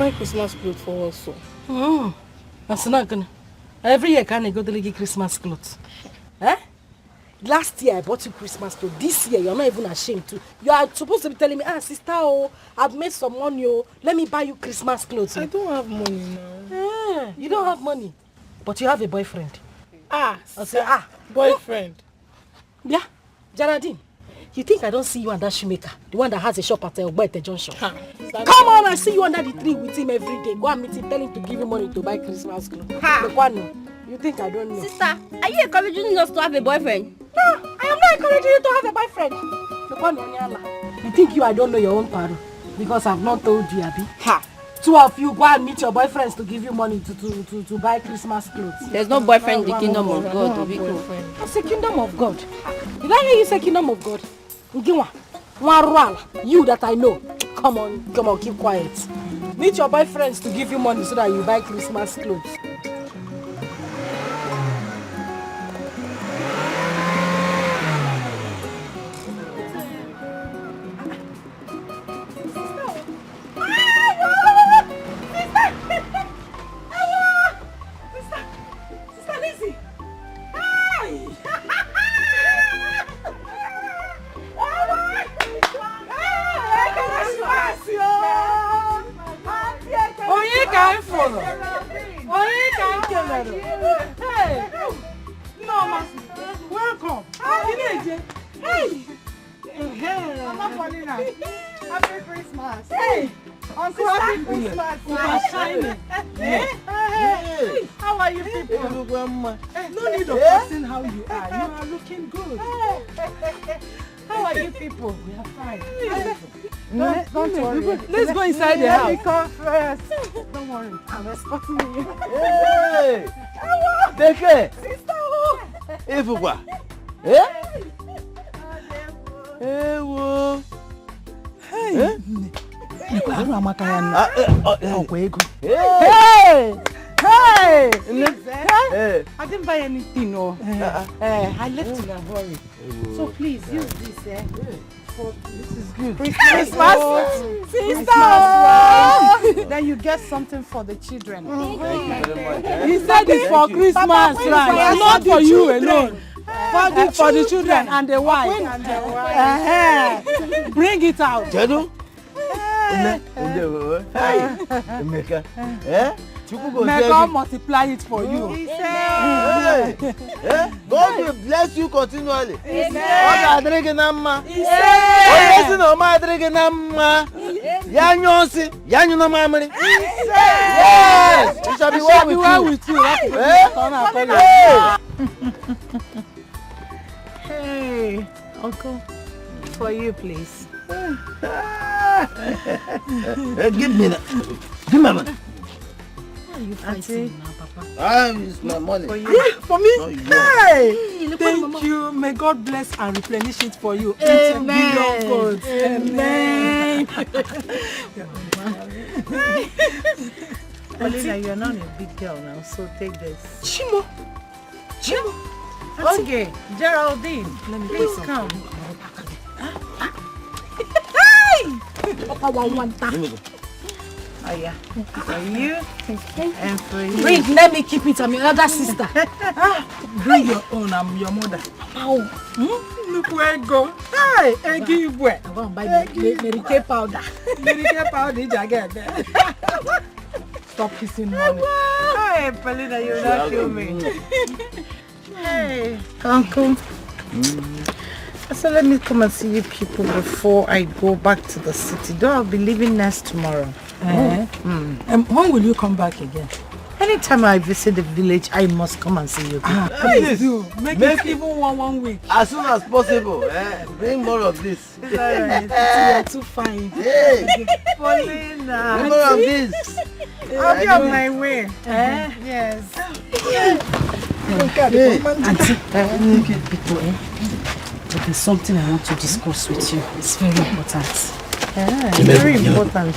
buy Christmas clothes for us. Oh, that's not gonna. Every year, can I go to get Christmas clothes? Eh? Last year I bought you Christmas clothes. This year you're not even ashamed to. You are supposed to be telling me, sister, I've made some money, let me buy you Christmas clothes. I don't have money now. You don't have money, but you have a boyfriend. I'll say, boyfriend. Yeah, Geraldine. You think I don't see you and that shoemaker, the one that has a shop at Ogbete Junction? Come on, I see you under the tree with him every day. Go and meet him, tell him to give you money to buy Christmas clothes. You think I don't know? Sister, are you encouraging us to have a boyfriend? No, I am not encouraging you to have a boyfriend. You think I don't know your own paro? Because I've not told you, Abi. Two of you go and meet your boyfriends to give you money to buy Christmas clothes. There's no boyfriend in the kingdom of God. It's the kingdom of God. Did I hear you say kingdom of God? You that I know. Come on, keep quiet. Meet your boyfriends to give you money so that you buy Christmas clothes. Let's go inside the house. Let me come first. Don't worry, I'm escorting you. Hey! Take care. Sister, Ifukwa. Hey! Hey! I didn't buy anything, no. I left in a hurry. So please use this. This is good. Christmas, sister. Then you get something for the children. Thank you very much. He said it's for Christmas, right? Not for you alone. For the children and the wife. Bring it out. Jedu? May God multiply it for you. God will bless you continually. Yes. It shall be well with you. Hey, Uncle, for you, please. Give me that. Give me that. Why are you fighting now, Papa? It's my money. For you. For me? Hey! Thank you. May God bless and replenish it for you. Amen. Amen. Paulina, you're not a big girl now, so take this. Chimo. Okay, Geraldine, please come. Oh yeah, for you and for you. Bring, let me keep it. I'm your other sister. Bring your own. I'm your mother. Look where it go. Hey, I give way. I want to buy Mary Kay powder. Mary Kay powder, I get there. Stop kissing money. Hey, Paulina, you'll not kill me. Hey, Uncle. So let me come and see you people before I go back to the city. Though I'll be leaving next tomorrow. When will you come back again? Anytime I visit the village, I must come and see you people. Please do. Make it even one week. As soon as possible. Bring more of this. It's alright. You're too fine. Hey! Paulina. Bring more of this. I'll be on my way. Yes. People, there's something I want to discuss with you. It's very important. Very important.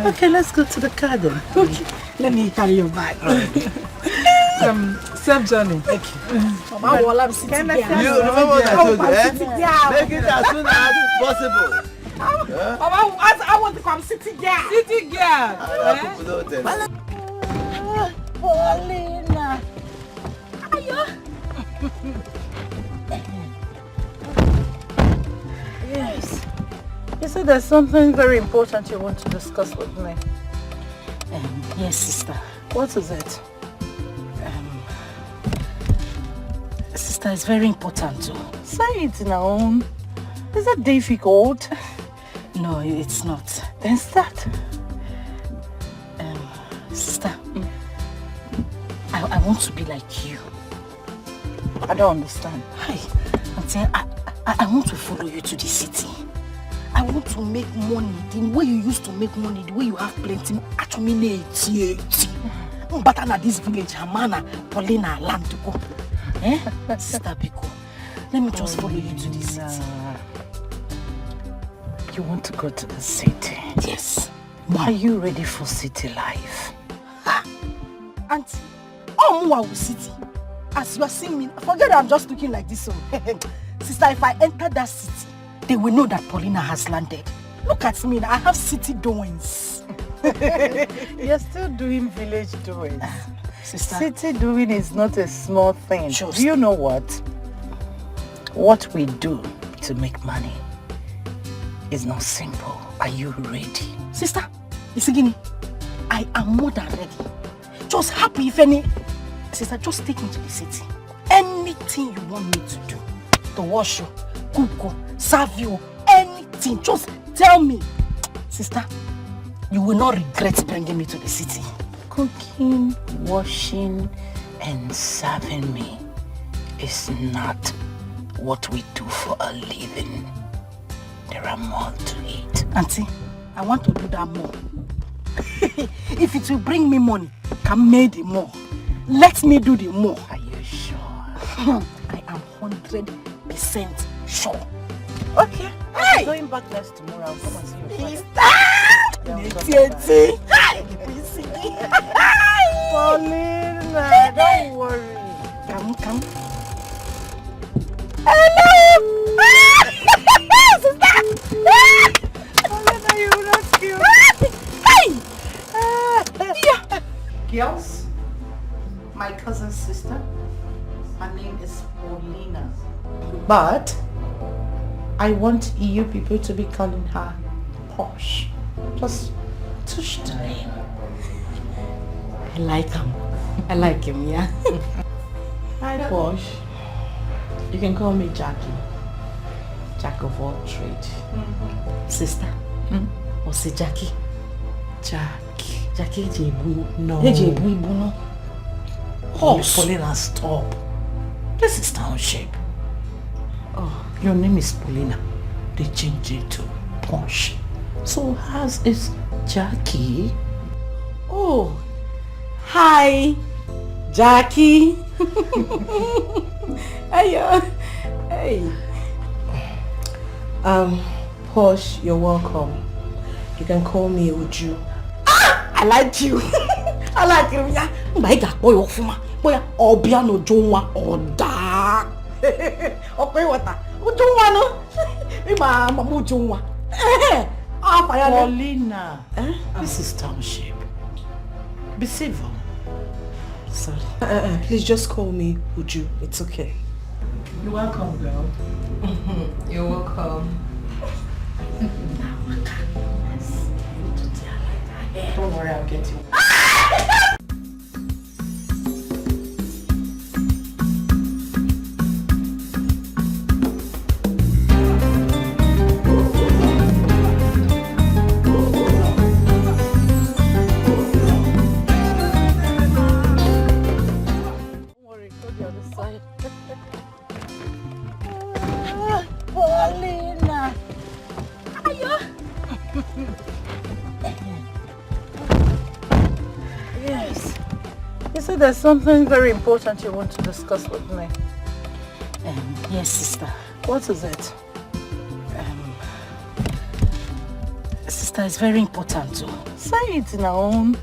Okay, let's go to the car then. Okay. Let me carry your bag. Safe journey. Thank you. Mama, while I'm sitting here. You remember what I told you, Make it as soon as possible. Mama, I want to come city girl. City girl. People don't tell me. Paulina. Ayo. Yes. You said there's something very important you want to discuss with me. Yes, sister. What is it? Sister, it's very important too. Say it now. Is that difficult? No, it's not. Then start. Sister, I want to be like you. I don't understand. Hi, Auntie, I want to follow you to the city. I want to make money the way you used to make money, the way you have plenty. Actually, but at this village, Hamana, Paulina, land to go. Sister Biko, let me just follow you to the city. You want to go to the city? Yes. Are you ready for city life? Auntie, oh, city. As you are seeing me, forget that I'm just looking like this. Sister, if I enter that city, they will know that Paulina has landed. Look at me, I have city doings. You're still doing village doings. Sister. City doing is not a small thing. Sure. Do you know what? What we do to make money is not simple. Are you ready? Sister, Isigini, I am more than ready. Just happy if any... Sister, just take me to the city. Anything you want me to do. To wash you, cook you, serve you, anything. Just tell me. Sister, you will not regret bringing me to the city. Cooking, washing, and serving me is not what we do for a living. There are more to it. Auntie, I want to do that more. If it will bring me money, can make the more. Let me do the more. Are you sure? I am 100% sure. Okay. Hey! I'm going back next tomorrow. I'll come and see you. Paulina, don't worry. Come. Hello! Paulina, you will not kill me. Girls, my cousin's sister, her name is Paulina. But I want you people to be calling her Posh. Just touch the name. I like him. Yeah. Hi, Posh. You can call me Jackie. Jack of all trade. Sister, what's it, Jackie? Jackie Jebu. No. No. Horse. Paulina, stop. This is township. Oh, your name is Paulina. They changed it to Posh. So hers is Jackie. Oh, hi, Jackie. Hey. Posh, you're welcome. You can call me Uju. I like you. I like you. Yeah. My God, boy, Ofuma. Boy, Obiano Jonwa Oda. Okay, what? Jonwa no. Mamu Jonwa. Paulina, this is township. Be civil. Sorry. Please just call me Uju. It's okay. You're welcome, girl. You're welcome. Don't worry, I'll get you. Paulina. Yes. You said there's something very important you want to discuss with me. Yes, sister. What is it? Sister, it's very important too. Say it now.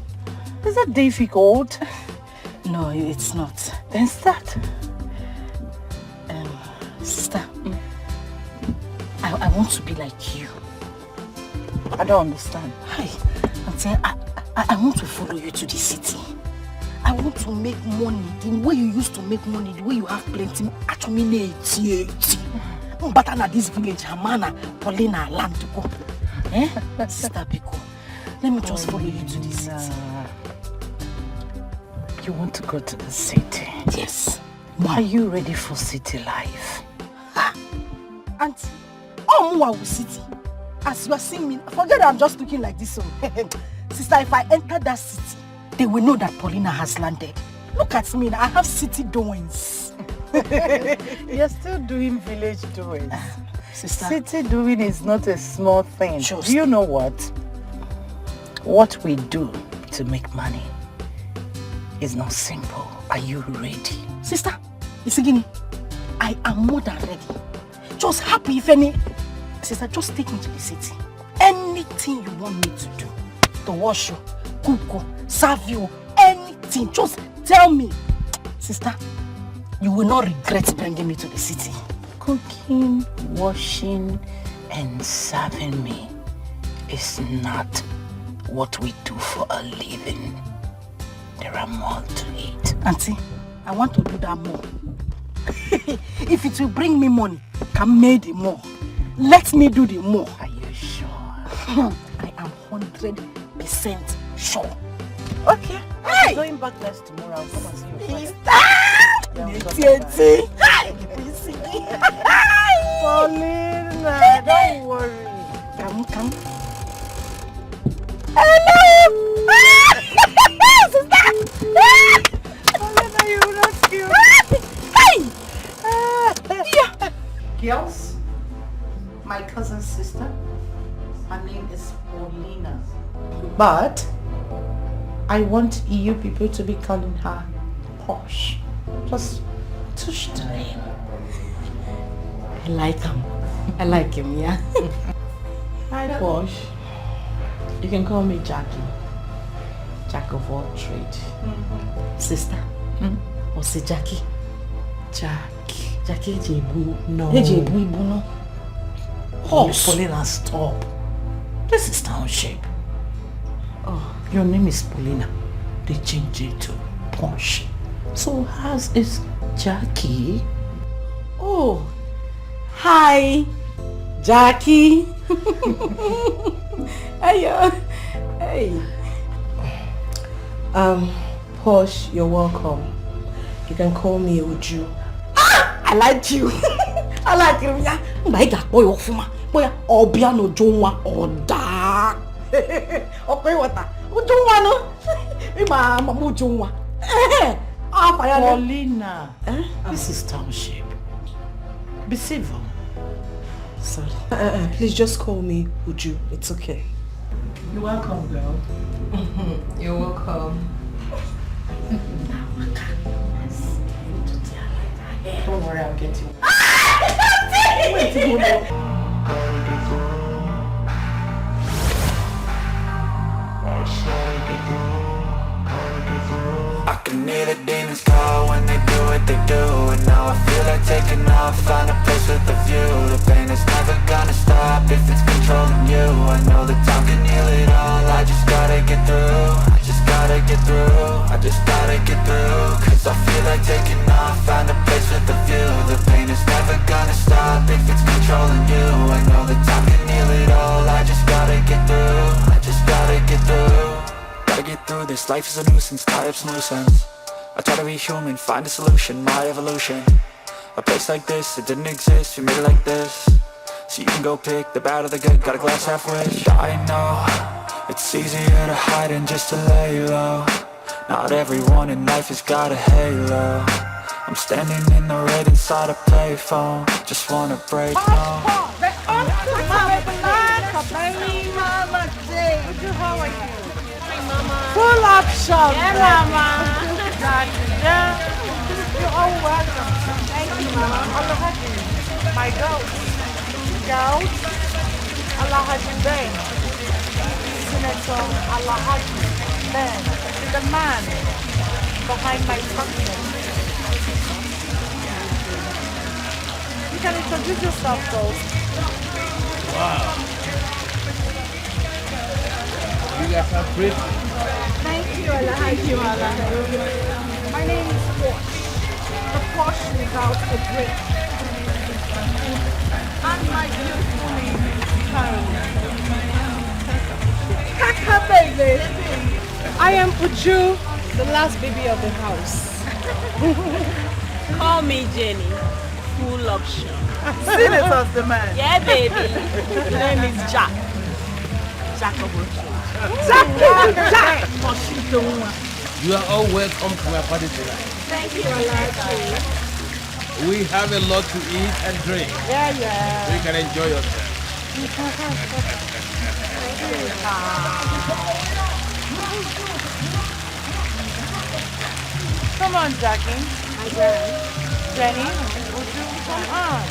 Is that difficult? No, it's not. Then start. Sister, I want to be like you. I don't understand. Hi, Auntie, I want to follow you to the city. I want to make money the way you used to make money, the way you have plenty. Actually, but at this village, Hamana, Paulina, land to go. Eh? Sister Biko, let me just follow you to the city. You want to go to the city? Yes. Are you ready for city life? Auntie, Mwawu city. As you are seeing me, forget that I'm just looking like this. Sister, if I enter that city, they will know that Paulina has landed. Look at me, I have city doings. You're still doing village doings. Sister. City doing is not a small thing. Just. Do you know what? What we do to make money is not simple. Are you ready? Sister, Isigini, I am more than ready. Just happy if any... Sister, just take me to the city. Anything you want me to do. To wash you, cook you, serve you, anything. Just tell me. Sister, you will not regret bringing me to the city. Cooking, washing, and serving me is not what we do for a living. There are more to it. Auntie, I want to do that more. If it will bring me money, can make the more. Let me do the more. Are you sure? I am 100% sure. Okay. Hey! I'm going back next tomorrow. I'll come and see you first. Paulina, don't worry. Come. Hello! Sister! Paulina, you will not kill me. Girls, my cousin's sister, her name is Paulina. But I want you people to be calling her Posh. Just touch the name. I like him, yeah. Hi, Posh. You can call me Jackie. Jack of all trade. Sister, what's it, Jackie? Jackie Jebu. No. Jebu Ibu, no. Horse. Paulina, stop. This is township. Oh, your name is Paulina. They changed it to Posh. So hers is Jackie. Oh, hi, Jackie. Hey. Posh, you're welcome. You can call me Uju. I like you. I like him, yeah. My God, boy, Ofuma. Boy, Obiano Jonwa Oda. Okay, what? Jonwa no. Mama Jonwa. Paulina, this is township. Be civil. Sorry. Please just call me Uju. It's okay. You're welcome, girl. You're welcome. Don't worry, I'll get you. I can hear the demons call when they do what they do. And now I feel like taking off, find a place with a view. The pain is never gonna stop if it's controlling you. I know that time can heal it all, I just gotta get through. I just gotta get through, I just gotta get through. Cause I feel like taking off, find a place with a view. The pain is never gonna stop if it's controlling you. I know that time can heal it all, I just gotta get through. I just gotta get through. Gotta get through this, life is a nuisance, tie up some loose ends. I try to be human, find a solution, my evolution. A place like this, it didn't exist, we made it like this. So you can go pick the bad or the good, got a glass half wish. I know, it's easier to hide than just to lay low. Not everyone in life has got a halo. I'm standing in the red inside a payphone, just wanna break home. Full option. Yeah, Mama. Yeah. You're all welcome. Thank you, Mama. Allah Haji. My goat. Goat. Allah Haji Ben. Senator Allah Haji Ben. The man behind my company. You can introduce yourself, Ghost. Wow. guys are great. Thank you, Allah. Thank you, Allah. My name is Posh. The Posh without a break. And my beautiful name is Karen. Kaka baby. I am Uju, the last baby of the house. Call me Jenny. Full option. Senator's the man. Yeah, baby. The name is Jack. Jack of all trades. Jack. You are all welcome to my party tonight. Thank you, Allah. We have a lot to eat and drink. Yeah. So you can enjoy yourself. Come on, Jackie. Jenny, would you come on?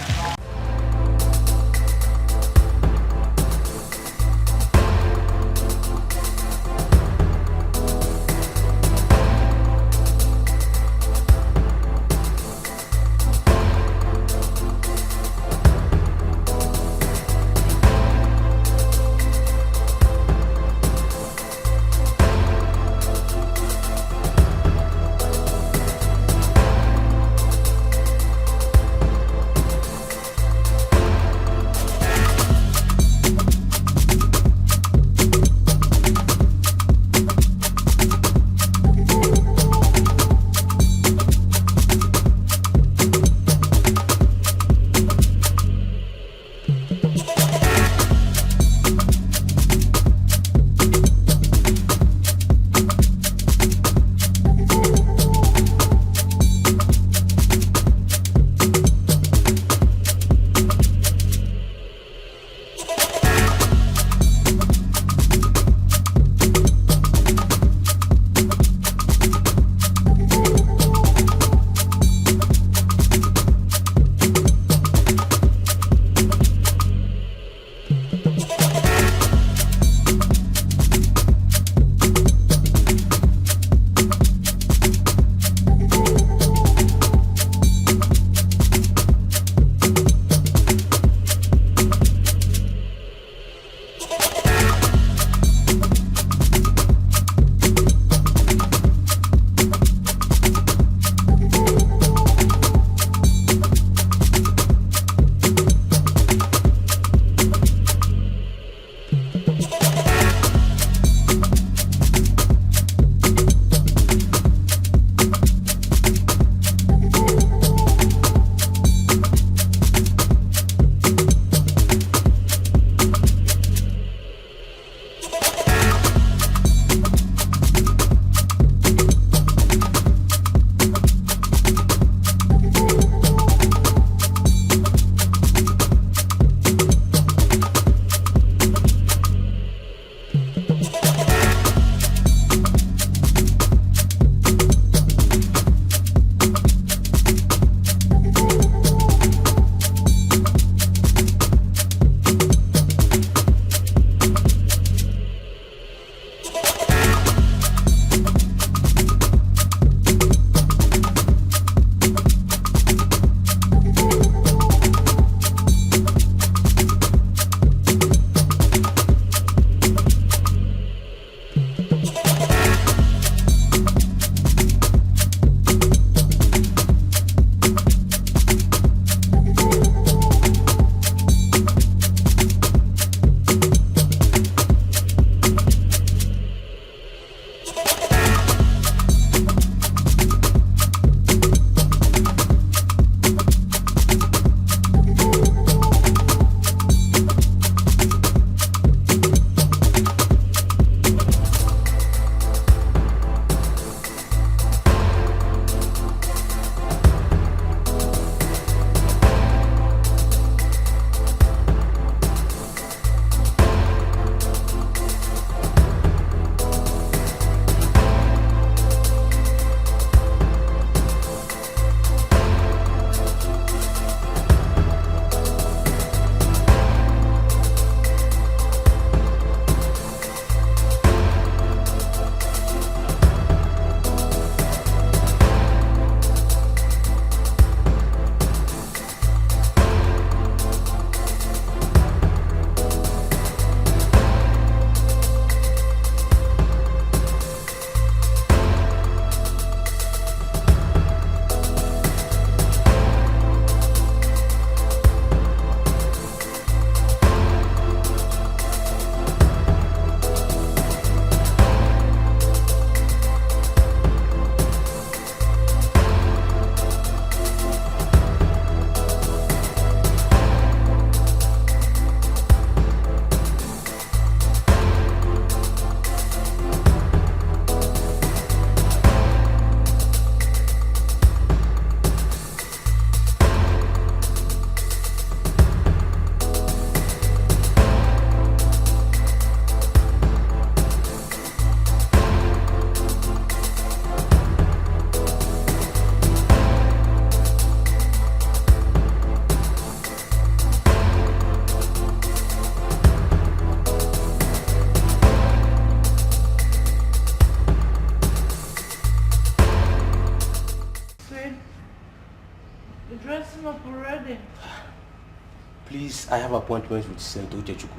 I have appointments with Sento Chechuku.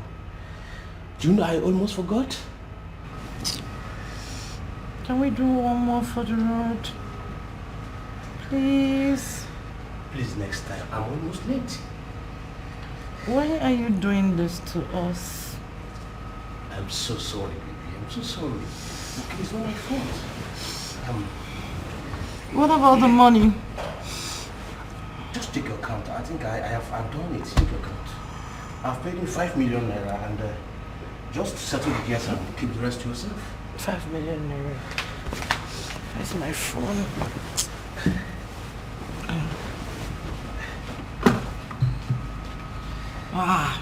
Do you know I almost forgot? Can we do one more for the road? Please? Please, next time. I'm almost late. Why are you doing this to us? I'm so sorry, baby. I'm so sorry. Okay, it's not my fault. What about the money? Just take your account. I think I've done it. Take your account. I've paid you 5 million naira and just settle the gas and keep the rest to yourself. 5 million naira. Where's my phone? Ah.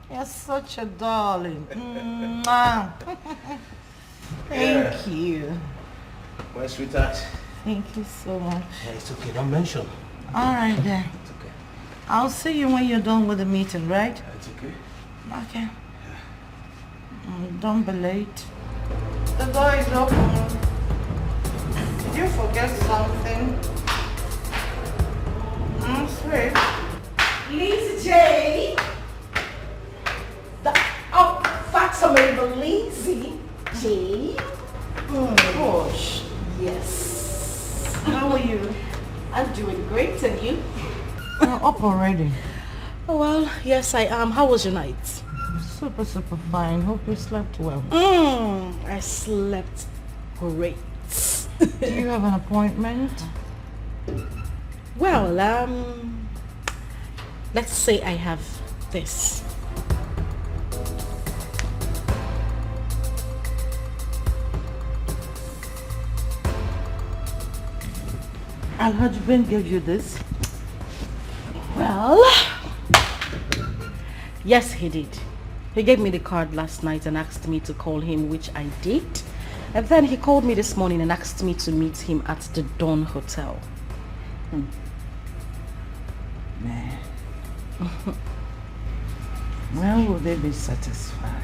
You're such a darling. Thank you. My sweetheart. Thank you so much. Yeah, it's okay. Don't mention. All right then. It's okay. I'll see you when you're done with the meeting, right? Yeah, it's okay. Okay. Don't be late. The door is open. Did you forget something? Sweet. Lisa J. That's amazing. Lizzie J. Gosh. Yes. How are you? I'm doing great, and you? You're up already. Oh, well, yes, I am. How was your night? Super fine. Hope you slept well. I slept great. Do you have an appointment? Well, let's say I have this. Alhaji Ben gave you this? Well, yes, he did. He gave me the card last night and asked me to call him, which I did. And then he called me this morning and asked me to meet him at the Dawn Hotel. Man. When will they be satisfied?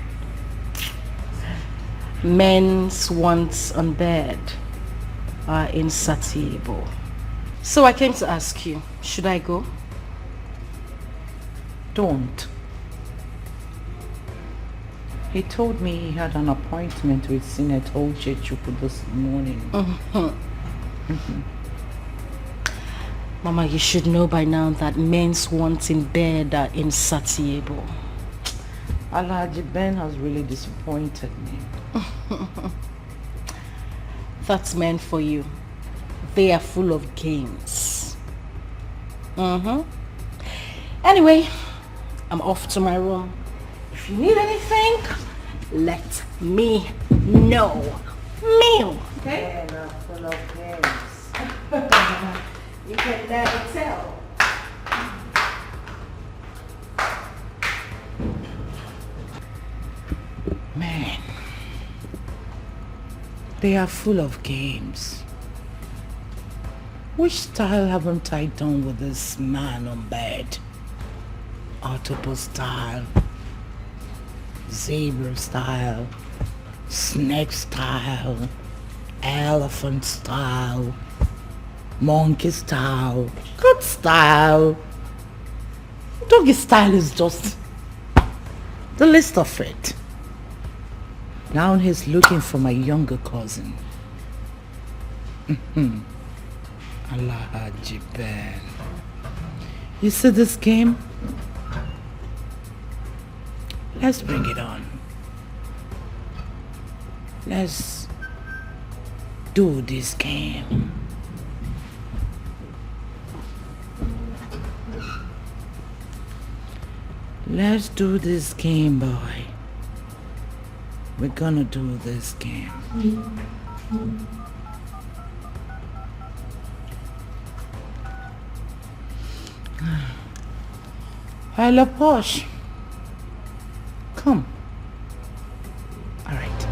Men's wants on bed are insatiable. So I came to ask you, should I go? Don't. He told me he had an appointment with Senator Chechuku this morning. Mama, you should know by now that men's wants in bed are insatiable. Alhaji Ben has really disappointed me. That's meant for you. They are full of games. Anyway, I'm off to my room. If you need anything, let me know. Meal. Okay? Men are full of games. You can never tell. Man, they are full of games. Which style haven't I done with this man on bed? Octopus style, zebra style, snake style, elephant style, monkey style, cat style. Doggy style is just the least of it. Now he's looking for my younger cousin. Alhaji Ben. You see this game? Let's bring it on. Let's do this game. Let's do this game, boy. We're gonna do this game. Hello, Posh. Come. All right.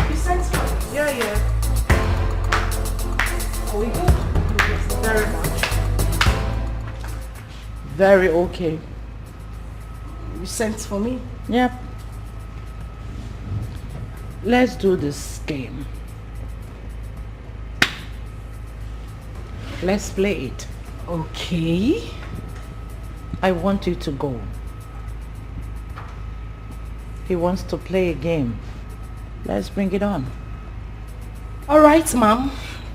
You sent her. Yeah. Very okay. You sent for me? Yep. Let's do this game. Let's play it. Okay. I want you to go. He wants to play a game. Let's bring it on. All right, ma'am.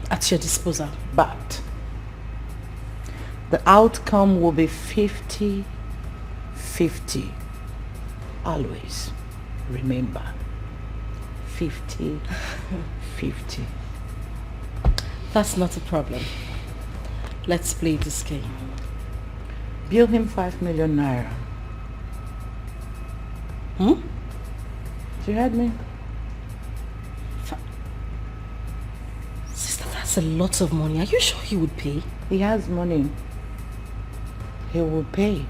At your disposal. But the outcome will be 50-50. Always. Remember. 50-50. That's not a problem. Let's play this game. Bill him 5 million naira. Hmm? You heard me? Sister, that's a lot of money. Are you sure he would pay? He has money. He will pay.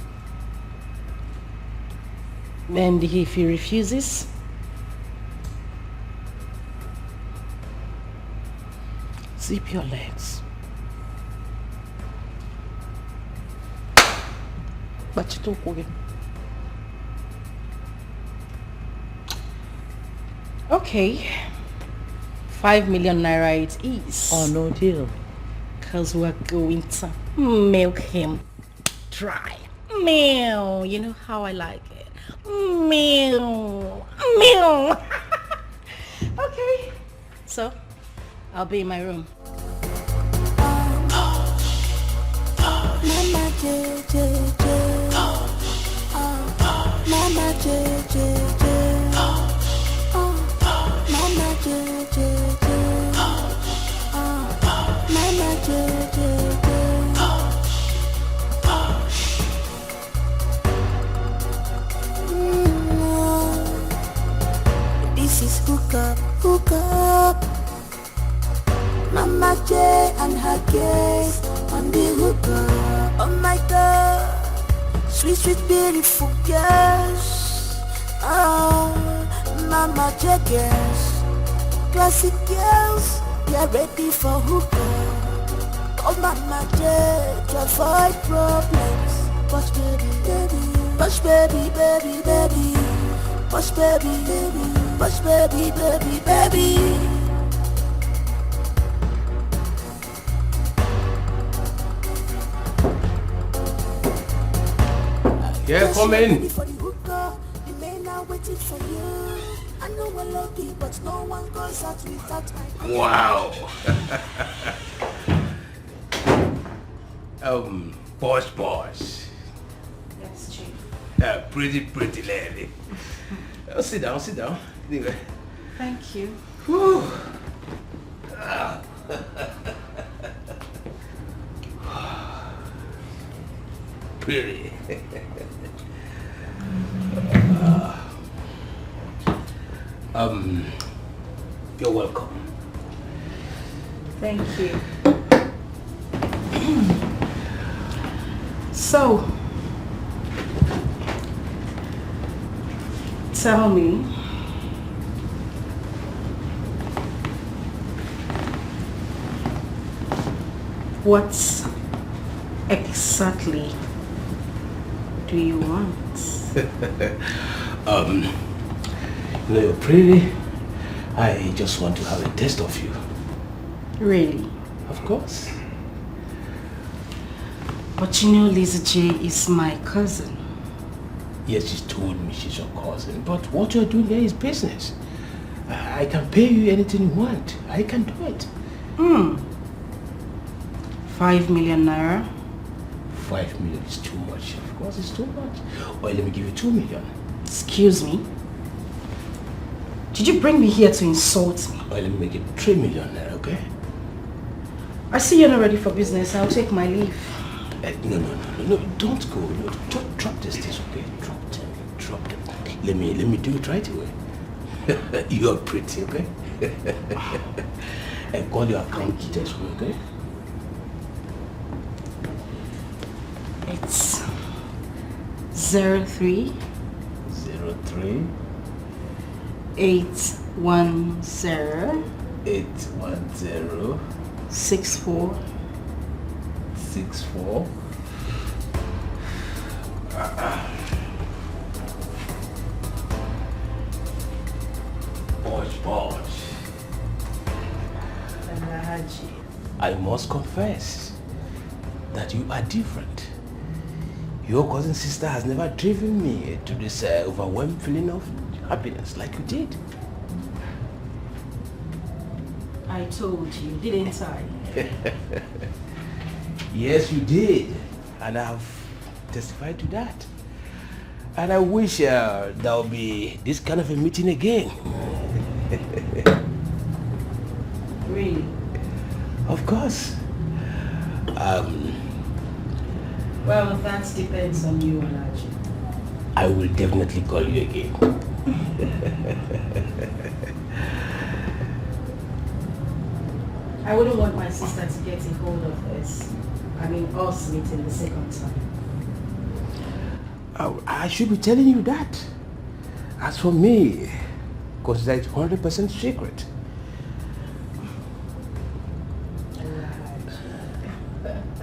And if he refuses? Zip your legs. But you talk again. Okay. 5 million naira it is. Oh, no deal. Because we're going to milk him dry. Meow. You know how I like it. Meow. Meow. Okay. So, I'll be in my room. Mama JJ, Mama JJ, Mama JJ, Mama JJ. This is hook up. Mama J and her gaze on the hooker. Oh my God, sweet, sweet, beautiful girls. Oh, Mama J girls, classic girls, they're ready for hooker. Oh Mama J, to avoid problems. Push baby, baby, push baby, baby, baby, push baby, baby, push baby, baby, baby. Yeah, come in. Wow. Boss. Yes, Chief. Pretty lady. Sit down. Anyway. Thank you. Whew. Pretty. You're welcome. Thank you. So, tell me, what exactly do you want? You're pretty. I just want to have a taste of you. Really? Of course. But you know Lisa J is my cousin. Yes, she told me she's your cousin, but what you're doing there is business. I can pay you anything you want. I can do it. 5 million naira? 5 million is too much. Of course it's too much. Well, let me give you 2 million. Excuse me? Did you bring me here to insult me? Well, let me make it 3 million naira, okay? I see you're not ready for business. I'll take my leave. No, don't go. No, don't drop this, okay? Drop them. Let me do it right away. You're pretty, okay? And call your account details, okay? It's 03 810 64 64 Bosh. I must confess that you are different. Your cousin sister has never driven me to this overwhelming feeling of happiness like you did. I told you, didn't I? Yes, you did. And I have testified to that. And I wish there will be this kind of a meeting again. Really? Of course. Well, that depends on you, Alaji. I will definitely call you again. I wouldn't want my sister to get a hold of this. I mean, us meeting the second time. I should be telling you that. As for me, consider it 100% secret.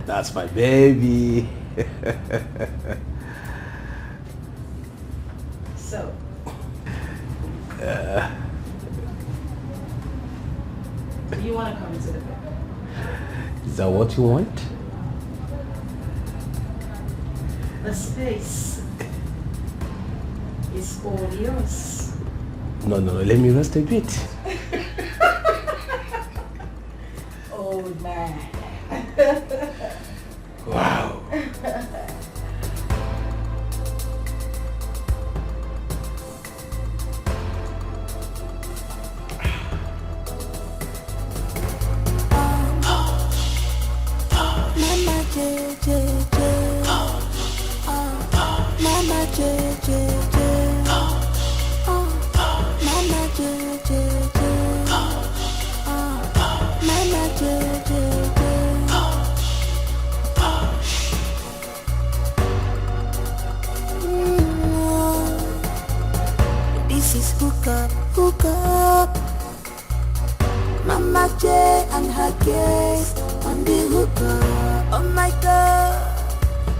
That's my baby. So? Do you want to come into the bed? Is that what you want? The space is all yours. No, let me rest a bit. Old man. Wow. Mama JJ, Mama JJ, Mama JJ, Mama JJ. This is hook up. Mama J and her guest on the hook up. Oh my God,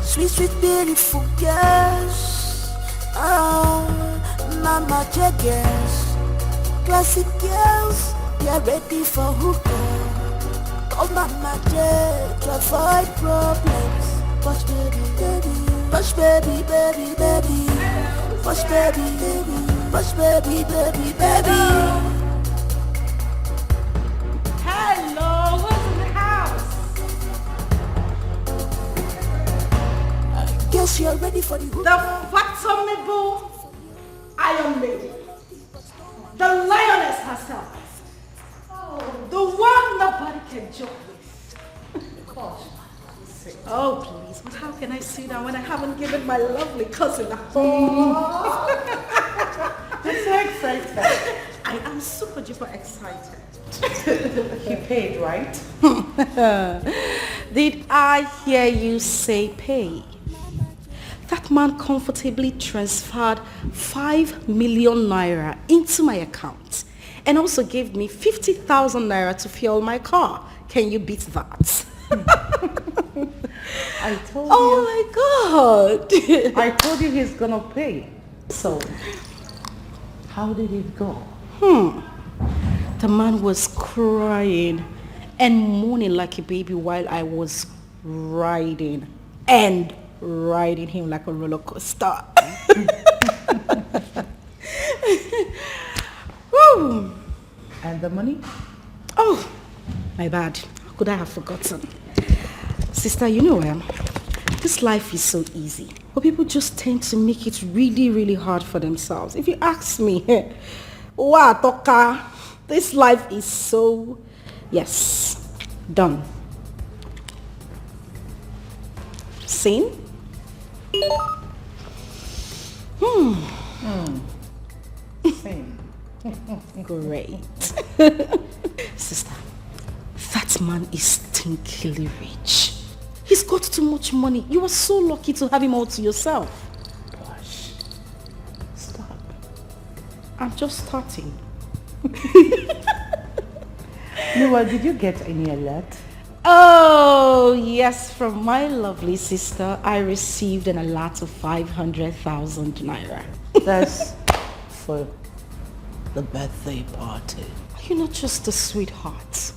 sweet beautiful girls. Oh, Mama J girls, classic girls, we are ready for hook up. Oh Mama J, to avoid problems. Push baby, push baby, push baby, push baby. Hello, who's in the house? Guess you're ready for the hook. The fathomable Iron Lady. The lioness herself. The one nobody can joke with. Oh, please, but how can I sit down when I haven't given my lovely cousin a hug? I'm so excited. I am super duper excited. He paid, right? Did I hear you say pay? That man comfortably transferred 5 million naira into my account and also gave me 50,000 naira to fuel my car. Can you beat that? I told you. Oh my God. I told you he's gonna pay. So, how did it go? The man was crying and moaning like a baby while I was riding him like a roller coaster. Woo. And the money? Oh, my bad. How could I have forgotten? Sister, you know, this life is so easy, but people just tend to make it really, really hard for themselves. If you ask me, wow, Toka, this life is so, yes, done. Seen? Same. Great. Sister, that man is stinkily rich. He's got too much money. You are so lucky to have him all to yourself. Gosh. Stop. I'm just starting. Noah, did you get any alert? Oh, yes, from my lovely sister, I received an allot of 500,000 naira. That's for the birthday party. You're not just a sweetheart.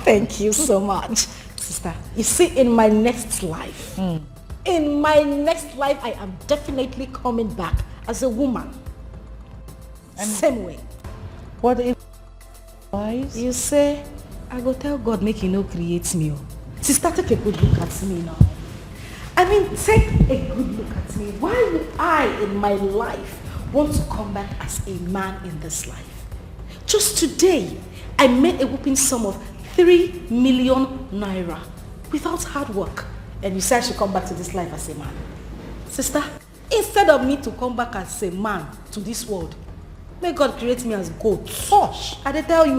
Thank you so much, sister. You see, in my next life, I am definitely coming back as a woman. And same way. What if you say, I go tell God make he no create me. Sister, take a good look at me now. I mean, take a good look at me. Why would I, in my life, want to come back as a man in this life? Just today, I made a whooping sum of 3 million naira without hard work. And you say I should come back to this life as a man. Sister, instead of me to come back as a man to this world, may God create me as goat. Gosh, I tell you,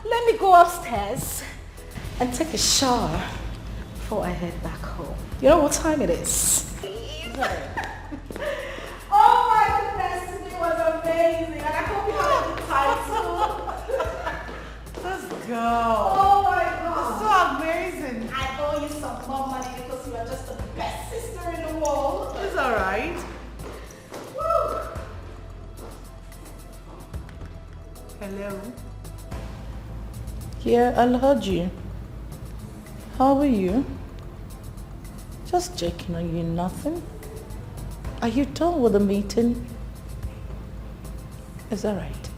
let me go upstairs and take a shower before I head back home. You know what time it is? Oh my goodness, today was amazing. And I hope you had a good time too. Let's go. Oh my God. So amazing. I owe you some more money because you are just the best sister in the world. It's alright. Woo. Hello. Yeah, I heard you. How are you? Just checking on you, nothing. Are you done with the meeting? Is that right?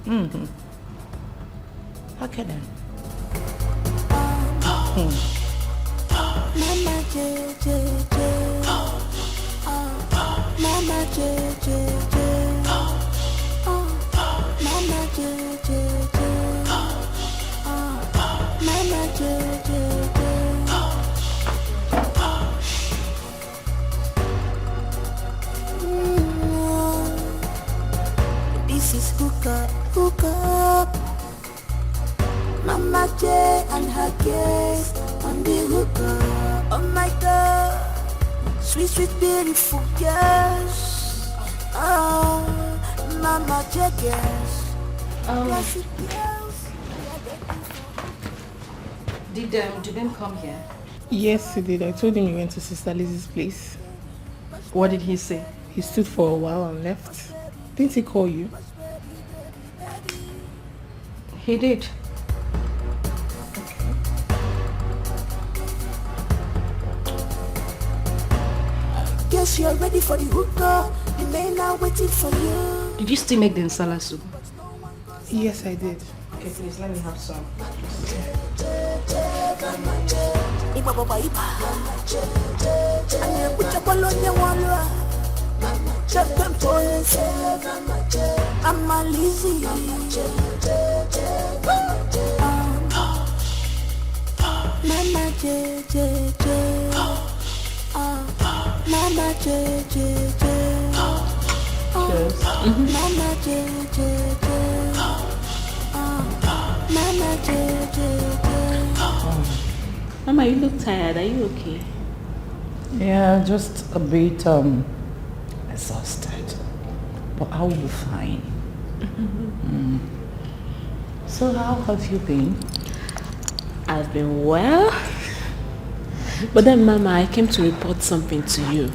Mm-hmm. Okay then. Mama J J J. Mama J J J. Mama J J J. Mama J J J. This is hook up. Mama J and her guest on the hook up. Oh my God, sweet, beautiful girls. Oh, Mama J girls. Classic girls. Did Ben come here? Yes, he did. I told him he went to Sister Lizzie's place. What did he say? He stood for a while and left. Didn't he call you? He did. Guess you're ready for the hookah. The men are waiting for you. Did you still make the nsala soup? Yes, I did. Okay, please let me have some. I'm a Lizzie. Mama J J J. Mama J J J. Mama J J J. Mama J J J. Mama, you look tired. Are you okay? Yeah, just a bit exhausted. But I'll be fine. So how have you been? I've been well. But then, Mama, I came to report something to you.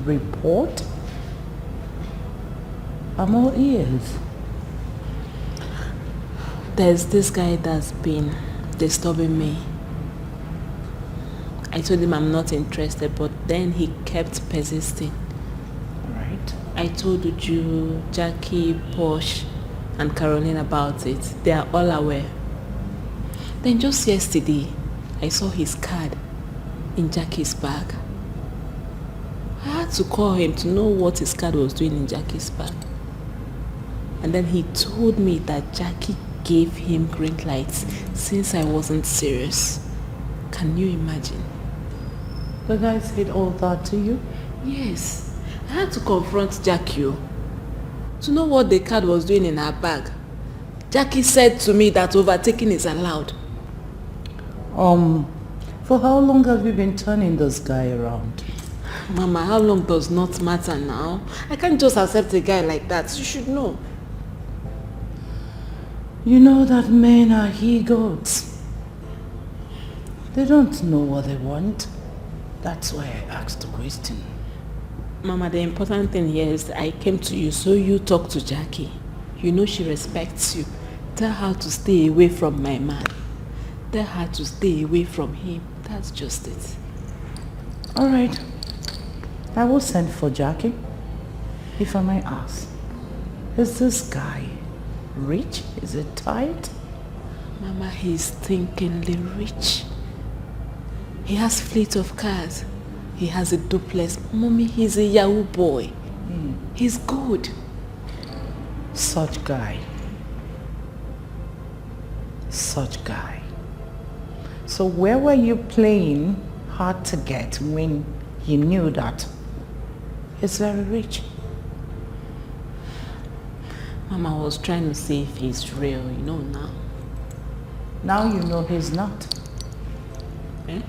Report? I'm all ears. There's this guy that's been disturbing me. I told him I'm not interested, but then he kept persisting. Right. I told Uju, Jackie, Posh, and Caroline about it. They are all aware. Then just yesterday, I saw his card in Jackie's bag. I had to call him to know what his card was doing in Jackie's bag. And then he told me that Jackie gave him green lights since I wasn't serious. Can you imagine? The guy said all that to you? Yes. I had to confront Jackie to know what the card was doing in her bag. Jackie said to me that overtaking is allowed. For how long have you been turning this guy around? Mama, how long does not matter now. I can't just accept a guy like that. You should know. You know that men are he-goats. They don't know what they want. That's why I asked the question. Mama, the important thing here is I came to you so you talk to Jackie. You know she respects you. Tell her to stay away from my man. Tell her to stay away from him. That's just it. All right. I will send for Jackie. If I may ask, is this guy rich? Is it tight? Mama, he's thinkingly rich. He has fleet of cars. He has a duplex. Mommy, he's a Yahoo boy. He's good. Such guy. Such guy. So where were you playing hard to get when you knew that he's very rich? Mama, I was trying to see if he's real, you know now. Now you know he's not. Eh?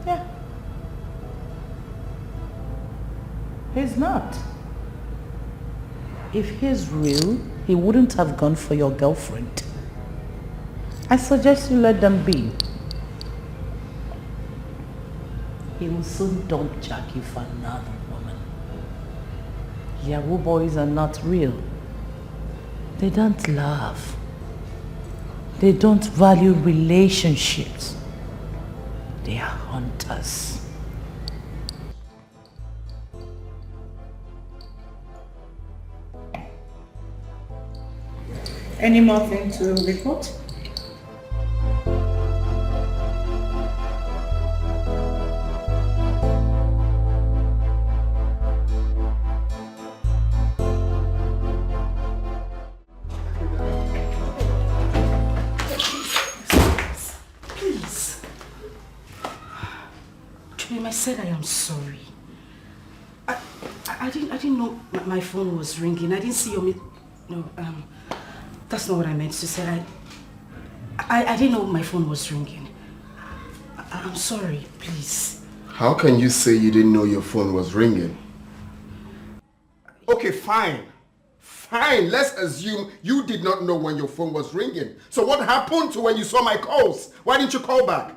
Yeah. He's not. If he's real, he wouldn't have gone for your girlfriend. I suggest you let them be. He will soon dump Jackie for another woman. Yahoo boys are not real. They don't love. They don't value relationships. They are hunters. Any more thing to report? Please. Chubim, I said I am sorry. I didn't know my phone was ringing. I didn't see your no, that's not what I meant to say. I didn't know my phone was ringing. I'm sorry, please. How can you say you didn't know your phone was ringing? Okay, fine. Fine, let's assume you did not know when your phone was ringing. So what happened to when you saw my calls? Why didn't you call back?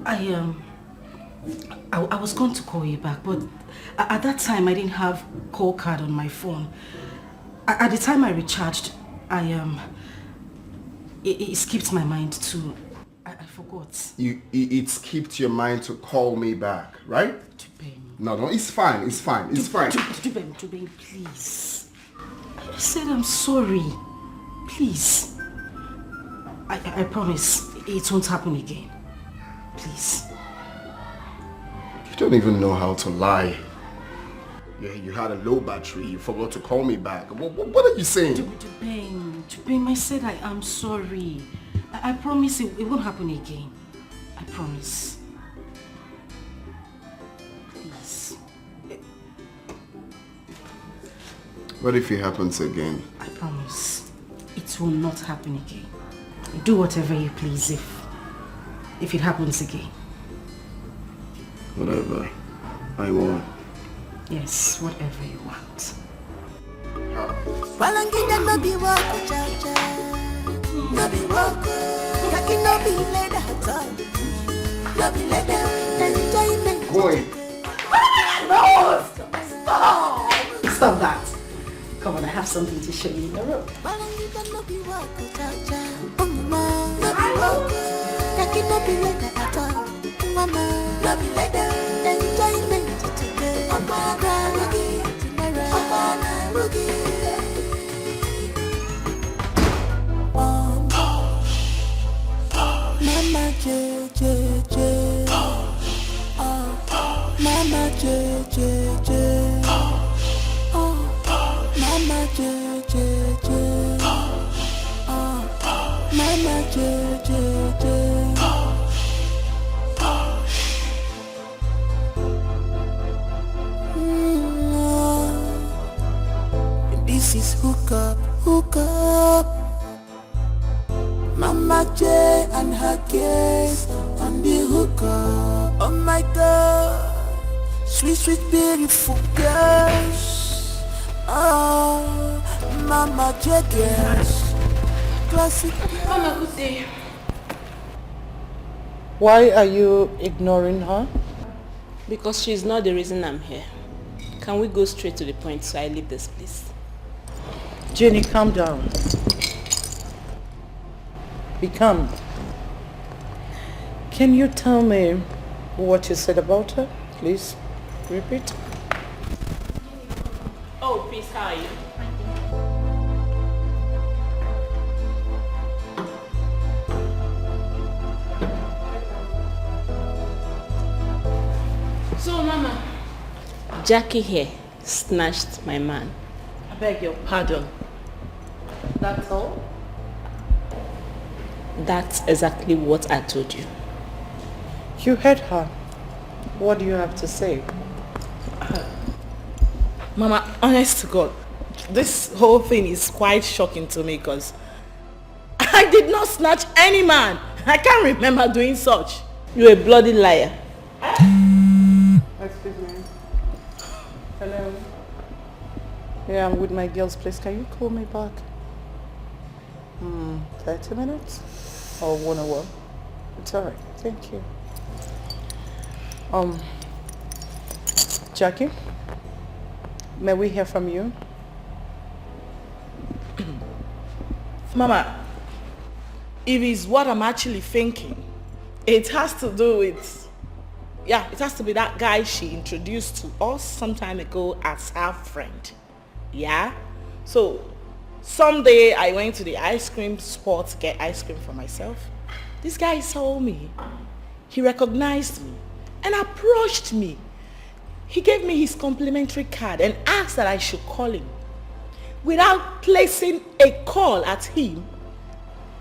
I was going to call you back, but at that time I didn't have call card on my phone. At the time I recharged, it skipped my mind to, I forgot. It skipped your mind to call me back, right? No, it's fine, it's fine, it's fine. Chubim, please. I said I'm sorry. Please. I promise it won't happen again. Please. You don't even know how to lie. Yeah, you had a low battery, you forgot to call me back. What are you saying? Chubim, I said I am sorry. I promise it won't happen again. I promise. Please. What if it happens again? I promise it will not happen again. Do whatever you please if it happens again. Whatever I want. Yes, whatever you want. Walangina no be wako chacha, no be wako. Kaki no be leda hata, no be leda. Enjoyment. Going. No! Stop! Stop that. Come on, I have something to show you in the room. Walangina no be wako chacha, mama. No be wako. Kaki no be leda hata, mama. No be leda. Enjoyment. Mama J J J, Mama J J J, Mama J J J, Mama J J J. This is hook up. Mama J and her case on the hook up. Oh my God, sweet, beautiful girls. Oh, Mama J girls. classic. Mama, good day. Why are you ignoring her? Because she's not the reason I'm here. Can we go straight to the point so I leave this place? Jenny, calm down. Be calm. Can you tell me what you said about her? Please repeat. Oh, please, how are you? So, Mama, Jackie here snatched my man. I beg your pardon. That's all? That's exactly what I told you. You heard her. What do you have to say? Mama, honest to God, this whole thing is quite shocking to me because I did not snatch any man. I can't remember doing such. You're a bloody liar. Excuse me. Hello. Yeah, I'm with my girls, please. Can you call me back? 30 minutes? Or 1 hour? It's alright. Thank you. Jackie? May we hear from you? Mama, if it's what I'm actually thinking, it has to do with, it has to be that guy she introduced to us some time ago as her friend. Yeah? So, someday I went to the ice cream spot to get ice cream for myself. This guy saw me. He recognized me and approached me. He gave me his complimentary card and asked that I should call him. Without placing a call at him,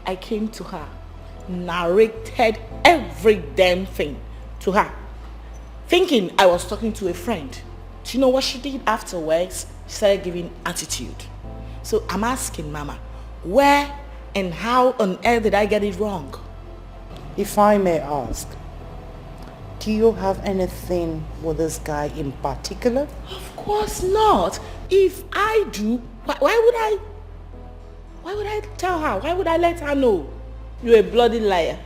I came to her, narrated every damn thing to her, thinking I was talking to a friend. Do you know what she did afterwards? She started giving attitude. So I'm asking Mama, where and how on earth did I get it wrong? If I may ask, do you have anything with this guy in particular? Of course not. If I do, why would I tell her? Why would I let her know? You're a bloody liar.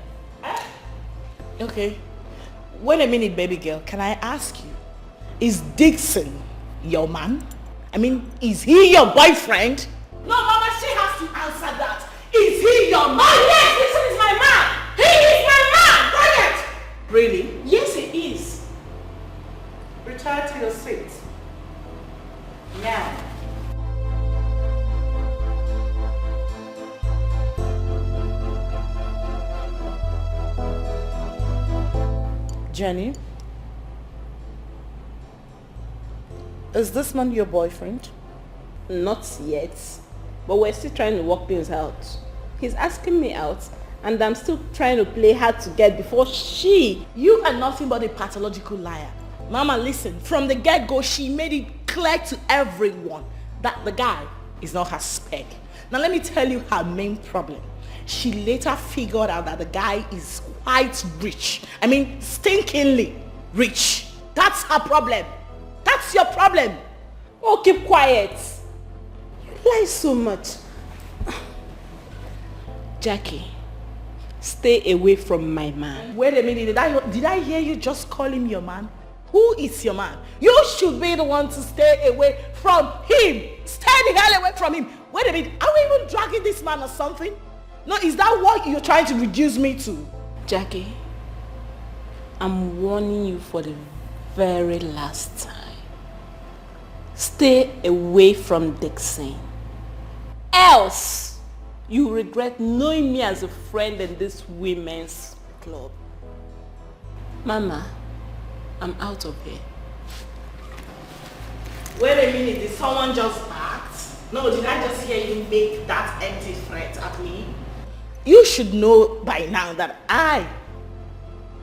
Okay. Wait a minute, baby girl. Can I ask you, is Dixon your man? I mean, is he your boyfriend? No, Mama, she has to answer that. Is he your man? Oh, yes, Dixon is my man. He is my man. Quiet. Really? Yes, he is. Retire to your seat. Now. Jenny, is this man your boyfriend? Not yet, but we're still trying to work things out. He's asking me out, and I'm still trying to play hard to get before she... You are nothing but a pathological liar. Mama, listen, from the get-go, she made it clear to everyone that the guy is not her spec. Now let me tell you her main problem. She later figured out that the guy is quite rich. I mean, stinkingly rich. That's her problem. That's your problem. Oh, keep quiet. You lie so much. Jackie, stay away from my man. Wait a minute, did I hear you just call him your man? Who is your man? You should be the one to stay away from him. Stay the hell away from him. Wait a minute, are we even dragging this man or something? No, is that what you're trying to reduce me to? Jackie, I'm warning you for the very last time. Stay away from Dixon. Else, you regret knowing me as a friend in this women's club. Mama, I'm out of here. Wait a minute, did someone just act? No, did I just hear you make that empty threat at me? You should know by now that I,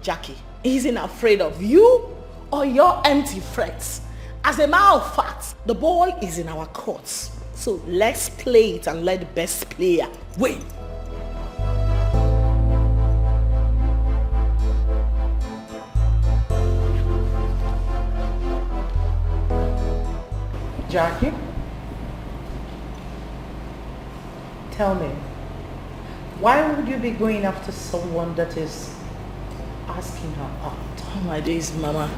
Jackie, isn't afraid of you or your empty threats. As a matter of fact, the ball is in our courts. So let's play it and let the best player win. Jackie, tell me, Why would you be going after someone that is asking her out? Oh my days, Mama.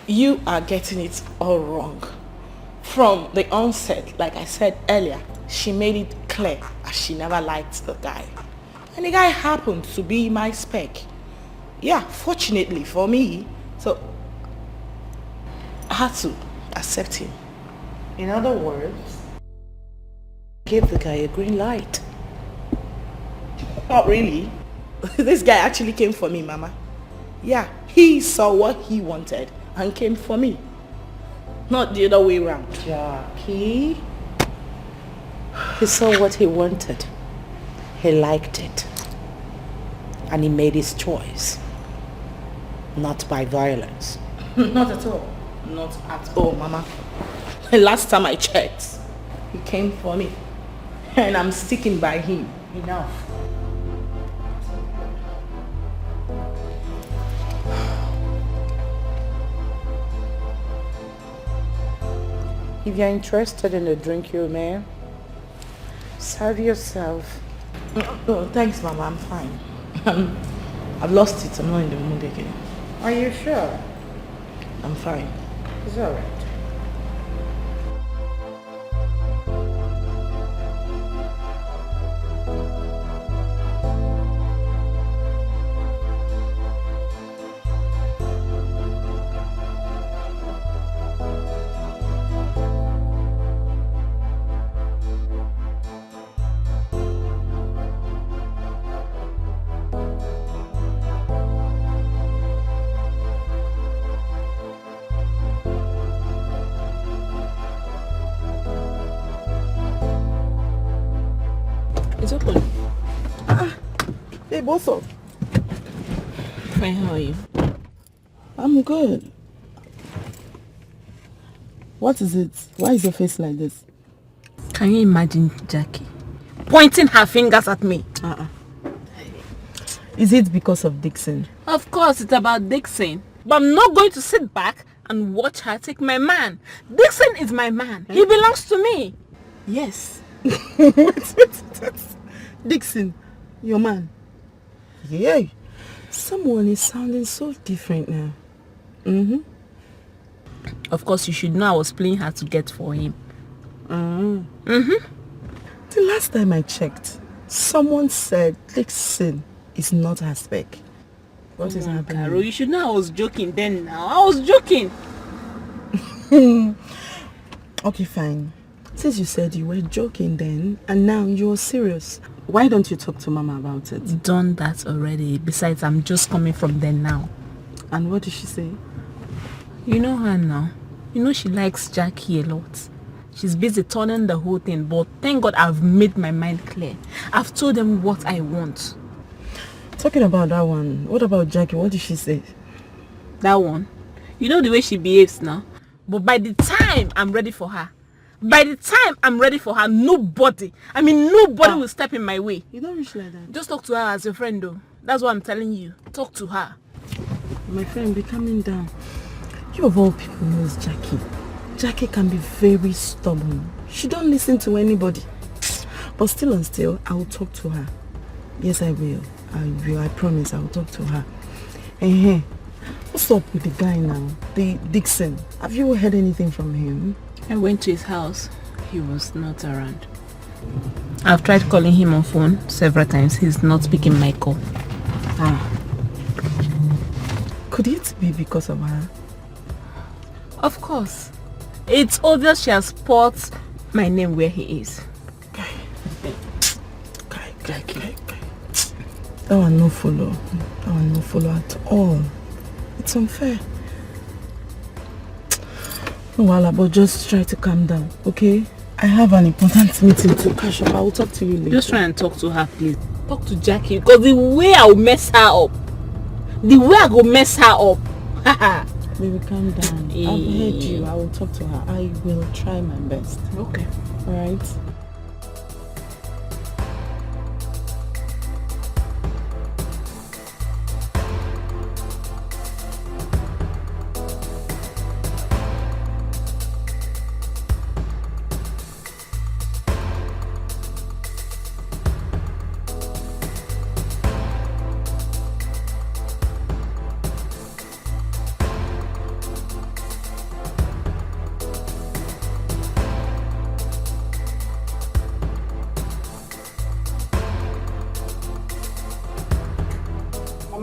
You are getting it all wrong. From the onset, like I said earlier, she made it clear that she never liked the guy. And the guy happened to be my spec. Yeah, fortunately for me, so I had to accept him. In other words, give the guy a green light. Not really. This guy actually came for me, Mama. Yeah, he saw what he wanted and came for me. Not the other way around. Jackie, he saw what he wanted. He liked it. And he made his choice. Not by violence. Not at all. Not at all, Mama. The last time I checked, he came for me. And I'm sticking by him. Enough. If you're interested in the drink, you may serve yourself. Oh, thanks, Mama. I'm fine. I've lost it. I'm not in the mood again. Are you sure? I'm fine. It's all right. It's open. Hey, both of. Fine, how are you? I'm good. What is it? Why is your face like this? Can you imagine Jackie pointing her fingers at me? Is it because of Dixon? Of course it's about Dixon. But I'm not going to sit back and watch her take my man. Dixon is my man. He belongs to me. Yes. wait. Dixon, your man. Yay. Someone is sounding so different now. Of course, you should know I was playing hard to get for him. The last time I checked, someone said Dixon is not her spec. What is happening? Carol, you should know I was joking then now. I was joking. Okay, fine. Since you said you were joking then, and now you're serious, why don't you talk to Mama about it? Done that already. Besides, I'm just coming from there now. And what did she say? You know her now. You know she likes Jackie a lot. She's busy turning the whole thing, but thank God I've made my mind clear. I've told them what I want. Talking about that one, what about Jackie? What did she say? That one? You know the way she behaves now? But by the time I'm ready for her, nobody will step in my way. You don't reach like that. Just talk to her as your friend though. That's what I'm telling you. Talk to her. My friend, be calming down. You of all people knows Jackie. Jackie can be very stubborn. She don't listen to anybody. But still and still, I will talk to her. Yes, I will. I promise I will talk to her. What's up with the guy now? The Dixon. Have you heard anything from him? I went to his house. He was not around. I've tried calling him on phone several times. He's not picking my call. Could it be because of her? Of course. It's obvious she has put my name where he is. Jackie. That one no follow. That one no follow at all. It's unfair. No, Wala, but just try to calm down, okay? I have an important meeting to catch up. I will talk to you later. Just try and talk to her, please. Talk to Jackie, because the way I will mess her up. The way I go mess her up. Baby, calm down. I've heard you. I will talk to her. I will try my best. Okay. Alright?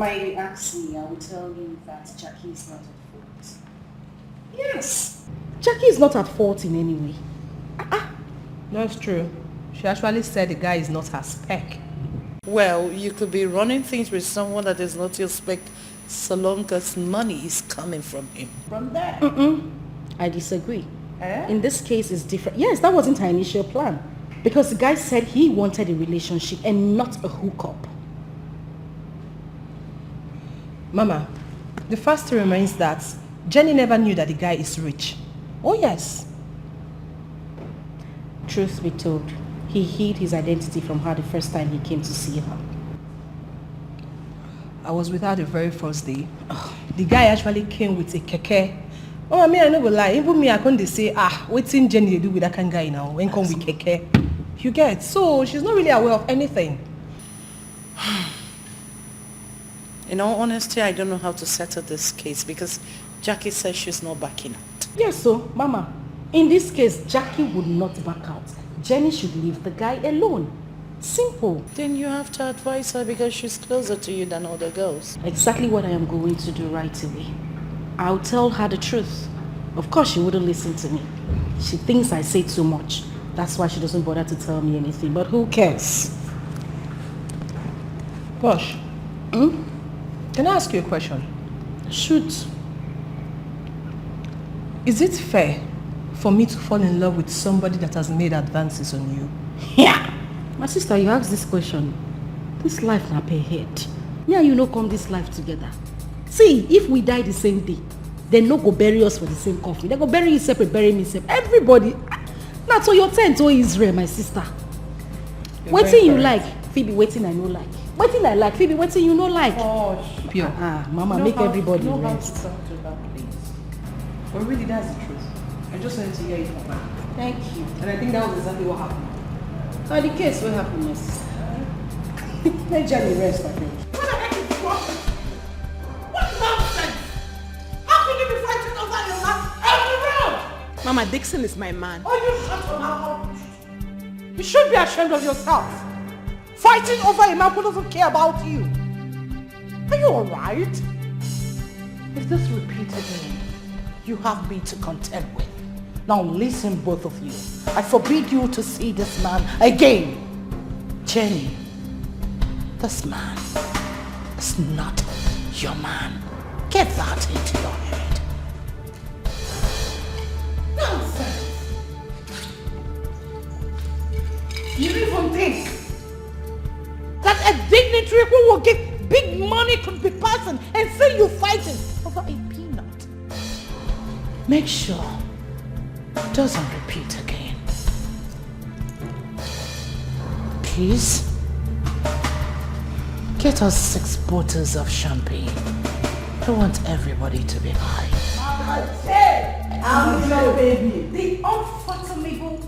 Mama, you ask me, I will tell you that Jackie is not at fault. Yes. Jackie is not at fault in any way. That's true. She actually said the guy is not her spec. Well, you could be running things with someone that is not your spec so long as money is coming from him. From there. I disagree. In this case, it's different. Yes, that wasn't her initial plan. Because the guy said he wanted a relationship and not a hookup. Mama, the fact remains that Jenny never knew that the guy is rich. Oh yes. Truth be told, he hid his identity from her the first time he came to see her. I was with her the very first day. The guy actually came with a keke. Oh, I mean, I never lie. Even me, I couldn't say, what's in Jenny do with that kind of guy now? When come with keke? You get? So she's not really aware of anything. In all honesty, I don't know how to settle this case because Jackie says she's not backing out. Yes, so, Mama, in this case, Jackie would not back out. Jenny should leave the guy alone. Simple. Then you have to advise her because she's closer to you than other girls. Exactly what I am going to do right away. I'll tell her the truth. Of course, she wouldn't listen to me. She thinks I say too much. That's why she doesn't bother to tell me anything. But who cares? Posh. Can I ask you a question? Shoot. Is it fair for me to fall in love with somebody that has made advances on you? Yeah. My sister, you asked this question. This life na pay head. Me and you no come this life together. See, if we die the same day, they no go bury us for the same coffin. They go bury you separate, bury me separate. Everybody. Now, so your turn to Israel, my sister. Waiting you like, Phoebe, waiting I no like. Waiting I like, Phoebe, waiting you no like. Pure. Mama, make everybody know how rest. to talk to her, please. But really, that's the truth. I just wanted to hear it from her. Thank you. And I think that was exactly what happened. Now the case will happen, my sister. Let Jenny rest, my friend. What the heck is wrong? What nonsense? How can you be fighting over your man every round? Mama, Dixon is my man. Oh, you shut your mouth. You should be ashamed of yourself. Fighting over a man who doesn't care about you. Are you alright? If this repeats again, you have me to contend with. Now listen, both of you. I forbid you to see this man again. Jenny, this man is not your man. Get that into your head. Nonsense. You even think that a dignitary who will get big money could be passing and say you're fighting over a peanut? Make sure it doesn't repeat again. Please, get us 6 bottles of champagne. I want everybody to be high. I'm your baby. The unfathomable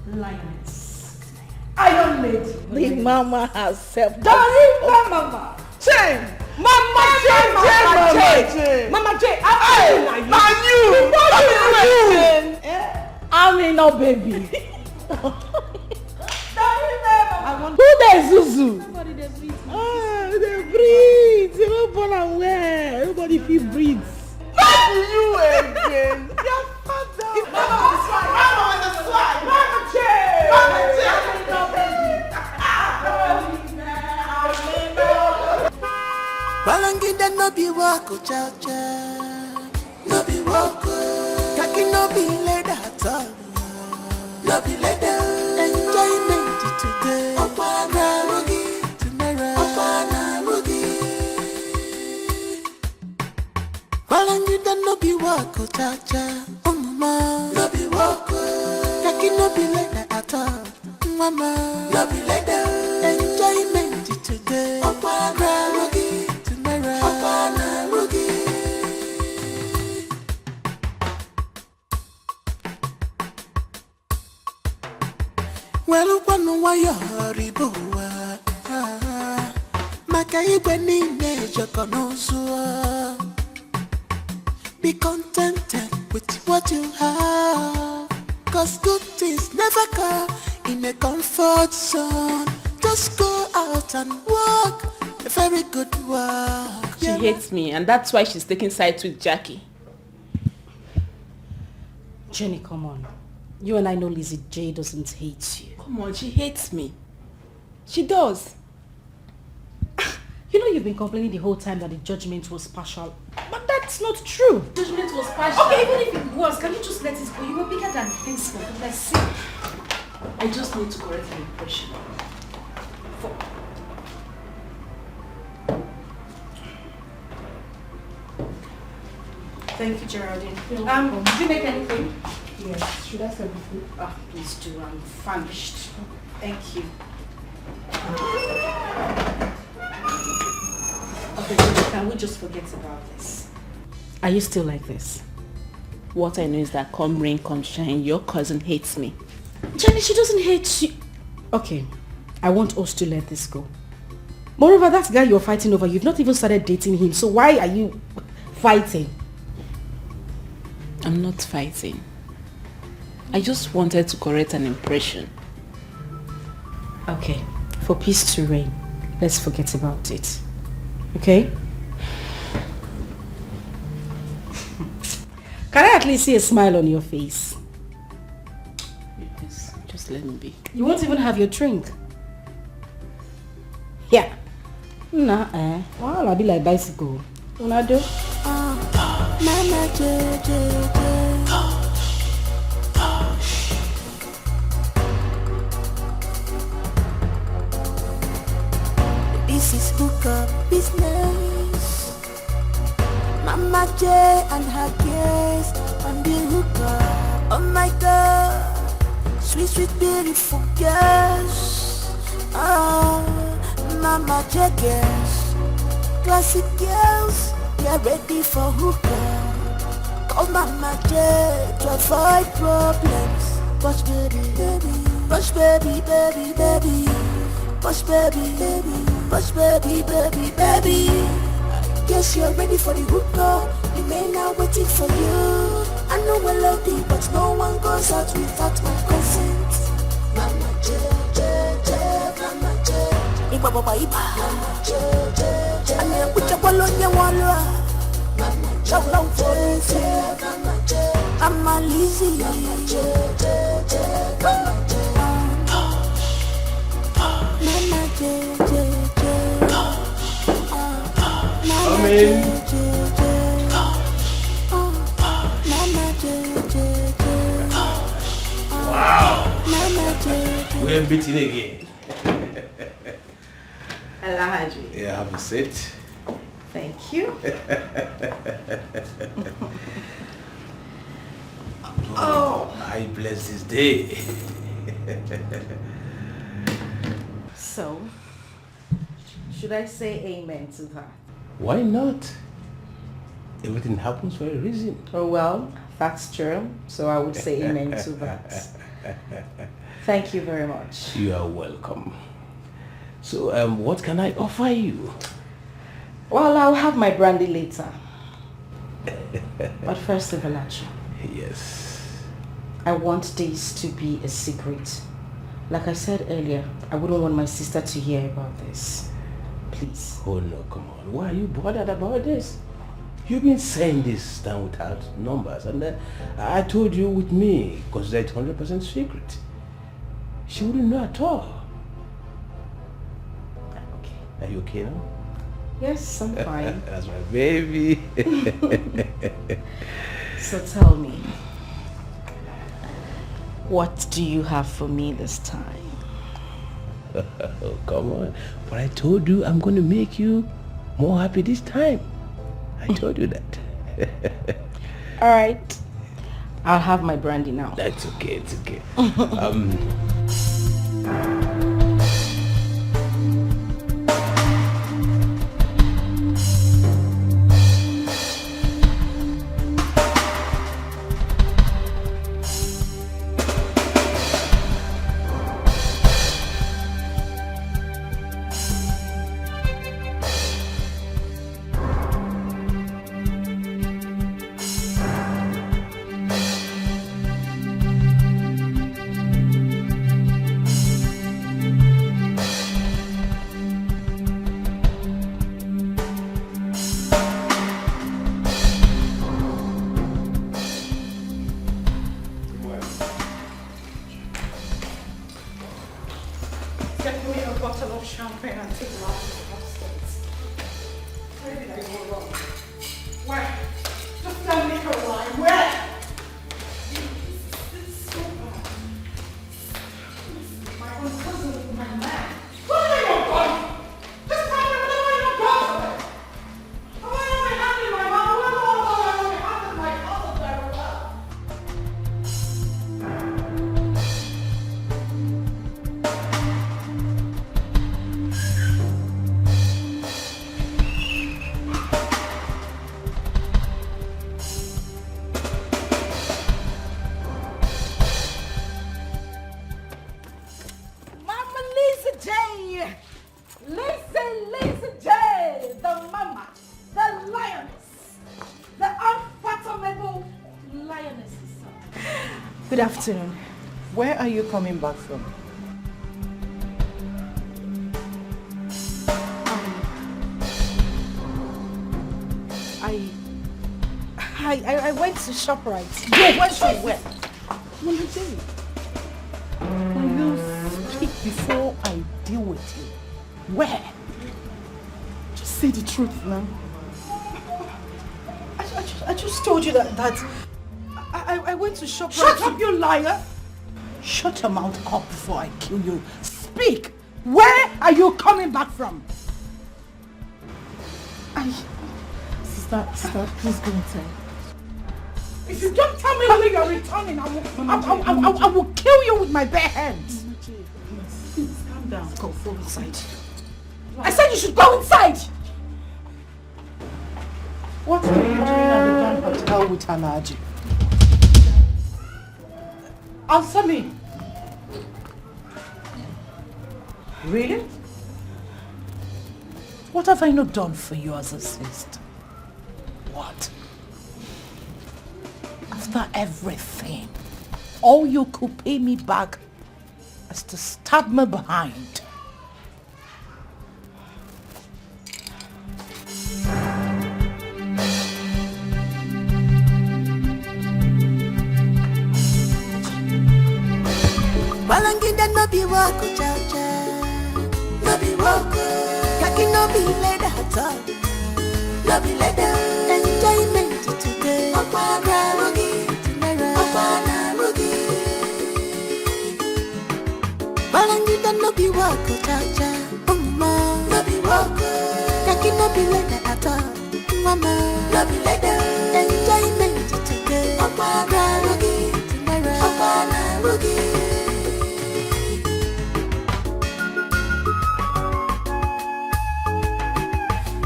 lioness. Iron Lady. The mama herself. Darling Mama. Jane! Mama J. Mama J, I'm you! I'm in no baby. Who there, Zuzu? Somebody they breathe. They breathe. They don't born and where. Everybody feel breathes. Not you again. Your father. Mama on the slide. Mama on the slide. Mama J. Mama J. Balangida no be wako cha cha, no be wako. Kaki no be leda at all, no be leda. Enjoyment today, opana rugi tomorrow, opana rugi. Balangida no be wako cha cha, mama, no be wako. Kaki no be leda at all, mama, no be leda. Enjoyment today, opana rugi. Well, one wire riboa, Makai Benine Jaconoso. Be contented with what you have, 'cause good things never come in a comfort zone. Just go out and walk very good work. She hates me, and that's why she's taking sides with Jackie. Jenny, come on. You and I know Lizzie J doesn't hate you. Come on, she hates me. She does. You know you've been complaining the whole time that the judgment was partial. But that's not true. Judgment was partial. Okay, even if it was, can you just let it go? You were bigger than this for goodness sake. I just need to correct my impression. Thank you, Geraldine. Did you make anything? Yes. Should I serve the food? Ah, please do. I'm famished. Thank you. Okay, so can we just forget about this? Are you still like this? What I know is that come rain, come shine, your cousin hates me. Jenny, she doesn't hate you. Okay, I want us to let this go. Moreover, that guy you're fighting over, you've not even started dating him, so why are you fighting? I'm not fighting. I just wanted to correct an impression. Okay, for peace to reign, let's forget about it. Okay? Can I at least see a smile on your face? Yes, just let me be. You won't even have your drink. Yeah. Nah, well, I'll be like bicycle. Una do? Mama This is hookup business. Mama J and her guest on the hookup. Oh my God, sweet, sweet, beautiful girls. Mama J girls, classic girls, get ready for hookup. Call Mama J to avoid problems. Push baby, baby, push baby, baby, baby, push baby, baby. Push baby, baby, baby. Guess you're ready for the hookup. The men are waiting for you. I know we're loaded, but no one goes out without my consent. Mama J, J, J, Mama J. Iba baba iba. Mama J, J, J. Ane kucha bolonya walwa. Mama J, J, Mama J. I'm Lizzie. Mama J, J, J, Mama J. Mama J, J. Come in. Wow. We're beating again. Hello, Haji. Yeah, have a seat. Thank you. Oh, I bless this day. So, should I say amen to that? Why not? Everything happens for a reason. Oh, well, that's true. So I would say amen to that. Thank you very much. You are welcome. So, what can I offer you? Well, I'll have my brandy later. But first, Ivalachi. Yes. I want this to be a secret. Like I said earlier, I wouldn't want my sister to hear about this. Please. Oh no, come on. Why are you bothered about this? You've been saying this down without numbers, and I told you with me, because it's 100% secret. She wouldn't know at all. Okay. Are you okay now? Yes, I'm fine. That's my baby. So tell me, what do you have for me this time? Oh, come on. But I told you I'm going to make you more happy this time. I told you that. All right. I'll have my brandy now. That's okay. It's okay. Good afternoon. Where are you coming back from? I went to ShopRite. You went to where? Will you speak before I deal with you? Where? Just say the truth now. I just told you that I went to ShopRite. Shut up, you liar! Shut your mouth up before I kill you. Speak! Where are you coming back from? Sister, please go inside. If you don't tell me when you're returning, I will kill you with my bare hands. Please, calm down. Go inside. I said you should go inside! What are you doing at the Grand Hotel with Anaji? Answer me. Really? What have I not done for you as a sister? What? After everything, all you could pay me back is to stab me behind. Balangida no be wako cha-cha, no be wako. Kaki no be leather at all, no be leather. Enjoyment today, Opana Rugi, tomorrow, Opana Rugi. Balangida no be wako cha-cha, mama, no be wako. Kaki no be leather at all, mama, no be leather. Enjoyment today, Opana Rugi, tomorrow, Opana Rugi.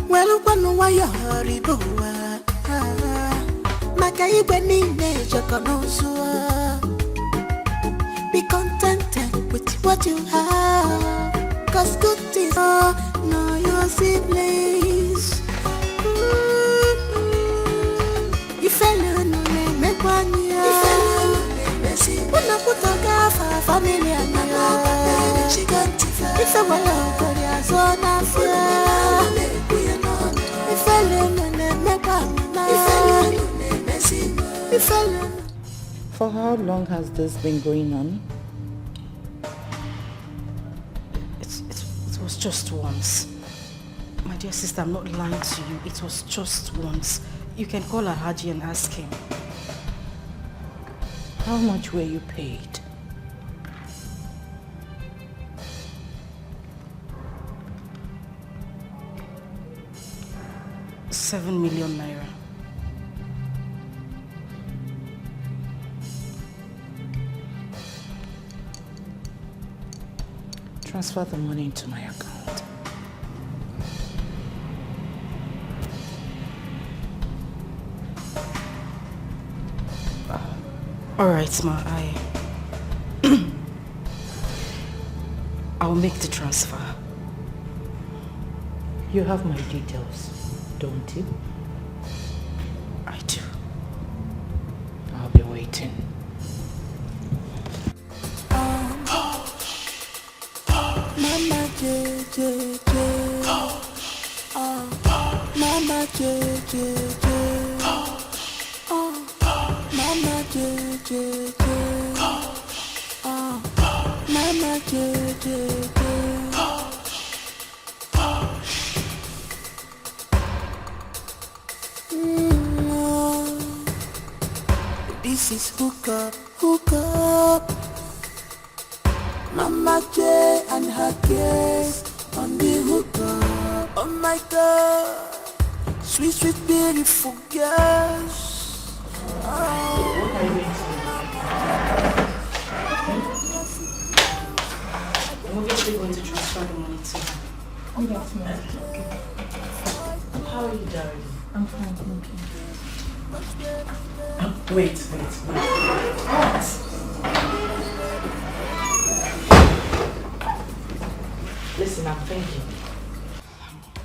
Well, one wire hurry go. Makai when in nature be contented with what you have. Cause good things know your siblings. You fell on me, make one year. You fell on me, when I put a gaff, family and she got to if I want to go, there's one affair. For how long has this been going on? It was just once. My dear sister, I'm not lying to you. It was just once. You can call Alhaji and ask him. How much were you paid? ₦7 million. Transfer the money into my account. All right, ma. I'll make the transfer. You have my details, don't you? I do. I'll be waiting. Mama J J J. Mama J J J. Mama J J J. Mama J J J. This is hook up. Mama J and her kids on the hook up. Oh my God, sweet, sweet, beautiful girls. What are you going to do? I'm obviously going to transfer the money to her. Oh, that's nice. Okay. How are you, darling? I'm fine, thank you. Wait. What? Listen,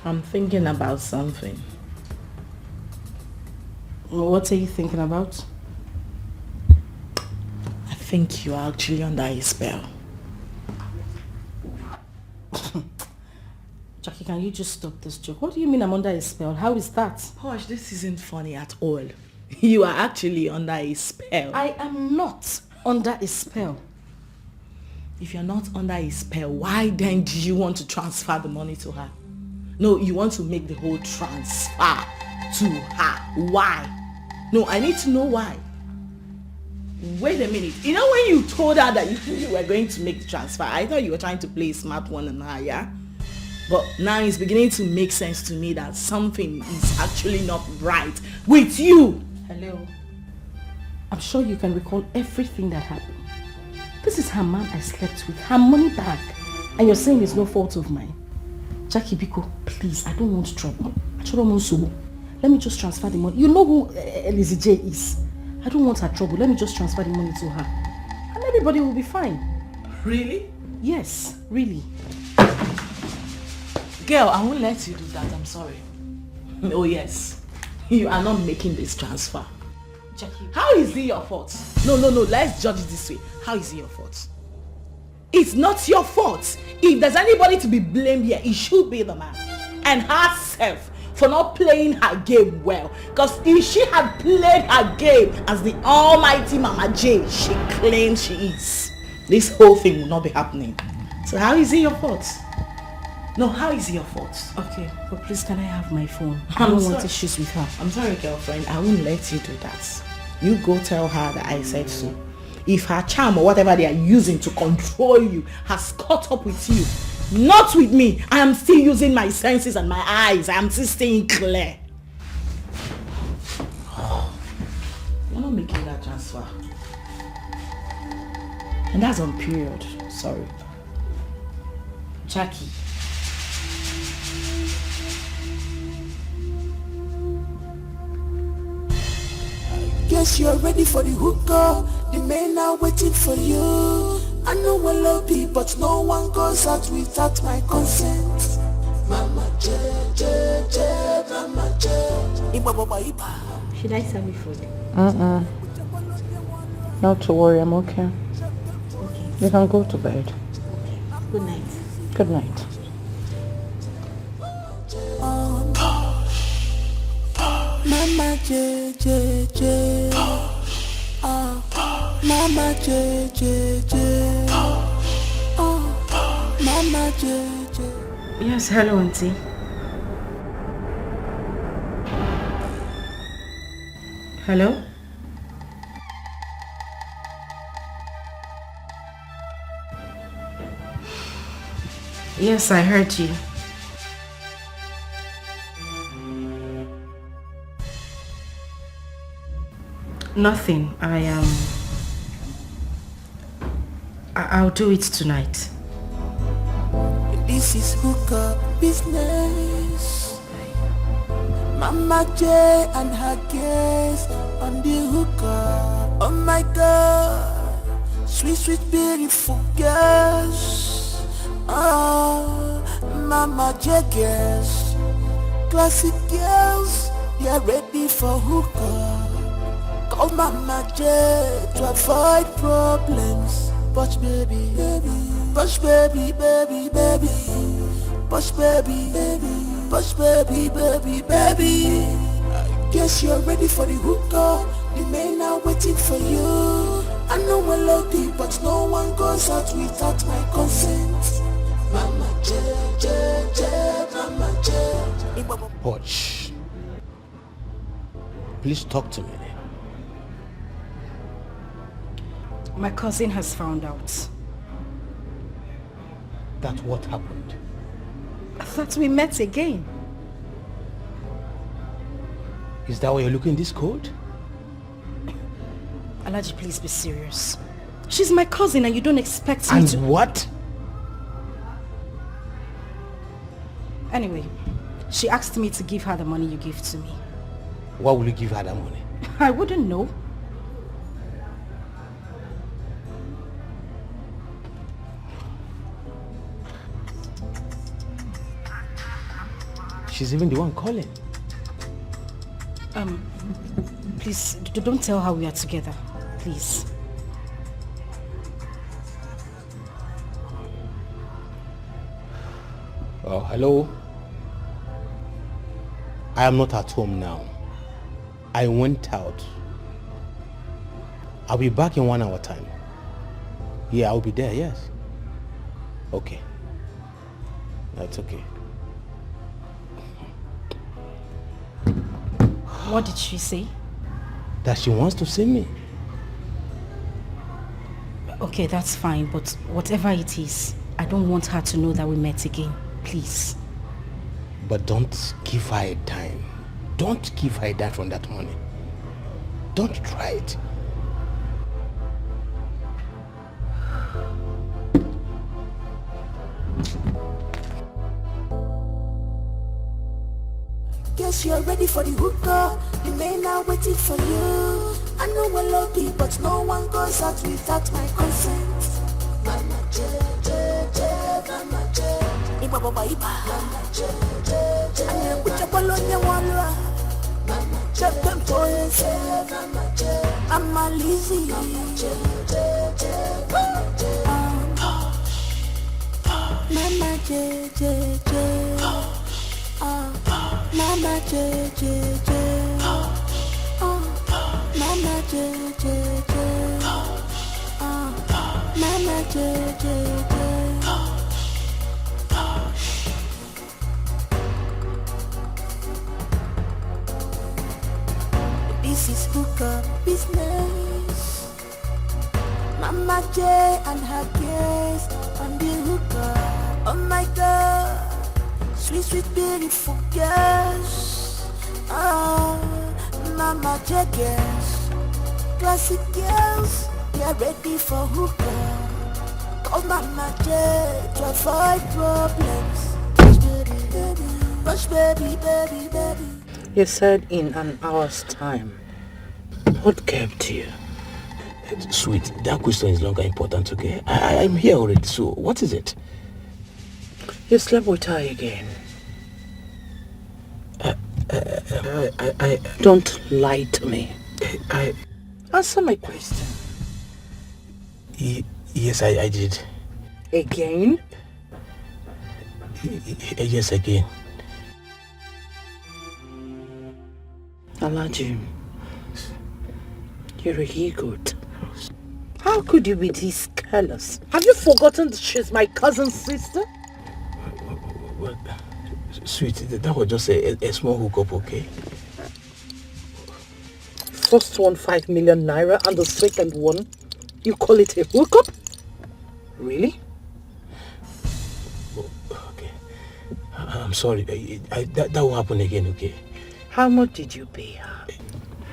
I'm thinking about something. What are you thinking about? I think you are actually under a spell. Jackie, can you just stop this joke? What do you mean I'm under a spell? How is that? Posh, this isn't funny at all. You are actually under a spell. I am not under a spell. If you're not under a spell, why then do you want to transfer the money to her? No, you want to make the whole transfer to her. Why? No, I need to know why. Wait a minute. You know when you told her that you were going to make the transfer, I thought you were trying to play a smart one on her, yeah? But now it's beginning to make sense to me that something is actually not right with you. Hello. I'm sure you can recall everything that happened. This is her man I slept with, her money back. And you're saying it's no fault of mine. Jackie Biko, please, I don't want trouble. Let me just transfer the money. You know who Elise J is. I don't want her trouble. Let me just transfer the money to her. And everybody will be fine. Really? Yes, really. Girl, I won't let you do that. I'm sorry. Oh yes. You are not making this transfer. Jackie. How is it your fault? No. Let's judge it this way. How is it your fault? It's not your fault. If there's anybody to be blamed here, it should be the man. And herself for not playing her game well. Because if she had played her game as the almighty Mama J she claims she is, this whole thing will not be happening. So how is it your fault? No, how is it your fault? Okay, but please can I have my phone? I don't want issues with her. I'm sorry, girlfriend. I won't let you do that. You go tell her that I said so. If her charm or whatever they are using to control you has caught up with you, not with me. I am still using my senses and my eyes. I am still staying clear. You're not making that transfer. And that's on period. Sorry. Jackie. Guess you're ready for the hookup. The men are waiting for you. I know I love you, but no one goes out without my consent. Mama J, Mama J. Should I serve you food? Not to worry, I'm okay. You can go to bed. Good night. Good night. Mama J, Mama J, Mama J. Yes, hello, auntie. Hello? Yes, I heard you. Nothing. I'll do it tonight. This is hookup business. Mama J and her guest on the hookup. Oh my God, sweet, beautiful girls. Oh, Mama J girls, classic girls, they're ready for hookup. Call Mama J to avoid problems. Push baby, push baby, push baby, push baby. I guess you're ready for the hookup. The men are waiting for you. I know I love you, but no one goes out without my consent. Mama J, Mama J. Poch, please talk to me. My cousin has found out. That what happened? That we met again. Is that why you're looking this cold? Alaji, please be serious. She's my cousin and you don't expect me to... And what? Anyway, she asked me to give her the money you gave to me. Why will you give her that money? I wouldn't know. She's even the one calling. Please, don't tell her we are together. Please. Oh, hello? I am not at home now. I went out. I'll be back in 1 hour time. Yeah, I'll be there, yes. Okay. That's okay. What did she say? That she wants to see me. Okay, that's fine, but whatever it is, I don't want her to know that we met again. Please. But don't give her a dime. Don't give her a dime from that money. Don't try it. Guess you're ready for the hookah. The men are waiting for you. I know we're lucky, but no one goes out without my consent. Mama je, mama je. Iba baba iba. Mama je. Ane kucha balonya walwa. Mama je, them toys. Mama je. I'm a lazy. Mama je. Mama je. Mama je. Mama je. Mama je. This is hookah business. Mama J and her guests on the hookah. Oh my God, sweet, sweet, beautiful girls. Oh, Mama J girls, classic girls, they are ready for hookah. Oh Mama J to avoid problems. Push baby, baby, baby. You said in an hour's time. What kept you? Sweet, that question is no longer important, okay? I'm here already, so what is it? You slept with her again. Don't lie to me. Answer my question. Yes, I did. Again? Yes, again. Alhaji, you're a he-goat. How could you be this careless? Have you forgotten that she's my cousin's sister? Well, sweet, that was just a small hookup, okay? First one 5 million naira and the second one, you call it a hookup? Really? Okay. I'm sorry. That will happen again, okay? How much did you pay her?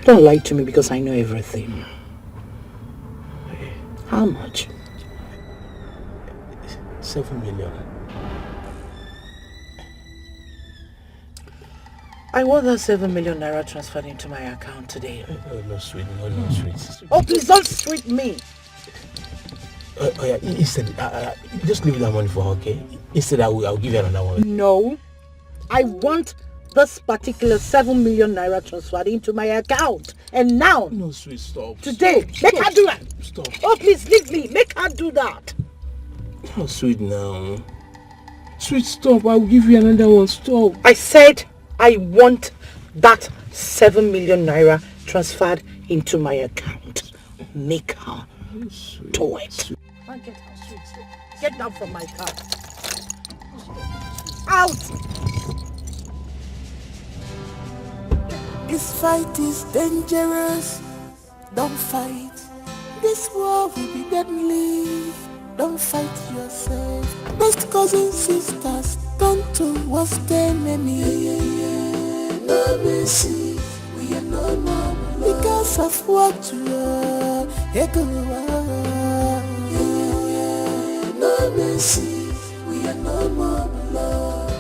Don't lie to me because I know everything. How much? 7 million. I want that 7 million naira transferred into my account today. Oh, no, sweet. No, sweet. Oh, please don't sweet me. Oh, yeah, instead, just leave that money for her, okay? Instead, I'll give you another one. No. I want this particular 7 million naira transferred into my account. And now. No, sweet, stop. Today. Make her do that. Stop. Oh, please leave me. Make her do that. Oh, sweet, now. Sweet, stop. I'll give you another one. Stop. I said I want that 7 million naira transferred into my account. Make her do it. Get out, sweet. Get down from my car. Out! This fight is dangerous. Don't fight. This war will be deadly. Don't fight yourself. Best cousins, sisters, turn towards the enemy. No mercy. We are no more because of what you are. No mercy. We are no more love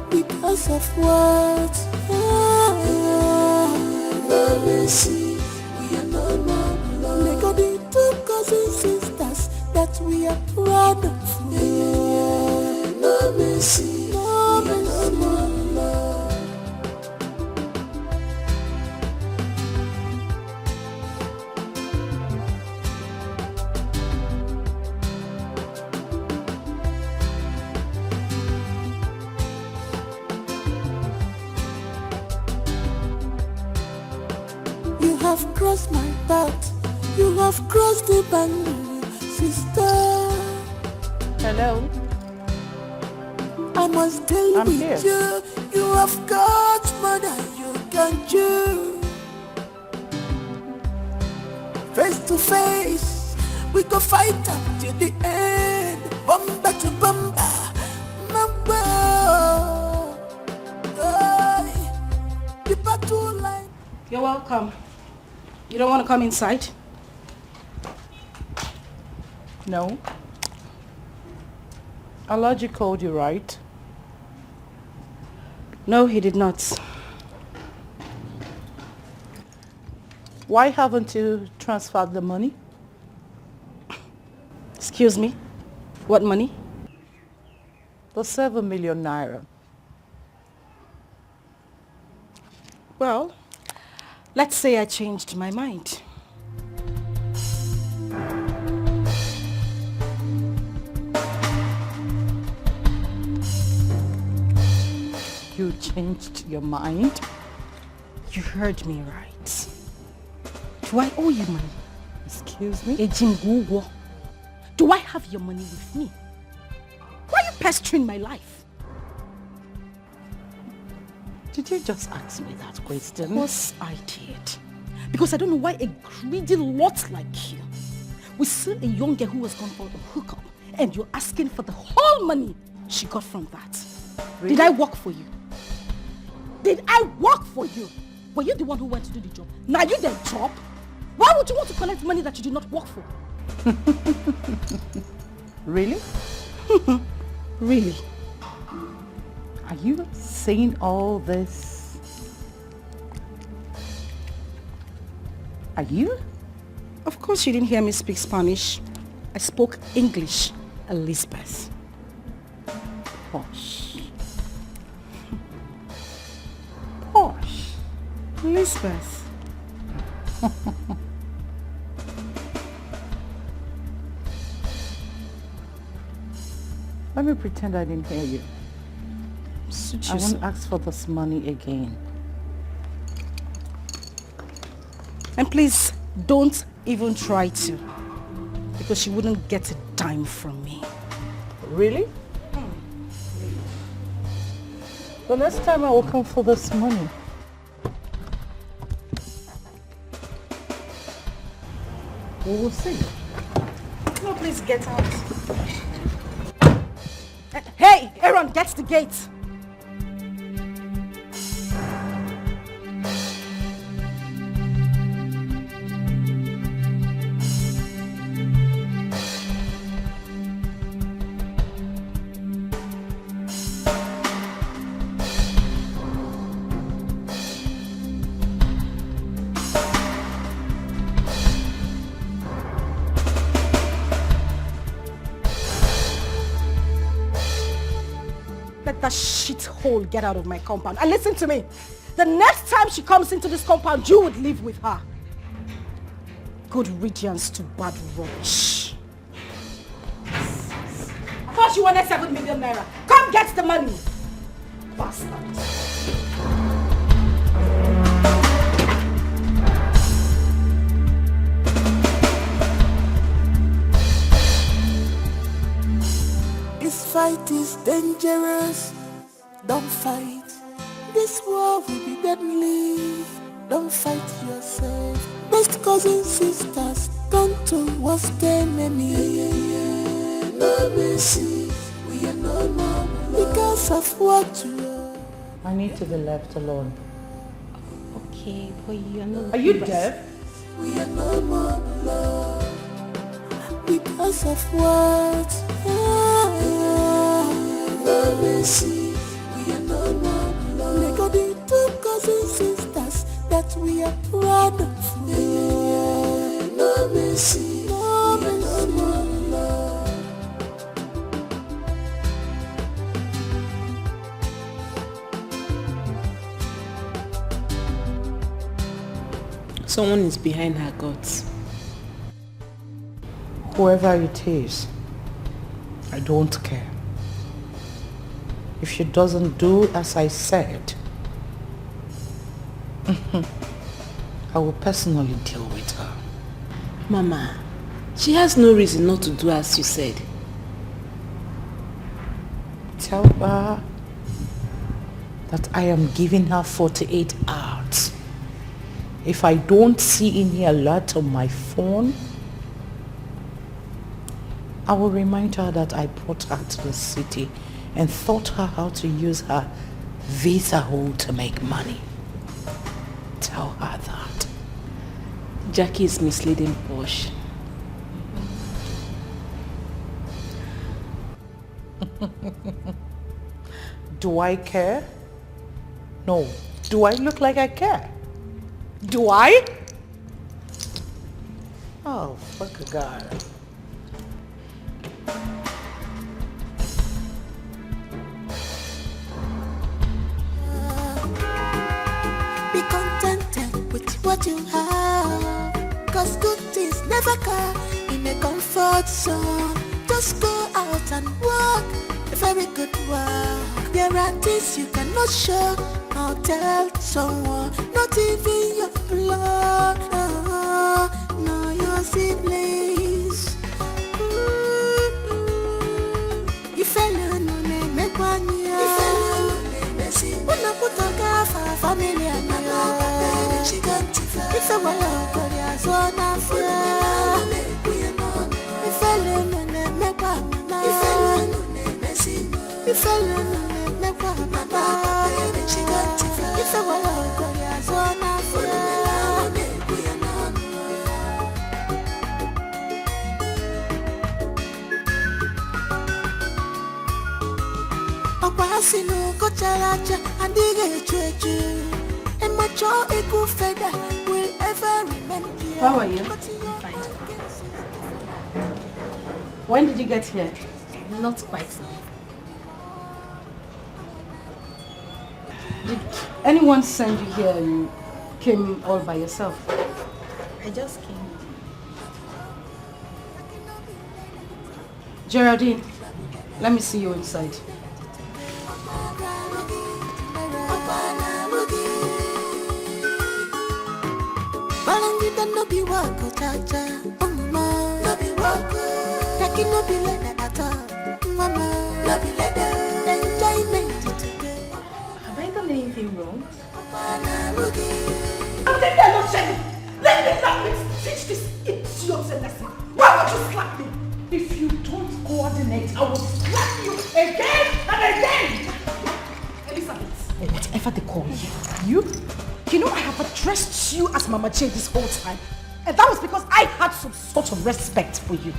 because of what. No mercy, we are no more love. Make all the two cousins, sisters that we are proud of. No mercy, no mercy, no more love. You have crossed my path. You have crossed the boundary, sister. Hello? I must deal I'm with here. you. You have got more than you can chew. Face to face, we go fight up till the end. Bumper to bumper, number. The battle line. You're welcome. You don't want to come inside? No. Allergy called you, right? No, he did not. Why haven't you transferred the money? Excuse me? What money? The 7 million naira. Well, let's say I changed my mind. You changed your mind? You heard me right. Do I owe you money? Excuse me? Do I have your money with me? Why are you pestering my life? Did you just ask me that question? Of course I did. Because I don't know why a greedy lot like you will see a young girl who was gone for a hookup and you're asking for the whole money she got from that. Really? Did I work for you? Did I work for you? Were you the one who went to do the job? Now you the job? Why would you want to collect money that you did not work for? Really? Really? Are you saying all this? Are you? Of course you didn't hear me speak Spanish. I spoke English, Elizabeth. Posh. Posh. Elizabeth. Let me pretend I didn't hear you. I won't ask for this money again. And please, don't even try to. Because you wouldn't get a dime from me. Really? The next time I will come for this money. We will see. No, please get out. Hey, Aaron, get to the gate. That shithole get out of my compound. And listen to me. The next time she comes into this compound, you would live with her. Good riddance to bad rubbish. I thought you wanted 7 million naira. Come get the money. Bastard. This fight is dangerous. Don't fight. This war will be deadly. Don't fight yourself. Best cousins, sisters, come to worst enemy. No mercy. We are no more because of what you are. I need to be left alone. Okay, but you're not... Are you deaf? We are no more love because of what? No mercy. We are no more love. They got the two cousins, sisters that we are proud of. No mercy. No mercy. No more love. Someone is behind her guts. Whoever it is, I don't care. If she doesn't do as I said, I will personally deal with her. Mama, she has no reason not to do as you said. Tell her that I am giving her 48 hours. If I don't see any alert on my phone, I will remind her that I brought her to the city and taught her how to use her visa hole to make money. Tell her that. Jackie is misleading Posh. Do I care? No. Do I look like I care? Do I? Oh, fuck a guy. Be contented with what you have, 'cause good things never come in a comfort zone. Just go out and walk a very good walk. There are things you cannot show or tell someone, not even your blood, no your siblings. If I learn no name, make one year. If I learn no name, una put a gafa family and my she can't if I want to go there, so I'm fear. If I learn no name, make one. If I learn no name, if I learn no name, make one. She can't if I want to go there, so I'm fear. Sino kocharacha and digechechu and macho eku feda will ever remember. How are you? Fine. When did you get here? Not quite. Did anyone send you here? You came all by yourself? I just came. Geraldine, let me see you inside. No be work, cha-cha, no be work, taki no be leather at all, mama, no be leather, enjoyment today. Have I done anything wrong? I'm taking a lot, Shelly. Let me not teach this idiot a lesson. Why would you slap me? If you don't coordinate, I will slap you again and again. Elizabeth, or whatever they call you. You know I have addressed you as Mama J this whole time. And that was because I had some sort of respect for you.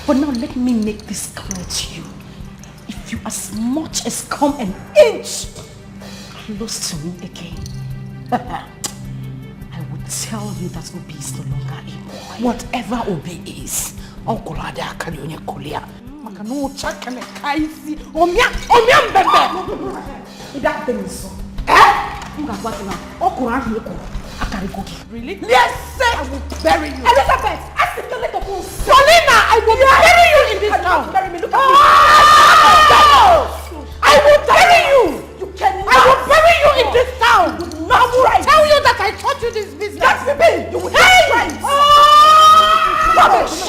But now let me make this clear to you. If you as much as come an inch close to me again, I would tell you that Obi is no longer a boy. Whatever Obi is, Okolada Kalionya Kolia. Makano Chakane Kaisi, Omia Bebe. That thing is so. Really? Yes, sir! I will bury you. Elizabeth! Ask the little girl. Paulina! I will bury you in this town. Bury me. Look at me. I will bury you. You cannot. I will bury you in this town. I will tell you that I taught you this business. That's the thing. You will not. Rubbish!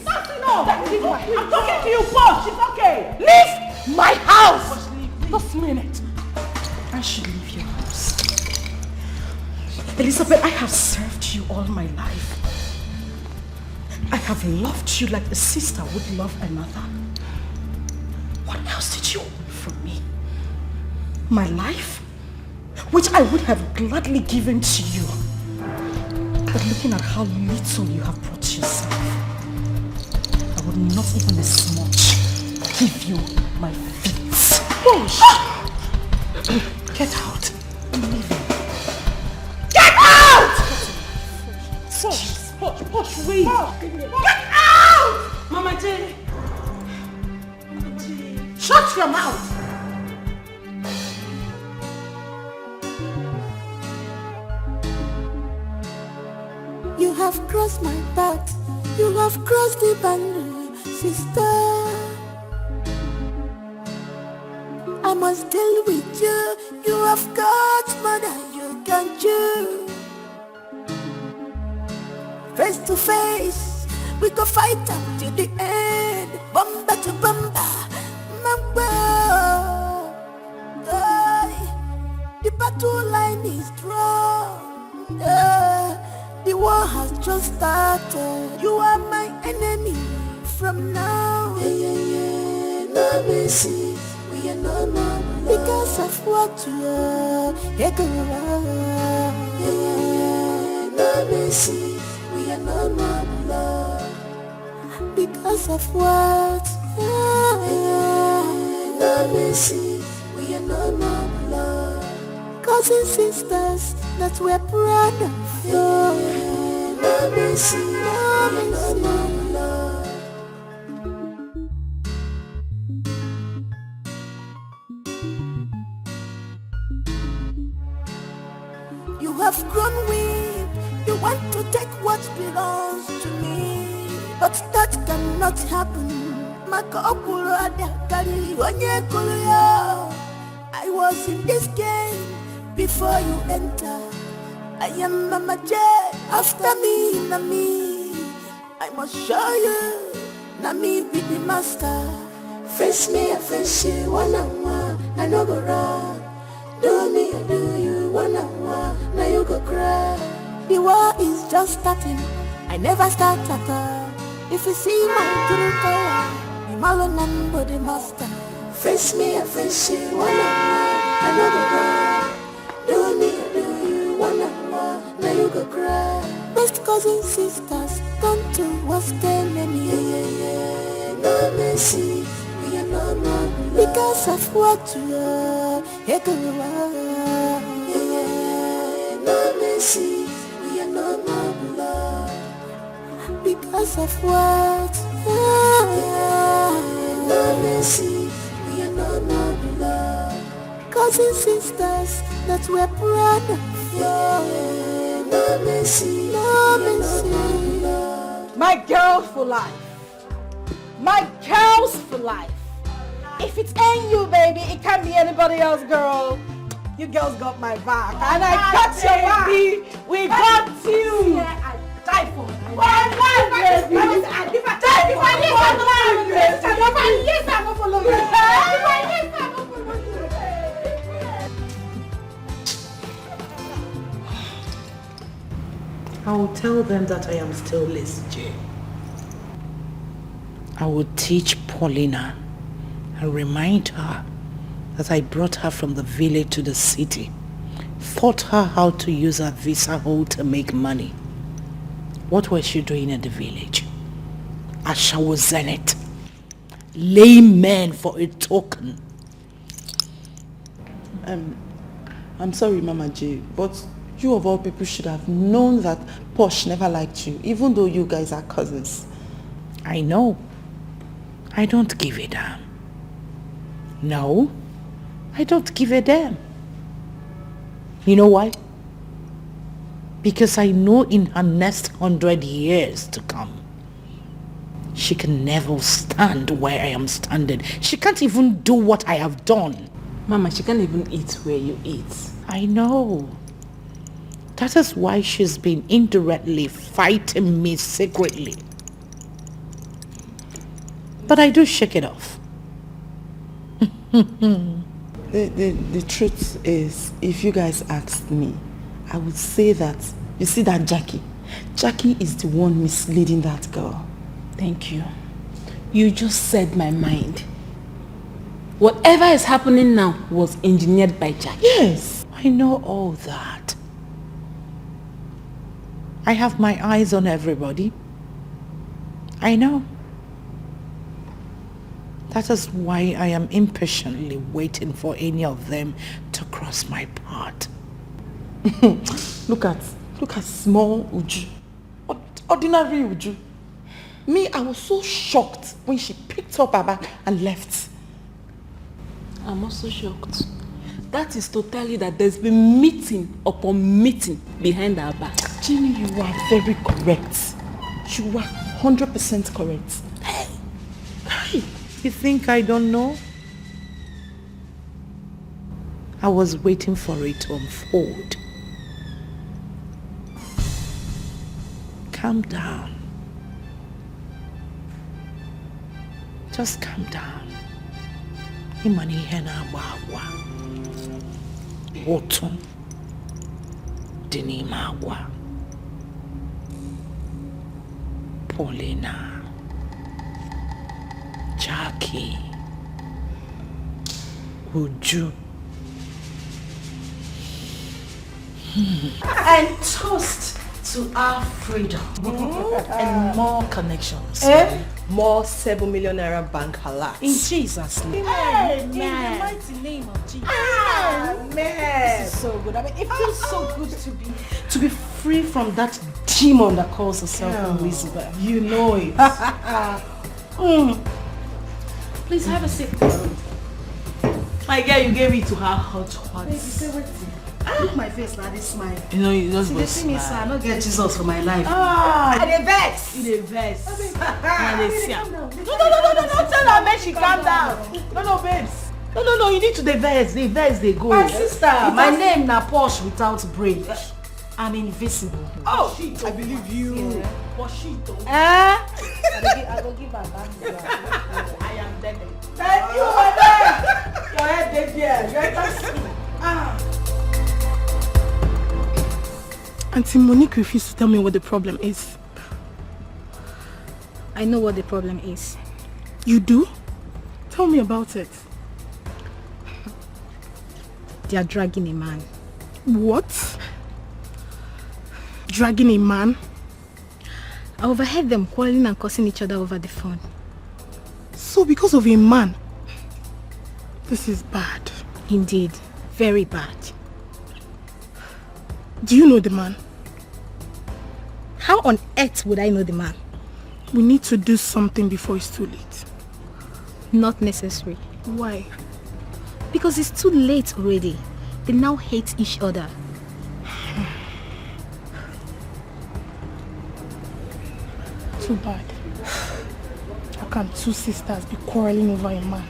That's enough. I'm talking to you, boss. It's okay. Leave my house. This minute. I should leave your house. Elizabeth, I have served you all my life. I have loved you like a sister would love another. What else did you want from me? My life? Which I would have gladly given to you. But looking at how little you have brought yourself, I would not even as much give you my feet. Push! Get out. I'm leaving. Get out! Push, wait. Get out! Mama J. Shut your mouth. You have crossed my path. You have crossed the boundary, sister. I must deal with you. You have got more than you can chew. face to face. We go fight up till the end. Bumper to bumper. Mamba. The battle line is drawn. The war has just started. You are my enemy from now. No mercy. We are no more because of what you are. No mercy. We are no more love because of what? No mercy. We are no more love. Cousins, sisters that we're proud of. No mercy. No mercy. No love. You have grown weak. You want to take what belongs to me, but that cannot happen. I was in this game before you enter. I am Mama J. After me, Nami. I must show you. Nami be the master. Face me, I face you. One on one, I no go run. Do me, I do you. One on one, now you go cry. The war is just starting. I never start at all. If you see my true color, I'm all on number the master. Face me, I face you. One on one, I no go run. Do me, I do you. One on one, now you go cry. Best cousins, sisters, come to what's the enemy. No mercy, we are no more because of what you are. No mercy, we are no more love because of what? No mercy, we are no more love. Cousins, sisters that we're proud of. No mercy, no mercy. My girl for life. My girls for life. If it ain't you, baby, it can't be anybody else, girl. You girls got my back, and I got your back. We got you. Yeah, I died for you. I will tell them that I am still Liz J. I will teach Paulina and remind her that I brought her from the village to the city, taught her how to use her visa hole to make money. What was she doing in the village? Ashawo Zenith, layman for a token. I'm sorry, Mama J, but you of all people should have known that Posh never liked you, even though you guys are cousins. I know. I don't give a damn. No, I don't give a damn. You know why? Because I know in her next 100 years to come, she can never stand where I am standing. She can't even do what I have done. Mama, she can't even eat where you eat. I know. That is why she's been indirectly fighting me secretly. But I do shake it off. The truth is, if you guys asked me, I would say that, you see that Jackie is the one misleading that girl. Thank you. You just said my mind. Whatever is happening now was engineered by Jackie. Yes, I know all that. I have my eyes on everybody. I know. That is why I am impatiently waiting for any of them to cross my path. Look at small Uju. Ordinary Uju. Me, I was so shocked when she picked up her bag and left. I'm also shocked. That is to tell you that there's been meeting upon meeting behind our back. Jenny, you are very correct. You are 100% correct. Hey, you think I don't know? I was waiting for it to unfold. calm down. Just calm down. Imani hena agwa. Wotum. Dini magwa. Paulina. Jackie. Uju. And toast to our freedom. And more connections. More 7 million naira bank halas. In Jesus' name. Amen. In the mighty name of Jesus. Amen. This is so good. I mean, it feels so good to be free from that demon that calls herself Elizabeth. You know it. Please have a seat. My girl, you gave it to her hot. Baby, say what? Look my face now, this smile. You know, you just see, go they see me, sir. I don't get Jesus for my life. Ah, I dey vex. You dey vex. No, No, tell her, make she calm down. No, babes. No, you need to dey vex. They vex, they go. My sister, my name na Posh without brain. I'm invisible. Oh, I believe you. Yeah. Poshito. I go give her back. I am dead. Thank you, madam. Your head dead here. Your head Auntie Monique refused to tell me what the problem is. I know what the problem is. You do? Tell me about it. They are dragging a man. What? Dragging a man? I overheard them quarreling and cursing each other over the phone. So because of a man? This is bad. Indeed, very bad. Do you know the man? How on earth would I know the man? We need to do something before it's too late. Not necessary. Why? Because it's too late already. They now hate each other. Too bad. How can two sisters be quarreling over a man?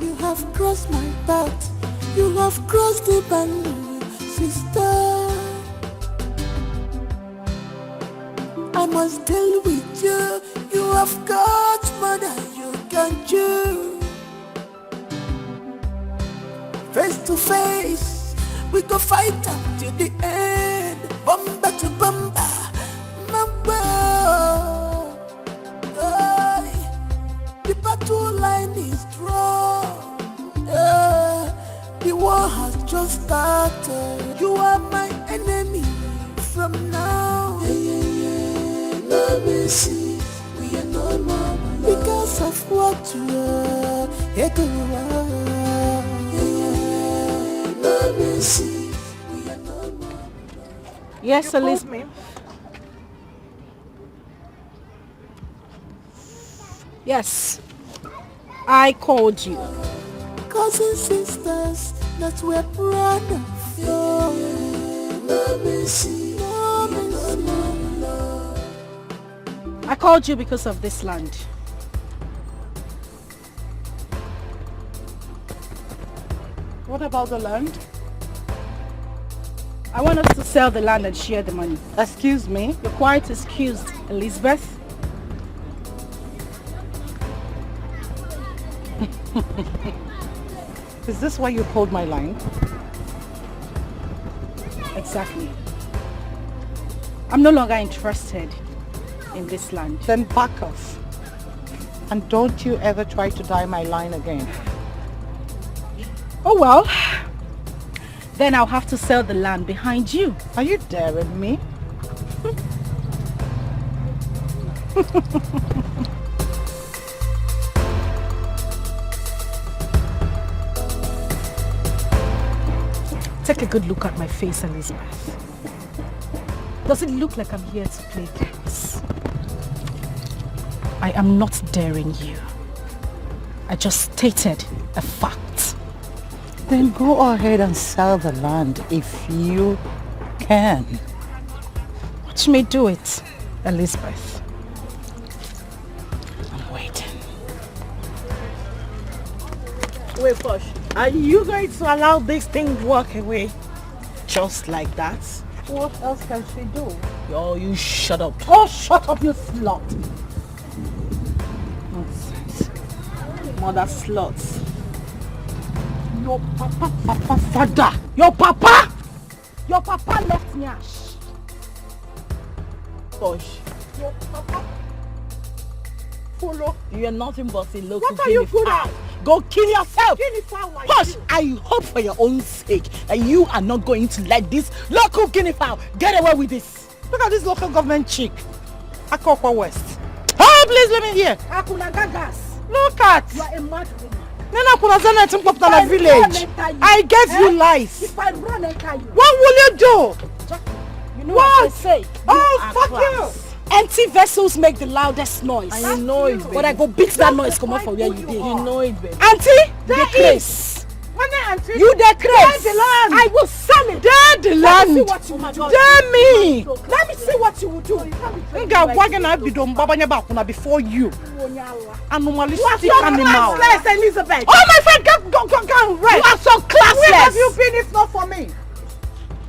You have crossed my path. You have crossed the boundary, sister. I must deal with you. You have got more than you can chew. Face to face, we go fight up till the end. Bumper to bumper, the battle line is drawn. The war has just started. You are my enemy from now. Let me see, we are no more because of what you are. Let me see, we are no more. Yes, Elizabeth. Yes, I called you. Cousin sisters that we're proud of. Let me see, I called you because of this land. What about the land? I want us to sell the land and share the money. Excuse me? You're quite excused, Elizabeth. Is this why you called my line? Exactly. I'm no longer interested in this land. Then back off. And don't you ever try to die my line again. Oh well. Then I'll have to sell the land behind you. Are you daring me? Take a good look at my face, Elizabeth. Does it look like I'm here to play games? I am not daring you. I just stated a fact. Then go ahead and sell the land if you can. Watch me do it, Elizabeth. I'm waiting. Wait, Posh. Are you going to allow this thing to walk away? Just like that? What else can she do? Yo, you shut up. Oh, shut up, you slut! Nonsense. Mother sluts. Your papa, father! Your papa! Your papa left me ash. Posh. Your papa follow. You're nothing but a local What are you good at? Go kill yourself! Like Posh, I hope for your own sake that you are not going to let this local guinea fowl get away with this. Look at this local government chick. Akokwa West. Oh, please let me hear. Akuna gagas. Look at. You are a mad woman. Nena kuna zana timpopta na village. I gave you lies. If I run enter you. What will you do? You know what I say? Oh, fuck you. Empty vessels make the loudest noise. I know it, baby. But I go beat that noise come out from where you did. You know it, baby. Auntie, the craze. You the craze. I will sell it. The land. Let me see what you will do. Me. Let me see what you will do. Before you. Animalistic You are so animal. classless, Elizabeth. Oh, my friend, go and rest. You are so classless. Where have you been if not for me?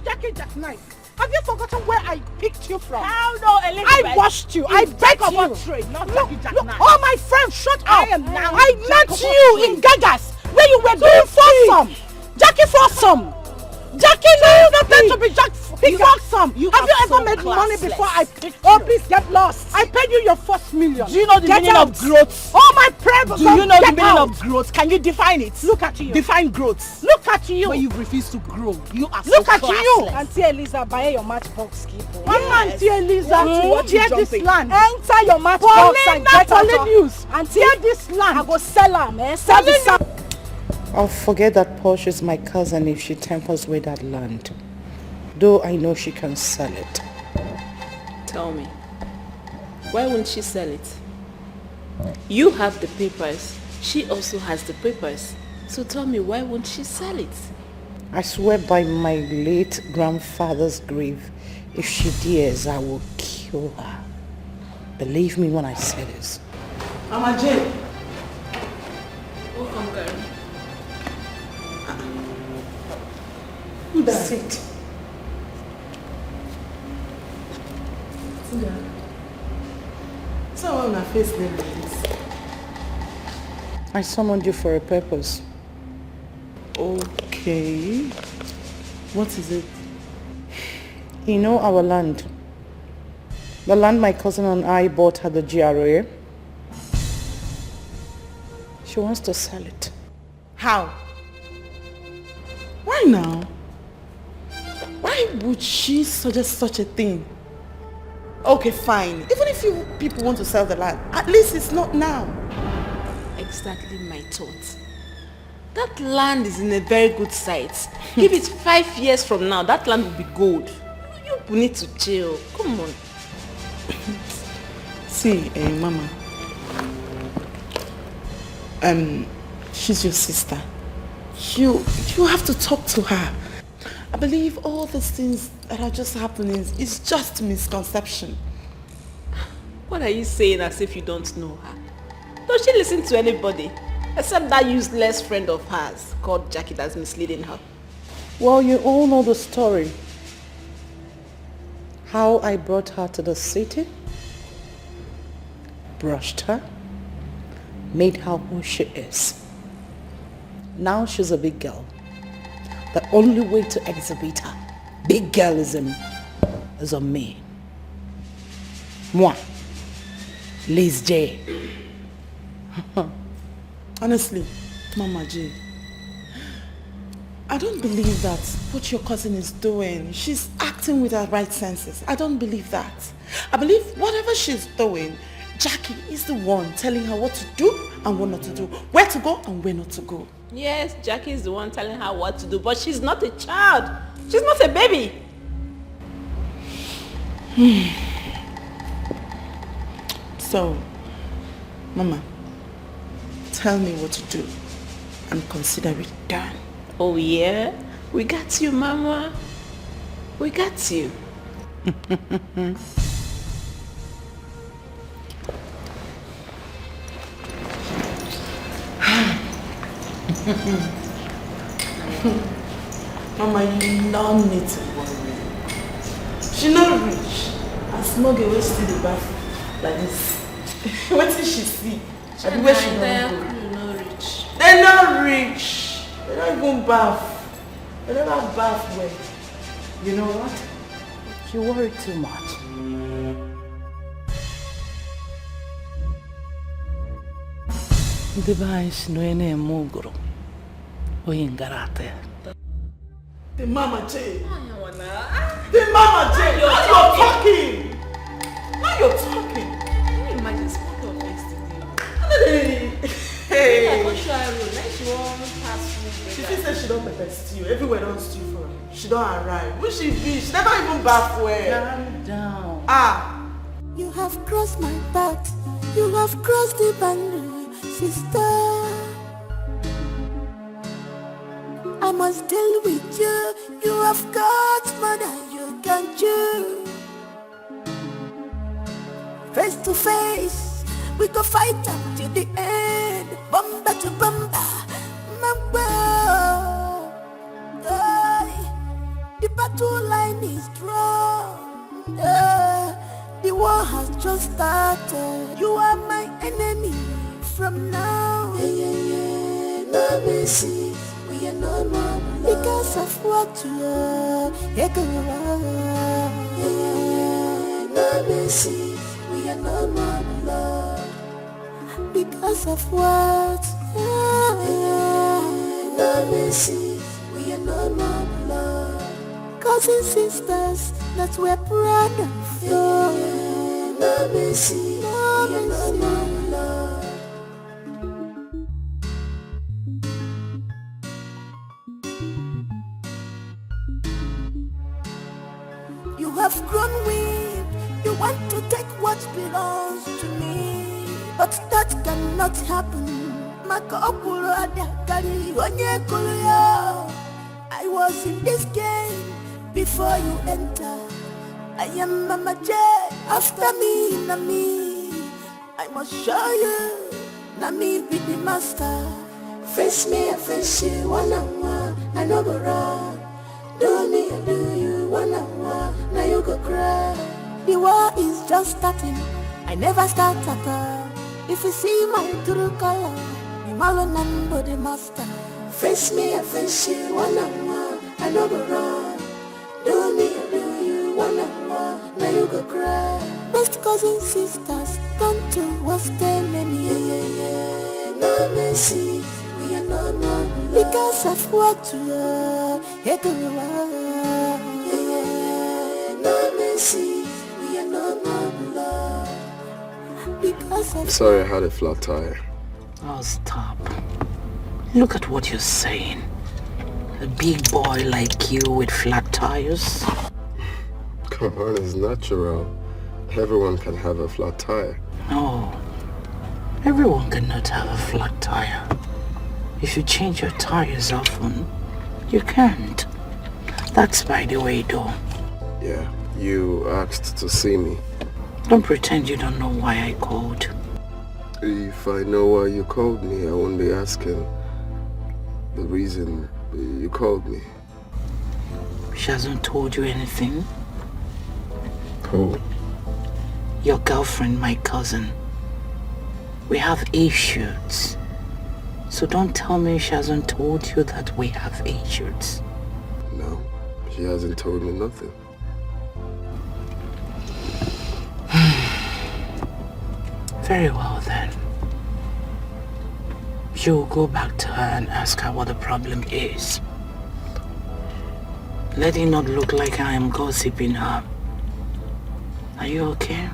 Jackie Jackknife. Have you forgotten where I picked you from? How no, Elizabeth? I washed you. I begged you. Not Jackie Jackknife. Oh, my friend, shut up. I am now I met Jack you in Gagas where you were doing foursome. Jackie foursome. Jackie, no, not meant to be Jack foursome. Have you ever made money before I picked you? Oh, please get lost. I paid you your first million. Do you know the meaning of growth? Oh, my friend. Do you know the meaning of growth? Can you define it? Look at you. Define growth. Look at you. When you refuse to grow, you are Look so at you. Auntie Eliza, buy your matchbox key. Auntie Eliza, hear this land. Enter your matchbox and get out of news. Auntie, hear this land. I go sell her, man. Sell this. I'll forget that Porsche is my cousin if she tempers with that land. Though I know she can sell it. Tell me, why won't she sell it? You have the papers. She also has the papers. So tell me, why won't she sell it? I swear by my late grandfather's grave, if she dares, I will kill her. Believe me when I say this. Mama Jane. Welcome, girl. Who that? Sit. So on her face name like this. I summoned you for a purpose. Okay. What is it? You know our land. The land my cousin and I bought at the GRA. She wants to sell it. How? Why now? Why would she suggest such a thing? Okay, fine. Even if you people want to sell the land, at least it's not now. Exactly my thought. That land is in a very good site. Give it 5 years from now, that land will be gold. You need to chill. Come on. See, Mama. She's your sister. You have to talk to her. I believe all these things that are just happening is just misconception. What are you saying as if you don't know her? Don't she listen to anybody? Except that useless friend of hers called Jackie that's misleading her. Well, you all know the story. How I brought her to the city, brushed her, made her who she is. Now she's a big girl. The only way to exhibit her big girlism is on me. Moi, Liz J. Honestly, Mama J, I don't believe that what your cousin is doing, she's acting with her right senses. I don't believe that. I believe whatever she's doing, Jackie is the one telling her what to do and what not to do, where to go and where not to go. Yes, Jackie is the one telling her what to do, but she's not a child. She's not a baby. So, Mama, tell me what to do and consider it done. Oh yeah? We got you, Mama. We got you. Mama, you don't need to worry. She not rich. And small girl will still the bath like this. What did she see? And where she don't go. Not rich. They're not rich. They don't even bath. They never bath well. You know what? You worry too much. The vice no ene mugro. Oyingarate. The mama Jay. The mama Jay. Now you're talking. Now you're talking. Can you imagine speaking of yesterday? Hey. She said she don't pepper stew. Everywhere don't stew for her. She don't arrive. Who she be? She never even bath well. Calm down. You have crossed my path. You have crossed the boundary, sister. I must deal with you. You have got more than you can chew. Face to face, we go fight up to the end. Bumper to bumper, mamba. The battle line is drawn. The war has just started. You are my enemy from now. No mercy, we are no more because of what you are. No mercy, we are no more love because of what. No mercy, we are no more love. Cousins, sisters, that we're proud of. No mercy, no love. You have grown weak. You want to take what belongs to me, but that cannot happen. I was in this game before you enter. I am Mama J. After me, Nami. I must show you. Nami be the master. Face me, I face you, one on one. I know go wrong. Do me, I do you, one on one. Now you go cry. The war is just starting. I never start at all. If you see my true color, I'm all number the master. Face me, I face you, one on one. I know go wrong. Do me, I do you, one on one. Now you go cry. Best cousins, sisters, don't do what's them any. No mercy, we are no more because of what you are. No mercy, we are no more love because I'm of. sorry I had a flat tire. Oh, stop. Look at what you're saying. A big boy like you with flat tires? Come on, it's natural. Everyone can have a flat tire. No. Everyone cannot have a flat tire. If you change your tires often, you can't. That's by the way, though. Yeah, you asked to see me. Don't pretend you don't know why I called. If I know why you called me, I won't be asking the reason you called me. She hasn't told you anything? Who? Your girlfriend, my cousin. We have issues. So don't tell me she hasn't told you that we have issues. No, she hasn't told me nothing. Very well then. You go back to her and ask her what the problem is. Let it not look like I am gossiping her. Are you okay?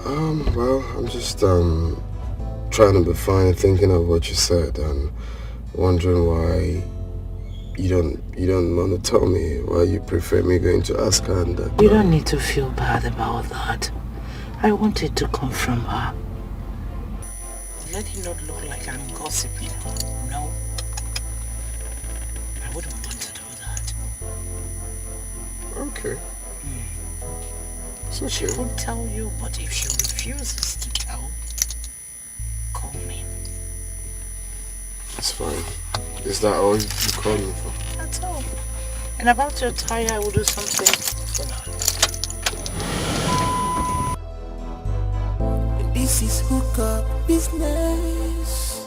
Well, I'm just trying to be fine, thinking of what you said and wondering why you don't want to tell me, why you prefer me going to ask her and You don't need to feel bad about that. I wanted to come from her. Let it not look like I'm gossiping. No. I wouldn't want to do that. Okay. So she could tell you, but if she refuses to tell, call me. It's fine. Is that all you called me for? That's all. And about your tire, I will do something for now. This is hookup business.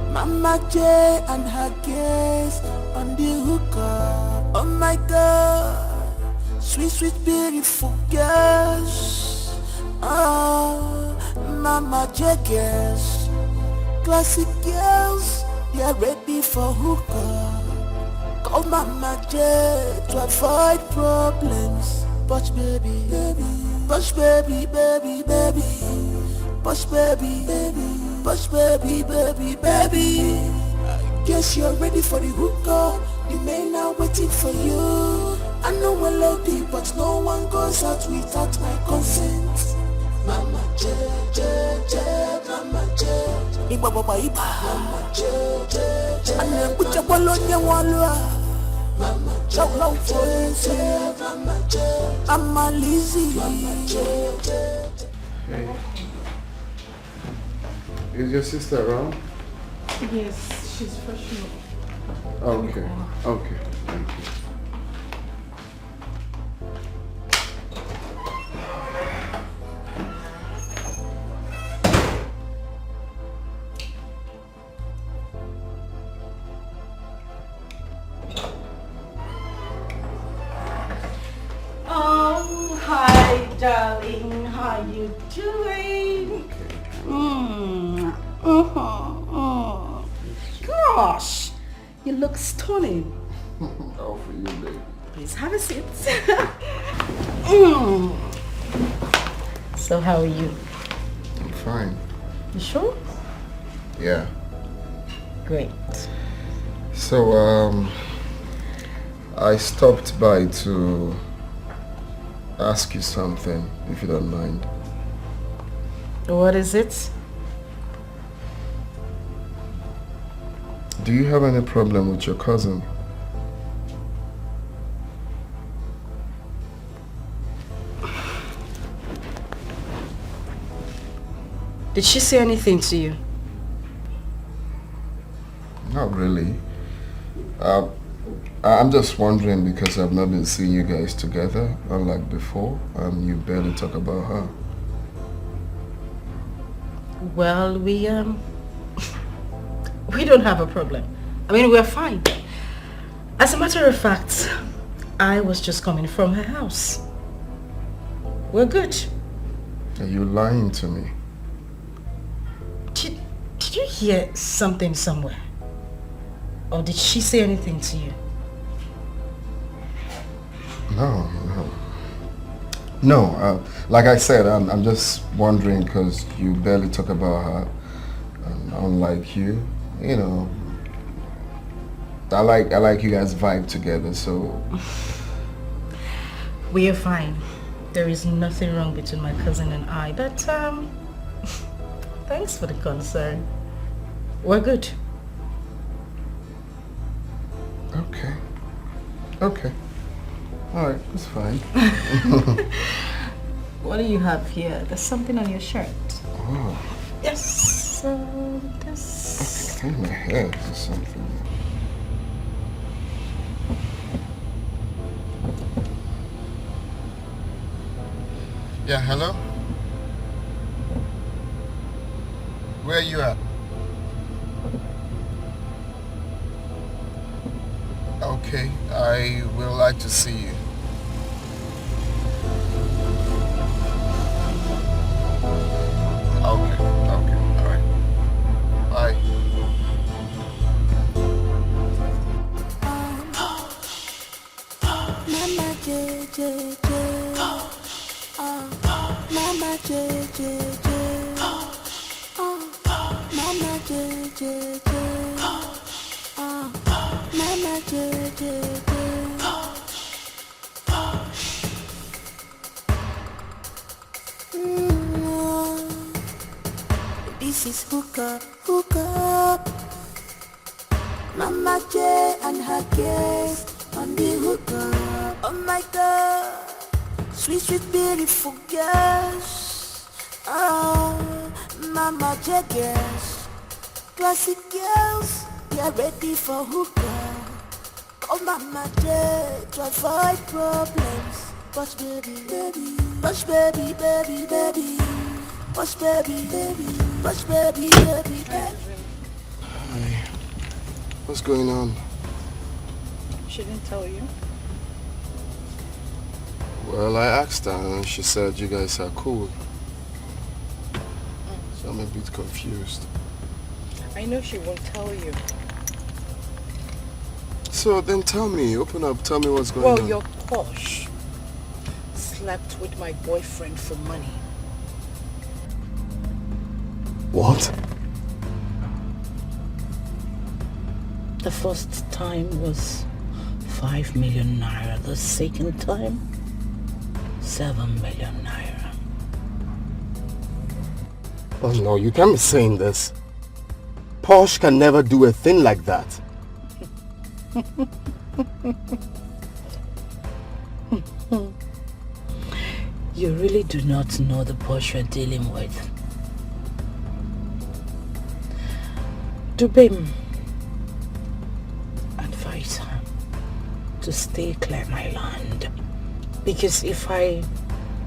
Mama J and her guest on the hookup. Oh my God, sweet, sweet, beautiful girls. Oh, Mama J guest. Classic girls, they are ready for hookup. Call Mama J to avoid problems. Push baby, baby. Push baby, baby, baby. Push baby, baby. Push baby, baby, baby. I guess you're ready for the hookup. The men are waiting for you. I know we're loaded, but no one goes out without my consent. Mama J, J, J, Mama J. Iba baba iba. Mama J, J, J. Ane kucha bolonya walwa. Mama J, J, Mama J. I'm a lazy. Mama J, J. Hey. Is your sister around? Yes, she's freshening up. Okay, okay, thank you. Oh, hi, darling. How you doing? Gosh, you look stunning. All for you, baby. Please have a seat. So how are you? I'm fine. You sure? Yeah. Great. So, I stopped by to ask you something, if you don't mind. What is it? Do you have any problem with your cousin? Did she say anything to you? Not really. I'm just wondering because I've not been seeing you guys together, unlike before, and you barely talk about her. Well, we don't have a problem. I mean, we're fine. As a matter of fact, I was just coming from her house. We're good. Are you lying to me? Did you hear something somewhere? Or did she say anything to you? No. No, like I said, I'm just wondering because you barely talk about her. Unlike you, you know, I like you guys vibe together, so. We are fine. There is nothing wrong between my cousin and I, but thanks for the concern. We're good. Okay. Okay. All right, that's fine. What do you have here? There's something on your shirt. Oh. Yes. This. I think my hair or something. Yeah, hello? Where are you at? Okay, I would like to see you. Okay, all right. Bye. Mama J, J, J. Mama J, J, J. Mama J, J, J. Mama J, J, J. This is hookup, hookup. Mama J and her guest on the hookup. Oh my God, sweet, sweet, beautiful girls. Oh, Mama J guest. Classic girls, they are ready for hookup. Oh mama J, to avoid problems. Push baby, baby, push baby, baby, baby, push baby, baby, push baby, baby, baby. Hi. What's going on? She didn't tell you? Well, I asked her and she said you guys are cool. So I'm a bit confused. I know she won't tell you. So then tell me, open up, tell me what's going on. Well, your posh slept with my boyfriend for money. What? The first time was 5 million naira. The second time, 7 million naira. Oh no, you can't be saying this. Posh can never do a thing like that. You really do not know the Posh you're dealing with. Dubem, advise her to stay clear my land. Because if I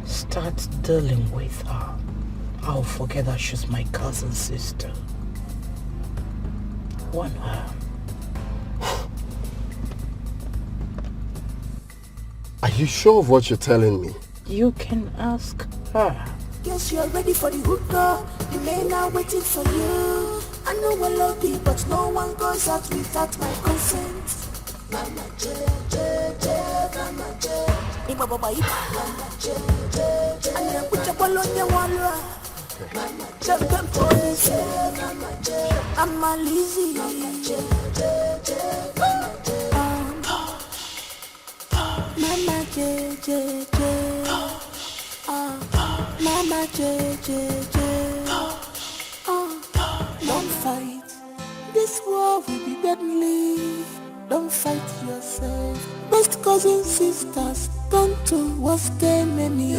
start dealing with her, I'll forget that she's my cousin's sister. Warn her. Are you sure of what you're telling me? You can ask her. Guess you're ready for the hookup. The men are waiting for you. I know I love you, but no one goes out without my consent. Mama J, Mama J. Ima baba ita. Mama J. And then put your ball on your wall. Mama J, Mama J. I'm a lazy. Mama J, Mama J. Mama J, Mama J. Don't fight. This war will be deadly. Don't fight yourself. Best cousins, sisters, turn to worst enemy.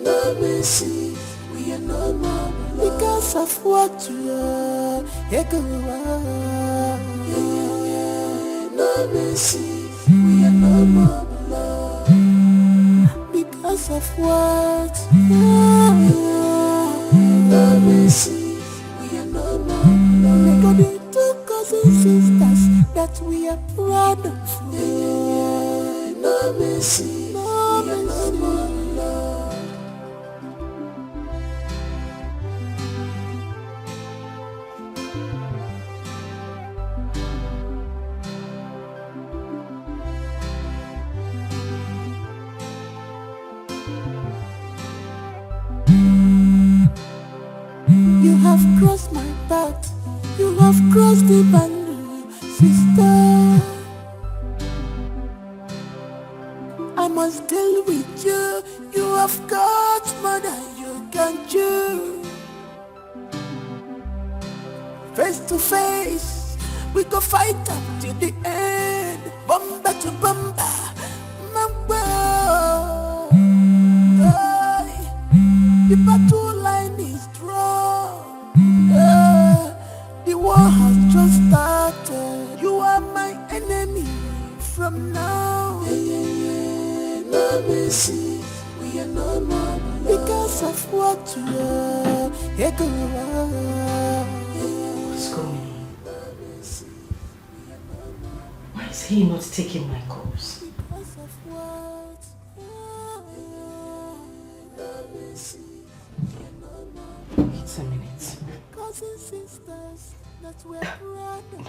No mercy, we are no more because of what you are. No mercy, we are no more because of what you are. No mercy. We got the two cousins, sisters that we are proud of. No mercy, no mercy. You have crossed my path. You have crossed the boundary, sister. I must deal with you. You have got more than you can chew. Face to face, we go fight up till the end. Bumper to bumper, mamba. The battle line is strong. The war has just started. You are my enemy from now. No mercy, we are no more because of what you are. What's going on? Why is he not taking my calls? Because of what It's a minute. cousins, sisters that we're proud of.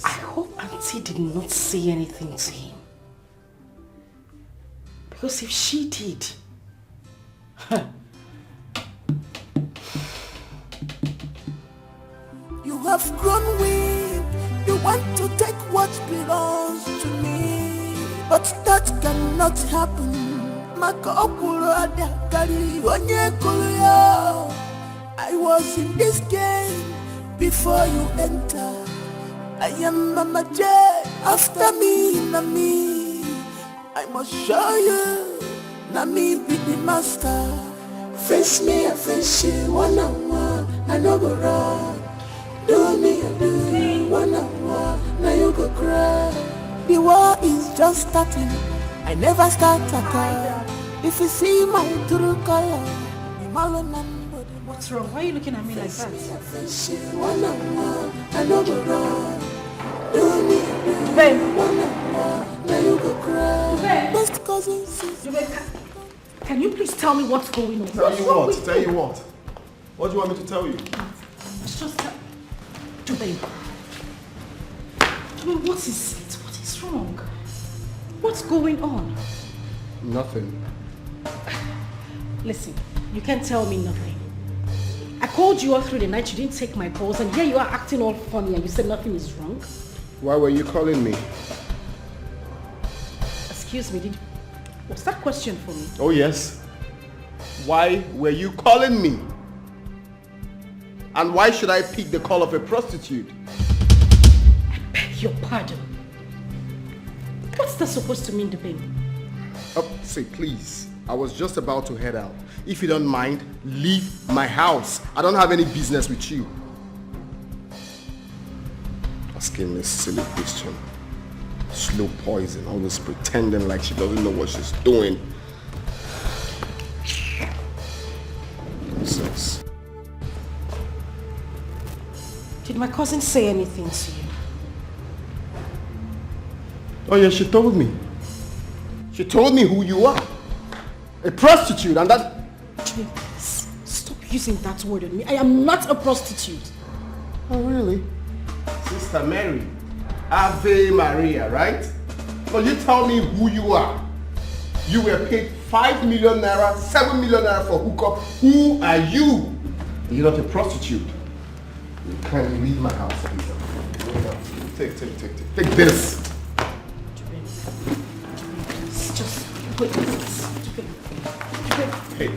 I hope Auntie did not say anything to him. Because if she did... You have grown weak. You want to take what belongs to me, but that cannot happen. I was in this game before you enter. I am Mama J. After me, Nami. I must show you. Nami be the master. Face me, I face you. One on one, I know go wrong. Do me, I do you. One on one. now you go cry. The war is just starting, I never start at all. If you see my true color, what's wrong? Why are you looking at me like that? I know go run. Babe. Now you go cry. Best cousin sister. Can you please tell me what's going on? Tell you what? Tell you what? What do you want me to tell you? It's just that... Babe, what is it? What is wrong? What's going on? Nothing. Listen, you can't tell me nothing. I called you all through the night, you didn't take my calls, and here you are acting all funny and you said nothing is wrong. Why were you calling me? Excuse me, what's that question for me? Oh yes. Why were you calling me? And why should I pick the call of a prostitute? I beg your pardon. What's that supposed to mean, babe? Oh, say please. I was just about to head out. If you don't mind, leave my house. I don't have any business with you. Asking this silly question. Slow poison, always pretending like she doesn't know what she's doing. Nonsense. Did my cousin say anything to you? Oh yeah, she told me. She told me who you are. A prostitute, and that... Please, stop using that word on me. I am not a prostitute. Oh really? Sister Mary. Ave Maria, right? Well, you tell me who you are. You were paid 5 million naira, 7 million naira for hookup. Who are you? You're not a prostitute. You can't leave my house, please. Take this. Just wait.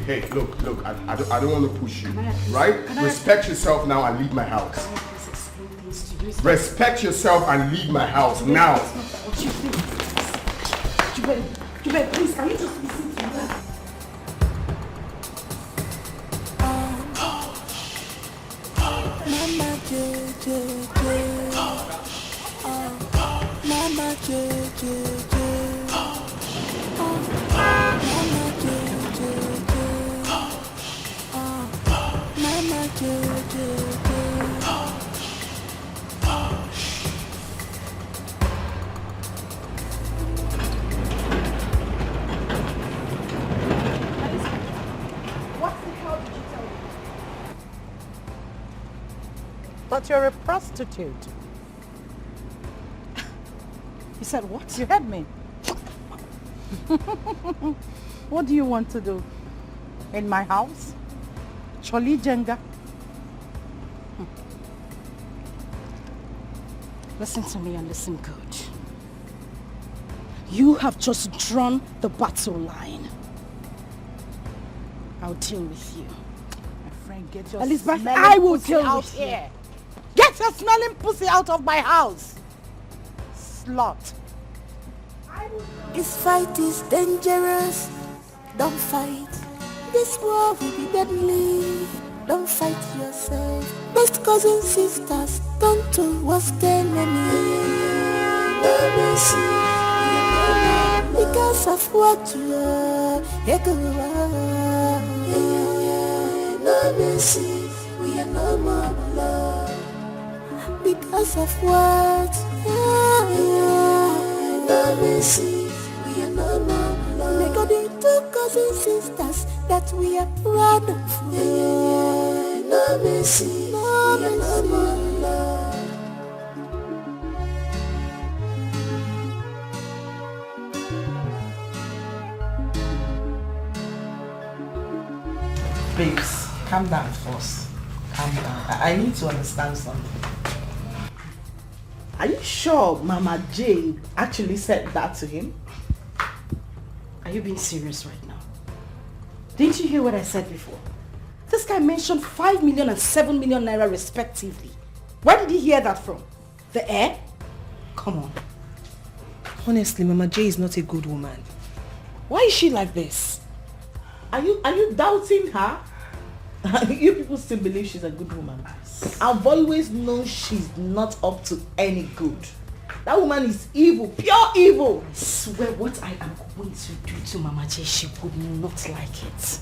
Hey, look, I don't want to push you, right? Respect yourself now and leave my house. Respect yourself and leave my house now. What you think? Jubel, please, can you just listen to me? Mama JJ, Mama JJ, Mama JJ, Mama JJ. But you're a prostitute. You said what? You heard me. What do you want to do? In my house? Choli Jenga? Listen to me and listen good. You have just drawn the battle line. I'll deal with you. My friend, get your Elizabeth, smelling I will pussy deal out with here. Get your smelling pussy out of my house. Slut. This fight is dangerous. Don't fight. This war will be deadly. Don't fight yourself. Best cousins, sisters, don't do what's enemy. Because of what you are, we are no more love. Because of what, we are no more love. Because the two cousins, sisters that we are proud of. No mercy, no more love. Babes, calm down first. Calm down. I need to understand something. Are you sure Mama J actually said that to him? Are you being serious right now? Didn't you hear what I said before? This guy mentioned 5 million and 7 million naira respectively. Where did he hear that from? The air? Come on. Honestly, Mama J is not a good woman. Why is she like this? Are you doubting her? You people still believe she's a good woman. I've always known she's not up to any good. That woman is evil, pure evil. I swear what I am going to do to Mama J, she would not like it.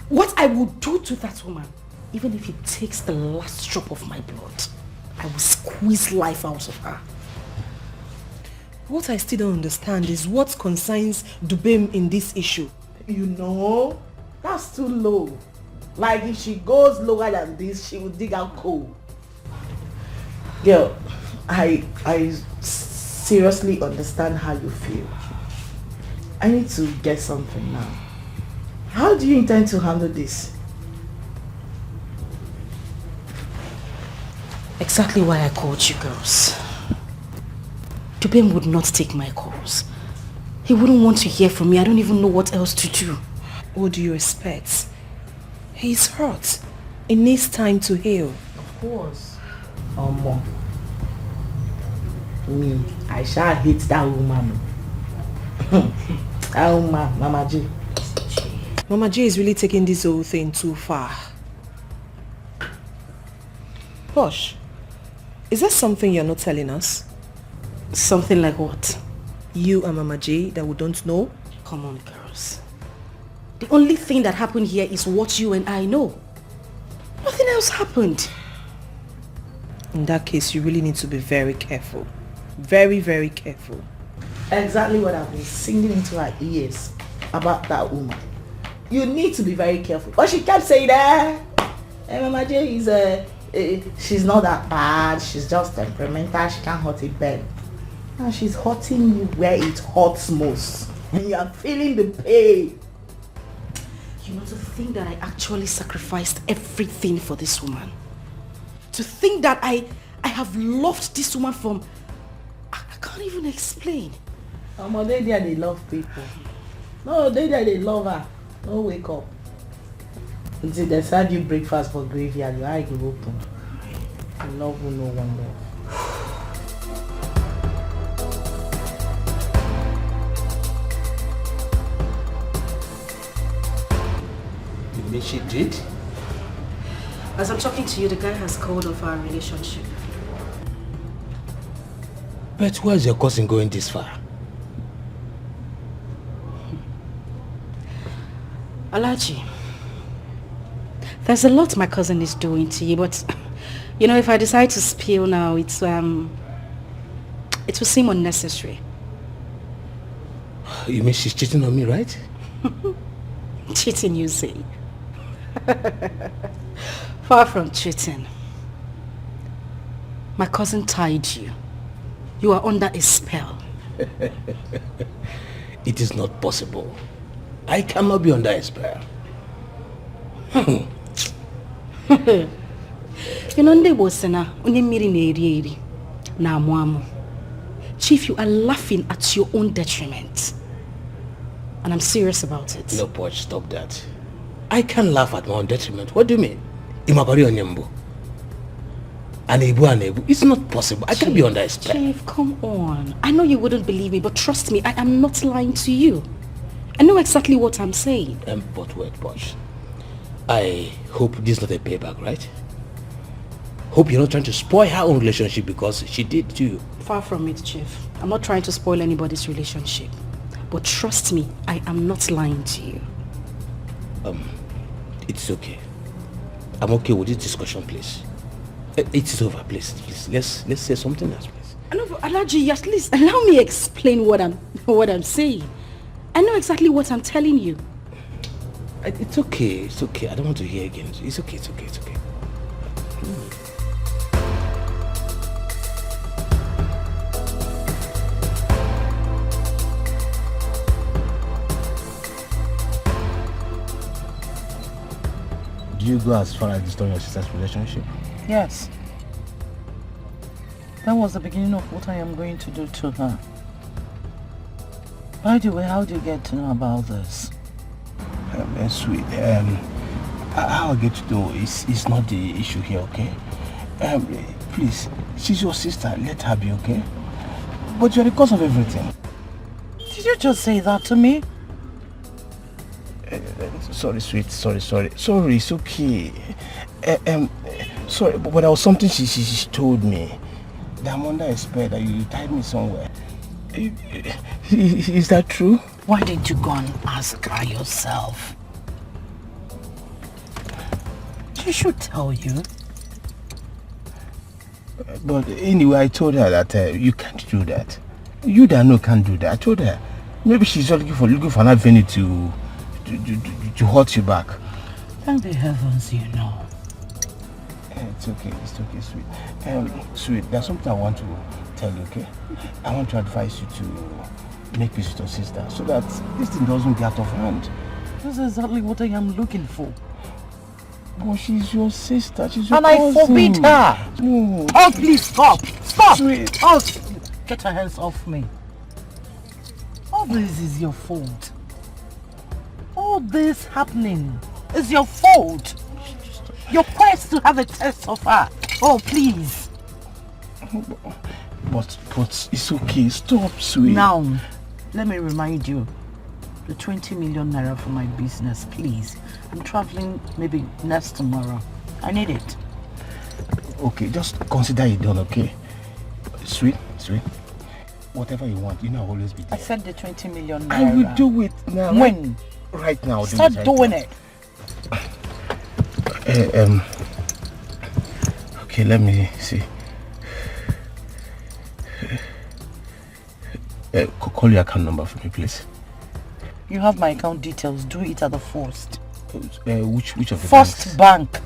What I will do to that woman, even if it takes the last drop of my blood, I will squeeze life out of her. What I still don't understand is what concerns Dubem in this issue. You know, that's too low. Like if she goes lower than this, she will dig out coal. Girl, I seriously understand how you feel. I need to get something now. How do you intend to handle this? Exactly why I called you girls. Dubem would not take my calls. He wouldn't want to hear from me. I don't even know what else to do. What do you expect? He's hurt. It needs time to heal. Of course. Mom. Me, I shall hate that woman. That woman, Mama J. Mama J is really taking this whole thing too far. Posh, is there something you're not telling us? Something like what? You and Mama J that we don't know? Come on, girls. The only thing that happened here is what you and I know. Nothing else happened. In that case, you really need to be very careful. Very, very careful. Exactly what I've been singing into her ears about that woman. You need to be very careful. But she kept saying that Mama J is she's not that bad. She's just temperamental. She can't hurt a bed. Now she's hurting you where it hurts most. And you are feeling the pain. You know, to think that I actually sacrificed everything for this woman. To think that I have loved this woman from... I can't even explain. They love people. No, they love her. No, wake up. Until they serve you breakfast for graveyard, your eye will open. I love you, no one love. You mean she did? As I'm talking to you, the guy has called off our relationship. But where's your cousin going this far? Alaji, there's a lot my cousin is doing to you, but you know, if I decide to spill now, it will seem unnecessary. You mean she's cheating on me, right? Cheating, you say? Far from cheating. My cousin tied you. You are under a spell. It is not possible. I cannot be under a spell. You know, Chief, you are laughing at your own detriment. And I'm serious about it. No, Poch, stop that. I can't laugh at my own detriment. What do you mean? Imabari Onyembo. Anebu. It's not possible. I can't be under a spell. Chief, come on. I know you wouldn't believe me, but trust me, I am not lying to you. I know exactly what I'm saying. But wait, Poch. I hope this is not a payback, right? Hope you're not trying to spoil her own relationship because she did to you. Far from it, Chief. I'm not trying to spoil anybody's relationship. But trust me, I am not lying to you. It's okay. I'm okay with this discussion, please. It is over, please. Let's say something else, please. No, but Alaji, at least allow me explain what I'm saying. I know exactly what I'm telling you. It's okay. It's okay. I don't want to hear again. It's okay. Do you go as far as destroying your sister's relationship? Yes. That was the beginning of what I am going to do to her. By the way, how do you get to know about this? Sweet. How I get to know is not the issue here, okay? Please, she's your sister. Let her be, okay? But you're the cause of everything. Did you just say that to me? Sorry, sweet. Sorry, it's okay. Sorry, but there was something she told me that I'm under a spell, that you tied me somewhere. Is that true? Why didn't you go and ask her yourself? She should tell you. But anyway, I told her that you can't do that. You that know can't do that. I told her maybe she's just looking for an avenue to hurt you back. Thank the heavens you know. It's okay, sweet. Sweet, there's something I want to tell you, okay? I want to advise you to make peace with your sister so that this thing doesn't get out of hand. That's exactly what I am looking for. But she's your sister, she's your and cousin. I forbid her. No. Oh, please stop. Stop. Sweet. Oh, get your hands off me. All this is your fault. All this happening is your fault. Your quest to have a test of her. Oh, please. But it's okay. Stop, sweet. Now, let me remind you. The 20 million naira for my business, please. I'm traveling maybe next tomorrow. I need it. Okay, just consider it done, okay? Sweet. Whatever you want, you know I'll always be there. I said the 20 million naira. I will do it now. When? Right now. Start doing it. Okay, let me see. Call your account number for me, please. You have my account details. Do it at the first. Which of the First banks? bank.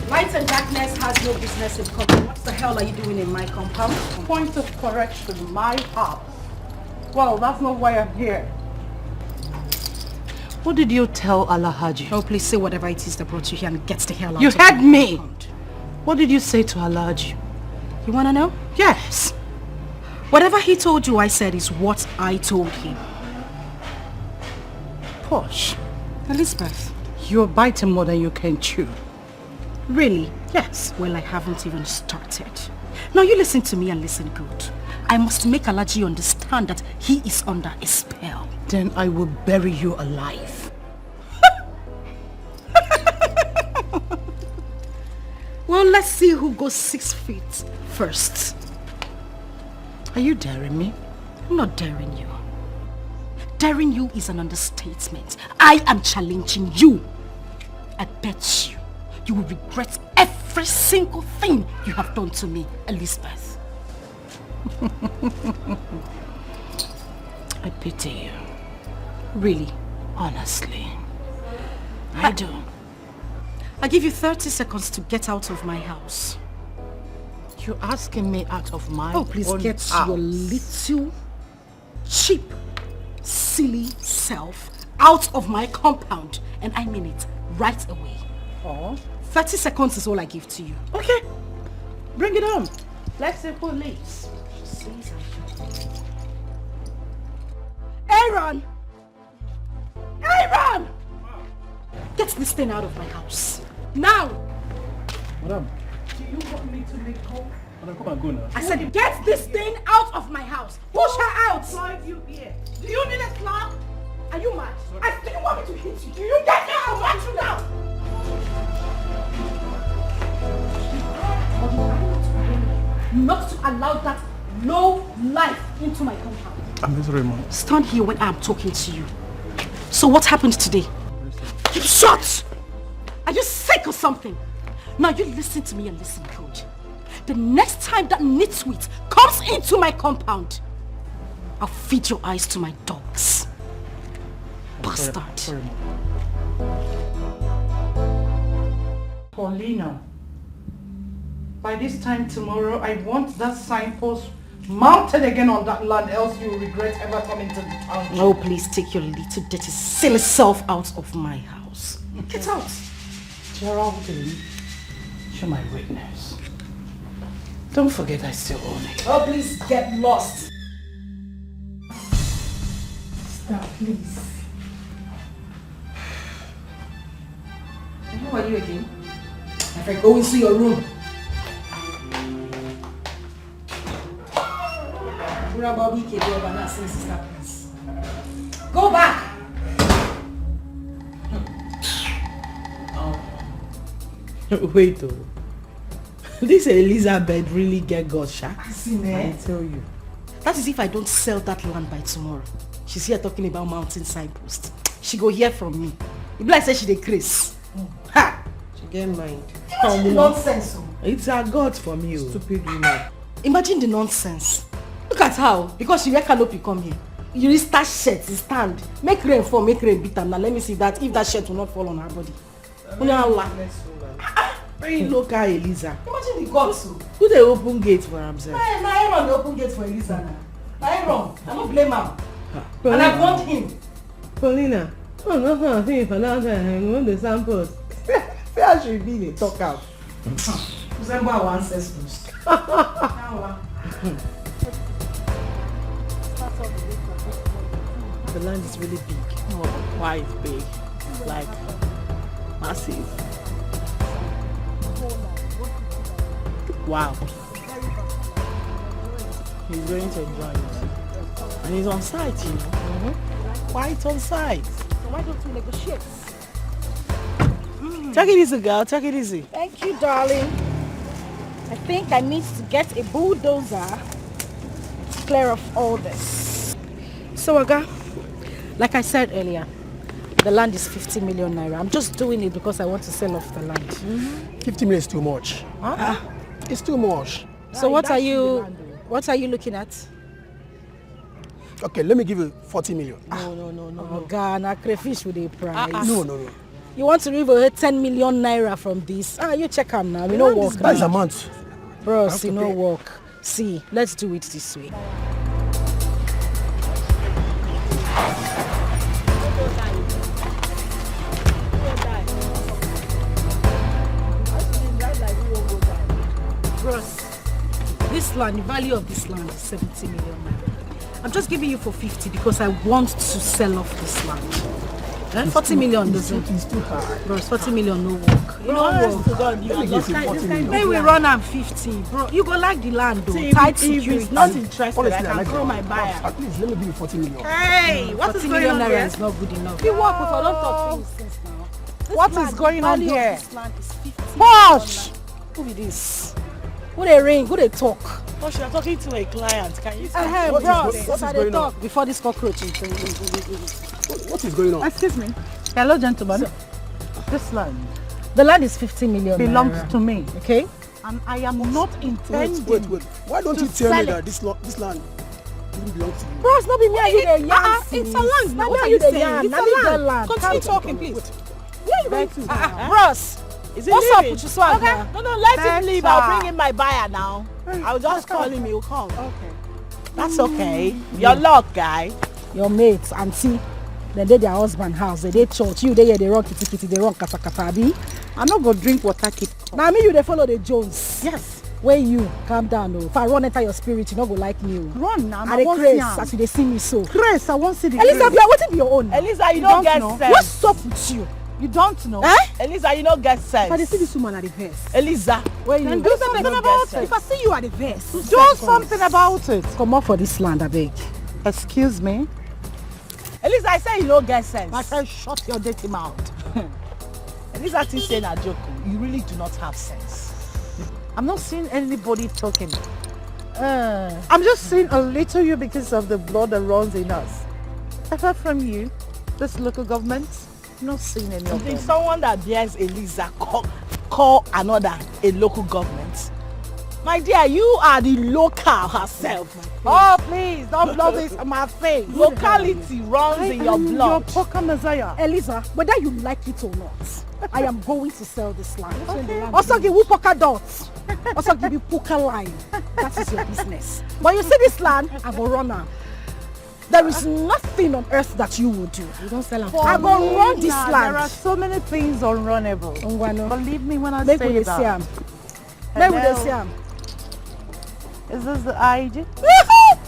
Light and darkness has no business in common. What the hell are you doing in my compound? Point of correction, my house. Well, that's not why I'm here. What did you tell Alhaji? Oh, please say whatever it is that brought you here and get the hell out You of heard my me! compound. What did you say to Alhaji? You wanna know? Yes. Whatever he told you, I said is what I told him. Posh. Elizabeth. You're biting more than you can chew. Really? Yes. Well, I haven't even started. Now you listen to me and listen good. I must make Alhaji understand that he is under a spell. Then I will bury you alive. Well, let's see who goes 6 feet first. Are you daring me? I'm not daring you. Daring you is an understatement. I am challenging you. I bet you will regret every single thing you have done to me, Elizabeth. I pity you. Really? Honestly. I do. I give you 30 seconds to get out of my house. You're asking me out of my Oh, please own get house. your little, cheap, silly self out of my compound. And I mean it right away. Oh. 30 seconds is all I give to you. Okay. Bring it on. Let's see who leaves. Aaron! Aaron! Get this thing out of my house. Now! Madam. Do you want me to make call? Madam, come and go now. I said get this thing out of my house. Push her out. You here. Do you need a slap? Are you mad? Do you want me to hit you? Do you get me? I'll watch you now. Not to allow that low life into my compound. I'm sorry, Mom. Stand here when I'm talking to you. So what happened today? You shut! Are you sick or something? Now you listen to me and listen good. The next time that nitwit comes into my compound, I'll feed your eyes to my dogs. Bastard. Sorry, Paulina. By this time tomorrow, I want that signpost mounted again on that land, else you will regret ever coming to the town. Oh, please take your little dirty silly self out of my house. Get out. Gerald, show my witness. Don't forget I still own it. Oh, please get lost. Stop, please. And who are you again? If I go into your room. Go back! Wait though. This Elizabeth really get God, Sha. I tell you. That is if I don't sell that land by tomorrow. She's here talking about mountain signpost. She go hear from me. It be like say she dey craze. Ha! She get mind. Imagine the nonsense. It's a God for me. Stupid woman. Imagine the nonsense. Look at how, because she wear canopy come here. You start shirt, stand. Make rain fall, make rain beat am. Now let me see that if that shirt will not fall on her body. Very local Eliza. Imagine the gods. Who they open gate for himself? Na Aaron dey open gate for Eliza now. Na Aaron, I no blame am. And I want him. Paulina, no, if I want the samples. See how she be dey talk out. Resemble our ancestors. The land is really big. Oh, why it's big? Like massive. Wow. He's going to enjoy it. And he's on site, you know. Quite on site. So why don't we negotiate? Take it easy, girl. Take it easy. Thank you, darling. I think I need to get a bulldozer to clear off all this. So Aga, like I said earlier, the land is 50 million naira. I'm just doing it because I want to sell off the land. 50 million is too much. Huh? It's too much. So what are you looking at? Okay, let me give you 40 million. No. Oh, Ghana crayfish with a price. No. You want to remove 10 million naira from this? You check them now. We no work. That's a month. Bros, you no work. See, let's do it this way. Bros, this land, the value of this land is 70 million naira. I'm just giving you for 50 because I want to sell off this land. 40 million doesn't. It's too high. Bro, 40 million no work. You know work. Maybe we run am 50, bro. You go like the land though. Tight security. If not interested, Honestly, I can throw my buyer. At least let me give you 40 million. Hey, what is going on here? Is not good enough. You work with a lot of things since now. What is going on here? This land is 50 Posh! Who be this? Who they ring? Who they talk? Posh, you're talking to a client. Can you say Hey, What bros, is what are going they on? talk before this cockroach? What is going on? Excuse me. Hello, gentlemen. This land The land is 50 million belongs naira. to me, Okay? and I am not intending. Wait. Why don't you tell me sell that this land doesn't belong to you? Bros, not be me and you the yarn. It's a land. Not What me are and you you the saying? yarn. It's Now a me the land. land. Continue talking, please. Where are you going to? Bros, Is it what's up leaving? with your swag Okay. now? No, let him Better. leave. I'll bring in my buyer now. I'll just call him. He'll come. Okay. That's okay. Your luck, guy. Your mates, auntie, they did their husband house, they did church, you they run kitty, they run kata. I'm not going to drink water. Keep. Now me you they follow the Jones. Yes. When you calm down, if I run enter your spirit, you not go like me. Run now. I dey craze as you they see me so. Grace, I won't see the Elisa, grace. what be your own? Elisa, you don't get know. sense. What's up with you? You don't know. Elisa, you don't get If sense. I see this woman at the verse. Elisa, Where you? Then do something don't about get it. sense. If I see you at the verse, do something about it. Come up for this land, I beg. Excuse me. Elisa, I say you don't get sense. My friend, shut your dirty mouth. Elisa is saying a joke. You really do not have sense. I'm not seeing anybody talking. I'm just seeing a little you because of the blood that runs in us. Apart from you, this local government, I'm not seeing any of If them. someone that bears Elisa call another a local government, my dear, you are the local herself. Oh, please, don't blow this on my face. Locality runs in your Your blood. poker messiah. Elisa, whether you like it or not, I am going to sell this land. Okay. Also, give you polka dots. Also give you poker line. That is your business. But you see this land, I go run now. There is nothing on earth that you will do. You don't sell them. I go run this land. There are so many things unrunnable. Believe me when I Make say we that. Make we see am. Is this the IG?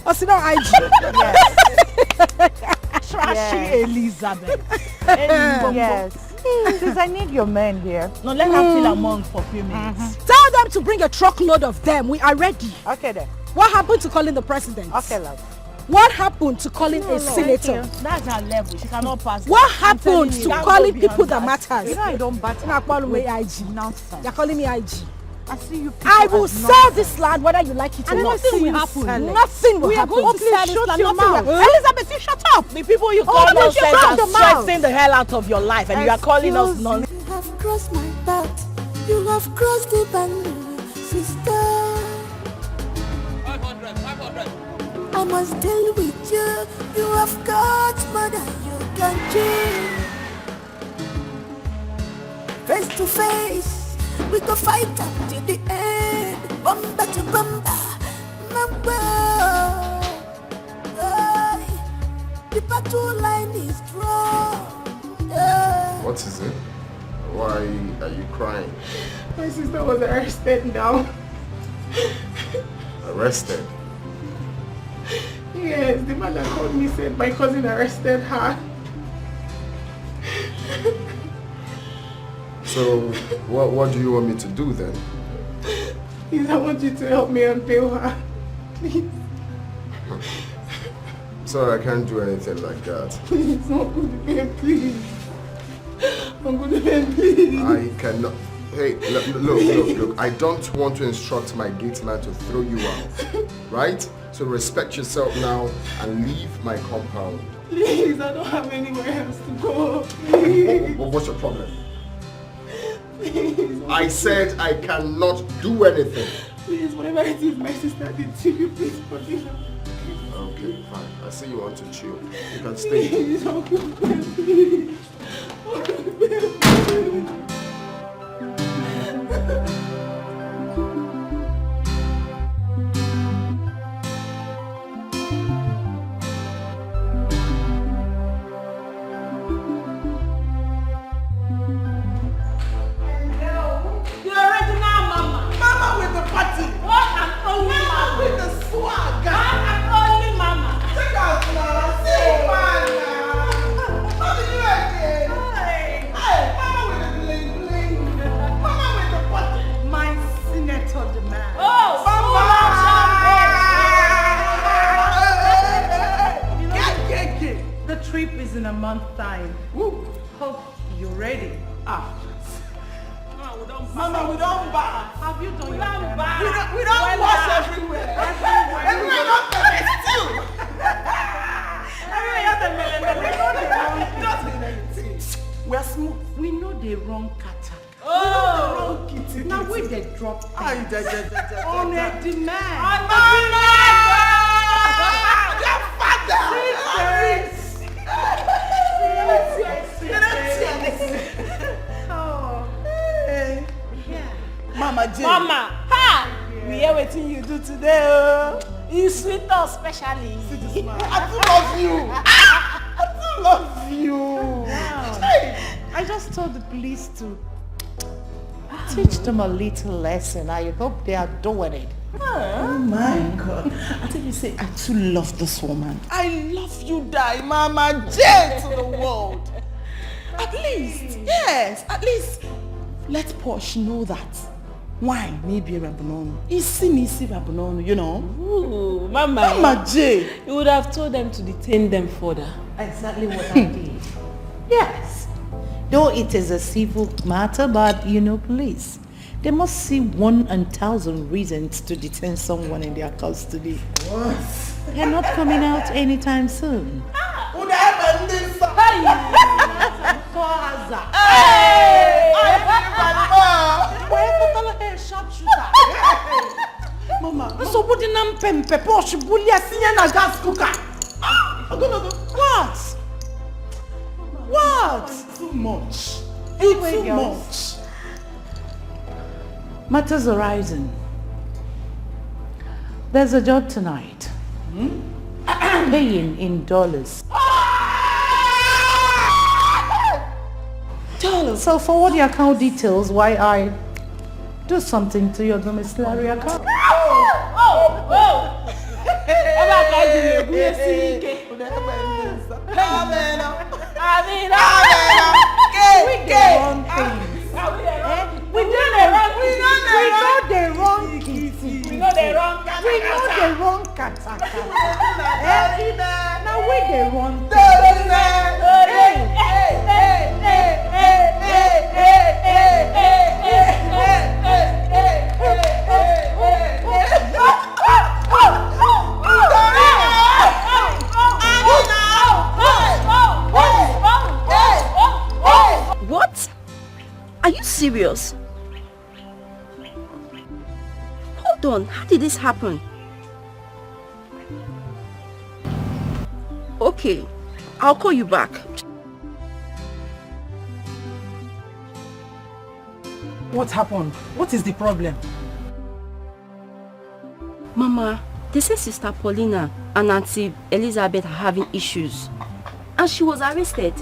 Oh, see now IG. Yes. Trashy Elizabeth. Yes. Please, I need your men here. No, let her feel among for a few minutes. Tell them to bring a truckload of them. We are ready. Okay then. What happened to calling the president? Okay, love. What happened to calling a senator? That's her level. She cannot pass. What happened to calling people that matters? You know I don't batter. You're calling me IG. Nonsense. You're calling me IG. I see you people I will as sell nonsense. this land whether you like it or And not. nothing will happen. Nothing will We are happen. going to sell this land. Nothing will- Elizabeth, you shut up. The people you Oh, call did you nonsense shut are the mouth? stressing the hell out of your life, and you are calling us Excuse nonsense. You have crossed my path. You have crossed the boundary, sister. 500. I must deal with you. You have got more than you can change. Face to face, we go fight up to the end. Bumper to bumper, number. The battle line is drawn. What is it? Why are you crying? My sister was arrested now. Arrested? Yes, the man that called me said my cousin arrested her. So, what do you want me to do then? Please, I want you to help me unveil her. Please. Sorry, I can't do anything like that. Please, I'm going to bed, please. I'm going to bed, please. I cannot. Hey, look. I don't want to instruct my gate man to throw you out. Right? So respect yourself now and leave my compound. Please, I don't have anywhere else to go. Please. What's your problem? Please. I said I cannot do anything. Please, whatever it is my sister did to you, please forgive her. Okay, fine. I see you want to chill. You can stay. Please, I'm going to bed, please. I'm going to bed, please. In a month's time. Woo. Hope you're ready. Mama, we don't bath. Have you done We your don't hair? bath. We don't wash everywhere. Everywhere not perfect still. We're smooth. We know the wrong kata. Oh, We know the wrong kitty. Now we they drop things. On a demand. On demand. Your father. Mama Jane. Mama, ha! We hear what you do today. Oh. You sweet us especially. I do love you. I do love you. Wow. I just told the police to teach them a little lesson. I hope they are doing it. Oh my God. I think you say I too love this woman. I love you, die, Mama Jane, to the world. At least, yes, at least let Posh know that. Why? Maybe Rabunono. Isi Rabunono, you know. Ooh, Mama. Mama J. You would have told them to detain them further. Exactly what I did. Yes. Though it is a civil matter, but you know, police, they must see 1,000 reasons to detain someone in their custody. What? They're not coming out anytime soon. Mama, so what in them pempe Porsche bully a gas cooker? What? What? Too much. Anyway, Too girls, much. Matters arising. There's a job tonight. Paying in dollars. Dollars? So forward your account details while I do something to your domiciliary account. We know the wrong kata. Now we the wrong What? Are you serious? Hold on, how did this happen? Okay, I'll call you back. What happened? What is the problem? Mama, they say Sister Paulina and Auntie Elizabeth are having issues. And she was arrested.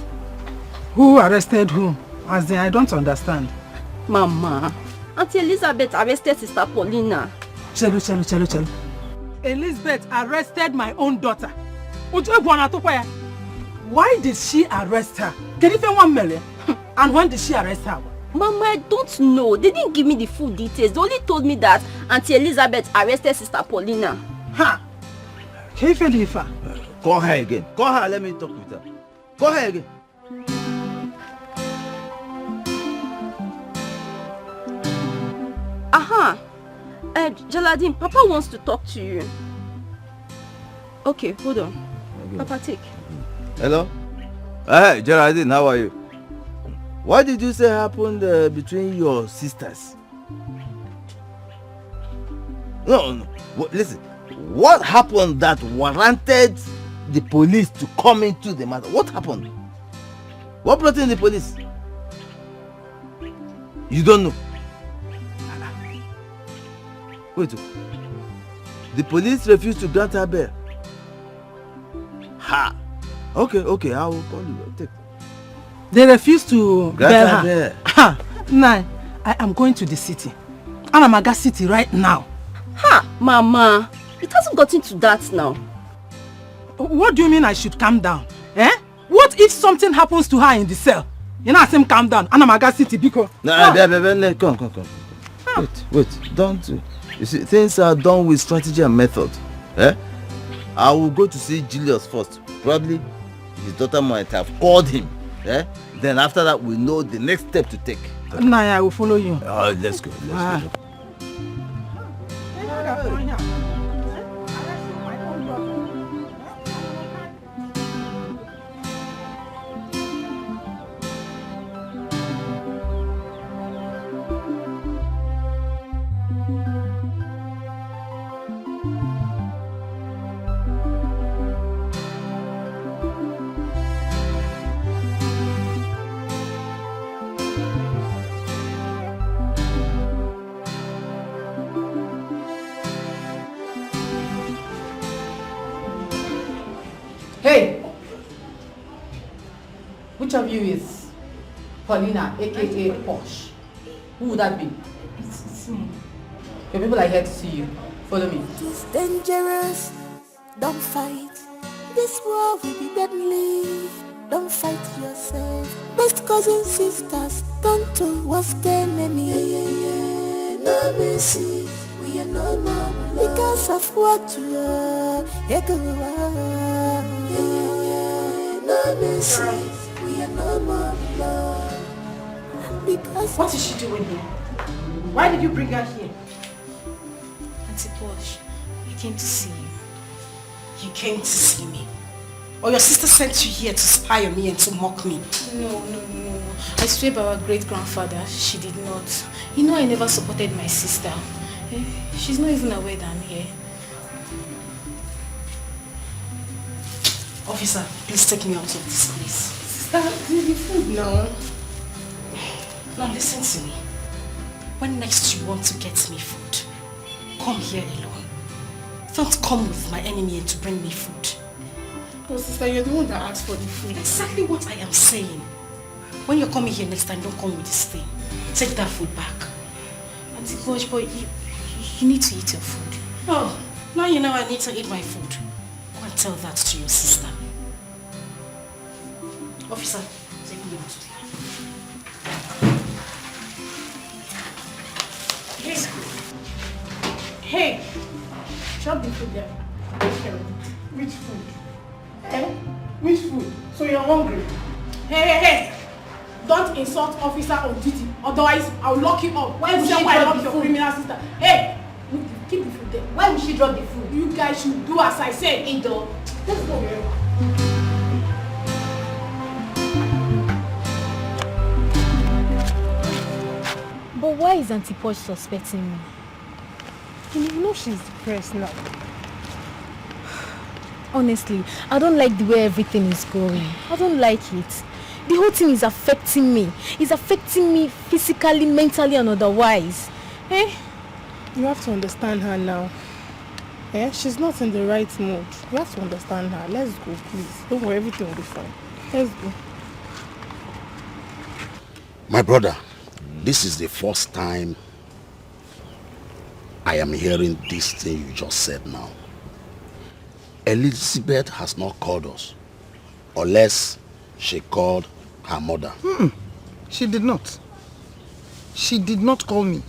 Who arrested who? As in, I don't understand. Mama, Auntie Elizabeth arrested Sister Paulina. Chelo. Elizabeth arrested my own daughter. Why did she arrest her? And when did she arrest her? Mama, I don't know. They didn't give me the full details. They only told me that Auntie Elizabeth arrested Sister Paulina. Ha! Call her again. Call her, let me talk with her. Call her again. Aha! Jaladin, Papa wants to talk to you. Okay, hold on. Okay. Papa, take. Hello? Hey, Geraldine, how are you? What did you say happened between your sisters? No. Listen. What happened that warranted the police to come into the matter? What happened? What brought in the police? You don't know. Wait. The police refused to grant her bail. Ha! Okay, I will call you. Take. They refused to bail her. Ha! Nah, I am going to the city. Anamaga City right now. Ha! Mama, it hasn't gotten to that now. What do you mean I should calm down? Eh? What if something happens to her in the cell? You know I say calm down. Anamaga City because... Come. Wait. Don't... You see, things are done with strategy and method. Eh? I will go to see Julius first. Probably his daughter might have called him. Eh? Then after that, we know the next step to take. Nah, I will follow you. Let's go. Hey! Which of you is Paulina, aka Posh? Who would that be? It's me. Your people are here to see you. Follow me. It's dangerous. Don't fight. This war will be deadly. Don't fight yourself. Best cousins, sisters, don't do what's the enemy. No mercy. We are no more because of what you are. No mercy. We are no more love. Because what is she doing here? Why did you bring her here? Auntie Posh, I came to see you. You came to see me? Or your sister sent you here to spy on me and to mock me? No. I swear by our great-grandfather, she did not. You know I never supported my sister. She's not even aware that I'm here. Officer, please take me out of this place. Sister, do you food now? Now listen to me. when next you want to get me food, come here alone. Don't come with my enemy to bring me food. Oh, sister, you're the one that asked for the food. Exactly what I am saying. When you're coming here next time, don't come with this thing. Take that food back. Auntie Boy, you need to eat your food. Oh, now you know I need to eat my food. Go and tell that to your sister. Officer, take me out. Hey, drop the food there. Which food? Eh? Which food? So you're hungry? Hey. Don't insult officer on duty. Otherwise, I'll lock you up. Why would she drop your criminal sister? Hey, keep the food there. Why would she drop the food? You guys should do as I said. Hey, dog. Let's go. But why is Auntie Posh suspecting me? You know she's depressed now. Honestly, I don't like the way everything is going. I don't like it. The whole thing is affecting me. It's affecting me physically, mentally, and otherwise. Eh? You have to understand her now. Eh? She's not in the right mood. You have to understand her. Let's go, please. Don't worry, everything will be fine. Let's go. My brother, this is the first time I am hearing this thing you just said now. Elizabeth has not called us, unless she called her mother. She did not. She did not call me.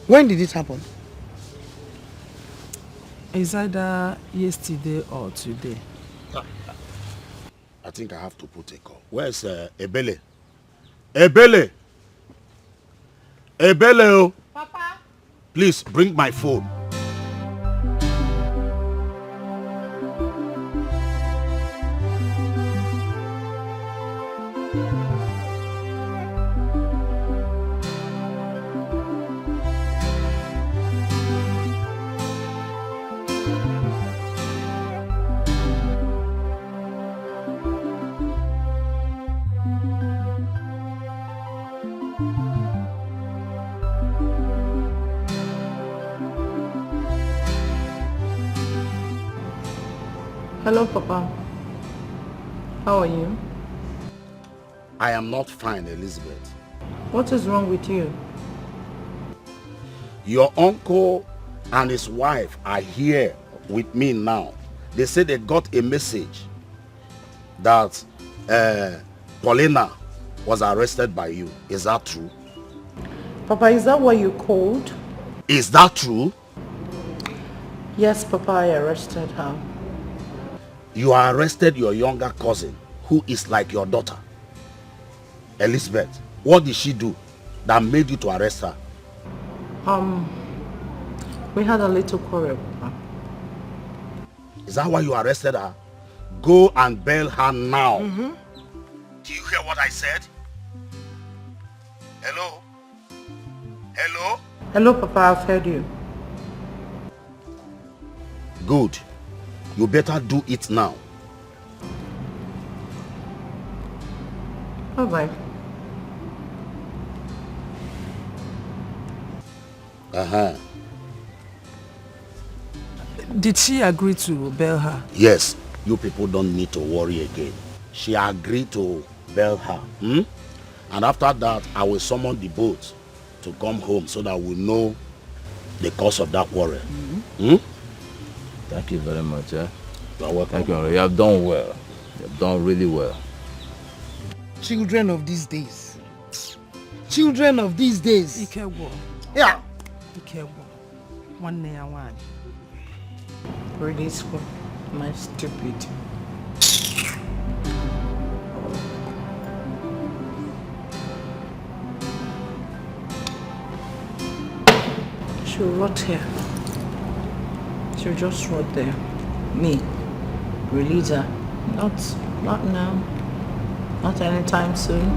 When did it happen? It's either yesterday or today. I think I have to put a call. Where's Ebele? Ebele! Ebele! Papa? Please bring my phone. Hello, Papa. How are you? I am not fine, Elizabeth. What is wrong with you? Your uncle and his wife are here with me now. They say they got a message that Paulina was arrested by you. Is that true? Papa, is that what you called? Is that true? Yes, Papa, I arrested her. You arrested your younger cousin, who is like your daughter. Elizabeth, what did she do that made you to arrest her? We had a little quarrel, Papa. Is that why you arrested her? Go and bail her now. Do you hear what I said? Hello? Hello? Hello, Papa, I've heard you. Good. You better do it now. All right. Did she agree to bail her? Yes, you people don't need to worry again. She agreed to bail her. And after that, I will summon the boat to come home so that we know the cause of that quarrel. Thank you very much. You're welcome. Thank you. You have done well. You have done really well. Children of these days. Children of these days. Ikewo. Yeah. Ikewo. One day and one. Really school. My stupid. She'll rot here. She'll just rot there. Me. Release her. Not now. Not anytime soon.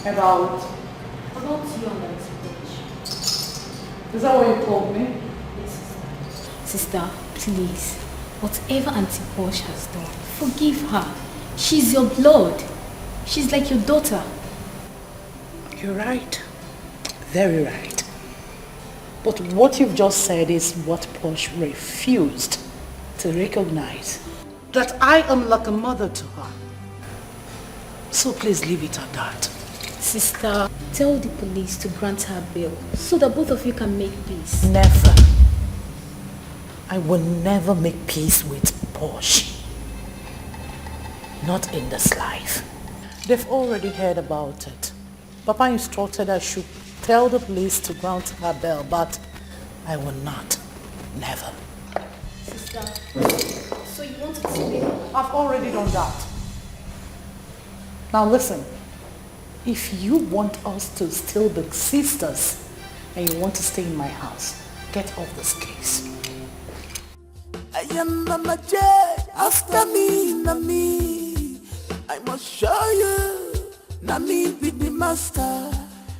About Is that what you called me? Yes, sister. Sister, please. Whatever Auntie Posh has done, forgive her. She's your blood. She's like your daughter. You're right. Very right. But what you've just said is what Posh refused to recognize. That I am like a mother to her. So please leave it at that. Sister, tell the police to grant her bail so that both of you can make peace. Never. I will never make peace with Posh. Not in this life. They've already heard about it. Papa instructed I should tell the police to grant her bail, but I will not. Never. Sister, so you want to see? I've already done that. Now listen, if you want us to still be sisters and you want to stay in my house, get off this case. I am Mama J, after me, Nami. I must show you, Nami be the master.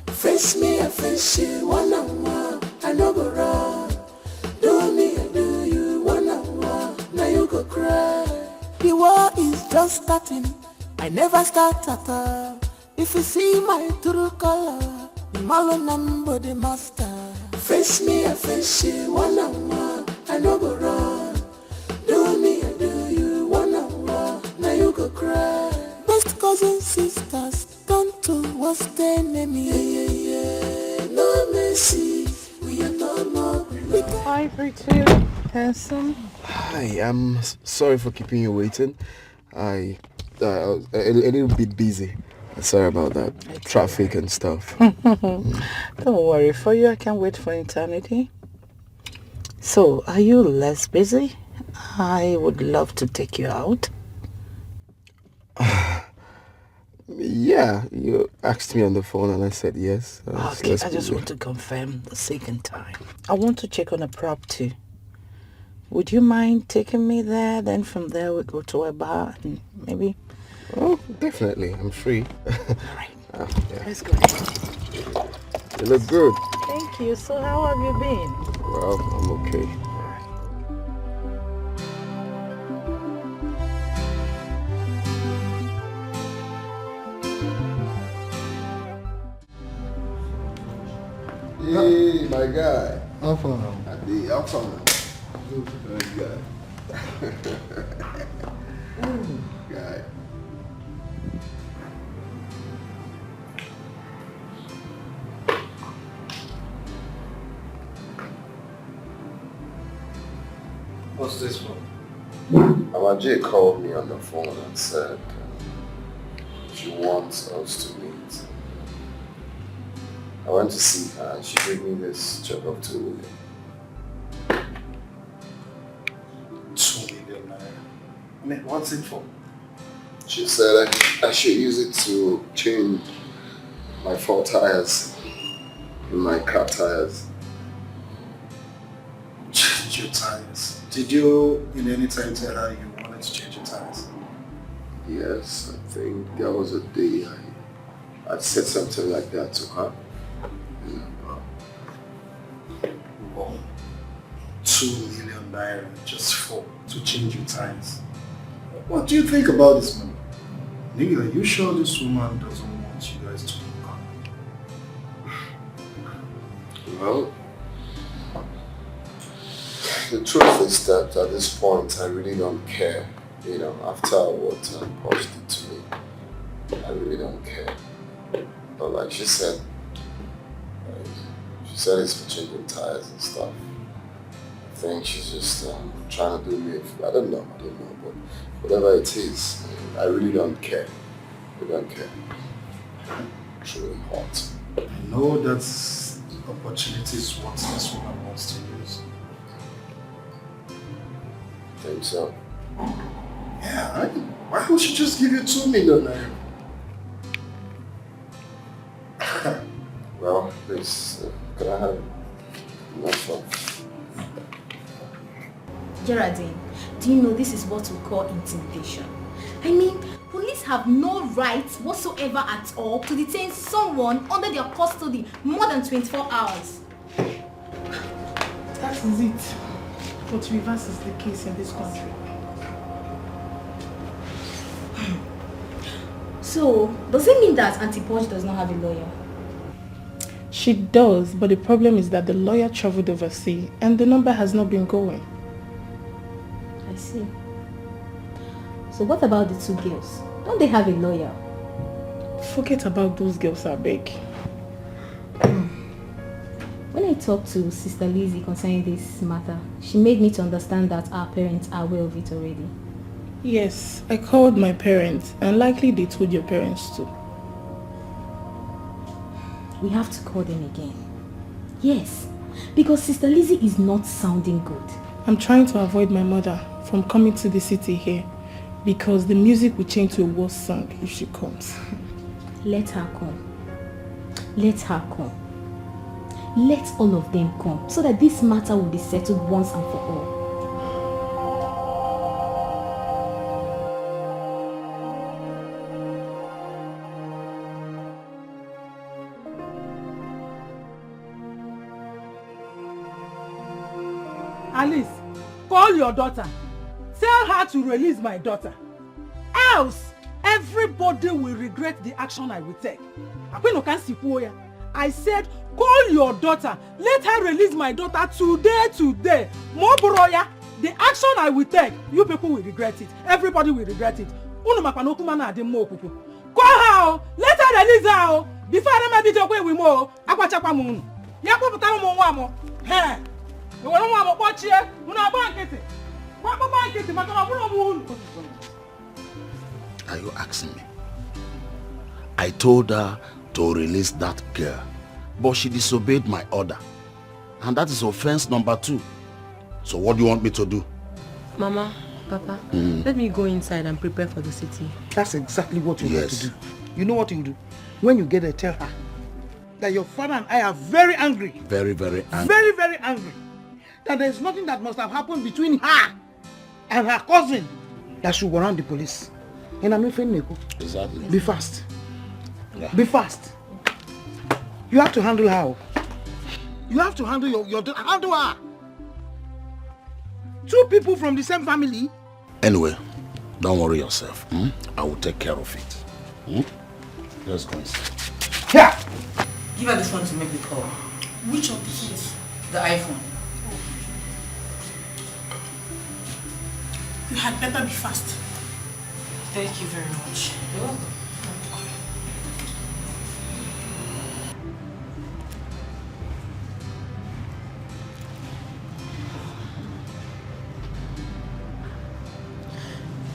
Face me, I face you, one on one. I no go run. Do me, I do you, one on one. Now you go cry. The war is just starting. I never start at all. If you see my true color, the malo number the master. Face me, I face you, one on one. I no go run. Do me, I do you, one on one. Now you go cry. Best cousins, sisters, turn to what's the enemy. Yeah, yeah, yeah. No mercy, we are no more. Hi, pretty handsome. Hi, I'm sorry for keeping you waiting. I was a little bit busy. Sorry about that. Traffic and stuff. Don't worry, for you I can wait for eternity. So, are you less busy? I would love to take you out. Yeah, you asked me on the phone and I said yes. Okay, I just want to confirm the second time. I want to check on a property. Would you mind taking me there? Then from there we go to a bar and maybe... Oh, definitely. I'm free. Alright. Yeah. Let's go. You look good. Thank you. So how have you been? Well, I'm okay. Hey, my guy. How far? How far? Good guy. Guy. What's this for? Our J called me on the phone and said she wants us to meet. I went to see her and she gave me this check of 2 million. 2 million naira. I mean, what's it for? She said I should use it to change my 4 tires in my car tires. Change your tires? Did you in any time tell her you wanted to change your tires? Yes, I think there was a day I said something like that to her. Wow. 2 million naira just to change your tires. What do you think about this man? Nigga, are you sure this woman doesn't want you guys to work on? Well, the truth is that at this point I really don't care. You know, after what Posh did to me, I really don't care. But like she said it's for changing tires and stuff. I think she's just trying to do me. I don't know, but whatever it is, I really don't care. I don't care. It's really hot. I know that opportunity is what this woman wants to use. Think so? Yeah, why would she just give you 2 million naira? Well, please, can I have my phone? Geraldine, do you know this is what we call intimidation? I mean, police have no right whatsoever at all to detain someone under their custody more than 24 hours. That is it. But reverse is the case in this country. So, does it mean that Auntie Posh does not have a lawyer? She does, but the problem is that the lawyer traveled overseas and the number has not been going. I see. So what about the two girls? Don't they have a lawyer? Forget about those girls, I beg. When I talked to Sister Lizzie concerning this matter, she made me to understand that our parents are aware of it already. Yes, I called my parents and likely they told your parents too. We have to call them again. Yes, because Sister Lizzie is not sounding good. I'm trying to avoid my mother from coming to the city here because the music will change to a worse song if she comes. Let her come. Let her come. Let all of them come so that this matter will be settled once and for all. Alice, call your daughter. Tell her to release my daughter. Else, everybody will regret the action I will take. I said, call your daughter. Let her release my daughter today. Mobroya, the action I will take, you people will regret it. Everybody will regret it. Call her. Let her release her. Before I may be talking with more. Are you asking me? I told her to release that girl, but she disobeyed my order. And that is offense number 2. So what do you want me to do? Mama, Papa, let me go inside and prepare for the city. That's exactly what you have to do. You know what you do? When you get there, tell her that your father and I are very angry. Very, very angry. Very, very angry. That there's nothing that must have happened between her and her cousin that should warrant the police. And I'm afraid, Neko. Exactly. Be fast. Yeah. Be fast. You have to handle her. You have to handle handle her. 2 people from the same family. Anyway, don't worry yourself. I will take care of it. Let's go inside. Yeah. Give her this one to make the call. Which of the phones? The iPhone. You had better be fast. Thank you very much. You're welcome.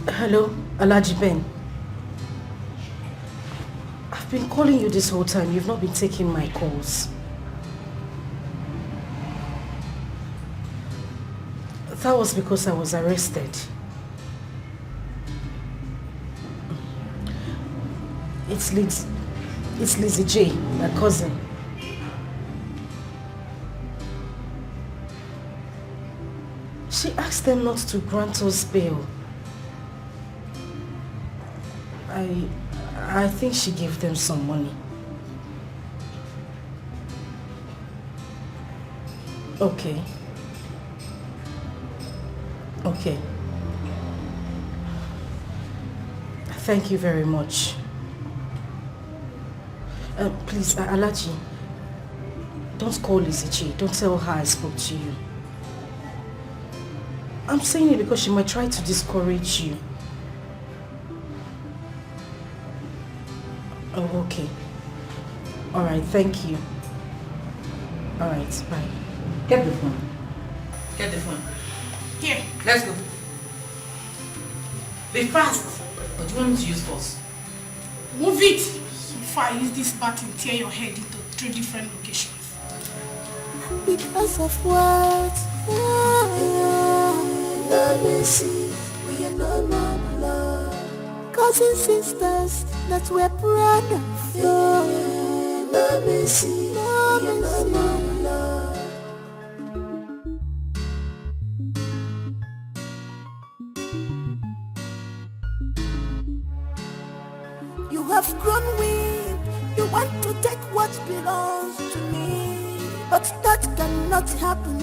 Hello, Alhaji Ben. I've been calling you this whole time. You've not been taking my calls. That was because I was arrested. It's Lizzie J, my cousin. She asked them not to grant us bail. I think she gave them some money. Okay. Okay. Thank you very much. Please, Alaji, don't call Lizzie J. Don't tell her I spoke to you. I'm saying it because she might try to discourage you. Oh, okay. Alright, thank you. Alright, bye. Get the phone. Get the phone. Here. Let's go. Be fast. What do you want me to use force? Move it. Before I use this bat and tear your head into 3 different locations. Because of what? Let me see. We are no more love. Cousins, sisters, that we're proud of. Let me see. We are no more love. You have grown weak. You want to take what belongs to me, but that cannot happen.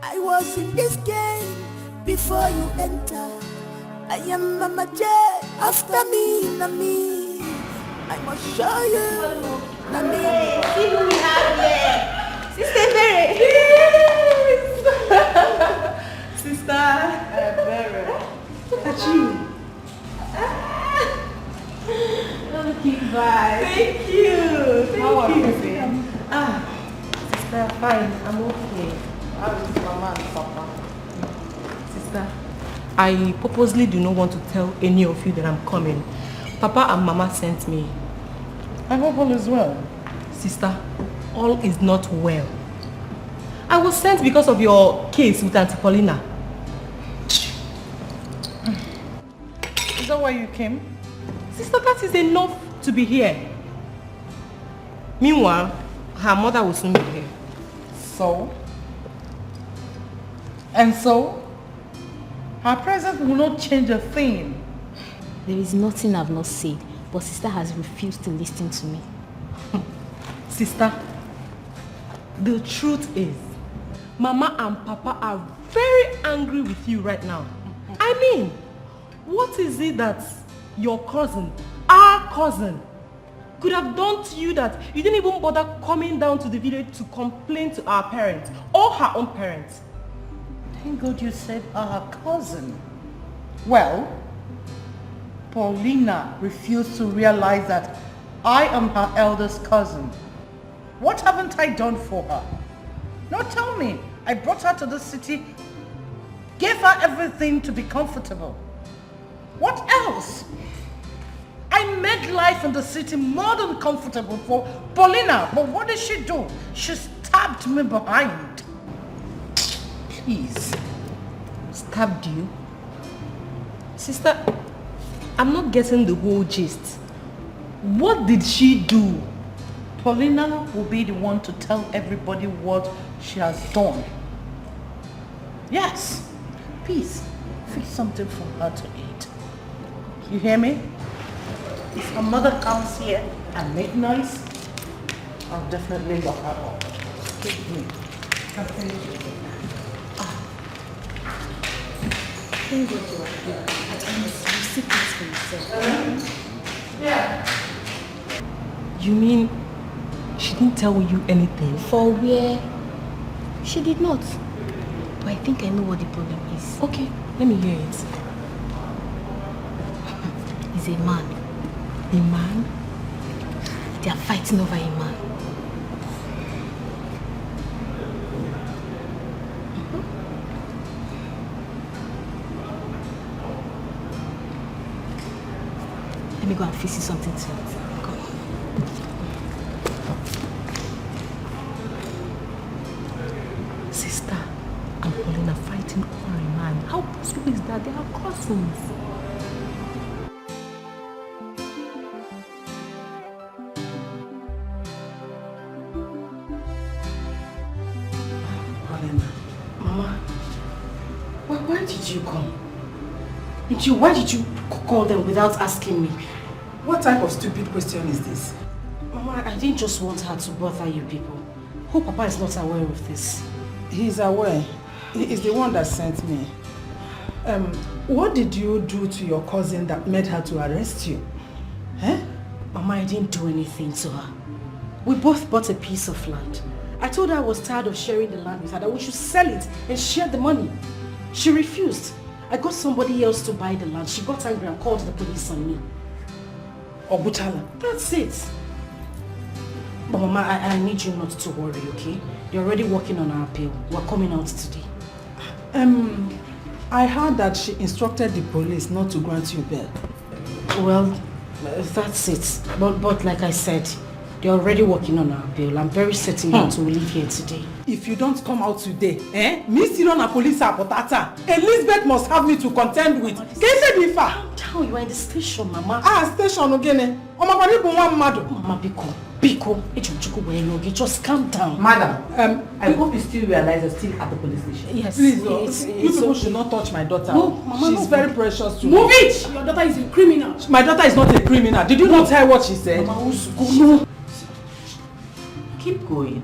I was in this game before you enter. I am Mama J. After me, Nami. I must show you, Nami. See who we have here. Sister Mary. Sister Mary. Look at you. Looking back. Thank you. How are you? Sister, fine. I'm okay. How is Mama and Papa? Sister, I purposely do not want to tell any of you that I'm coming. Papa and Mama sent me. I hope all is well. Sister, all is not well. I was sent because of your case with Auntie Paulina. Is that why you came? Sister, that is enough to be here. Meanwhile, her mother will soon be here. So? And so? Her presence will not change a thing. There is nothing I've not said, but sister has refused to listen to me. Sister, the truth is, Mama and Papa are very angry with you right now. I mean, what is it that your cousin, our cousin, could have done to you that you didn't even bother coming down to the village to complain to our parents or her own parents? Thank God you said our cousin. Well, Paulina refused to realize that I am her eldest cousin. What haven't I done for her? Now tell me, I brought her to the city, gave her everything to be comfortable. What else? I made life in the city more than comfortable for Paulina, but what did she do? She stabbed me behind. Please. Stabbed you? Sister, I'm not getting the whole gist. What did she do? Paulina will be the one to tell everybody what she has done. Yes. Please, fix something for her to eat. You hear me? If her mother comes here and make noise, I'll definitely lock her up. Give me. Thank God you are here. At least you see things for yourself. Yeah. You mean she didn't tell you anything? For where? She did not. But I think I know what the problem is. Okay, let me hear it. He's a man. A man? They are fighting over a man. Let me go and fix you something to eat. Go. Sister and Pauline are fighting over a man. How possible is that? They are cousins. Mama, why did you come? Why did you call them without asking me? What type of stupid question is this? Mama, I didn't just want her to bother you people. Hope Papa is not aware of this. He's aware. He is the one that sent me. What did you do to your cousin that made her to arrest you? Eh? Mama, I didn't do anything to her. We both bought a piece of land. I told her I was tired of sharing the land with her, that we should sell it and share the money. She refused. I got somebody else to buy the land. She got angry and called the police on me. Obutala. That's it. But Mama, I need you not to worry, okay? They're already working on our appeal. We're coming out today. I heard that she instructed the police not to grant you bail. Well, that's it. But like I said, they're already working on our bail. I'm very certain that we'll leave here today. If you don't come out today, Miss Irona police apotata, Elizabeth must have me to contend with. Calm down, you are in the station, Mama. Station again. Mama, Biko, just calm down. Madam, I hope you still realize you're still at the police station. Yes. Please, you people should not touch my daughter. No, Mama, she's very precious to me. Move it! Your daughter is a criminal. My daughter is not a criminal. Did you not hear what she said? Mama, keep going?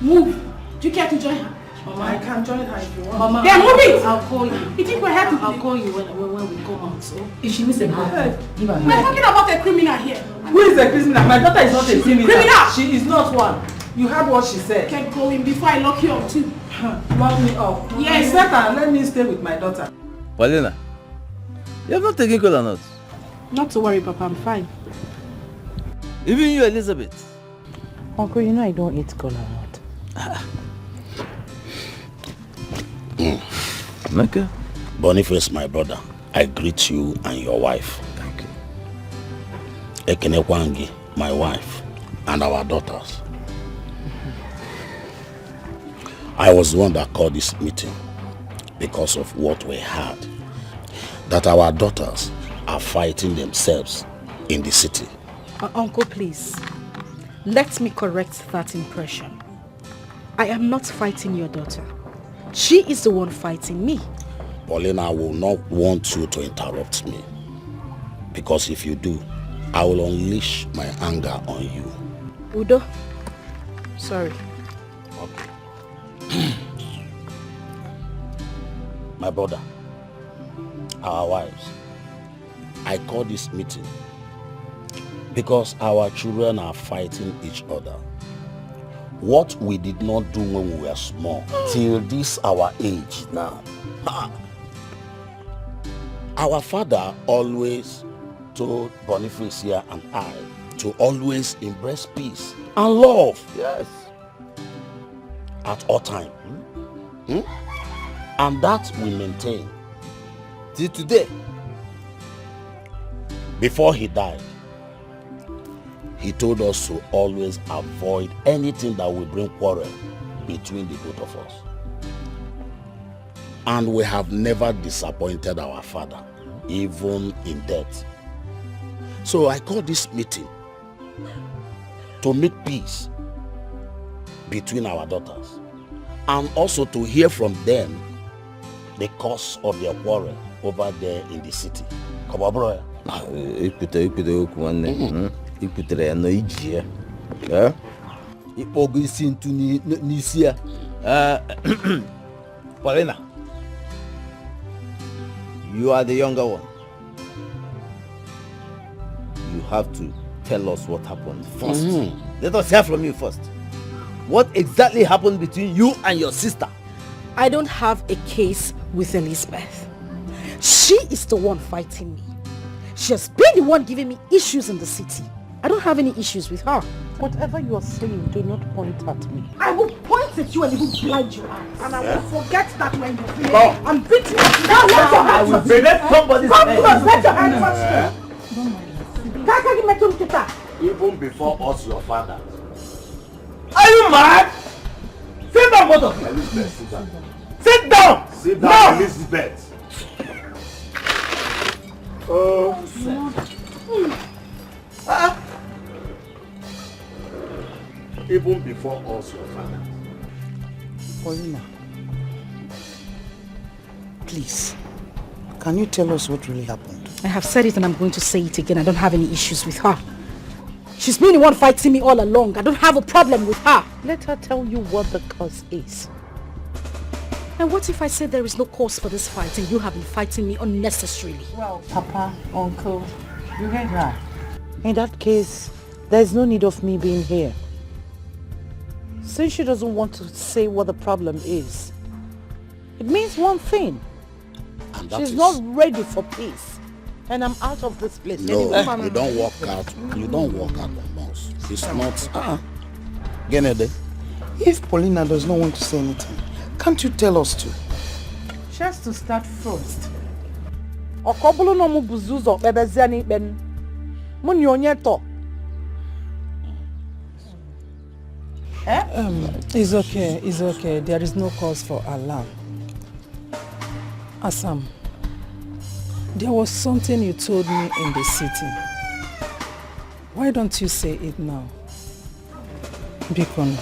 Move. Do you care to join her? Mama, I can join her if you want. Mama, then move it. I'll call you. You think we're here to I'll call you when we come out. So if she needs a hand, give her. We're talking about a criminal here. Who is a criminal? My daughter is not a criminal. Criminal! She is not one. You heard what she said. Get going before I lock you up too. Lock me up. Yes. Better let me stay with my daughter. Paulina, you have not taken cola nuts. Not to worry, Papa. I'm fine. Even you, Elizabeth. Uncle, you know I don't eat cola nut. Okay. Boniface, my brother, I greet you and your wife. Thank you. Ekene Kwangi, my wife, and our daughters. I was the one that called this meeting because of what we heard. That our daughters are fighting themselves in the city. Uncle, please. Let me correct that impression. I am not fighting your daughter. She is the one fighting me. Paulina, I will not want you to interrupt me. Because if you do, I will unleash my anger on you. Udo, sorry. Okay. My brother, our wives, I call this meeting because our children are fighting each other. What we did not do when we were small, till this our age now. Our father always told Boniface here and I to always embrace peace and love. Yes. At all time. And that we maintain. Till today. Before he died, he told us to always avoid anything that will bring quarrel between the both of us. And we have never disappointed our father, even in death. So I call this meeting to make peace between our daughters and also to hear from them the cause of their quarrel over there in the city. Come on, bro. Iputere ya no iji ya. Ikpogo isi ntu n'isi ya. Paulina, you are the younger one. You have to tell us what happened first. Let us hear from you first. What exactly happened between you and your sister? I don't have a case with Elizabeth. She is the one fighting me. She has been the one giving me issues in the city. I don't have any issues with her. Whatever you are saying, do not point at me. I will point at you and even blind your eyes. And I will forget that when you play. No. I'm beating you. Now let your I hands will first. break somebody's Come head. close, let your hands first. Even before us, your father. Are you mad? Sit down, both of you. Elizabeth, sit down. Sit down! Sit down, No! Elizabeth. Even before us, your father. Paulina, please, can you tell us what really happened? I have said it and I'm going to say it again. I don't have any issues with her. She's been the one fighting me all along. I don't have a problem with her. Let her tell you what the cause is. And what if I say there is no cause for this fight and you have been fighting me unnecessarily? Well, Papa, Uncle, you heard her. In that case, there's no need of me being here. Since she doesn't want to say what the problem is, it means one thing. And that She's is- not ready for peace. And I'm out of this place. No, Anyway. you don't walk out. You don't walk out on us. It's not. Genede. If Paulina does not want to say anything, can't you tell us to? She has to start first. Okobulu no mu buzuzo bebezia ni ikpen. Mu ni onye to. It's okay, it's okay. There is no cause for alarm. Asam, there was something you told me in the city. Why don't you say it now? Bikon.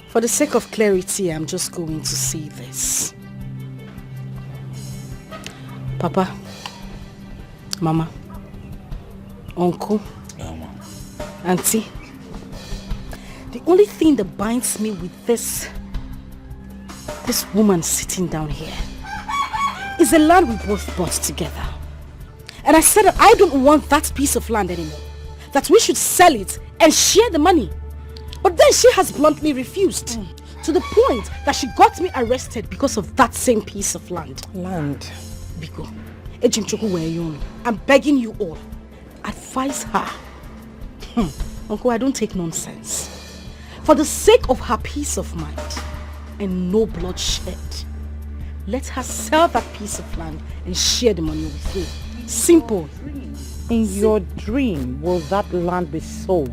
For For the sake of clarity, I'm just going to say this. Papa, Mama, Uncle, Auntie, the only thing that binds me with this woman sitting down here is the land we both bought together. And I said that I don't want that piece of land anymore. That we should sell it and share the money. But then she has bluntly refused. To the point that she got me arrested because of that same piece of land. Land? Biko, I'm begging you all, advise her. Uncle, I don't take nonsense. For the sake of her peace of mind and no bloodshed, let her sell that piece of land and share the money with you. Simple. In your dream, will that land be sold?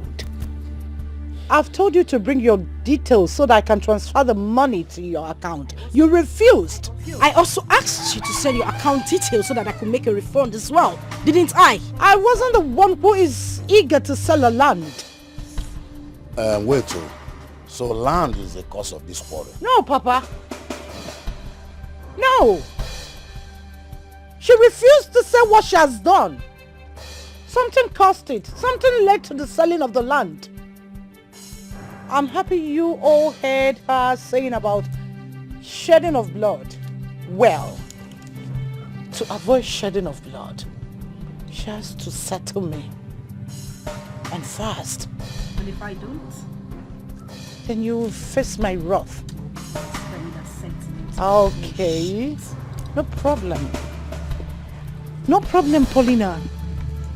I've told you to bring your details so that I can transfer the money to your account. You refused. I also asked you to send your account details so that I could make a refund as well. Didn't I? I wasn't the one who is eager to sell a land. Wait, so land is the cause of this quarrel? No, Papa. No. She refused to say what she has done. Something caused it. Something led to the selling of the land. I'm happy you all heard her saying about shedding of blood. Well, to avoid shedding of blood, she has to settle me. And fast. And if I don't? Then you will face my wrath. Okay. No problem. No problem, Paulina.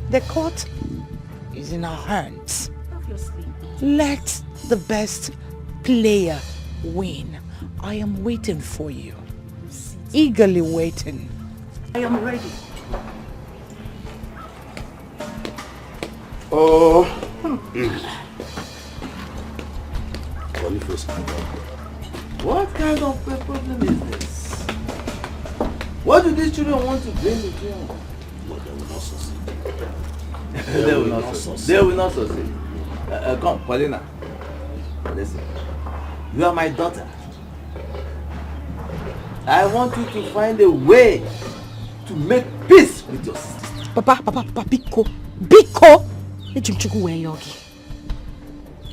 The court is in our hands. Obviously. Let the best player win. I am waiting for you. Eagerly waiting. I am ready. Oh. What kind of a problem is this? What do these children want to bring with you? But they will not succeed. They will not succeed. They will not succeed. Come, Paulina. Listen. You are my daughter. I want you to find a way to make peace with your sister. Papa, Biko.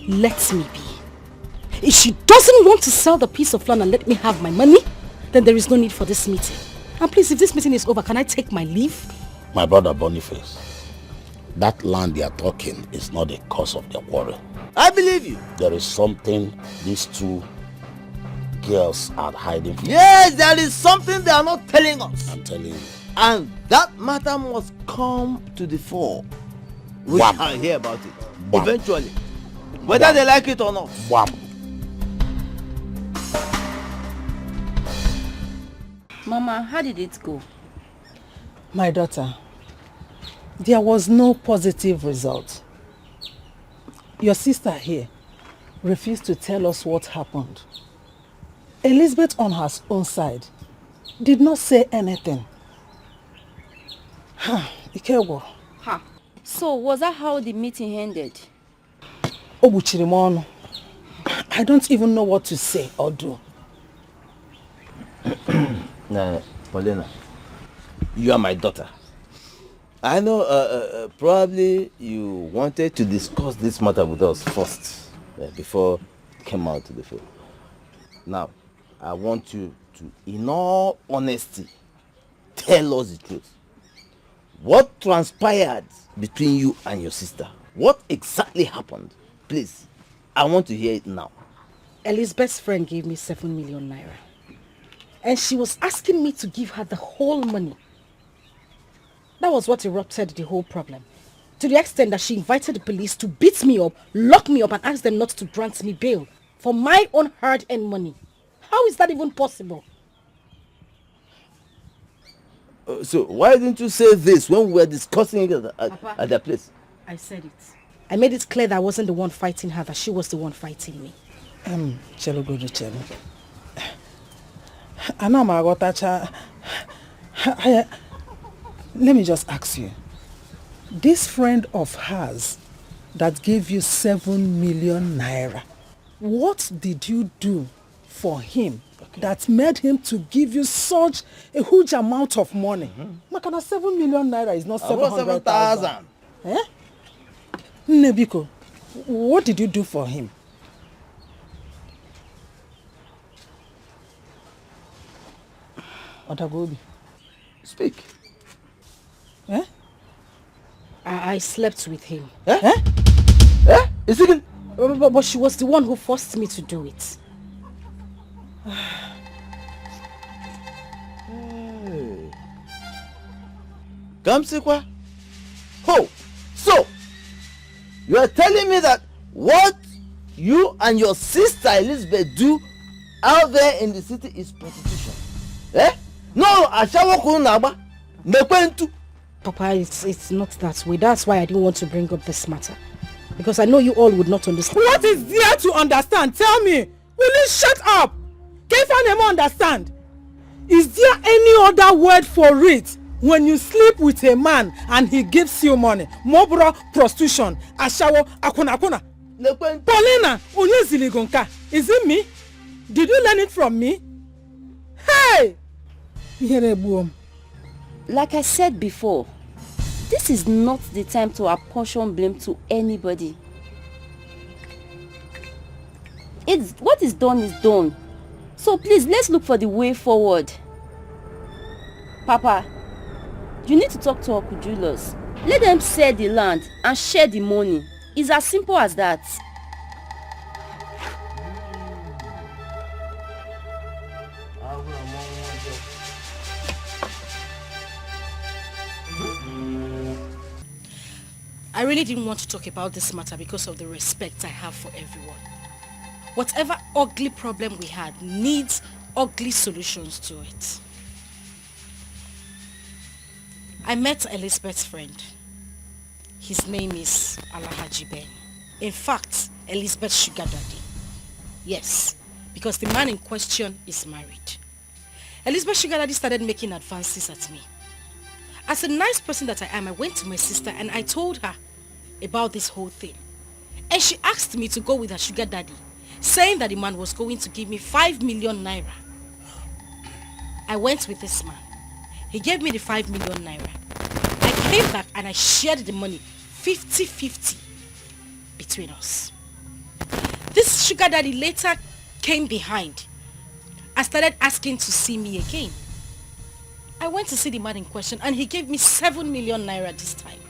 Let me be. If she doesn't want to sell the piece of land and let me have my money, then there is no need for this meeting. And please, if this meeting is over, can I take my leave? My brother Boniface, that land they are talking is not the cause of their quarrel. I believe you. There is something these two girls are hiding from. Yes, there is something they are not telling us. I'm telling you. And that matter must come to the fore. We shall hear about it. Eventually. Whether they like it or not. Mama, how did it go? My daughter, there was no positive result. Your sister here refused to tell us what happened. Elizabeth on her own side did not say anything. Ikewo. So was that how the meeting ended? Obuchirimono. I don't even know what to say or do. Nah, Paulina, you are my daughter. I know probably you wanted to discuss this matter with us first before it came out to the field. Now, I want you to, in all honesty, tell us the truth. What transpired between you and your sister? What exactly happened? Please, I want to hear it now. Elizabeth's friend gave me 7 million naira. And she was asking me to give her the whole money. That was what erupted the whole problem. To the extent that she invited the police to beat me up, lock me up and ask them not to grant me bail for my own hard-earned money. How is that even possible? So why didn't you say this when we were discussing it at the place? I said it. I made it clear that I wasn't the one fighting her, that she was the one fighting me. Chelo. Let me just ask you. This friend of hers that gave you 7 million naira, What did you do for him that made him to give you such a huge amount of money? Makana 7 million naira is not 700,000. Eh? Nebiko, what did you do for him? Otagobi. Speak. Eh? I slept with him. Eh? Eh? Eh? Is it? But she was the one who forced me to do it. Hey. Kamsikwa? Oh, so you are telling me that what you and your sister Elizabeth do out there in the city is prostitution? Eh? No, Ashawo Kunaba. Nekwentu. Papa, it's not that way. That's why I didn't want to bring up this matter. Because I know you all would not understand. What is there to understand? Tell me. Will you shut up? Can't anyone understand? Is there any other word for it? When you sleep with a man and he gives you money, mobro, prostitution, ashawo, akuna. Paulina, Onyeziligonka, is it me? Did you learn it from me? Hey! Like I said before, this is not the time to apportion blame to anybody. What is done is done. So please, let's look for the way forward. Papa, you need to talk to Uncle Julius. Let them sell the land and share the money. It's as simple as that. I really didn't want to talk about this matter because of the respect I have for everyone. Whatever ugly problem we had needs ugly solutions to it. I met Elizabeth's friend. His name is Alhaji Ben. In fact, Elizabeth's sugar daddy. Yes, because the man in question is married. Elizabeth's sugar daddy started making advances at me. As a nice person that I am, I went to my sister and I told her about this whole thing. And she asked me to go with her sugar daddy, saying that the man was going to give me 5 million naira. I went with this man. He gave me the 5 million naira. I came back and I shared the money 50-50 between us. This sugar daddy later came behind and started asking to see me again. I went to see the man in question and he gave me 7 million naira this time.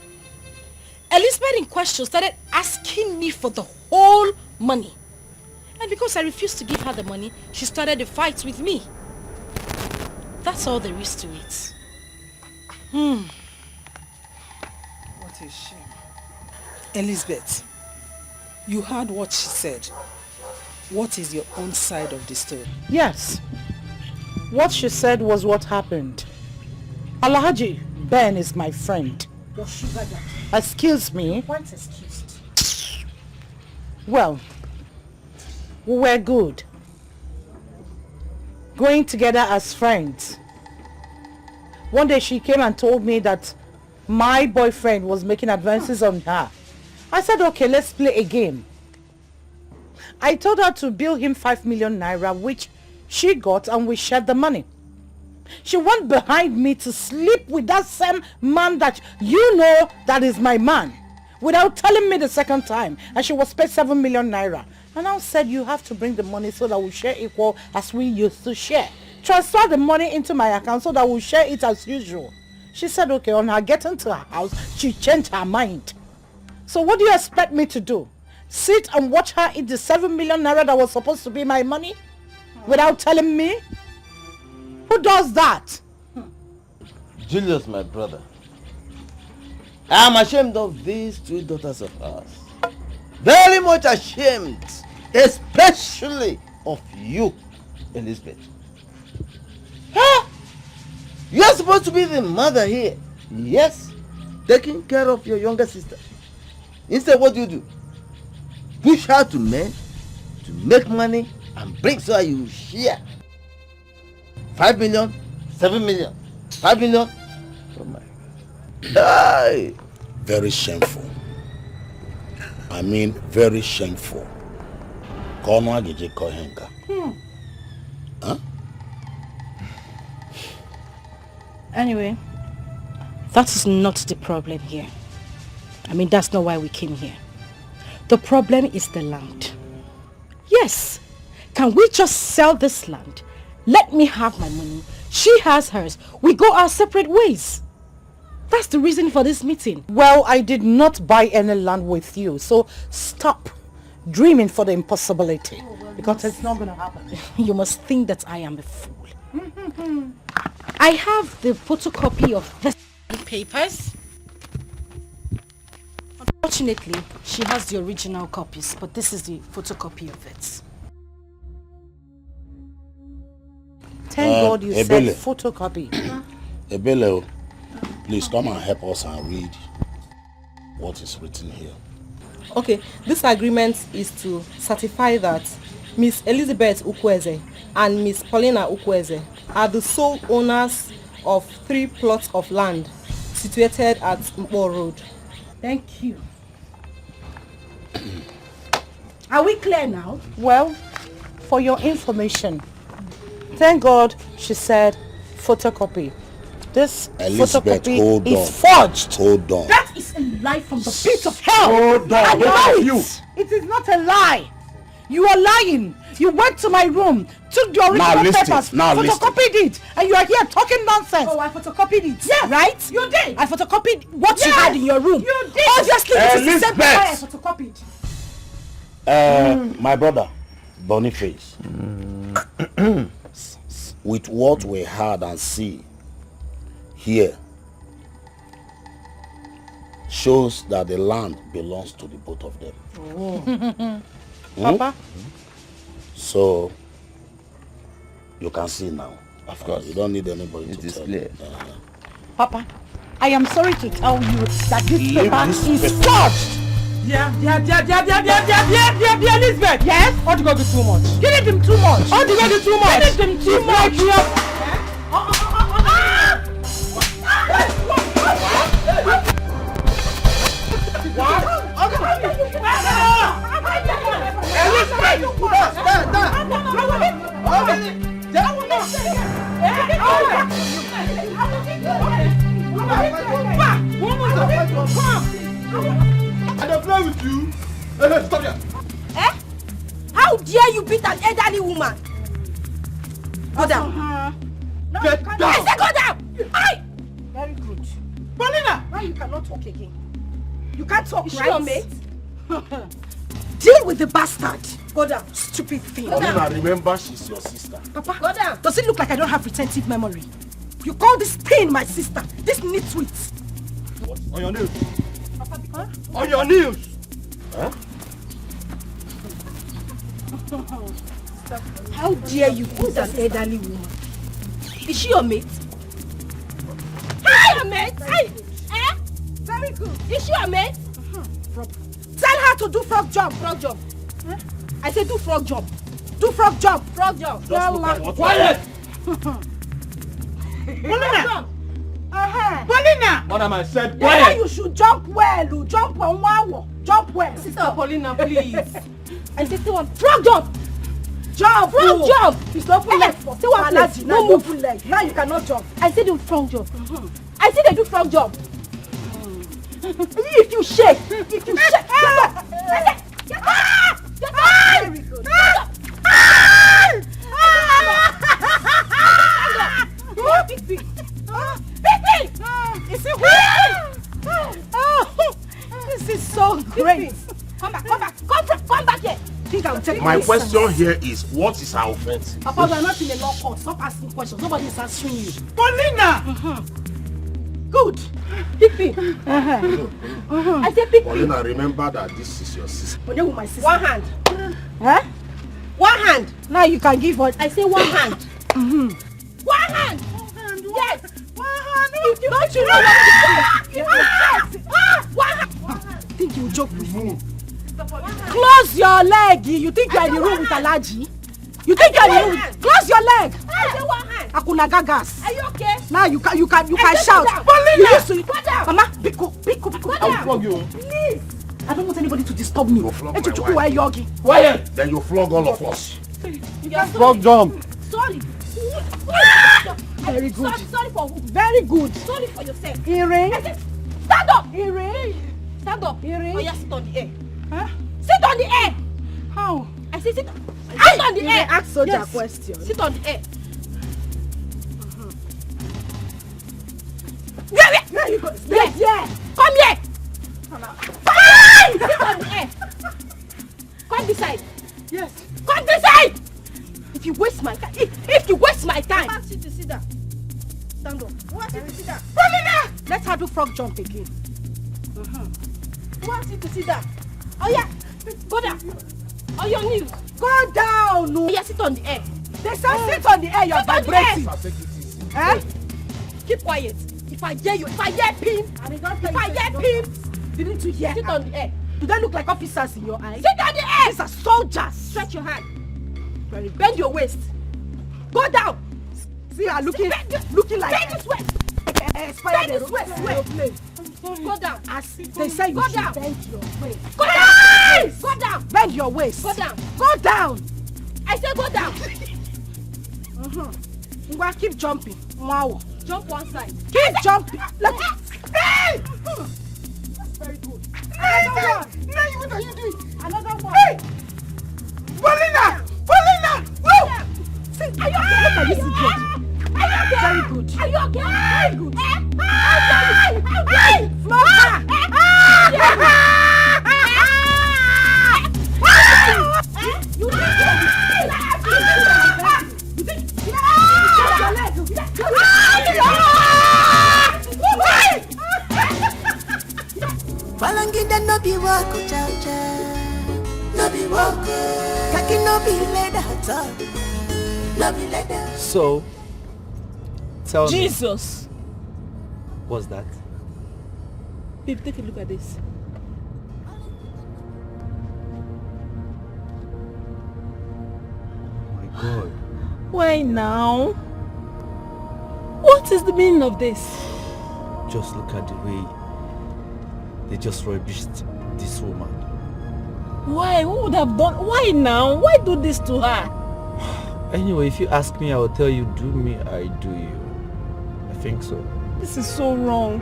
Elizabeth in question started asking me for the whole money. And because I refused to give her the money, she started a fight with me. That's all there is to it. What a shame. Elizabeth, you heard what she said. What is your own side of the story? Yes. What she said was what happened. Alhaji Ben is my friend. Your sugar daddy. Excuse me. Quite excused. Well, we were good. Going together as friends. One day she came and told me that my boyfriend was making advances on her. I said, okay, let's play a game. I told her to bill him 5 million naira, which she got, and we shared the money. She went behind me to sleep with that same man that you know that is my man, without telling me the second time, and she was paid 7 million naira. And I said, you have to bring the money so that we share equal as we used to share. Transfer the money into my account so that we'll share it as usual. She said, okay. On her getting to her house, she changed her mind. So what do you expect me to do? Sit and watch her eat the 7 million naira that was supposed to be my money without telling me? Who does that? Julius, my brother. I am ashamed of these two daughters of ours. Very much ashamed. Especially of you, Elizabeth. Huh? You are supposed to be the mother here. Yes. Taking care of your younger sister. Instead, what do? Push her to men to make money and bring so you share. 5 million, 7 million, 5 million. Oh my God. Very shameful. I mean, very shameful. Huh? Anyway, that is not the problem here. I mean, that's not why we came here. The problem is the land. Yes. Can we just sell this land? Let me have my money. She has hers. We go our separate ways. That's the reason for this meeting. Well, I did not buy any land with you, so stop dreaming for the impossibility. Because it's not going to happen. You must think that I am a fool. I have the photocopy of the papers. Unfortunately, she has the original copies, but this is the photocopy of it. Thank God you said photocopy. Ebele, please come and help us and read what is written here. Okay, this agreement is to certify that Miss Elizabeth Ukweze and Miss Paulina Ukweze are the sole owners of 3 plots of land situated at Mpo Road. Thank you. Are we clear now? Well, for your information, thank God she said photocopy. This Elizabeth, photocopy is forged. Hold on. That is a lie from the pit of hell. Hold on. I know it. You. It is not a lie. You are lying. You went to my room, took the original papers, photocopied it, and you are here talking nonsense. Oh, I photocopied it. Yes. Right? You did. I photocopied what you had in your room. You did. Obviously, this is the same paper I photocopied. My brother, Boniface, with what we heard and see here, shows that the land belongs to the both of them. Oh. Papa? So, you can see now. Of course. You don't need anybody to tell you. Papa, I am sorry to tell you that this Leave paper this is paper. forged. Yeah, Elizabeth. Yes? How do you go do too much? Give it him too much. How do you go do too much? Give it him too much. I don't play with you. Stop here. Eh? How dare you beat an elderly woman? Go down. Get down. I said go down. Aye. Very good. Paulina! Now you cannot talk again. You can't talk, Is she right? your mate? Deal with the bastard. Go down. Stupid thing. Paulina, remember she's your sister. Papa, go down. Does it look like I don't have retentive memory? You call this thing my sister? This nitwit? What? On your knees. On your knees. Huh? How dare you beat an elderly woman? Is she your mate? Hi, your mate. Hi. Eh? Very good. Is she your mate? Tell her to do frog jump. Frog jump. Huh? I said do frog jump. Do frog jump. Frog jump. Quiet. Paulina! Paulina! Madam, I said Why quiet. you should jump well, you jump well, wow. Jump well. Sister Paulina, please. I said still one frog jump. Jump. Frog jump. It's not full leg. Still one place. No move full leg. Now you cannot jump. I said do frog jump. I said they do frog jump. If you shake, get up. Get up. Very good. Big. Is it oh, this is so great. Come back here. Think I'll take My question here is, what is her offense? Papa, we are not in a law court. Stop asking questions. Nobody is answering you. Paulina! Good. Pick. I said pick. Paulina, remember that this is your sister. But with my sister. One hand. Huh? One hand. Now you can give one. I say one hand. One hand. Yes. One hand. Don't you know what to do? One hand. Think you joke with me? Close your leg. You think you are in the room with Alaji? You think you are in the room? Close your leg. I say one hand. Akuna gagas. Are you okay? Now you can shout. Paulina! You used to. Mama, pick up. I'll flog you. Please. I don't want anybody to disturb me. You flog my wife. Quiet! Then you flog all of us. Frog jump. Sorry. Very good. Sorry for who? Very good. Sorry for yourself. Earring. I said, stand up. Earring. Stand up. Earring. Oh, yeah, sit on the air. Huh? Sit on the air. How? I said, sit on the air. Ask soldier Yes. question. Sit on the air. Where you go? Yes, yeah. Come here. Fine! Sit on the air. Come this side. Yes. Come this side. If you waste my time, if you waste my time. Ask you to sit down. Stand up. Want you to sit down. Paulina! Let her do frog jump again. Want you to sit down. Oh yeah, go down. On your knees. Go down. Oh yeah, sit on the air. They say sit on the air. You're vibrating. Eh? Keep quiet. If I hear you, if I hear pin, Didn't you hear? sit on the air. Do they look like officers in your eyes? Sit on the air. These are soldiers. Stretch your hand. Bend your waist. Go down. See her looking like Bend this way. expired. Bend this way. Go down. As they say, you Go should down. bend your waist. Go down. Go down. Bend your waist. Go down. Go down. I say go down. Ngwa, keep jumping. Wow. Jump one side. Keep jumping. Let's. Hey! That's very good. Another one. Now what are you doing? Another one. Hey! Paulina! Paulina! Whoa! See, are you okay? Look at this idiot. Are you okay? Very good. Are you okay? Very good. Hey! Falangida no be wako cha no be wako kaki no be leather hata no be leather. So, tell me. Jesus! What's that? Babe, take a look at this. Oh my God. Why now? What is the meaning of this? Just look at the way they just rubbished this woman. Why? Who would have done? Why now? Why do this to her? Anyway, if you ask me, I will tell you, do me, I do you. I think so. This is so wrong.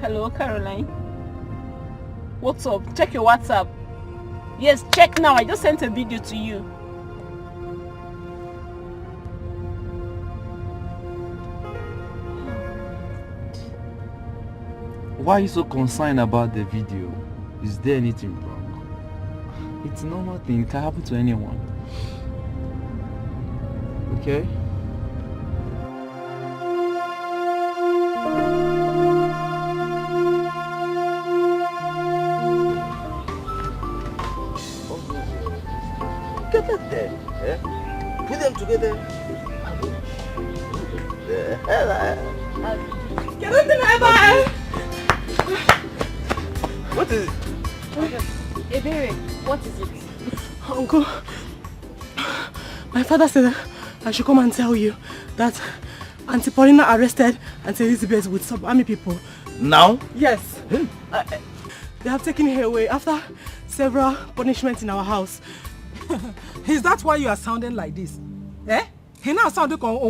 Hello, Caroline. What's up? Check your WhatsApp. Yes, check now. I just sent a video to you. Why are you so concerned about the video? Is there anything wrong? It's a normal thing. It can happen to anyone. Okay? Get them there. Eh? Put them together. The hell Get out the driver! What is it? Ebere, what is it? Uncle, my father said I should come and tell you that Auntie Paulina arrested Auntie Elizabeth with some army people. Now? Yes. They have taken her away after several punishments in our house. Is that why you are sounding like this? Eh? He now sounding Don't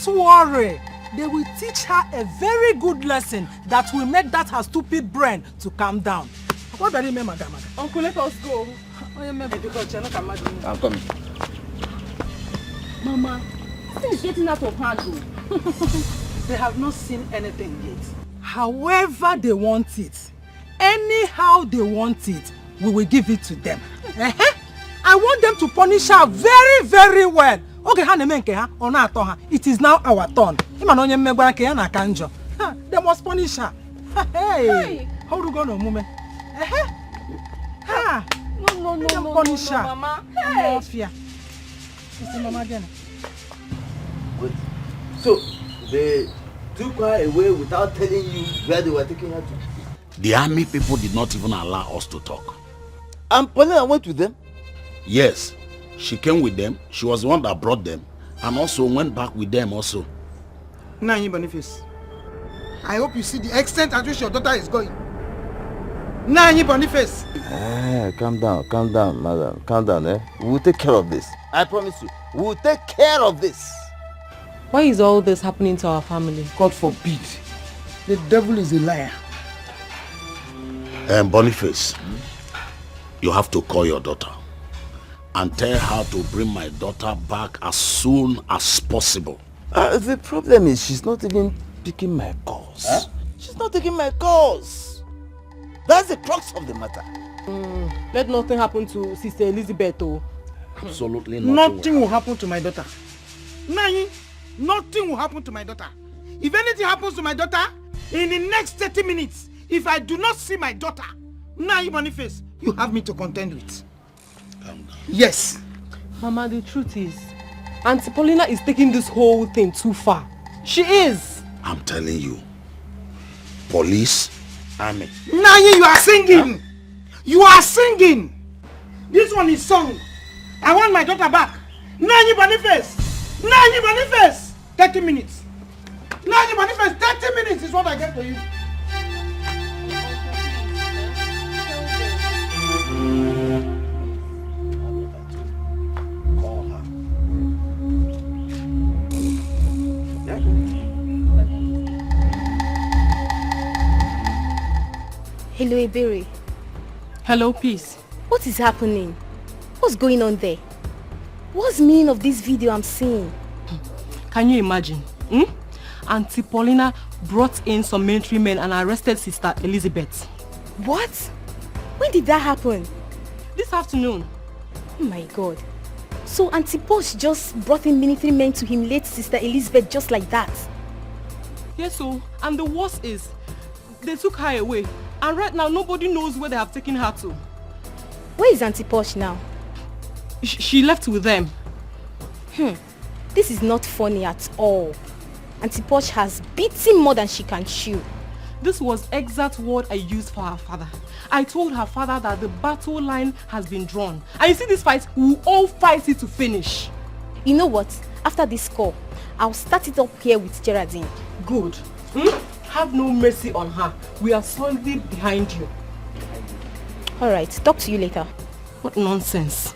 worry. They will teach her a very good lesson that will make that her stupid brain to calm down. What do you mean, madam? Uncle, let us go. I'm coming. Mama, this is getting out of hand. They have not seen anything yet. However they want it, anyhow they want it, we will give it to them. I want them to punish her very, very well. Okay, it is now our turn. They must punish her. Hey, how do you go no moment? No, punish her. Mama. Hey. Mama again. Wait. So they took her away without telling you where they were taking her to? The army people did not even allow us to talk. And Paulina went with them? Yes, she came with them. She was the one that brought them, and also went back with them also. Nanyi Boniface, I hope you see the extent at which your daughter is going. Nanyi Boniface. Calm down, madam. Calm down, eh? We will take care of this. I promise you, we will take care of this. Why is all this happening to our family? God forbid. The devil is a liar. Boniface, you have to call your daughter and tell her to bring my daughter back as soon as possible. The problem is she's not even picking my calls. Huh? She's not taking my calls. That's the crux of the matter. Let nothing happen to Sister Elizabeth, oh. Absolutely nothing will happen to my daughter. Nanyi, nothing will happen to my daughter. If anything happens to my daughter, in the next 30 minutes, if I do not see my daughter, Nanyi Boniface, you have me to contend with. Yes. Mama, the truth is, Auntie Paulina is taking this whole thing too far. She is. I'm telling you. Police, army. Nanyi, you are singing. Huh? You are singing. This one is song. I want my daughter back. Nanyi Boniface. Nanyi Boniface. 30 minutes. Nanyi Boniface, 30 minutes is what I get to you. Hello, Ebere. Hello, Peace. What is happening? What's going on there? What's the meaning of this video I'm seeing? Can you imagine? Auntie Paulina brought in some military men and arrested Sister Elizabeth. What? When did that happen? This afternoon. Oh my God. So Auntie Posh just brought in military men to humiliate Sister Elizabeth just like that? Yes, so, and the worst is, they took her away. And right now, nobody knows where they have taken her to. Where is Auntie Posh now? She left with them. This is not funny at all. Auntie Posh has beaten more than she can chew. This was exact word I used for her father. I told her father that the battle line has been drawn. And you see this fight, we will all fight it to finish. You know what? After this call, I'll start it up here with Geraldine. Good. Have no mercy on her. We are solidly behind you. Alright, talk to you later. What nonsense.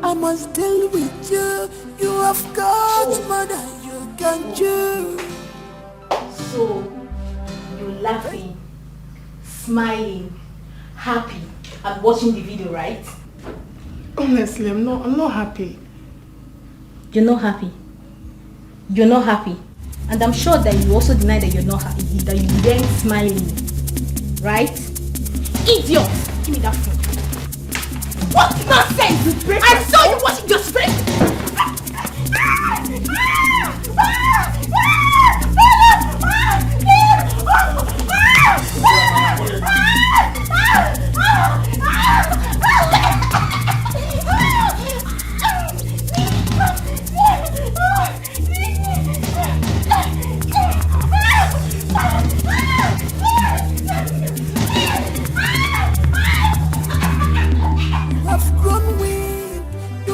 I must deal with you. You have got more than you can chew. So, you're laughing, smiling, happy, and watching the video, right? Honestly, I'm not happy. You're not happy? You're not happy? And I'm sure that you also deny that you're not happy, that you weren't smiling, right? Idiot! Give me that phone. What nonsense! I saw you watching your screen!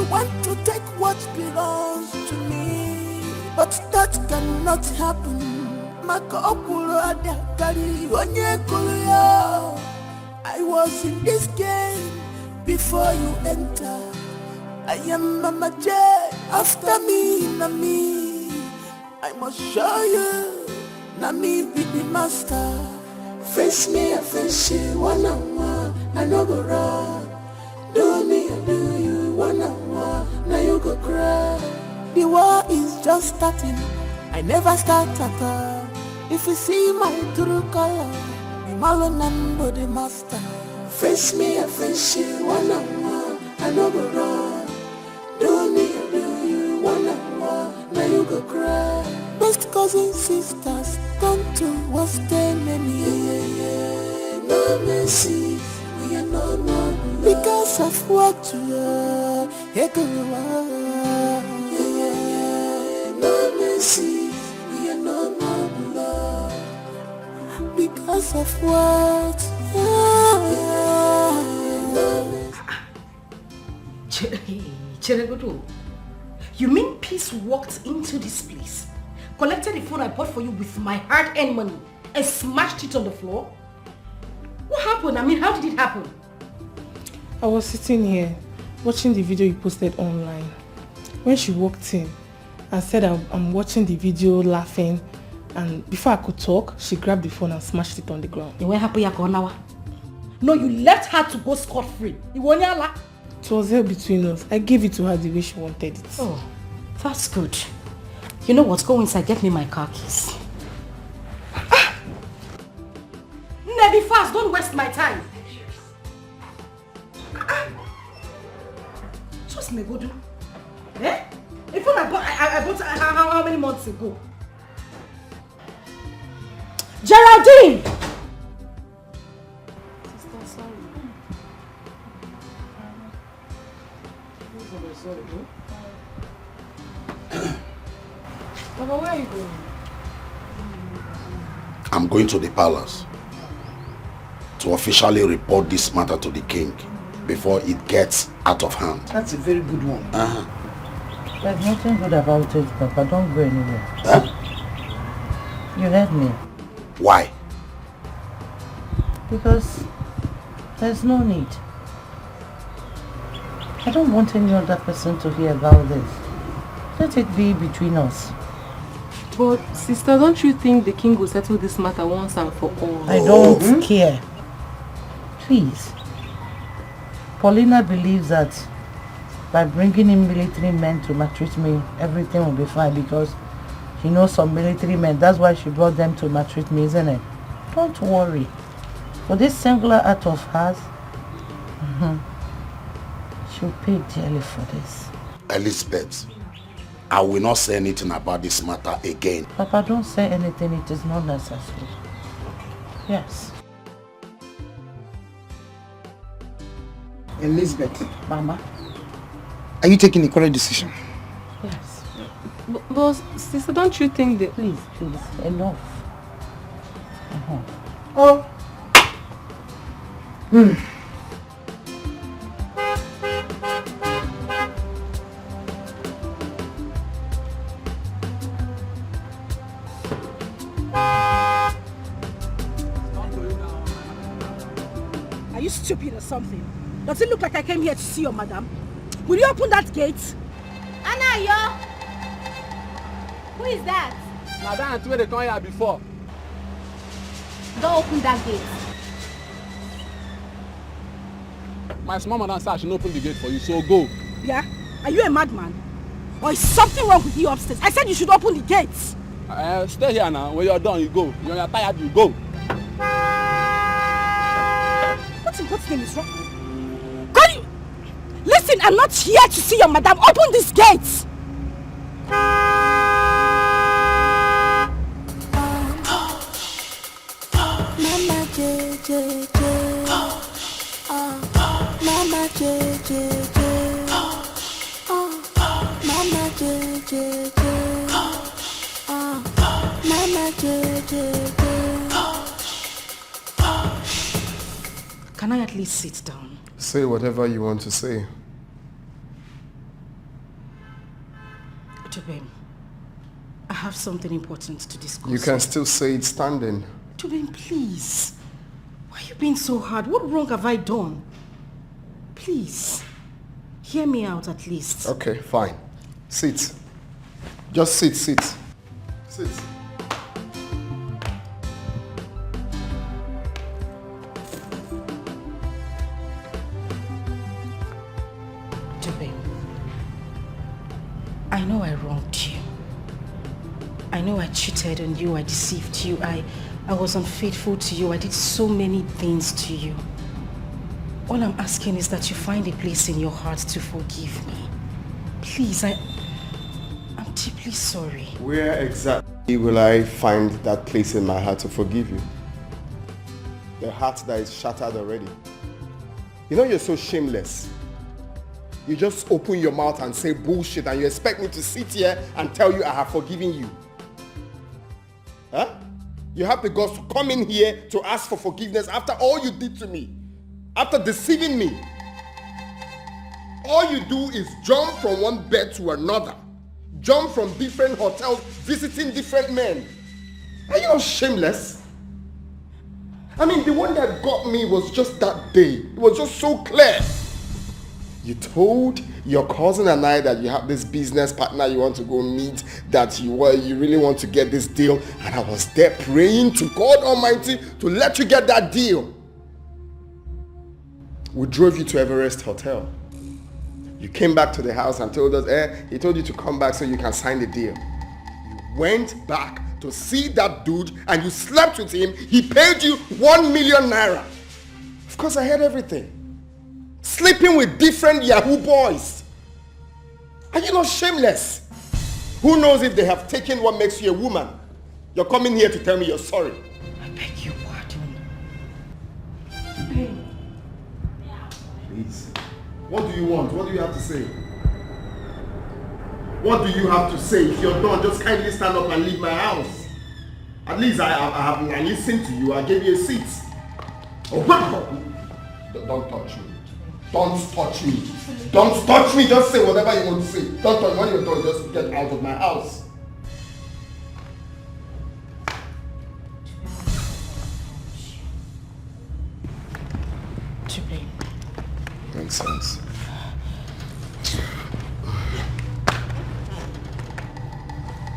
want to take what belongs to me, but that cannot happen. I was in this game before you enter. I am Mama J. After me, Nami. I must show you. Nami be the master. Face me, I face you. One on one, I no go run. Do me, I do you. One on one, now you go cry. The war is just starting. I never start at all. If you see my true color, I'm all number the master. Face me, I face you. One on one, I no go run. Do me, I do you. One on one, now you go cry. Best cousins, sisters, come to what's the name? No mercy, we are no more. Because of what you are, no mercy, we are no more blood. Because of what? Cheregodo, you mean Peace walked into this place, collected the phone I bought for you with my hard-earned money, and smashed it on the floor? What happened? I mean, how did it happen? I was sitting here, watching the video you posted online. When she walked in, I said I'm watching the video, laughing, and before I could talk, she grabbed the phone and smashed it on the ground. What happened? No, you left her to go scot-free. It was held between us. I gave it to her the way she wanted it. Oh, that's good. You know what? Go inside, get me my car keys. Be fast, don't waste my time. Just me go do. Eh? If I bought how many months ago? Geraldine! Sister, sorry. Papa, where are you going? I'm going to the palace to officially report this matter to the king before it gets out of hand. That's a very good one. There's nothing good about it, Papa. Don't go anywhere. Huh? You heard me. Why? Because there's no need. I don't want any other person to hear about this. Let it be between us. But sister, don't you think the king will settle this matter once and for all? I don't care. Please. Paulina believes that by bringing in military men to maltreat me, everything will be fine because she knows some military men. That's why she brought them to maltreat me, isn't it? Don't worry. For this singular act of hers, she'll pay dearly for this. Elizabeth, I will not say anything about this matter again. Papa, don't say anything. It is not necessary. Yes. Elizabeth. Mama. Are you taking the correct decision? Yes. But sister, don't you think that... Please, enough. Oh. Are you stupid or something? Does it look like I came here to see your madam? Will you open that gate? Anna, yo! Who is that? Madam, I told they come here before. Don't open that gate. My small madam said I should open the gate for you, so go. Yeah? Are you a madman? Or is something wrong with you upstairs? I said you should open the gates. Stay here now. When you're done, you go. When you're tired, you go. What's name is wrong? Can you... Listen, I'm not here to see your madam. Open this gate. Mama J J J. Mama J J J. Mama J J J. Mama J J J. Can I at least sit down? Say whatever you want to say. Tubem, I have something important to discuss. You can still say it standing. Tubem, please. Why are you being so hard? What wrong have I done? Please, hear me out at least. Okay, fine. Sit. Just sit. Sit. Tubem, I know I wronged you. I know I cheated on you, I deceived you, I was unfaithful to you, I did so many things to you. All I'm asking is that you find a place in your heart to forgive me. Please, I'm deeply sorry. Where exactly will I find that place in my heart to forgive you? The heart that is shattered already. You know you're so shameless. You just open your mouth and say bullshit and you expect me to sit here and tell you I have forgiven you. Huh? You have the guts to come in here to ask for forgiveness after all you did to me. After deceiving me. All you do is jump from one bed to another. Jump from different hotels, visiting different men. Are you not shameless? I mean, the one that got me was just that day. It was just so clear. You told your cousin and I that you have this business partner you want to go meet, that you really want to get this deal, and I was there praying to God Almighty to let you get that deal. We drove you to Everest Hotel. You came back to the house and told us, he told you to come back so you can sign the deal. You went back to see that dude and you slept with him. He paid you 1 million naira. Of course, I heard everything. Sleeping with different Yahoo boys. Are you not shameless? Who knows if they have taken what makes you a woman? You're coming here to tell me you're sorry. I beg your pardon. Please. What do you want? What do you have to say? What do you have to say? If you're done, just kindly stand up and leave my house. At least I listened to you. I gave you a seat. Oh, don't touch me. Don't touch me. Don't touch me. Just say whatever you want to say. Don't touch me. When you're done, just get out of my house. Nonsense.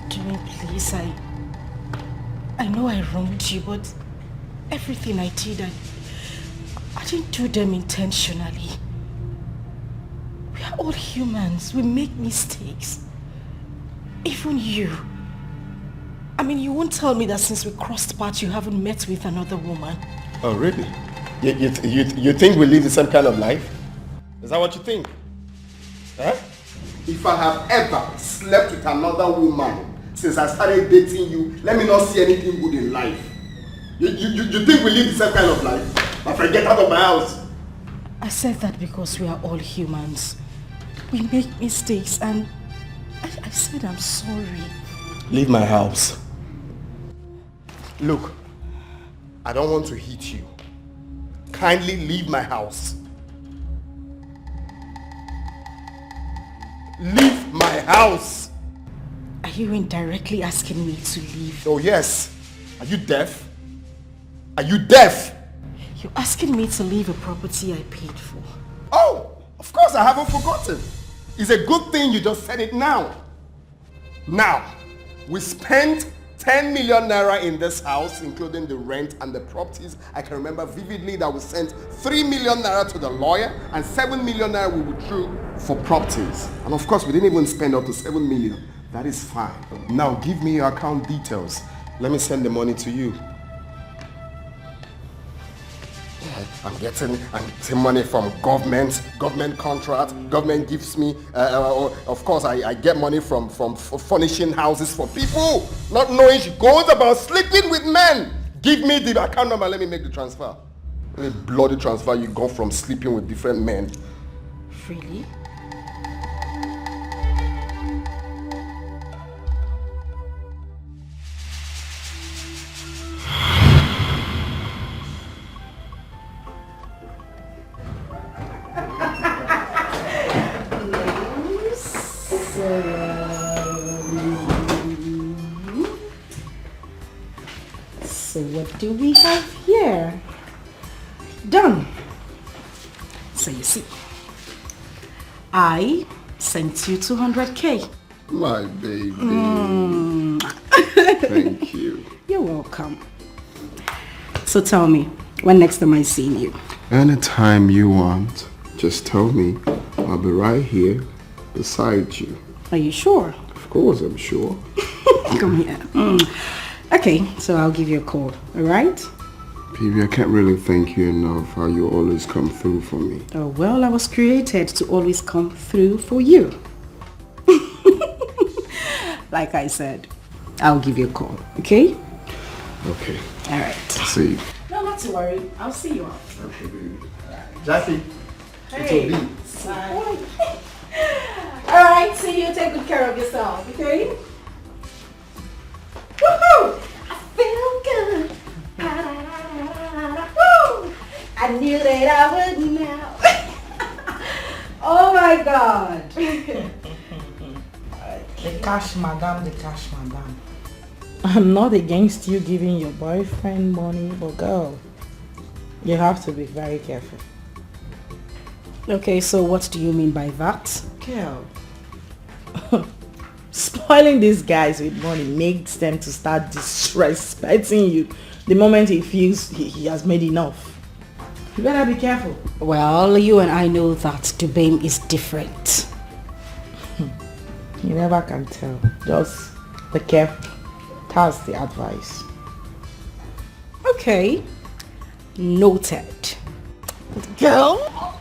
Jimmy, please, I know I wronged you, but everything I did, I didn't do them intentionally. We are all humans. We make mistakes. Even you. I mean, you won't tell me that since we crossed paths, you haven't met with another woman. Oh, really? You think we live the same kind of life? Is that what you think? Huh? If I have ever slept with another woman since I started dating you, let me not see anything good in life. You think we live the same kind of life? My friend, get out of my house. I said that because we are all humans. We make mistakes and I said I'm sorry. Leave my house. Look, I don't want to hit you. Kindly leave my house. Leave my house. Are you indirectly asking me to leave? Oh yes. Are you deaf? Are you deaf? You're asking me to leave a property I paid for. Oh, of course I haven't forgotten. It's a good thing you just said it now. Now, we spent 10 million naira in this house, including the rent and the properties. I can remember vividly that we sent 3 million naira to the lawyer and 7 million naira we withdrew for properties. And of course, we didn't even spend up to 7 million. That is fine. Now, give me your account details. Let me send the money to you. I'm getting money from government contract. Government gives me, of course, I get money from furnishing houses for people, not knowing she goes about sleeping with men. Give me the account number, let me make the transfer. Any bloody transfer you got from sleeping with different men. Really? So what do we have here? Done. So you see, I sent you 200k. My baby. Thank you. You're welcome. So tell me, when next am I seeing you? Anytime you want, just tell me. I'll be right here beside you. Are you sure? Of course I'm sure. Come here. Okay, so I'll give you a call, alright? Baby, I can't really thank you enough how you always come through for me. Oh, well, I was created to always come through for you. Like I said, I'll give you a call, okay? Okay. Alright. See you. No, not to worry. I'll see you off. Okay, baby. Jackie. Hey. Alright, see you. Take good care of yourself, okay? Woohoo! I feel good. Woo! I knew that I would now. Oh my God. The cash madam, the cash madam. I'm not against you giving your boyfriend money, but girl, you have to be very careful. Okay, so what do you mean by that? Girl, spoiling these guys with money makes them to start disrespecting you the moment he feels he has made enough. You better be careful. Well, you and I know that Dubaim is different. You never can tell. Just be careful. That's the advice. Okay. Noted. Girl, that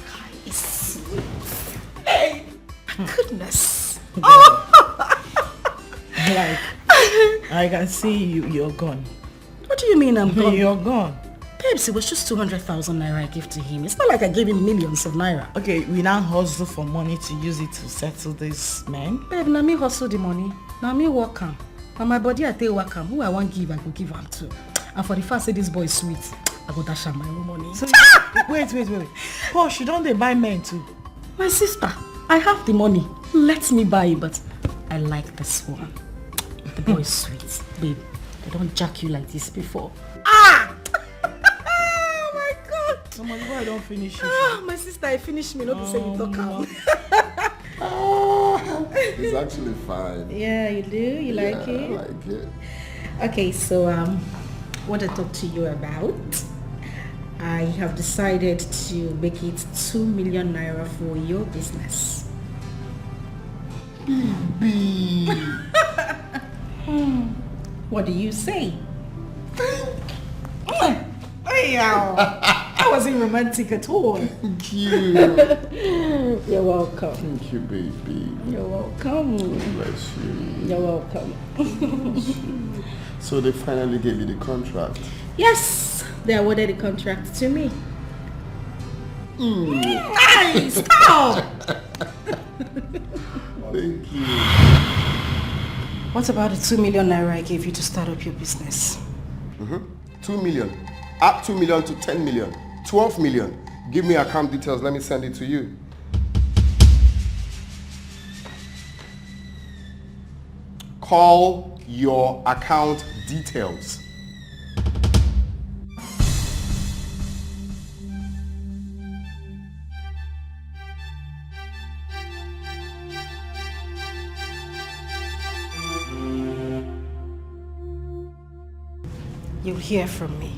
guy is sweet. Hey, goodness. Like, I can see you're gone. What do you mean I'm gone? You're gone. Babes, it was just 200,000 naira I gave to him. It's not like I gave him millions of naira. Okay, we now hustle for money to use it to settle this man. Babe, now me hustle the money. Now me work am. And my body I take work am. Who I want give, I go give am to. And for the fact say this boy is sweet, I go dash am my own money. So, wait. Posh, you don't they buy men too? My sister, I have the money. Let me buy it, but I like this one. The boy is sweet. Babe, I don't jack you like this before. Ah! Oh my God! Come on, why I don't finish it? Ah, my sister, I finished me. Not to say you talk out. It's actually fine. Yeah, you do? You like it? I like it. Okay, so what I talk to you about, I have decided to make it 2 million naira for your business. Baby. What do you say? That wasn't romantic at all. Thank you. You're welcome. Thank you, baby. You're welcome. Bless you. You're welcome. So they finally gave you the contract? Yes, they awarded the contract to me. Nice! Stop! Thank you. What about the 2 million naira I gave you to start up your business? 2 million. Up 2 million to 10 million. 12 million. Give me account details. Let me send it to you. Call your account details. You'll hear from me.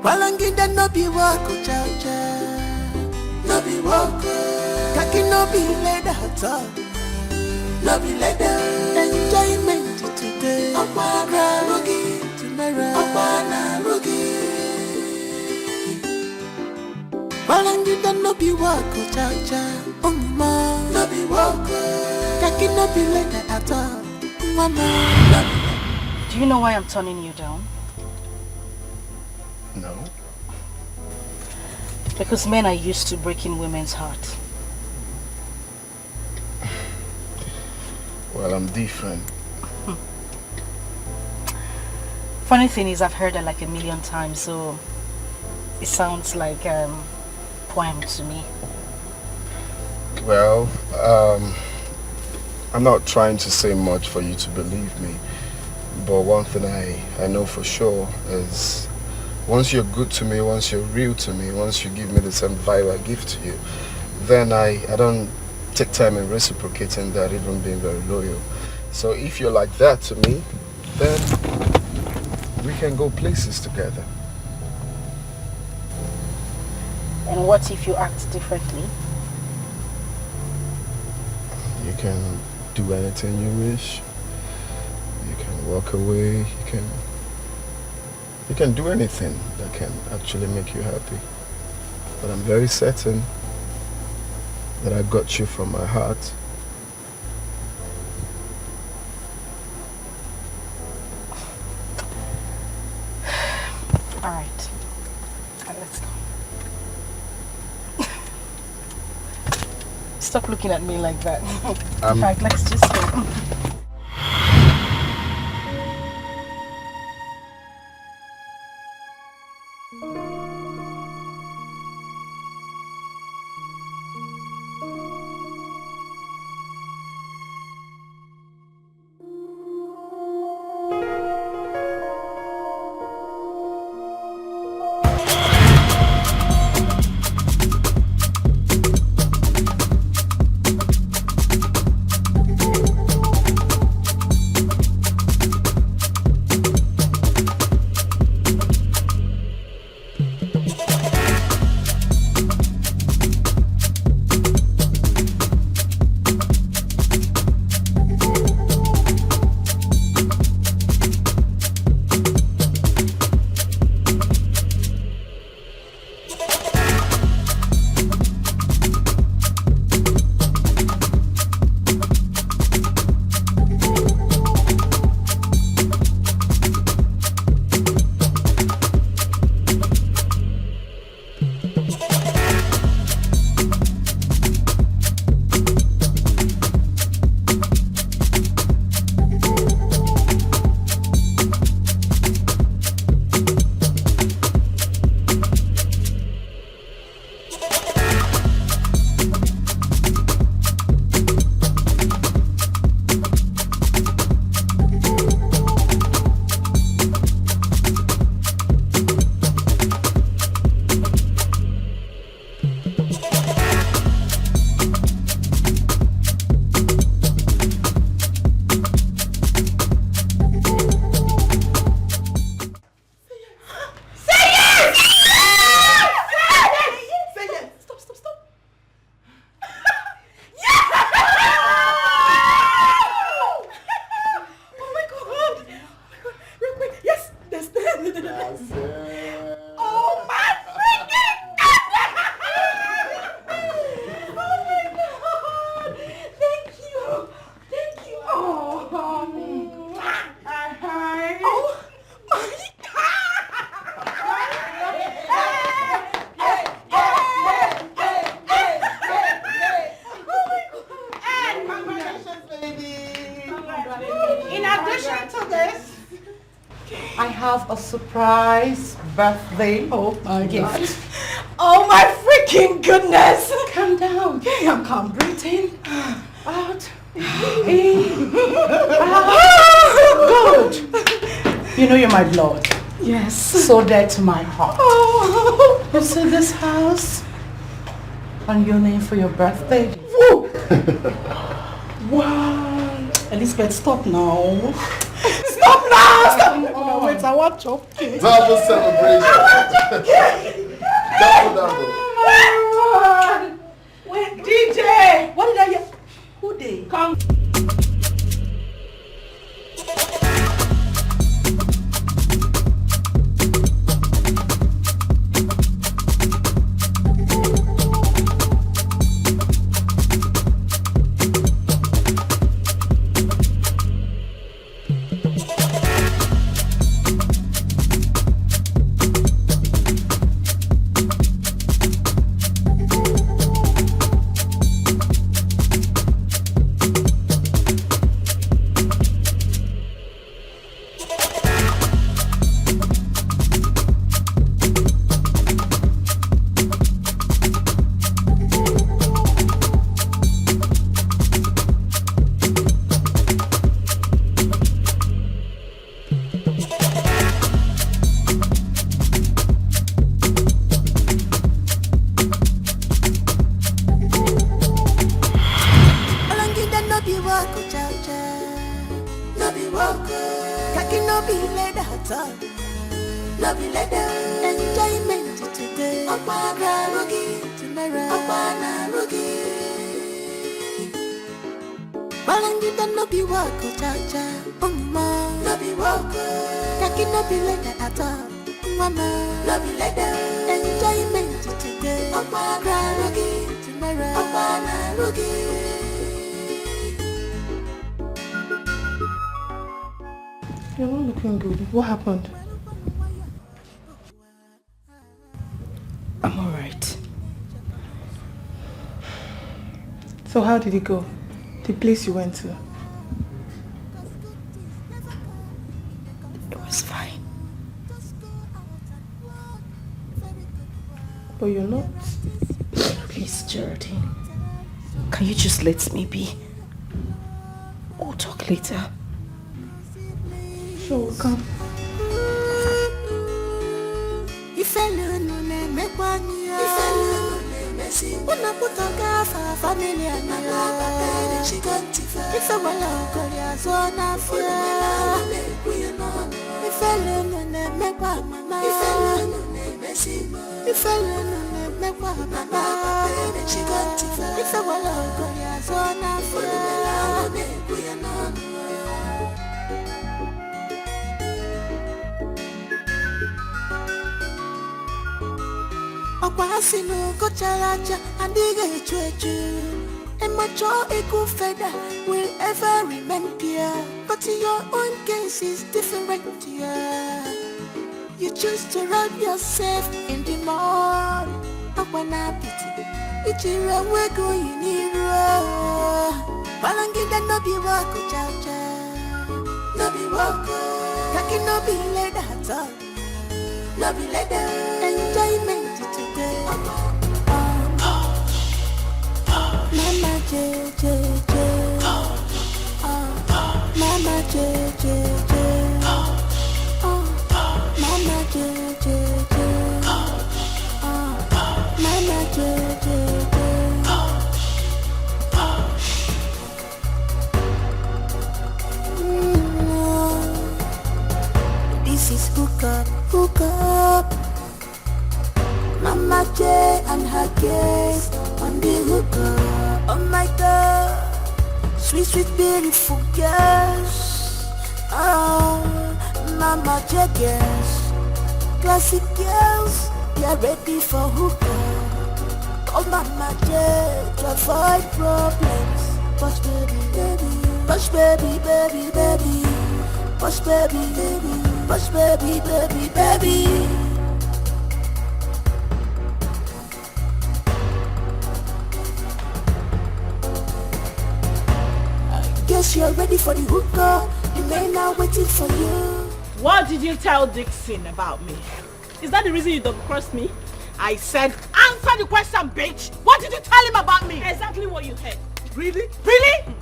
Walangida no be wako cha cha, no be wako. Kaki no be leather at all, no be leather. Enjoyment today, apana rogi tomorrow, apana rogi. Walangida no be wako cha cha, mama no be wako. Kaki no be leather at all, mama. Do you know why I'm turning you down? No. Because men are used to breaking women's heart. Well, I'm different. Funny thing is, I've heard it like 1,000,000 times, so it sounds like a poem to me. Well, I'm not trying to say much for you to believe me, but one thing I know for sure is once you're good to me, once you're real to me, once you give me the same vibe I give to you, then I don't take time in reciprocating that, even being very loyal. So if you're like that to me, then we can go places together. And what if you act differently? You can do anything you wish. You can walk away. You can do anything that can actually make you happy. But I'm very certain that I got you from my heart. All right, let's go. Stop looking at me like that. In fact, let's just go. Surprise birthday gift. Oh my freaking goodness! Calm down. Okay, I'm calm. Breathe in, out, in, Good. You know you're my blood. Yes. So dear to my heart. Oh. You see this house on your name for your birthday. Wow. Elizabeth, stop now. Stop now! Stop now! Oh, wait, I want chocolate. Double celebration. I want chocolate. Double. Wait, DJ! What did I hear? Who they? Come. love you later. Enjoyment today. Opana Rugi, tomorrow. Opana Rugi. Balangita no be wako, cha-cha. No be wako. Taki no be later at all. Mama, love you later. Enjoyment today. Opana Rugi, tomorrow. Opana Rugi. You're not looking good. What happened? I'm alright. So how did it go? The place you went to? It was fine. But you're not. Please, Geraldine. Can you just let me be? We'll talk later. Sure, come. Unapotoka familia na ife wala ukolia zona fia ifele nune mekwa mama ifele nune mekwa mama ife wala ukolia zona fia Okwasi no kocharacha andiga ichwechu Emacho ikufeda will ever remain pure But your own case is different, yeah. You choose to wrap yourself in the mud Okwana piti Ichira wego yiniro Balangida no be wako cha-cha No be wako Kaki no be leda hata No be leda Enjoyment Mama J J J Mama J J J Mama J J J Mama J J J This is hook up Mama J and her guest on the hookup. Oh my God, sweet, sweet, beautiful girls. Oh, Mama J girls, classic girls, they are ready for hookup. Oh Mama J to avoid problems. Push baby, baby, push baby, baby, baby, push baby, baby, push baby, baby, baby. Guess you're ready for the hookup. The men are waiting for you. What did you tell Dixon about me? Is that the reason you double-crossed me? I said, answer the question, bitch! What did you tell him about me? Exactly what you heard. Really? Really?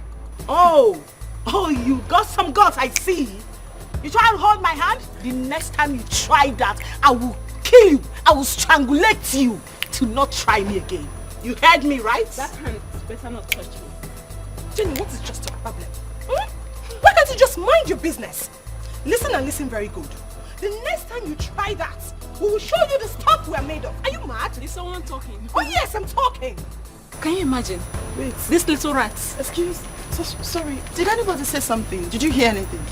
Oh, you got some guts, I see. You try and hold my hand? The next time you try that, I will kill you. I will strangulate you. To not try me again. You heard me, right? That hand better not touch me. Jenny, what is just your problem? Why can't you just mind your business? Listen and listen very good. The next time you try that, we will show you the stuff we are made of. Are you mad? Is someone talking? Oh yes, I'm talking. Can you imagine? Wait. This little rat. Excuse, sorry. Did anybody say something? Did you hear anything?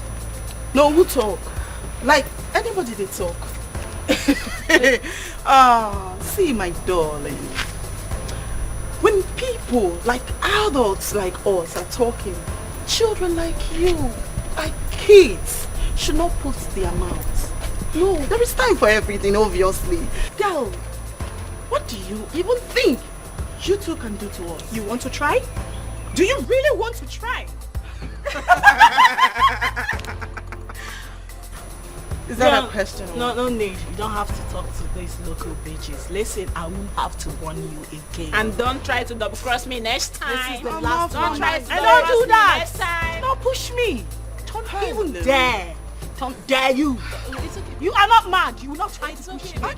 No, who talk? Like, anybody did talk. See my darling. When people, like adults like us are talking, children like you, like kids, should not put their mouths. No, there is time for everything, obviously. Girl, what do you even think you two can do to us? You want to try? Do you really want to try? Is that a question? No need. You don't have to talk to these local bitches. Listen, I won't have to warn you again. And don't try to double cross me next time. This is the last one. Don't try to double cross me next time. Don't push me. Don't even dare. Don't dare you. It's okay. You are not mad. You will not try to push me. I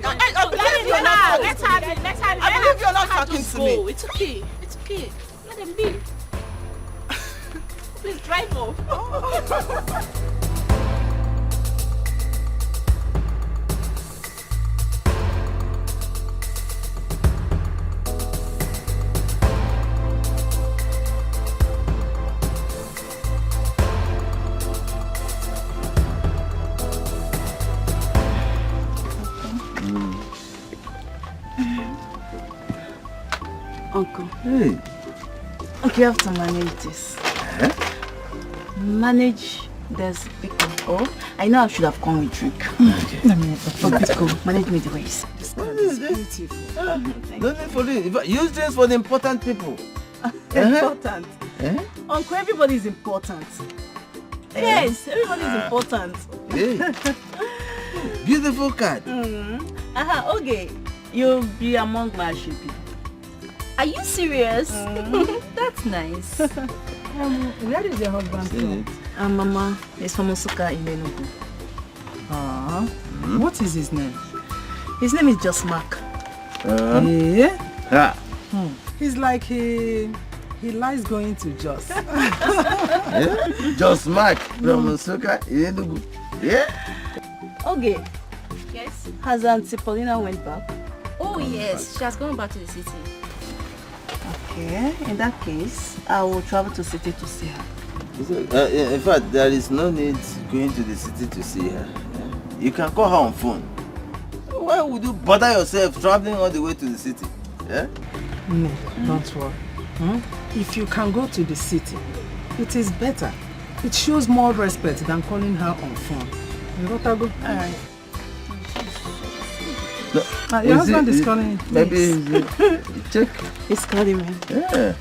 believe you're not. Let's have it. I believe you're not talking to me. It's okay. It's okay. Let them be. Please drive off. Uncle. Hey. Okay, you have to manage this. Manage this people. Oh, I know I should have come with drink. Go. Manage me the ways. This card is beautiful. Don't need for this. Use this for the important people. Important. Uncle, everybody is important. Yes, everybody is important. Hey. Beautiful card. Okay. You'll be among my people. Are you serious? That's nice. Where is your husband from? Mama is from Osuka in Enugu. What is his name? His name is just Mark. Yeah? He's like he likes going to Jos. Just Mark from Osuka in Enugu. Yeah? Okay. Yes? Has Auntie Paulina went back? Oh yes, she has gone back to the city. Okay, in that case, I will travel to the city to see her. In fact, there is no need going to the city to see her. You can call her on phone. Why would you bother yourself traveling all the way to the city? Yeah? No, don't worry. If you can go to the city, it is better. It shows more respect than calling her on phone. You got to go. Alright. Your husband is calling. Maybe check. He's calling me. Yeah.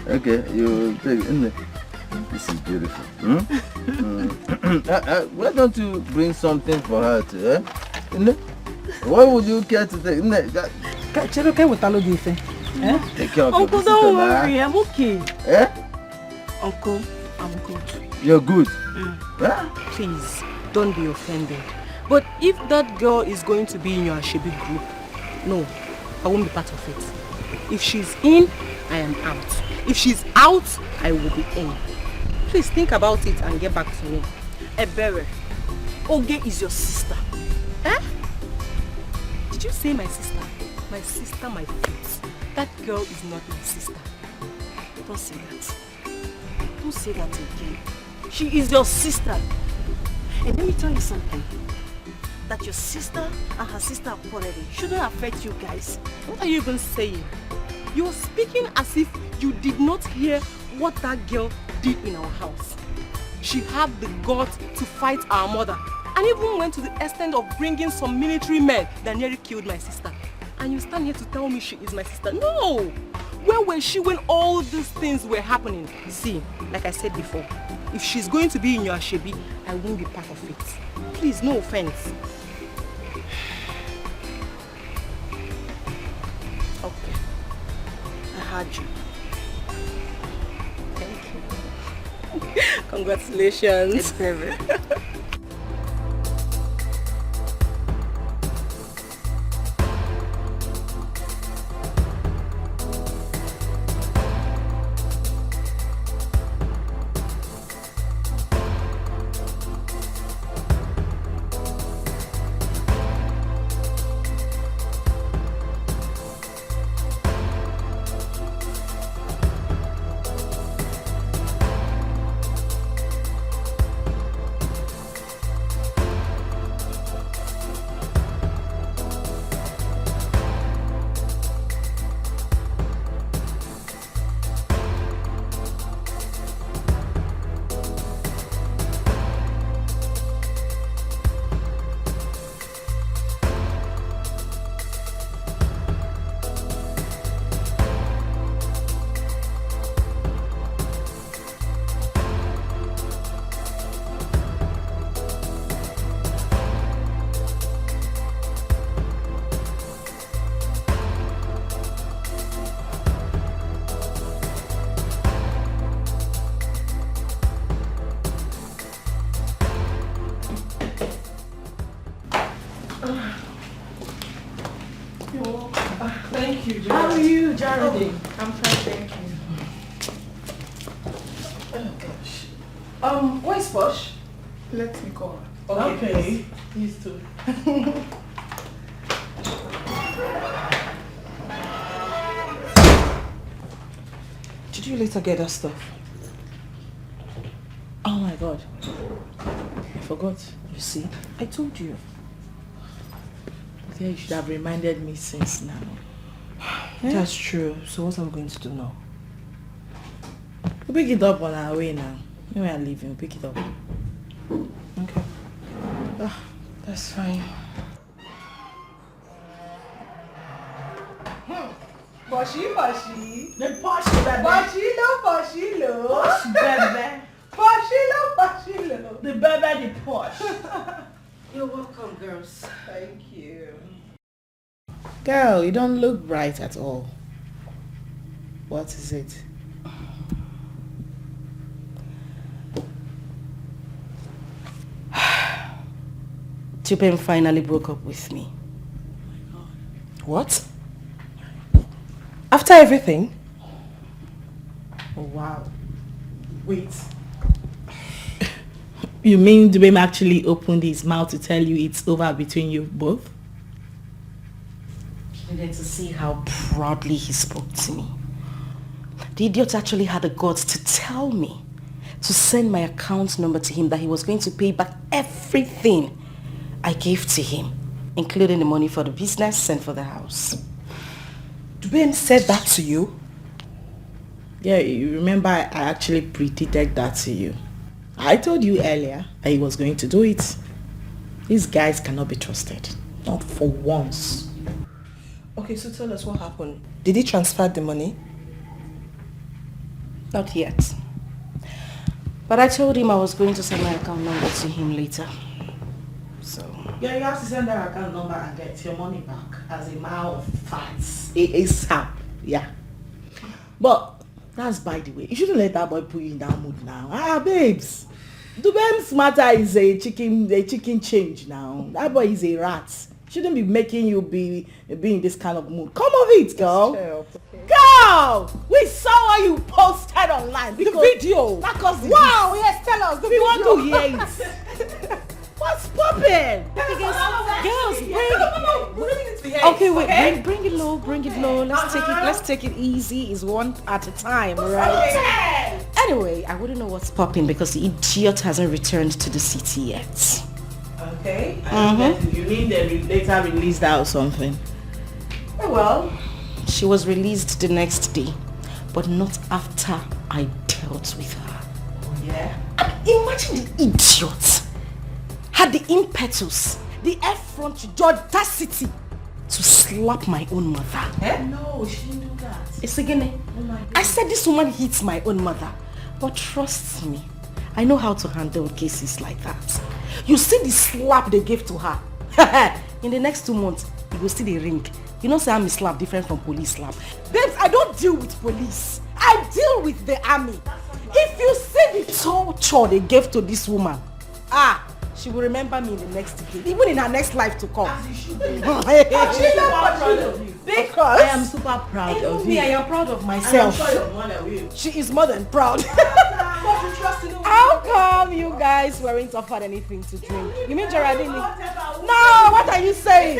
Okay, you take it. This is beautiful. Why don't you bring something for her to? What would you care to take? Take care of Uncle, don't worry, I'm okay. Uncle, I'm good. You're good. Please, don't be offended. But if that girl is going to be in your Ashebi group, no, I won't be part of it. If she's in, I am out. If she's out, I will be in. Please think about it and get back to me. Ebere, Oge is your sister. Did you say my sister? My sister, my feet. That girl is not my sister. Don't say that. Don't say that again. She is your sister. And let me tell you something. That your sister and her sister quarreling shouldn't affect you guys. What are you even saying? You're speaking as if you did not hear what that girl did in our house. She had the guts to fight our mother and even went to the extent of bringing some military men that nearly killed my sister. And you stand here to tell me she is my sister? No! Where was she when all these things were happening? See, like I said before, if she's going to be in your Ashebi, I won't be part of it. Please, no offense. Okay. I heard you. Thank you. Congratulations. It's very. Thank you, Jared. How are you, Jared? I'm fine, thank you. Oh gosh. Where's Posh? Let me call her. Okay. Please too. Did you later get that stuff? Oh my God. I forgot. You see, I told you. Yeah, you should have reminded me since now. That's true. So what are we going to do now? We'll pick it up on our way now. When we are leaving, we'll pick it up. Okay. Oh, that's fine. Poshy, poshy. The posh baby. Poshy lo. Posh baby. Poshy lo. The baby, the posh. You're welcome, girls. Thank you. Girl, you don't look bright at all. What is it? Chupen finally broke up with me. What? After everything? Oh, wow. Wait. You mean Dubem actually opened his mouth to tell you it's over between you both? You needed to see how proudly he spoke to me. The idiot actually had the guts to tell me to send my account number to him, that he was going to pay back everything I gave to him, including the money for the business and for the house. Dubem said that to you? Yeah, you remember I actually predicted that to you. I told you earlier that he was going to do it. These guys cannot be trusted. Not for once. Okay, so tell us what happened. Did he transfer the money? Not yet. But I told him I was going to send my account number to him later. So... Yeah, you have to send that account number and get your money back as a matter of fact. ASAP. Yeah. But that's by the way. You shouldn't let that boy put you in that mood now. Ah, babes. Dubem's matter is a chicken change now. That boy is a rat. Shouldn't be making you be in this kind of mood. Come of it, girl. Okay. Girl, we saw what you posted online. The video. Wow, yes, tell us. We want to hear it. What's popping? Girls, okay, wait, bring it low, Let's take it easy. It's one at a time, right? Okay. Anyway, I wouldn't know what's popping because the idiot hasn't returned to the city yet. Okay. You mean they later released out something? Oh, well, she was released the next day, but not after I dealt with her. Oh, yeah? Imagine the idiot had the impetus, the effrontery, the audacity to slap my own mother. Eh? No, she didn't do that. It's again. Oh I said this woman hits my own mother, but trust me, I know how to handle cases like that. You see the slap they gave to her. In the next 2 months, you will see the ring. You know, say army slap different from police slap. Babes, I don't deal with police. I deal with the army. If you see the torture they gave to this woman, she will remember me in the next decade, even in her next life to come. As you should be. Because I am super proud of you. I am proud of myself. I'm sure your mother will. She is more than proud. How come you guys weren't offered anything to drink? You mean Geraldine? No, what are you saying?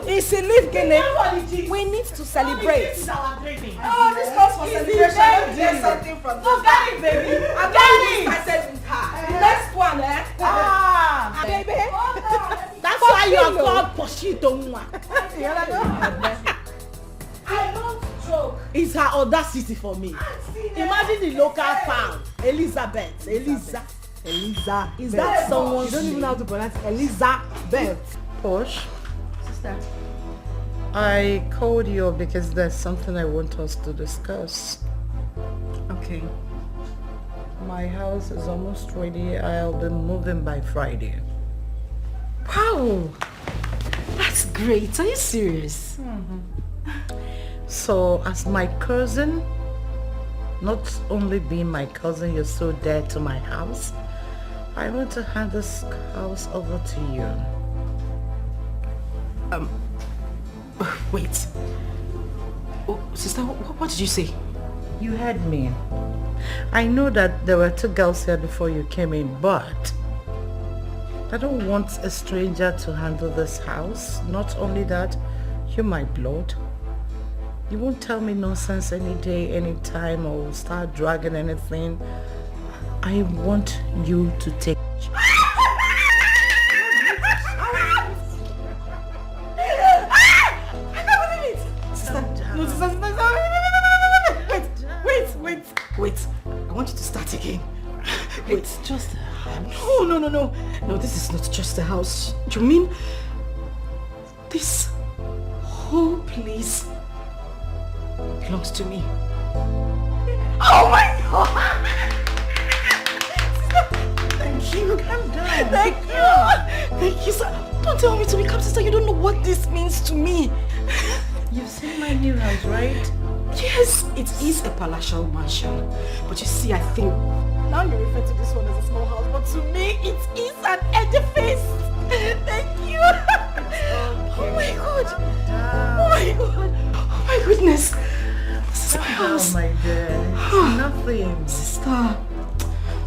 It's a live Guinea. We need to celebrate. This calls for celebration. Let me get something from this. Get it, baby. I'm getting started with her. Next one, baby. That's why you are called Poshito. I don't joke. It's her audacity for me. Imagine the local farm. Elizabeth. Eliza. Is that someone? You don't even know how to pronounce Elizabeth. Posh, sister, I called you up because there's something I want us to discuss. Okay. My house is almost ready. I'll be moving by Friday. Wow, that's great. Are you serious? So, as my cousin, not only being my cousin, you're so dear to my house, I want to hand this house over to you. Wait. Oh, sister, what did you say? You heard me. I know that there were 2 girls here before you came in, but I don't want a stranger to handle this house. Not only that, you're my blood. You won't tell me nonsense any day, any time, or start dragging anything. I want you to take... No, sister. Wait. I want you to start again. It's just a house. No. No, this is not just a house. You mean this whole place belongs to me? Oh my God! Thank you. Calm down. Thank you, sir. Don't tell me to become sister. You don't know what this means to me. You've seen my new house, right? Yes, it is a palatial mansion. But you see, I think now you refer to this one as a small house, but to me it is an edifice. Thank you. Oh my God. Oh my goodness. This is my house. Oh my dear. It's nothing. Sister,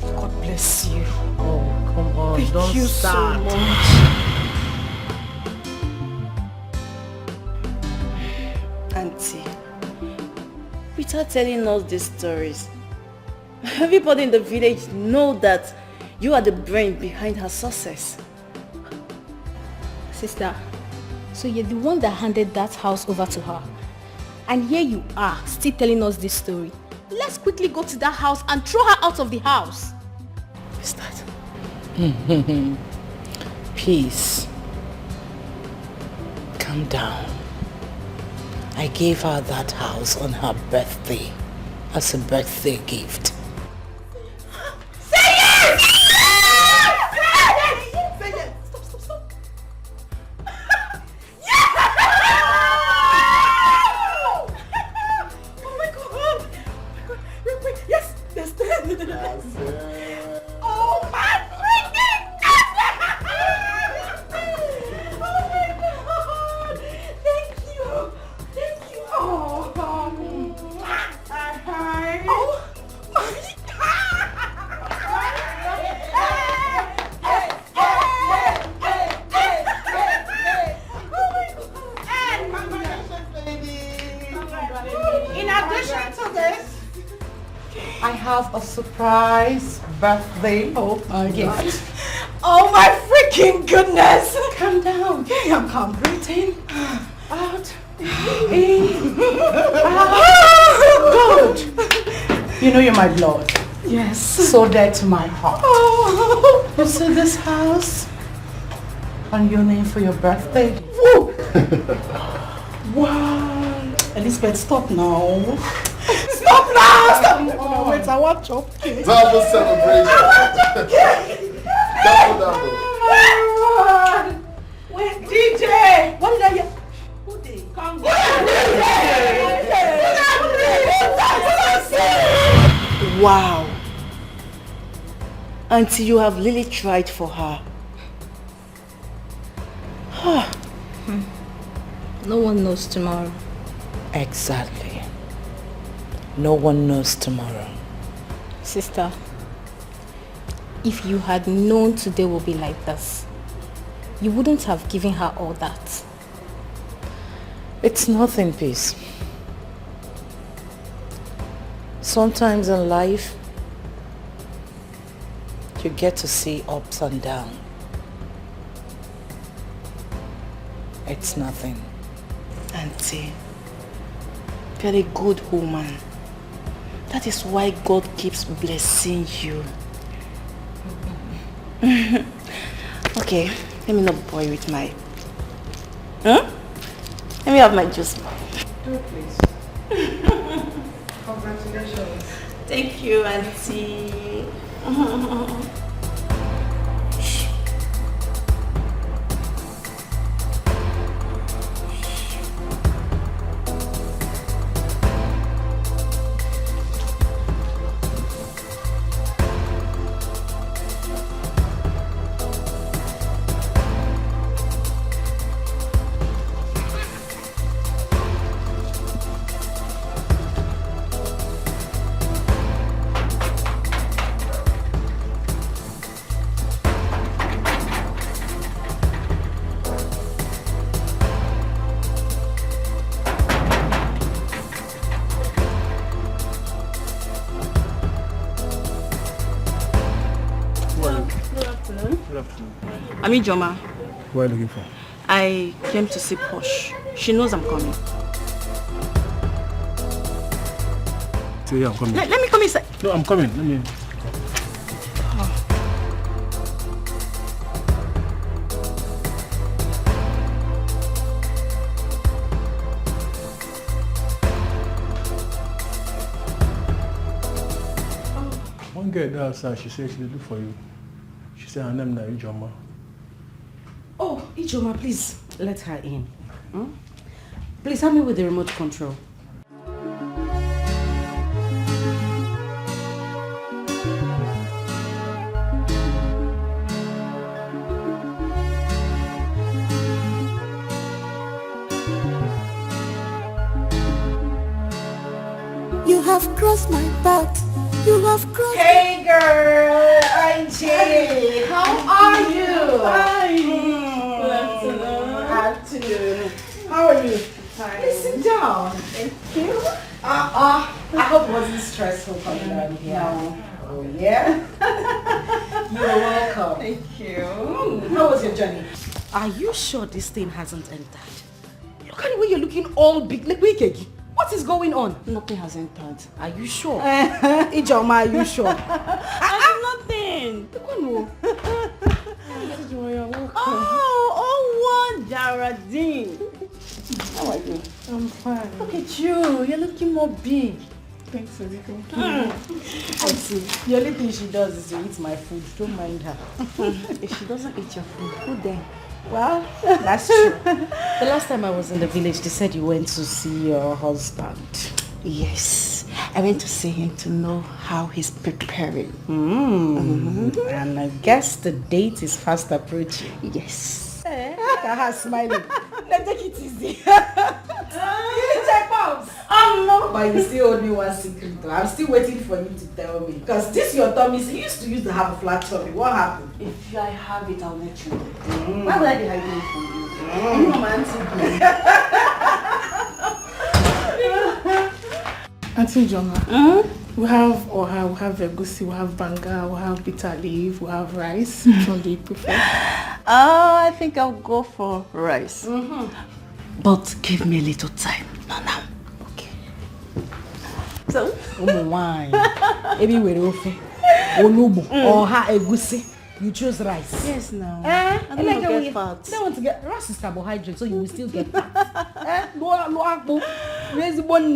God bless you. Oh, come on. Thank Don't you start. so much. Auntie, without telling us these stories, everybody in the village know that you are the brain behind her success. Sister, so you're the one that handed that house over to her. And here you are, still telling us this story. Let's quickly go to that house and throw her out of the house. What's that? Peace. Calm down. I gave her that house on her birthday as a birthday gift. Say yes! Say yes! Stop. Yes! Oh my God! Wait. Yes! Yes! Oh my freaking God! Oh my God! Thank you! Oh, in addition to this, I have a surprise birthday gift. Oh my freaking goodness! Calm down. Okay, I'm calm. Breathe in, out. Good. You know you're my blood. Yes. So dear to my heart. Oh. You see this house on your name for your birthday? Woo. Wow. Elizabeth, stop now. Stop now! Stop. Oh, wait, I want chocolate. Double celebration. Double. Wait, DJ! What did I hear? Wow. Auntie, you have really tried for her. No one knows tomorrow. Exactly. No one knows tomorrow. Sister, if you had known today would be like this, you wouldn't have given her all that. It's nothing, Peace. Sometimes in life, you get to see ups and downs. It's nothing. Auntie, you're a good woman. That is why God keeps blessing you. Okay, let me not bore you with my... Let me have my juice. Do it, please. Congratulations. Thank you, Auntie. I'm Ijoma. Who are you looking for? I came to see Posh. She knows I'm coming. Stay here, I'm coming. Let me come inside. No, I'm coming. Let me... One girl there outside, she said she will look for you. She said her name is Ijoma. Oh, Ijoma, please let her in. Please help me with the remote control. You have crossed my path. You have crossed. Hey girl, I'm Jay. How are you? Hi. Afternoon. How are you? Fine. Please sit down. Thank you. I hope it wasn't stressful coming down here. No. Oh yeah. You're welcome. Thank you. How was your journey? Are you sure this thing hasn't entered? Look at the way you're looking all big. Like Wikegi. What is going on? Nothing has entered. Are you sure? Ijoma, are you sure? Nothing. Oh, Jaradine. How are you? I'm fine. Look at you. You're looking more big. Thanks, Erika. I see. The only thing she does is to eat my food. Don't mind her. If she doesn't eat your food, who then? Well, that's true. The last time I was in the village, they said you went to see your husband. Yes. I went to see him to know how he's preparing. And I guess the date is fast approaching. Yes. Look at her smiling. Let's take it easy. You check pounds. No. But you still owe me one secret though. I'm still waiting for you to tell me. Because this your tummy, you used to have a flat tummy. What happened? If I have it, I'll let you know. Why would I be hiding it from you? You know my Auntie Joma, we have egusi, we have banga, we have bitter leaf, we have rice. Which one do you prefer? I think I'll go for rice. But give me a little time. Now. Okay. So? Wine. Maybe we're ofe. Onubu. Or ha egusi. You choose rice. Yes, now. I don't want to get fat. You don't want to get... Rice is carbohydrate, so you will still get fat.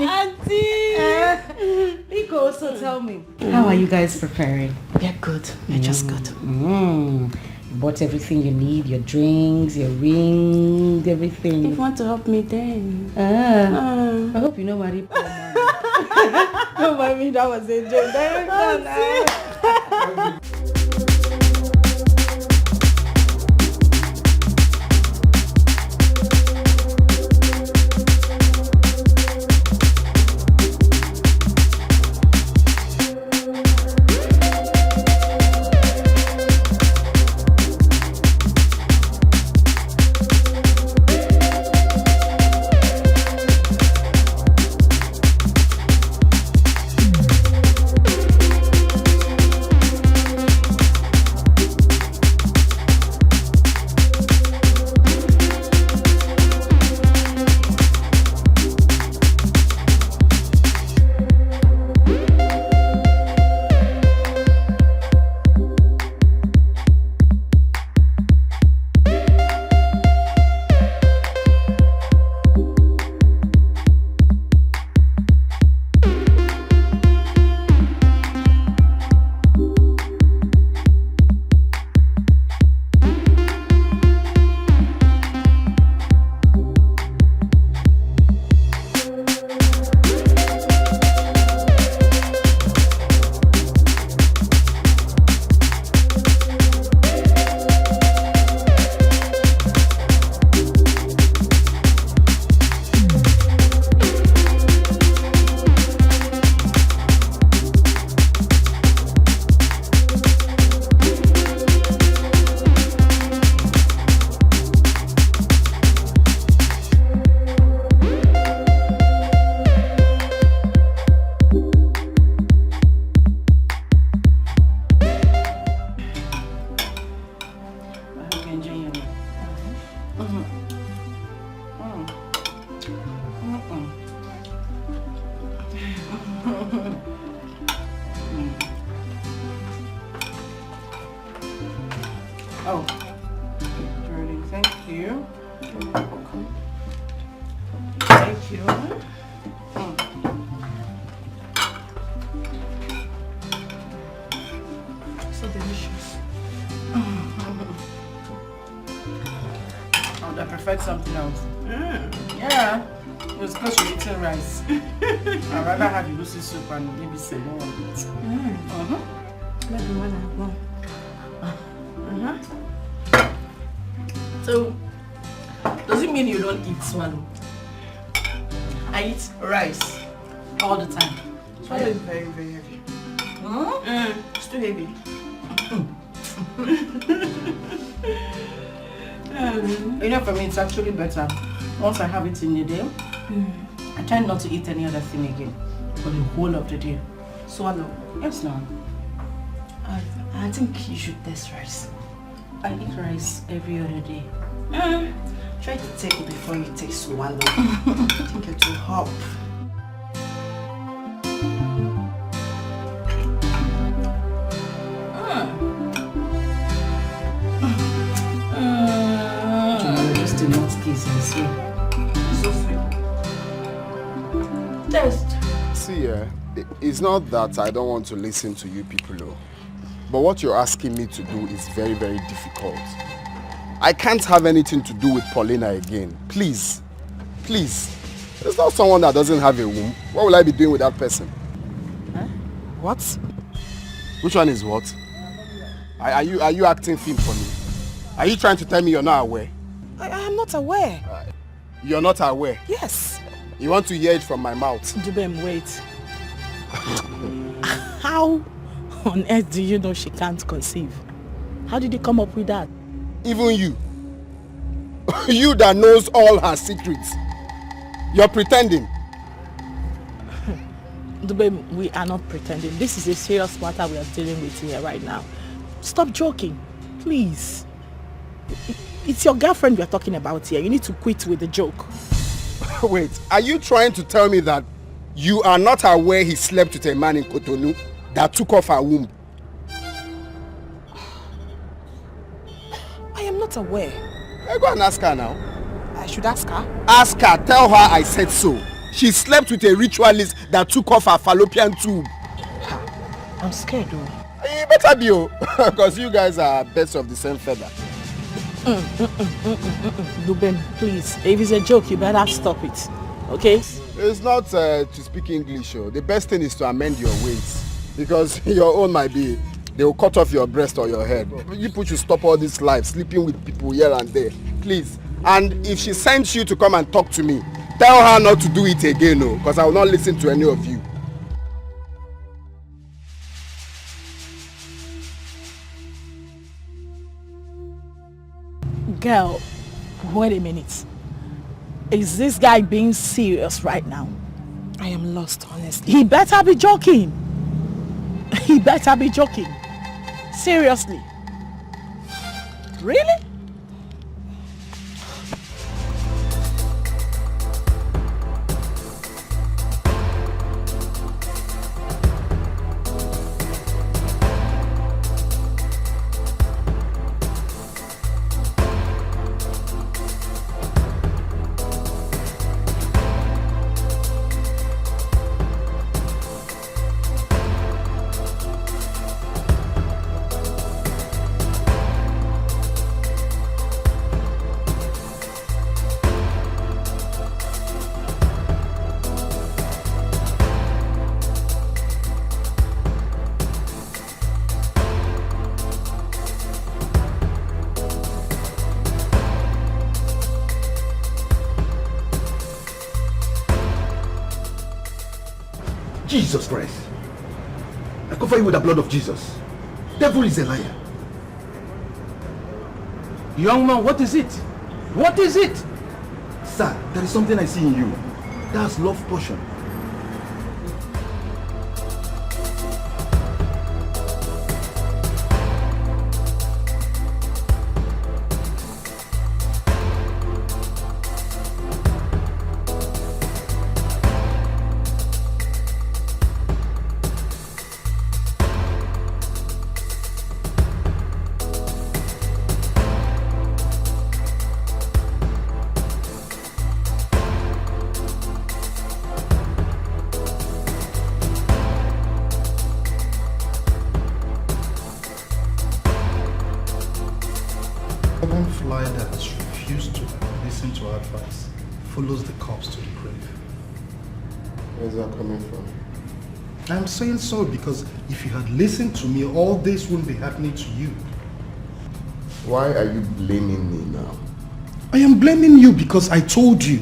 Auntie! Nico, so tell me. How are you guys preparing? We're good. We're just good. You bought everything you need, your drinks, your ring, everything. If you want to help me then. I hope you know Marie Palmer. No, I mean, that was a joke. tried something else. Yeah. It was because you're eating rice. I'd rather have egusi soup and maybe some more of it. Maybe when I go. So, does it mean you don't eat swallow? I eat rice all the time. Swallow is very, very heavy. It's too heavy. You know, for me, it's actually better. Once I have it in the day, I try not to eat any other thing again for the whole of the day. Swallow? Yes, no. I think you should test rice. I eat rice every other day. Try to take it before you take swallow. I think it will help. Just a nut kiss and sweet. So sweet. Test. See, it's not that I don't want to listen to you people, but what you're asking me to do is very, very difficult. I can't have anything to do with Paulina again. Please. Please. There's not someone that doesn't have a womb. What will I be doing with that person? What? Which one is what? Are you acting film for me? Are you trying to tell me you're not aware? I am not aware. You're not aware? Yes. You want to hear it from my mouth? Dubem, wait. How on earth do you know she can't conceive? How did you come up with that? Even you. You that knows all her secrets. You're pretending. Dubem, we are not pretending. This is a serious matter we are dealing with here right now. Stop joking, please. It's your girlfriend we are talking about here. You need to quit with the joke. Wait, are you trying to tell me that you are not aware he slept with a man in Cotonou that took off her womb? I am not aware. Go and ask her now. I should ask her? Ask her, tell her I said so. She slept with a ritualist that took off her fallopian tube. I'm scared though. You better be, because you guys are birds of the same feather. Dubem, please, if it's a joke, you better stop it, okay? It's not to speak English, the best thing is to amend your ways, because your own might be, they will cut off your breast or your head. You people should stop all this life, sleeping with people here and there, please. And if she sends you to come and talk to me, tell her not to do it again, because I will not listen to any of you. Girl, wait a minute. Is this guy being serious right now? I am lost, honestly. He better be joking. He better be joking. Seriously. Really? Jesus Christ. I cover you with the blood of Jesus. Devil is a liar. Young man, what is it? What is it? Sir, there is something I see in you. That's love potion. Where's that coming from? I'm saying so because if you had listened to me, all this wouldn't be happening to you. Why are you blaming me now? I am blaming you because I told you.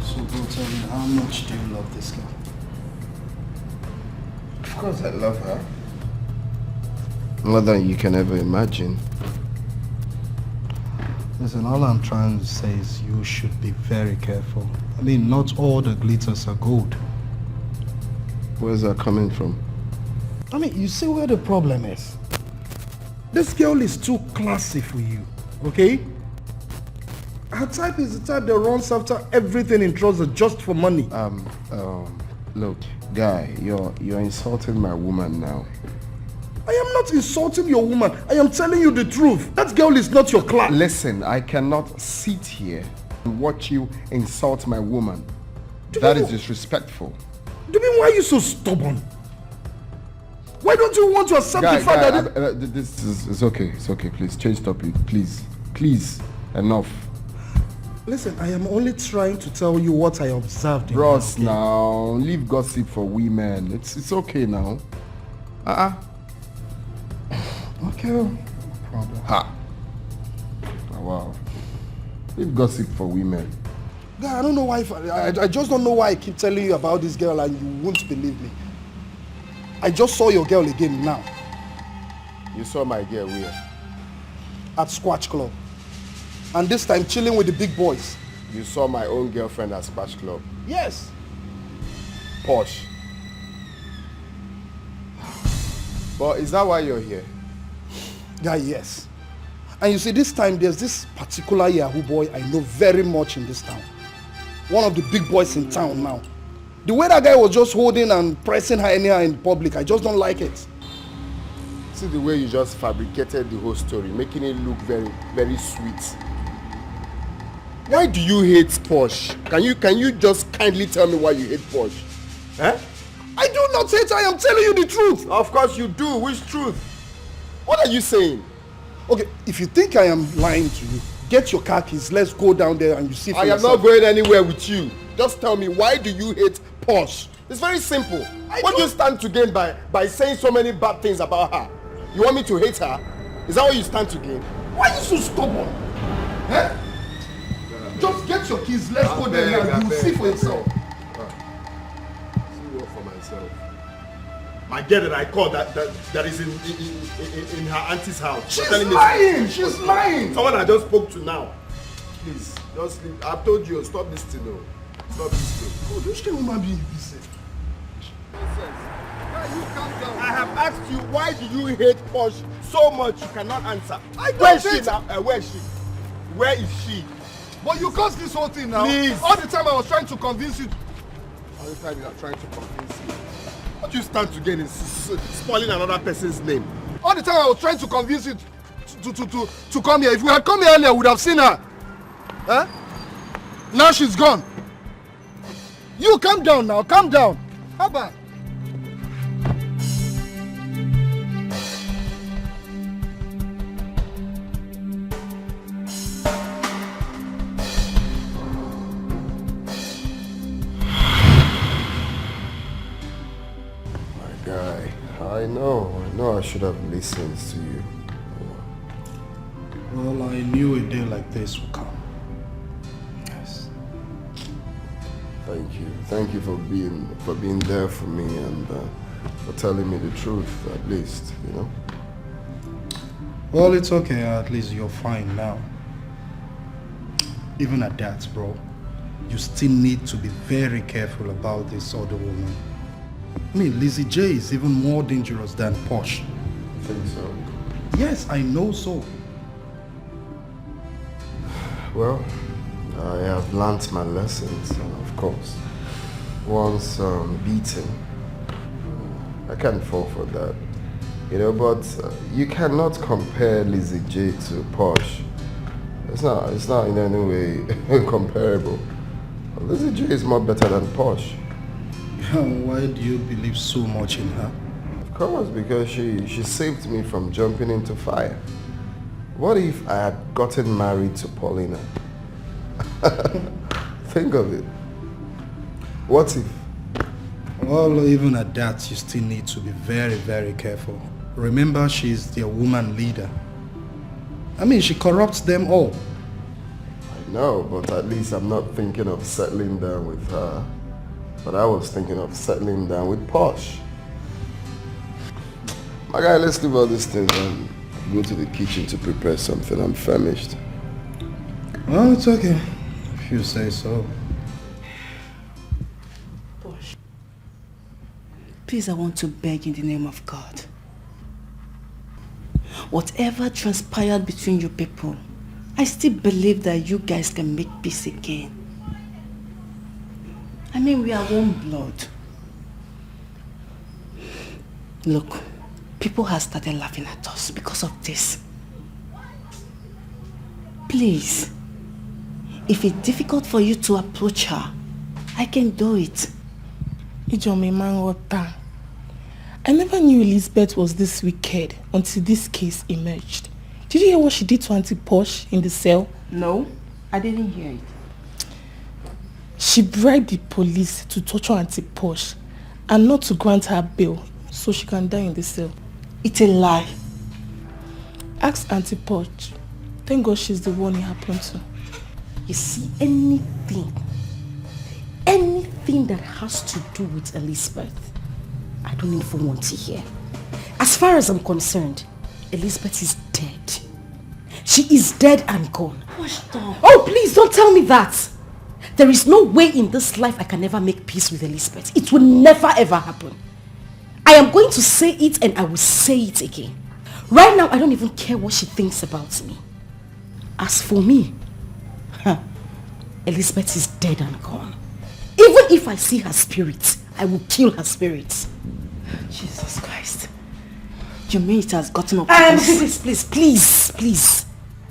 So go tell me, how much do you love this girl? Of course I love her. More than you can ever imagine. Listen, all I'm trying to say is you should be very careful. I mean, not all the glitters are gold. Where's that coming from? I mean, you see where the problem is. This girl is too classy for you, okay? Her type is the type that runs after everything in trousers just for money. Look, guy, you're insulting my woman now. I am not insulting your woman. I am telling you the truth. That girl is not your class. Listen, I cannot sit here and watch you insult my woman. That is disrespectful. Do you mean why are you so stubborn? Why don't you want to accept the fact that... this is okay. It's okay. Please, change topic. Please. Please. Enough. Listen, I am only trying to tell you what I observed in Ross, now, leave gossip for women. It's okay now. Okay, no problem. Ha. Oh, wow. Leave gossip for women. Guy, I don't know why. I just don't know why I keep telling you about this girl and you won't believe me. I just saw your girl again now. You saw my girl where? At Squatch Club. And this time chilling with the big boys. You saw my own girlfriend at Squatch Club? Yes. Posh. But is that why you're here? Yeah, yes. And you see, this time there's this particular Yahoo boy I know very much in this town. One of the big boys in town now. The way that guy was just holding and pressing her anyhow in public, I just don't like it. See the way you just fabricated the whole story, making it look very, very sweet. Why do you hate Posh? Can you just kindly tell me why you hate Posh? Eh? I do not hate her, I am telling you the truth. Of course you do. Which truth? What are you saying? Okay, if you think I am lying to you, get your car keys, let's go down there and you see for yourself. I am not going anywhere with you. Just tell me, why do you hate Posh? It's very simple. What do you stand to gain by saying so many bad things about her? You want me to hate her? Is that what you stand to gain? Why are you so stubborn? Eh? Just get your keys, let's go there and you will see for yourself. See what for myself. My girl that I called that is in her auntie's house. She's lying! She's lying! Someone I just spoke to now. Please, just leave. I've told you, stop this thing now. Stop this thing. Oh, this thing woman being busy. I have asked you, why do you hate Posh so much you cannot answer? Where is she now? Where is she? Where is she? But you caused this whole thing now. Please. All the time I was trying to convince you. All the time you are trying to convince me. What do you stand to gain in spoiling another person's name? All the time I was trying to convince you to come here. If we had come here earlier, we would have seen her. Huh? Now she's gone. You calm down now, calm down. How about? I know I should have listened to you. Well, I knew a day like this would come. Yes. Thank you for being there for me and for telling me the truth, at least, you know. Well, it's okay, at least you're fine now. Even at that, bro, you still need to be very careful about this other woman. I mean, Lizzie J is even more dangerous than Posh. You think so? Yes, I know so. Well, I have learnt my lessons, of course. Once beaten, I can't fall for that. You know, but you cannot compare Lizzie J to Posh. It's not in any way comparable. Lizzie J is more better than Posh. Why do you believe so much in her? Of Of course, because she saved me from jumping into fire. What if I had gotten married to Paulina? Think of it. What if? Well, even at that, you still need to be very, very careful. Remember, she's their woman leader. I mean, she corrupts them all. I know, but at least I'm not thinking of settling down with her. But I was thinking of settling down with Posh. My guy, let's leave all these things and go to the kitchen to prepare something. I'm famished. Well, it's okay, if you say so. Posh, please, I want to beg in the name of God. Whatever transpired between you people, I still believe that you guys can make peace again. I mean, we are one blood. Look, people have started laughing at us because of this. Please, if it's difficult for you to approach her, I can do it. I never knew Elizabeth was this wicked until this case emerged. Did you hear what she did to Auntie Posh in the cell? No, I didn't hear it. She bribed the police to torture Auntie Posh and not to grant her bail so she can die in the cell. It's a lie. Ask Auntie Posh. Thank God she's the one it happened to. You see, anything that has to do with Elizabeth, I don't even want to hear. As far as I'm concerned, Elizabeth is dead. She is dead and gone. Oh, please don't tell me that. There is no way in this life I can ever make peace with Elizabeth. It will never ever happen. I am going to say it and I will say it again. Right now, I don't even care what she thinks about me. As for me, Elizabeth is dead and gone. Even if I see her spirit, I will kill her spirit. Jesus Christ. You mean it has gotten up to this? Please.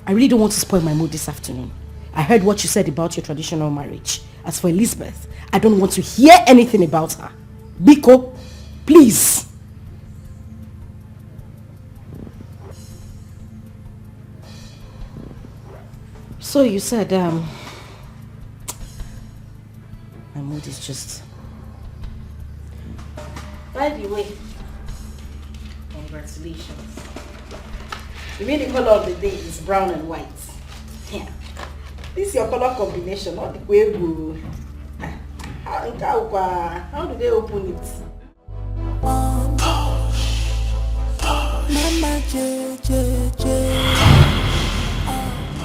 I really don't want to spoil my mood this afternoon. I heard what you said about your traditional marriage. As for Elizabeth, I don't want to hear anything about her. Biko, please. So you said, my mood is just... By the way, congratulations. You mean the color of the day is brown and white? Yeah. This is your color combination, not the way you... How do they open it?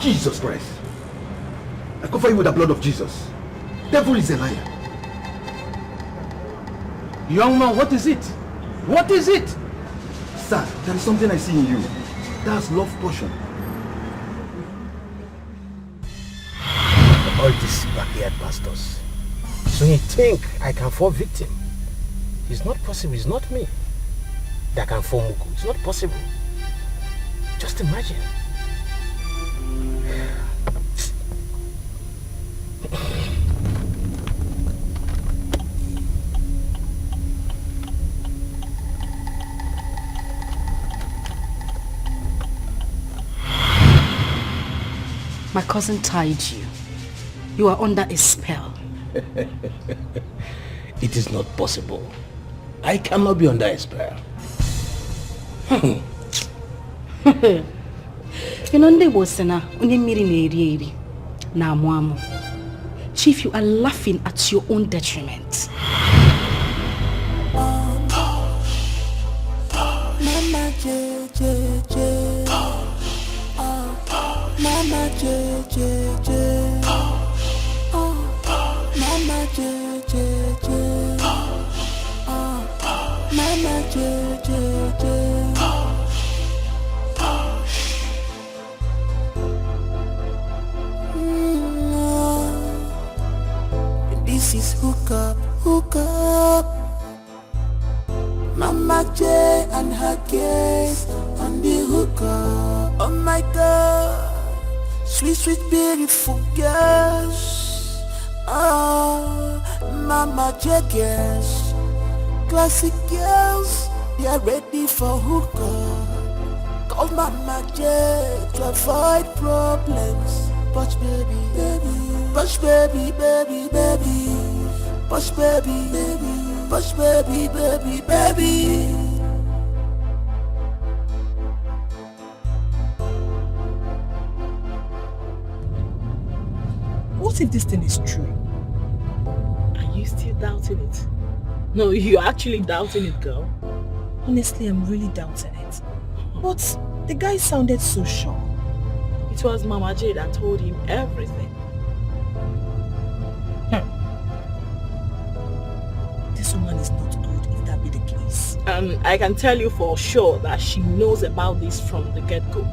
Jesus Christ. I cover you with the blood of Jesus. Devil is a liar. Young man, what is it? What is it? Sir, there is something I see in you. That's love potion. All these backyard pastors. So you think I can fall victim? It's not possible. It's not me that can fall muku. It's not possible. Just imagine. My cousin tied you. You are under a spell. It is not possible. I cannot be under a spell. You know, there was na Chief, you are laughing at your own detriment. Mama J. Mama J. Mama J. Mama J. This is hook up. Mama J and her case on the hook up. Oh my God, sweet, beautiful girls. Oh, Mama J girls, classic girls. they are ready for hookah. Call Mama J to avoid problems. Push baby, baby, push baby, baby, baby, push baby, baby, push baby, baby, baby. What if this thing is true? Are you still doubting it? No, you're actually doubting it, girl. Honestly, I'm really doubting it. But the guy sounded so sure. It was Mama J that told him everything. This woman is not good if that be the case. And I can tell you for sure that she knows about this from the get-go.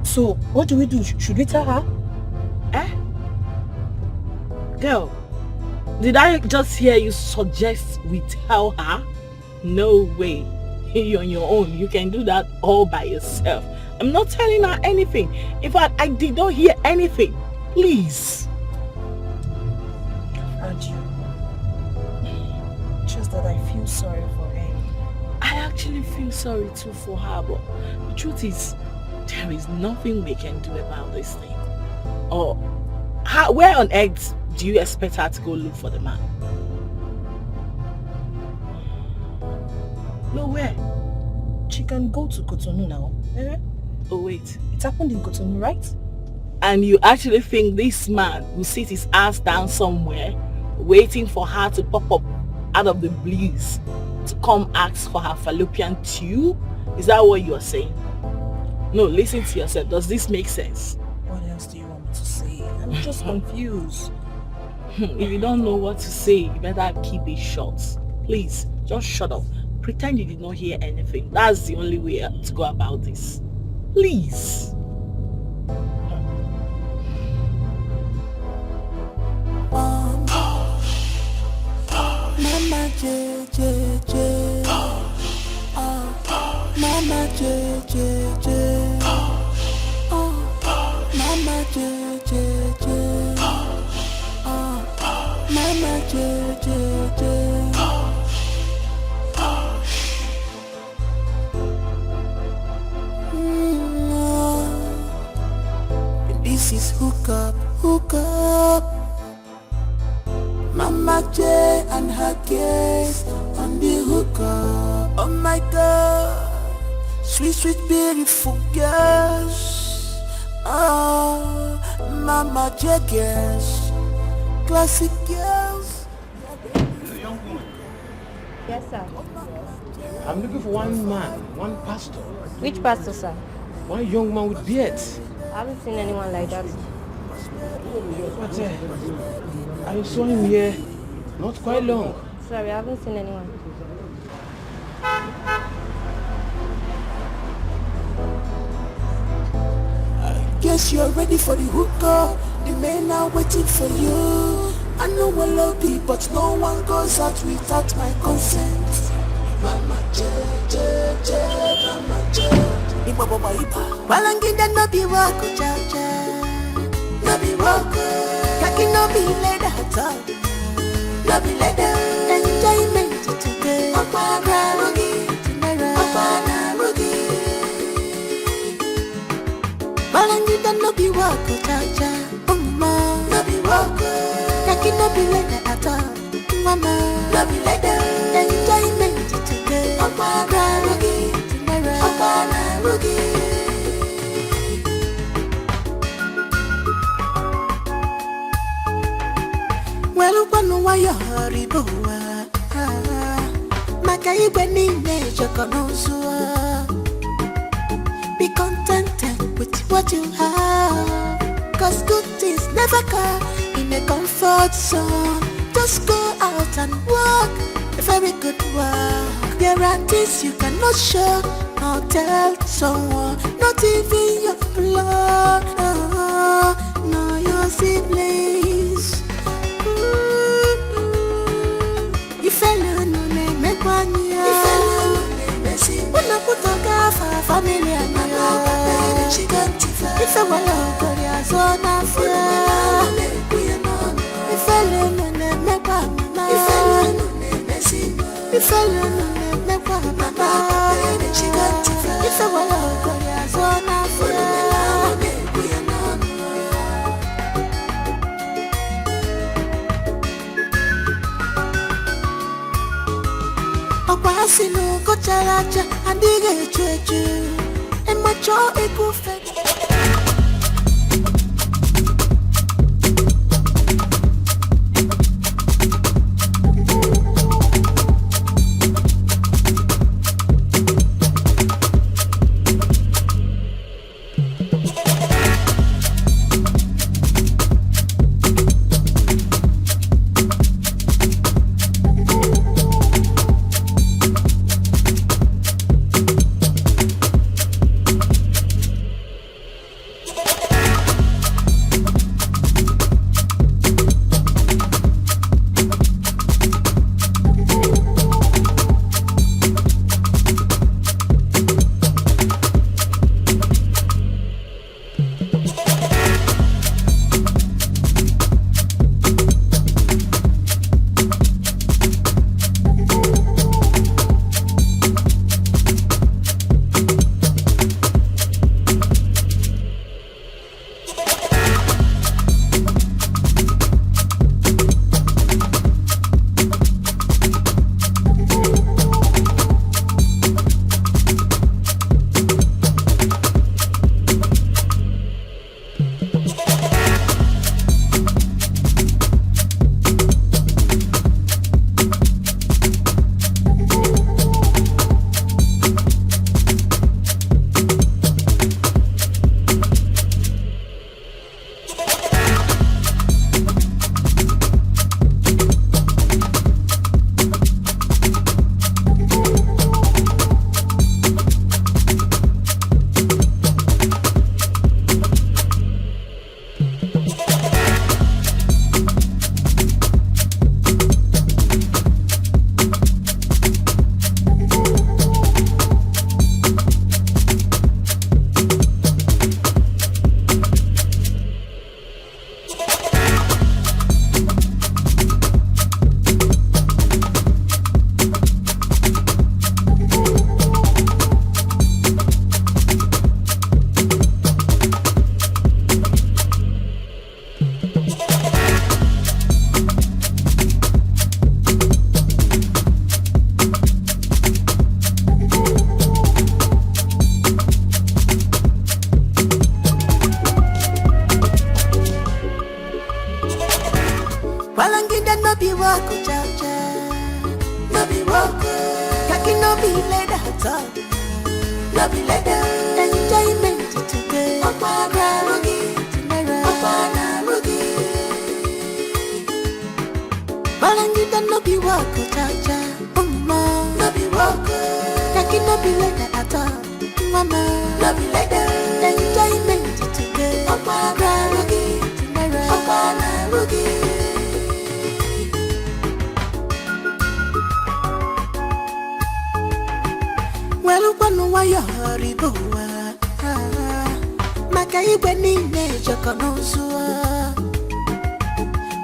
So, what do we do? Should we tell her? Girl, did I just hear you suggest we tell her? No way. You're on your own. You can do that all by yourself. I'm not telling her anything. In fact, I did not hear anything. Please. Just that I feel sorry for her. I actually feel sorry too for her, but the truth is, there is nothing we can do about this thing. Or, where on earth do you expect her to go look for the man? No, where? She can go to Cotonou now. Oh wait. It happened in Cotonou, right? And you actually think this man will sit his ass down somewhere waiting for her to pop up out of the blues to come ask for her fallopian tube? Is that what you are saying? No, listen to yourself. Does this make sense? What else do you want me to say? I'm just confused. If you don't know what to say, you better keep it short. Please, just shut up. Pretend you did not hear anything. That's the only way to go about this. Please. Mama J J J. Mama J J J. Mama J J J. Mama J J J. This is hook up. Mama J and her case on the hook up. Oh my God, sweet, sweet, beautiful girls. Oh, Mama J girls, classic girls. Yes, sir. I'm looking for one man, one pastor. Which pastor, sir? One young man with beard. I haven't seen anyone like that. But I saw him here not quite long. Sorry, I haven't seen anyone. Guess you're ready for the hookah. The men are waiting for you. I know I love you, but no one goes out without my consent. Mama J, J, J, Mama J. Balangida no be wako, cha cha. No be wako. Kaki no be leather at all. No be leather. Enjoyment today. Opana rugi, tomorrow. Opana rugi. Balangida no be wako, cha cha. Mama, no be wako. Kaki no be leather at all. Mama, no be leather. Enjoyment today. Opana rugi, tomorrow. Opana rugi. Well, one wire hurry boa. Maka ibe nine chokonozua. Be contented with what you have. Cause good things never come in a comfort zone. Just go out and walk a very good walk. There are things you cannot show or tell someone. Not even your blood, no your siblings. Ifele no ne mekwanya. Ifele no ne mesi. Una kutoka fa familia niyo. Ife wala ukori azona fia. Ifele no ne mekwanya. If I learn to make mama, she got to fight. If I want to go, there's one after. Okwasino ko characha andige chechu e macho ekufe.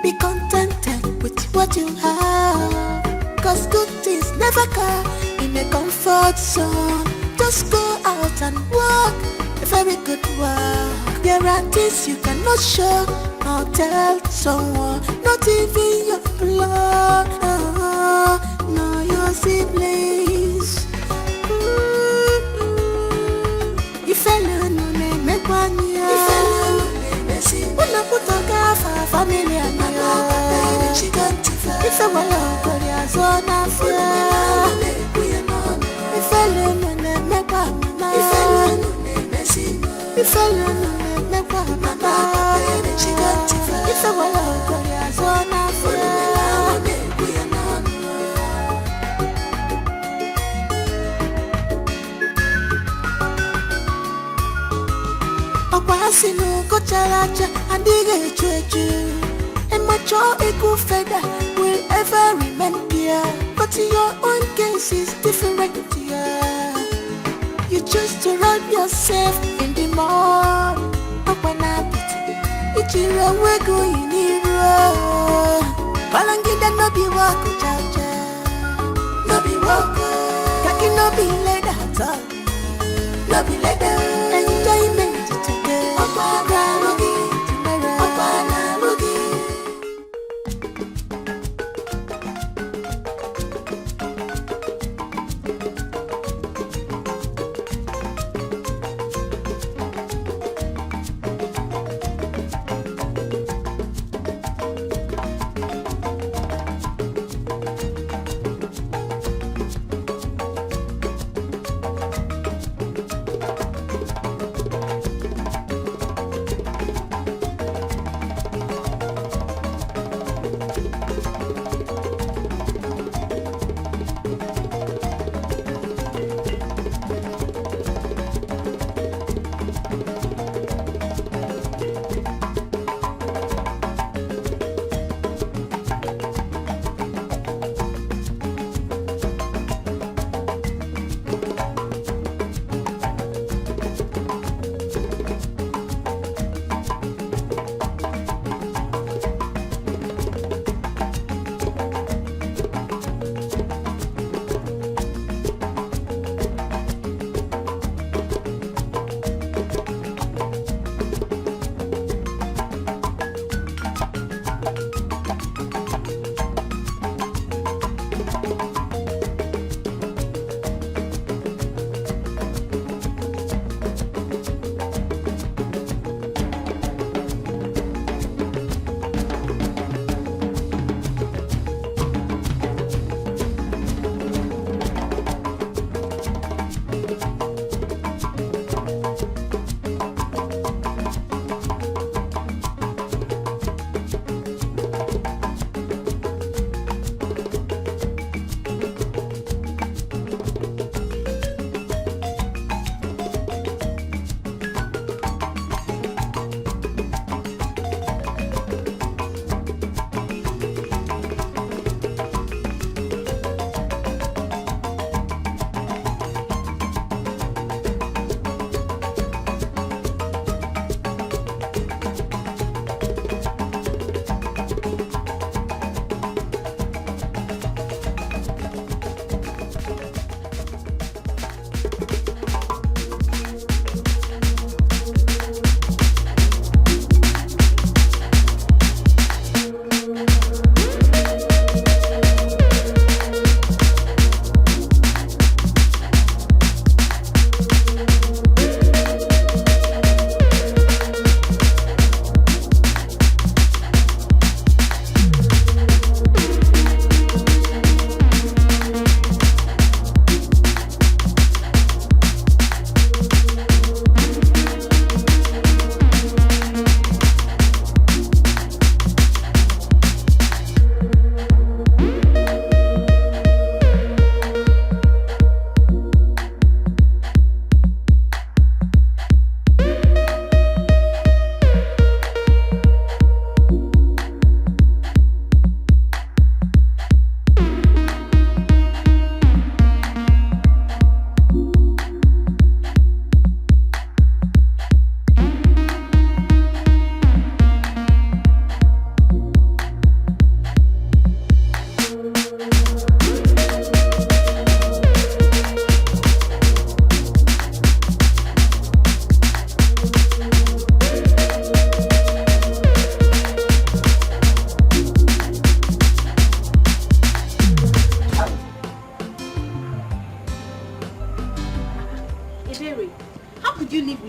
Be contented with what you have, 'cause good things never come in a comfort zone. Just go out and work a very good work. There are things you cannot show or tell someone, not even your blood, no your siblings. If alone no make one year, if alone no messy, when I put a gaff family and my she got to fight. If I want to go there's one affair. If alone no make one, if alone no messy, if alone no make one, she got to fight. If I want to go there's one affair. Okwasino ko characha andige chechu and macho ekufeda will ever remain dear, but your own case is different dear. You choose to rub yourself in the mud. Okwana piti ichiro wego iniro balangida no be wako chacha, no Love me later, love me later. Enjoyment today. Tomorrow.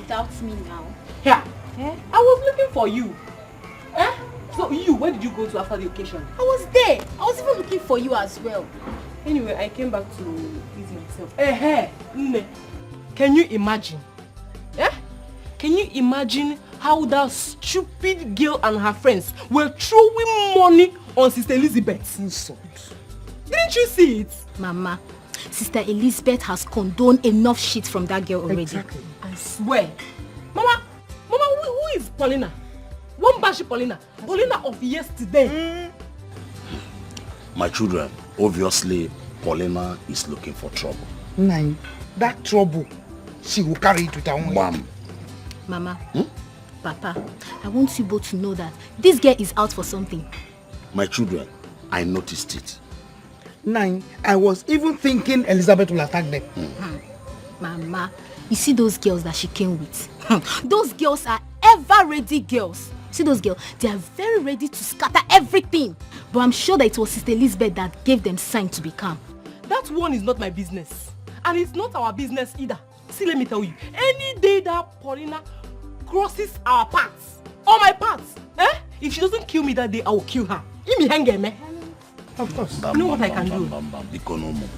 without me now? Yeah. I was looking for you. So you, where did you go to after the occasion? I was there. I was even looking for you as well. Anyway, I came back to ease myself. Can you imagine? Can you imagine how that stupid girl and her friends were throwing money on Sister Elizabeth? Insult. Didn't you see it? Mama, Sister Elizabeth has condoned enough shit from that girl already. Exactly. I swear. Mama, who is Paulina? One bash Paulina. Paulina of yesterday. My children, obviously, Paulina is looking for trouble. Nine, that trouble, she will carry it with her own. Mom. Mama, Papa, I want you both to know that this girl is out for something. My children, I noticed it. 9, I was even thinking Elizabeth will attack them. Mama, you see those girls that she came with? Those girls are ever-ready girls. See those girls? They are very ready to scatter everything. But I'm sure that it was Sister Elizabeth that gave them sign to be calm. That one is not my business. And it's not our business either. See, let me tell you. Any day that Paulina crosses our paths, or my paths, if she doesn't kill me that day, I will kill her. Of course. You know what I can do? Bikonomo.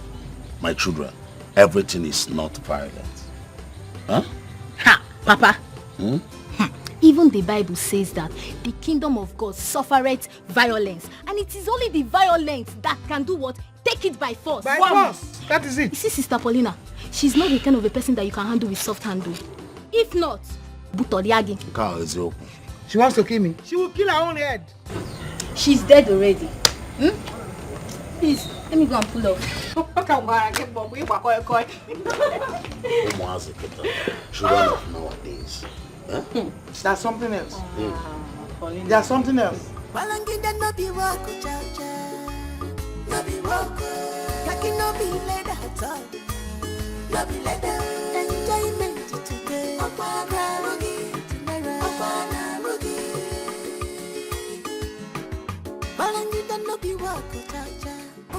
My children, everything is not violent. Huh? Ha! Papa. Even the Bible says that the kingdom of God suffereth violence. And it is only the violence that can do what? Take it by force. By force. That is it. You see, Sister Paulina, she's not the kind of a person that you can handle with soft handle. If not, Butoriagi. She wants to kill me. She will kill her own head. She's dead already. Please, let me go and pull off. Children of nowadays. Huh? There's something else. There's something else.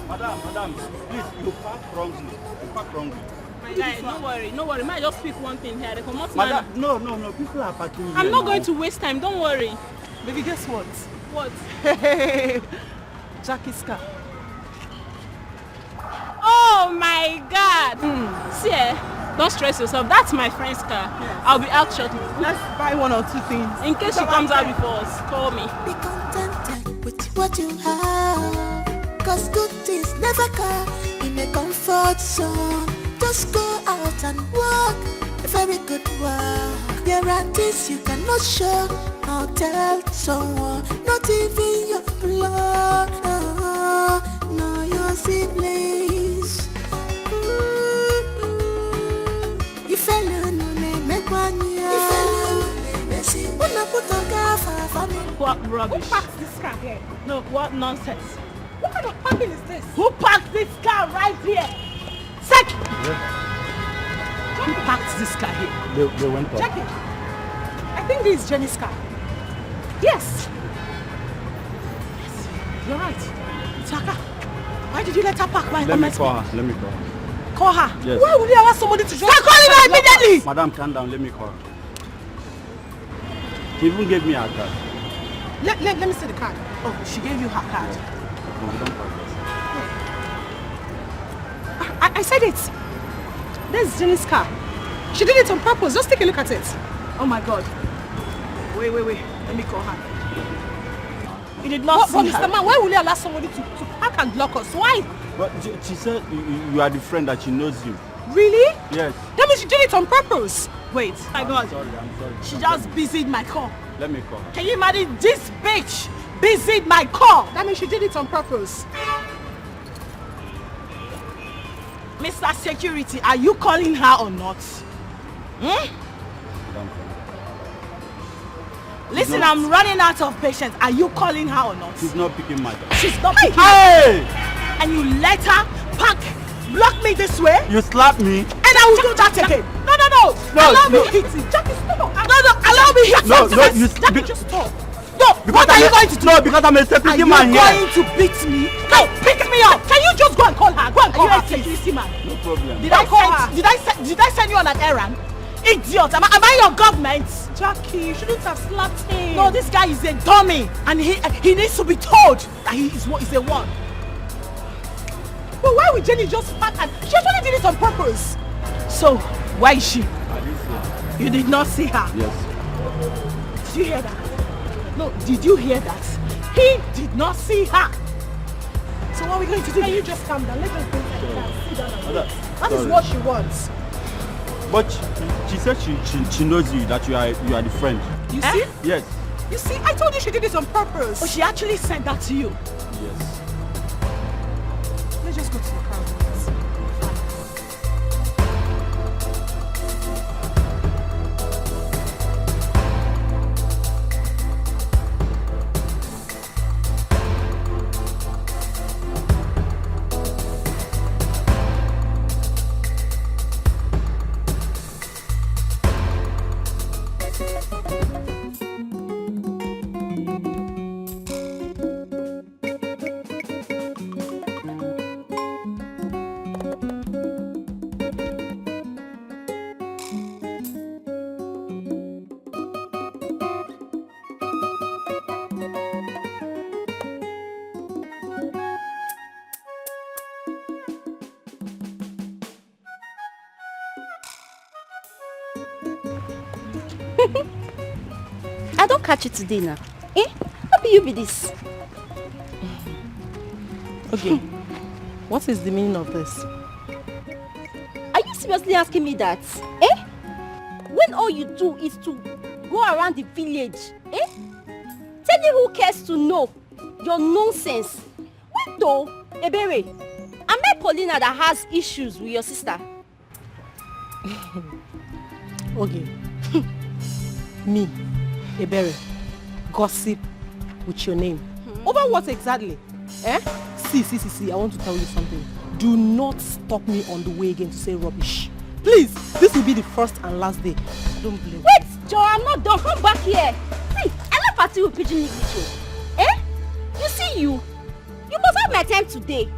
Madam, please, you park wrongly. My guy, no worry. May I just pick one thing here? Madam, no, people are parking here. I'm not going to waste time, don't worry. Baby, guess what? What? Jackie's car. Oh my God! See, don't stress yourself. That's my friend's car. Yes. I'll be out shortly. Let's buy one or two things. In case she comes out before us, call me. Be contented with what you have, 'cause good things never come in a comfort zone. Just go out and walk a very good walk. There are things you cannot show or tell someone, not even your blood, no your siblings. If alone make one year, what rubbish? Who parks this car here? No, what nonsense? What kind of parking is this? Who parked this car right here? Check! Who parked this car here? They went up. Jackie, I think this is Jenny's car. Yes. You're right. It's her car. Why did you let her park by Let me call her. Call her? Yes. Why would you allow somebody to drive? Start calling her immediately! Madam, calm down. Let me call her. She even gave me her card. Let me see the card. Oh, she gave you her card. No, we don't call this. I said it. This is Jenny's car. She did it on purpose. Just take a look at it. Oh my God. Wait. Let me call her. You did not see her. Mr. Man, why will you allow somebody to park and block us? Why? But she said you are the friend that she knows you. Really? Yes. That means she did it on purpose. Wait. My God. I'm sorry. She just busied my car. Let me call. Can you imagine this bitch busied my car? That means she did it on purpose. Mr. Security, are you calling her or not? Listen, I'm running out of patience. Are you calling her or not? She's not picking my call. She's not picking. Hey! And you let her block me this way? You slapped me. And I will do that again. No. Allow me hit you. Jackie, stop. No. Allow me hit you. Jackie, just stop. No, what are you going to do? No, because I'm a security man here. Are you going to beat me? No, pick me up. Can you just go and call her? Go and call her, please. Security man. No problem. Did I send you on an errand? Idiot. Am I your government? Jackie, you shouldn't have slapped him. No, this guy is a dummy. And he needs to be told that he is a one. But why would Jenny just park and... She actually did it on purpose. So, where is she? I didn't see her. You did not see her? Yes. Did you hear that? No, did you hear that? He did not see her. So what are we going to do? Can you just calm down? Let us go and sit down and wait. That Sorry. is what she wants. But she said she knows you, that you are the friend. You see? Yes. You see, I told you she did it on purpose. Oh, she actually sent that to you? Yes. Let's just go to the car. I don't catch you today now. Eh? How be you be this? Okay. What is the meaning of this? Are you seriously asking me that? Eh? When all you do is to go around the village, eh? Tell me who cares to know your nonsense. Wait though, Ebere, I met Paulina that has issues with your sister. Okay. Me, Ebere, gossip with your name. Over what exactly? Eh? See, I want to tell you something. Do not stop me on the way again to say rubbish. Please, this will be the first and last day. Don't blame me. Wait, Joe, I'm not done. Come back here. See, I love party with Pigeon English. Eh? You see you must have my time today.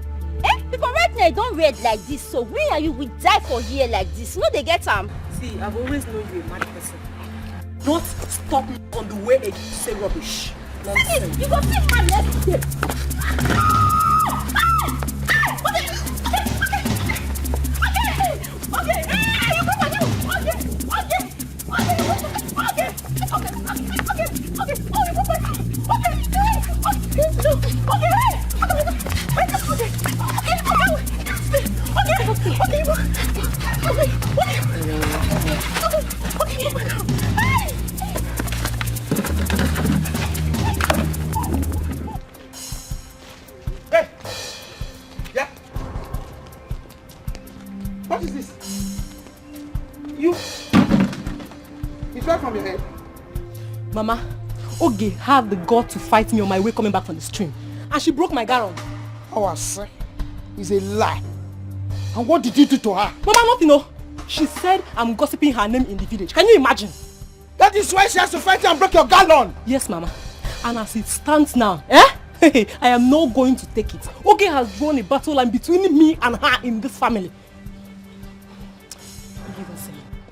Eh? Because right now I don't read like this, so where are you? We die for here like this. You know they get See, I've always known you a mad person. Don't stop me on the way again to say rubbish. Nonsense. You go see my next day. What is this? It's right from your head. Mama, Oge had the gut to fight me on my way coming back from the stream. And she broke my gown. Our son is a lie. And what did you do to her? Mama, nothing, no. She said I'm gossiping her name in the village. Can you imagine? That is why she has to fight you and break your gown. Yes, Mama. And as it stands now, I am not going to take it. Oge has drawn a battle line between me and her in this family.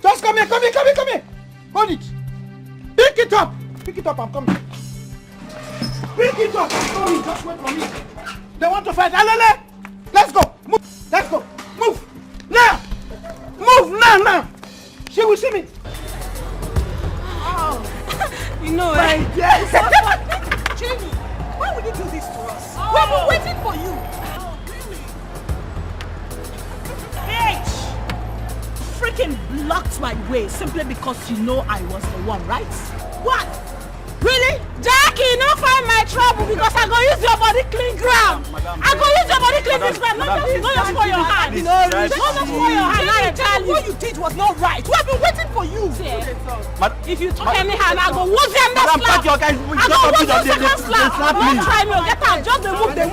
Just come here. Hold it. Pick it up, I'm coming. Pick it up, I'm coming. Just wait for me. They want to fight. Alele! Let's go. Move. Let's go. Move. Now. Move now. She will see me. Oh. You know, yes. Jamie, why would you do this to us? We've been waiting for you. Freaking blocked my way simply because you know I was the one, right? What? Really? Jackie, no find my trouble because I go use your body clean ground. I go use your body clean this ground. Not just go just for your hand. No, just for your hand. I tell you. What you did was not right. We have been waiting for you. If you talk anyhow, I go who's them that slap. I go who's them that slap. Don't try me. Get out. Just the move. Go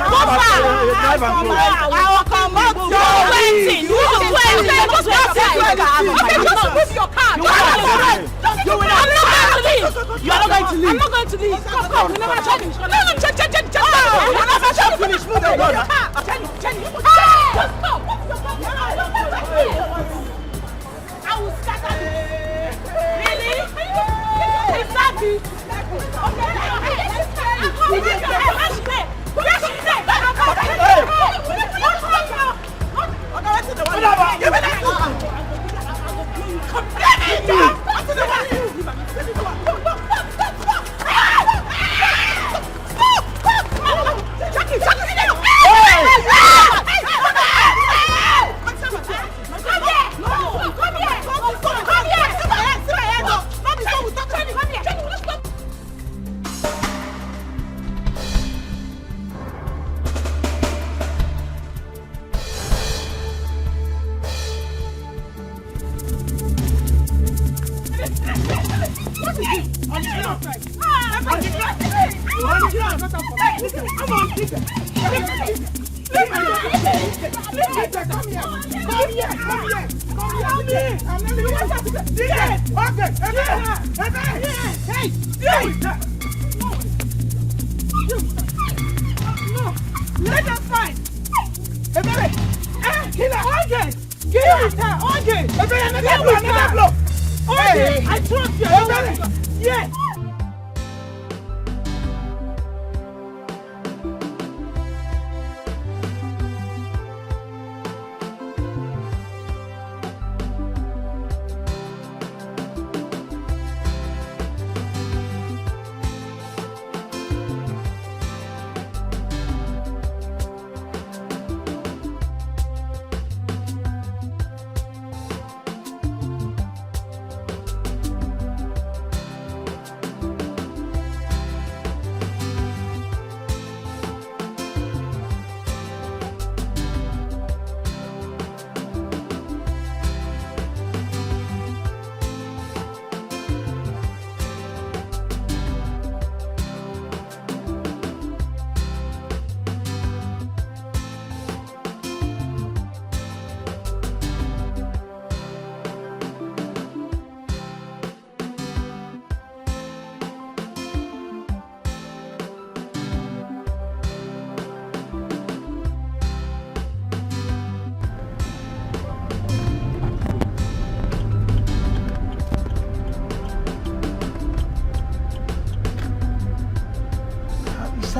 far. I will come out. You're waiting. You're waiting. Just wait. Okay, just move your car. I'm not going to leave. You are not going to leave. I'm not going to leave. Come. We never finish. No, check. We never finish. Move your car. Jenny. Just stop. I will scatter you. Really? Exactly. I trust you. Yes.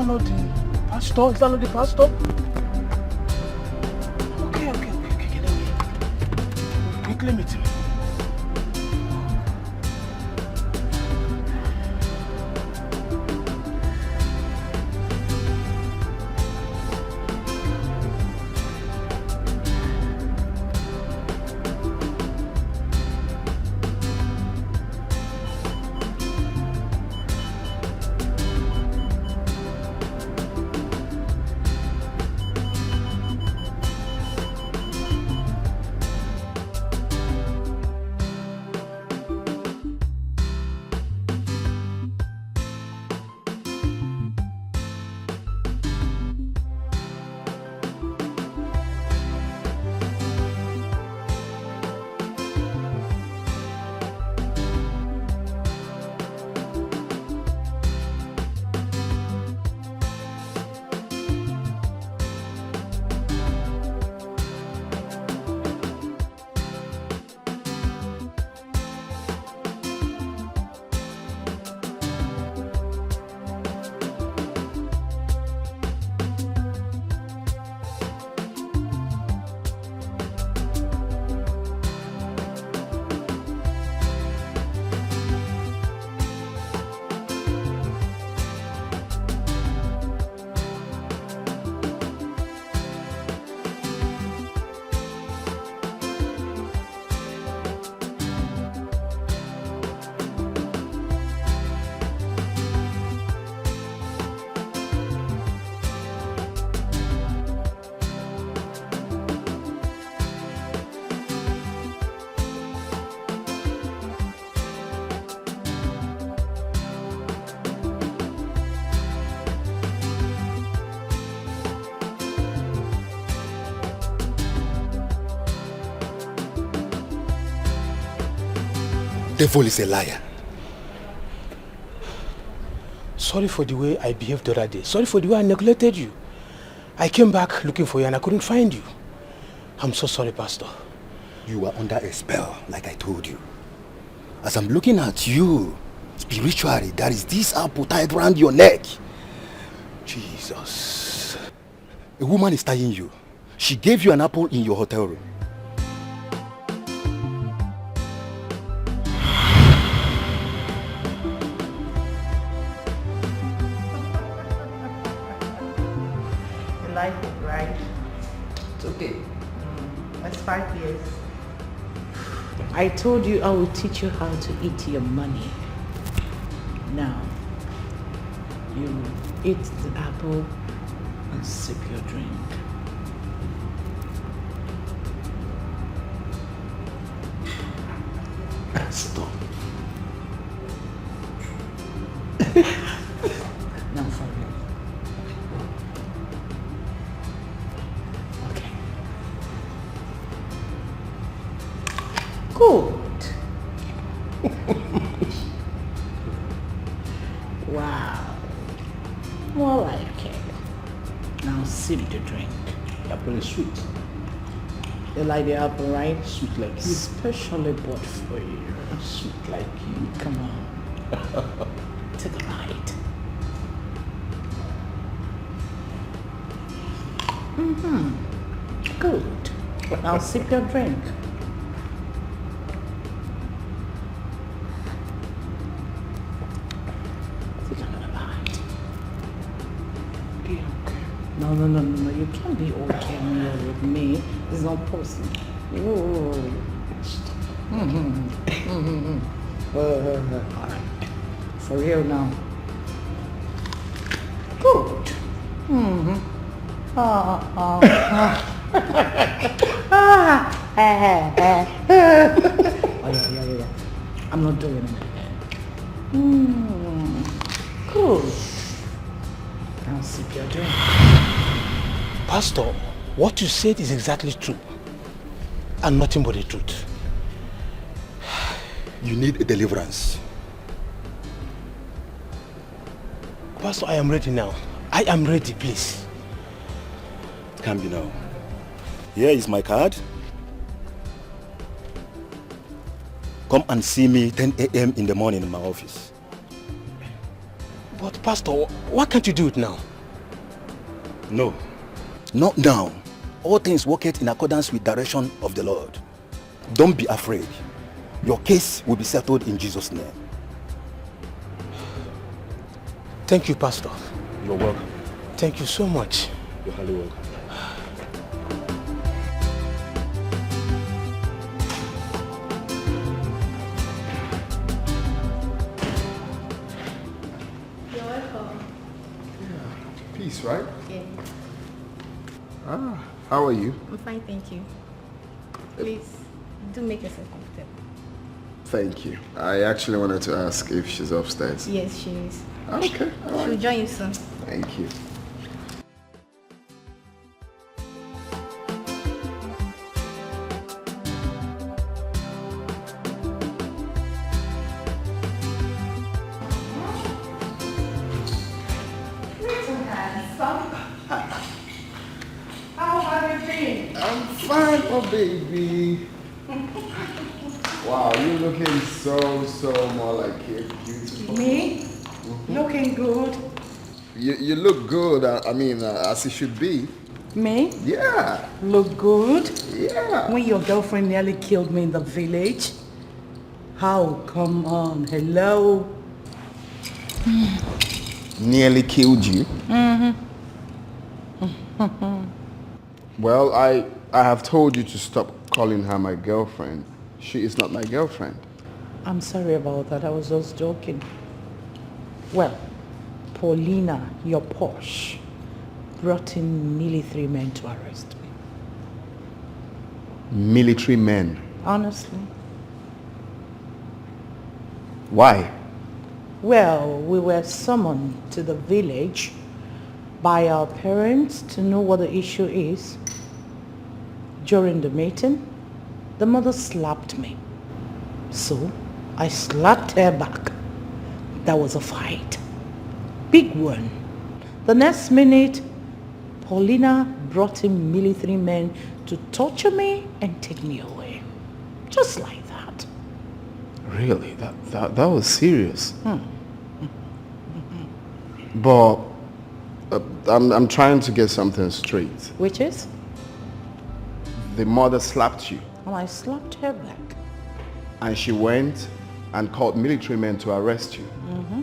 that not the pastor? Is that not the pastor? Okay. Quickly meet him. Devil is a liar. Sorry for the way I behaved the other day. Sorry for the way I neglected you. I came back looking for you and I couldn't find you. I'm so sorry, Pastor. You are under a spell, like I told you. As I'm looking at you, spiritually, there is this apple tied around your neck. Jesus. A woman is tying you. She gave you an apple in your hotel room. You like it, right? It's okay. That's 5 years. I told you I will teach you how to eat your money. Now, you eat the apple and sip your drink. Stop. Now for real. Okay. Good. Wow. More like it. Now sip the drink. The apple is sweet. You like the apple, right? Sweet like you. Especially bought for you. Sweet like you. Come on. Take a bite. Good. Now sip your drink. Take another bite. Be okay. No. You can't be okay when you're with me. It's not possible. Oh. All right. For real now. Good. Yeah. I'm not doing it. Good. Now sip your drink. Pastor, what you said is exactly true. And nothing but the truth. You need a deliverance. Pastor, I am ready now. I am ready, please. It can be now. Here is my card. Come and see me 10 a.m. in the morning in my office. But Pastor, why can't you do it now? No. Not now. All things worketh in accordance with direction of the Lord. Don't be afraid. Your case will be settled in Jesus' name. Thank you, Pastor. You're welcome. Thank you so much. You're highly welcome. You're welcome. Peace, right? Yeah. Ah, how are you? I'm fine, thank you. Please, do make yourself comfortable. Thank you. I actually wanted to ask if she's upstairs. Yes, she is. Okay, all right. She'll join you soon. Thank you. How have you been? I'm fine, oh baby. Wow, you're looking so more like you're beautiful. Me? Looking good. You look good, I mean, as it should be. Me? Yeah. Look good? Yeah. When your girlfriend nearly killed me in the village? How? Come on, hello? Nearly killed you? Mm-hmm. Well, I have told you to stop calling her my girlfriend. She is not my girlfriend. I'm sorry about that. I was just joking. Well, Paulina, your Porsche, brought in military men to arrest me. Military men? Honestly. Why? Well, we were summoned to the village by our parents to know what the issue is. During the meeting, the mother slapped me. So, I slapped her back. That was a fight. Big one. The next minute, Paulina brought in military men to torture me and take me away. Just like that. Really? That was serious. But I'm trying to get something straight. Which is? The mother slapped you. And I slapped her back. And she went and called military men to arrest you. Mm-hmm.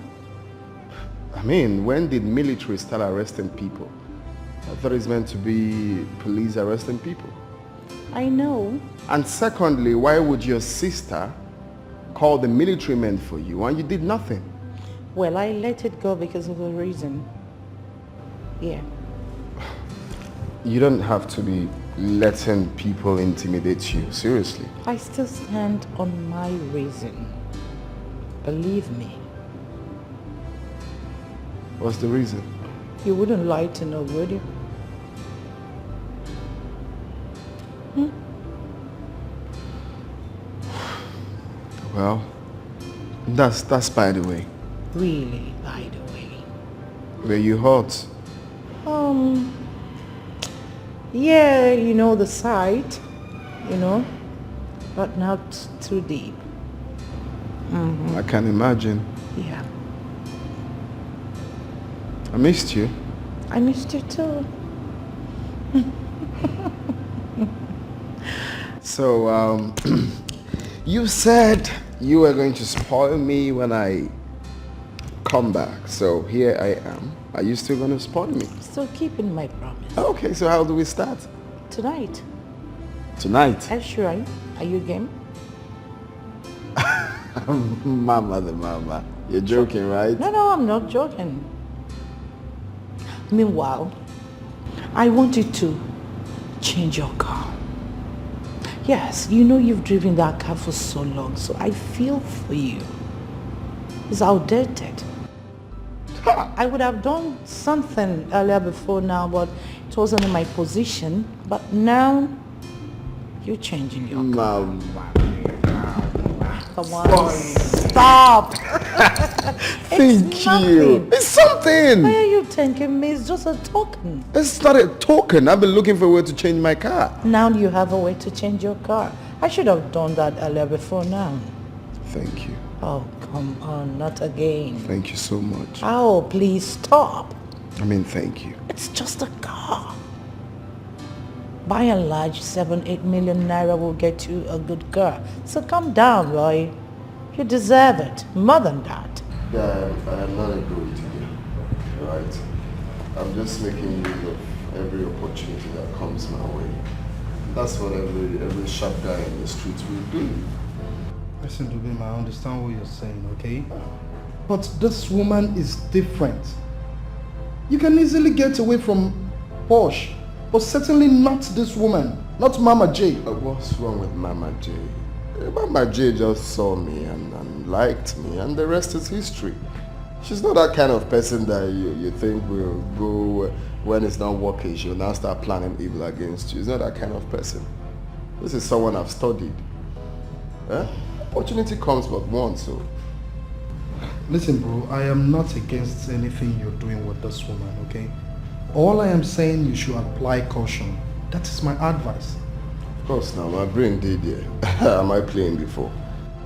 I mean, when did military start arresting people? I thought it's meant to be police arresting people. I know. And secondly, why would your sister call the military men for you and you did nothing? Well, I let it go because of a reason. Yeah. You don't have to be letting people intimidate you, seriously. I still stand on my reason. Believe me. What's the reason? You wouldn't lie to know, would you? Well, that's by the way. Really, by the way. Were you hurt? Yeah, you know, the sight, you know, but not too deep. Mm-hmm. I can imagine. Yeah. I missed you. I missed you too. So, you said you were going to spoil me when I come back. So here I am. Are you still going to spoil me? Still keeping my promise. Okay, so how do we start? Tonight. Tonight? Sure. Are you game? Mama the mama. You're joking, right? No, I'm not joking. Meanwhile, I want you to change your car. Yes, you know you've driven that car for so long, so I feel for you. It's outdated. I would have done something earlier before now, but it wasn't in my position. But now, you're changing your car. Come on, stop. Thank you. It's something. Why are you thanking me? It's just a token. It's not a token. I've been looking for a way to change my car. Now you have a way to change your car. I should have done that earlier before now. Thank you. Oh, come on, not again. Thank you so much. Oh, please stop. I mean, thank you. It's just a car. By and large, 7-8 million naira will get you a good car. So calm down, Roy. You deserve it. More than that. Yeah, I am not going to you. Right? I'm just making use of every opportunity that comes my way. That's what every sharp guy in the streets will do. Listen, Dubim, I understand what you're saying, okay? But this woman is different. You can easily get away from Posh, but certainly not this woman, not Mama J. What's wrong with Mama J? Mama J just saw me and liked me, and the rest is history. She's not that kind of person that you think will go when it's not working. She'll now start planning evil against you. She's not that kind of person. This is someone I've studied. Opportunity comes but once, so. Listen, bro, I am not against anything you're doing with this woman, okay? All I am saying, you should apply caution. That is my advice. Of course, now, my brain did, yeah. Am I playing before?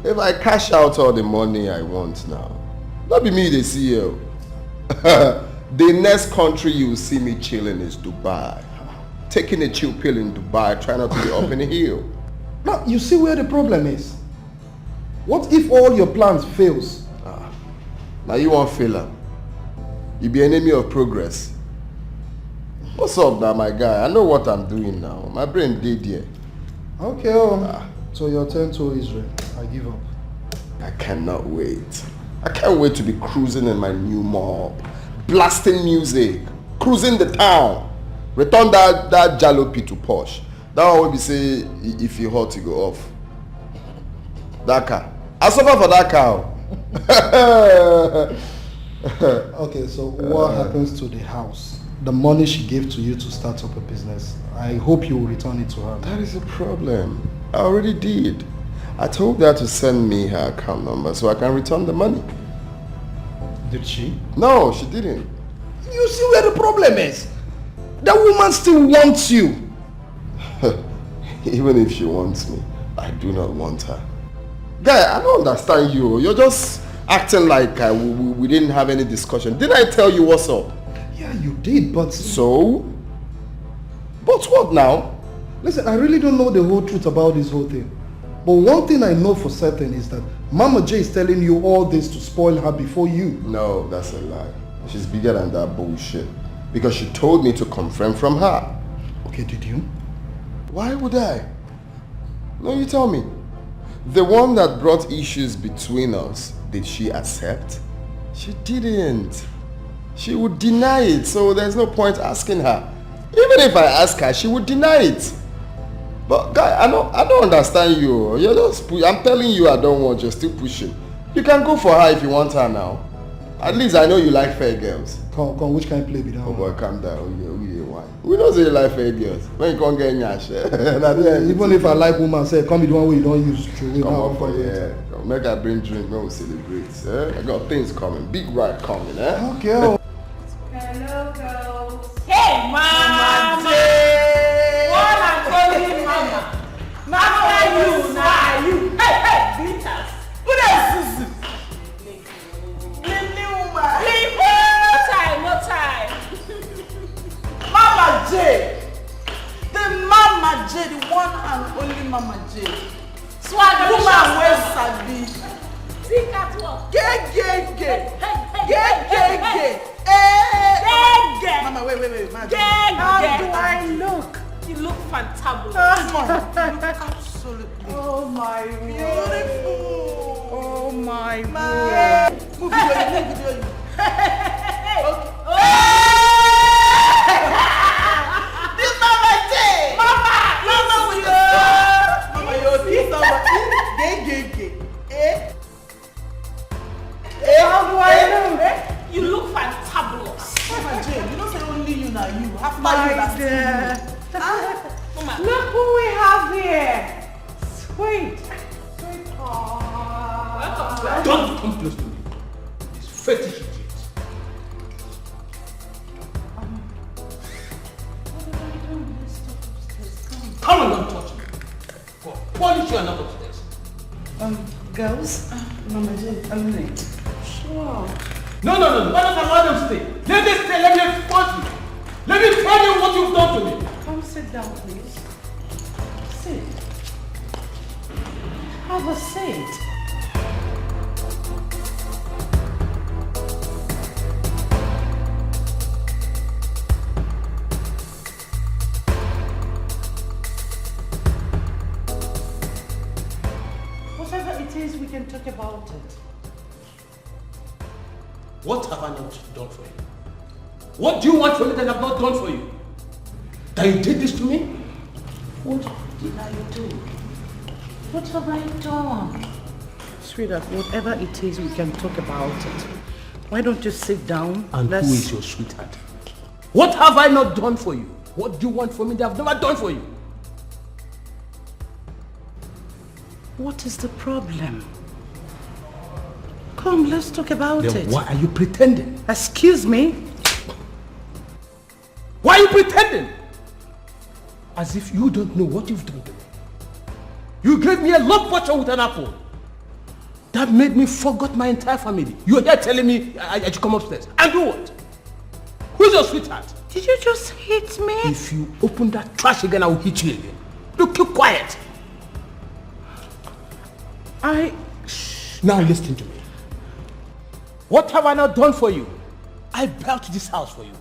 If I cash out all the money I want now, that be me the CEO. The next country you will see me chilling is Dubai. Taking a chill pill in Dubai, trying not to be up in the hill. Now, you see where the problem is? What if all your plans fails? Now you won't fail her. You be enemy of progress. What's up now, my guy? I know what I'm doing now. My brain did here. Okay, so your turn to Israel. I give up. I cannot wait. I can't wait to be cruising in my new mob. Blasting music. Cruising the town. Return that jalopy to Posh. That one will be say, if you hot, you go off. That car. I suffer for that car. Okay, so what happens to the house? The money she gave to you to start up a business. I hope you will return it to her. That is a problem. I already did. I told her to send me her account number so I can return the money. Did she? No, she didn't. You see where the problem is? That woman still wants you. Even if she wants me, I do not want her. Guy, I don't understand you. You're just acting like we didn't have any discussion. Didn't I tell you what's up? Yeah, you did, but... So? But what now? Listen, I really don't know the whole truth about this whole thing. But one thing I know for certain is that Mama J is telling you all this to spoil her before you. No, that's a lie. She's bigger than that bullshit. Because she told me to confirm from her. Okay, did you? Why would I? No, you tell me. The one that brought issues between us, did she accept? She didn't. She would deny it, so there's no point asking her. Even if I ask her, she would deny it. But guy, I don't understand you. You're just I'm telling you I don't want, you're still pushing. You can go for her if you want her now. At least I know you like fair girls. Come, which kind of play be that? Oh boy, calm down. We don't say you like fair girls. When you can't get nyash. Even if I like woman, say come be the one way you don't use true. Come on for make her bring drink, when we celebrate. I got things coming. Big ride coming, Okay. Hello, girls. Hey, Mama! What I'm calling Mama? Mama, you, now you. Hey, glitters. Who else is No time. Mama J. The Mama J, the one and only Mama J. Swag woman wey sabi. Think at what? Gay. Mama, wait. How do I look? You look fantabulous. You look absolutely. Oh my beautiful. Oh my God. Move video. This Mama J. Mama with the Mama, you're this Gay. How do I look? You look fantabulous. Mama J, you don't say only you now. You have My dear. Look who we have here. Sweet. Don't come close to me. It's fetish shit. Come on, don't touch me. Polish you are not upstairs. Girls, Mama J, I'm late. Sure. No. Why not allow them stay? Let them stay. Let me expose you. Let me tell you what you've done to me. Come sit down, please. Sit. Have a seat. Whatever it is, we can talk about it. What have I not done for you? What do you want from me that I have not done for you? That you did this to me? What did I do? What have I done? Sweetheart, whatever it is, we can talk about it. Why don't you sit down? And who is your sweetheart? What have I not done for you? What do you want from me that I've never done for you? What is the problem? Come, let's talk about Then it. why are you pretending? Excuse me? Why are you pretending? As if you don't know what you've done to me. You gave me a love potion with an apple. That made me forget my entire family. You're here telling me I should come upstairs. And do what? Who's your sweetheart? Did you just hit me? If you open that trash again, I will hit you again. Look, keep quiet. Now listen to me. What have I not done for you? I built this house for you.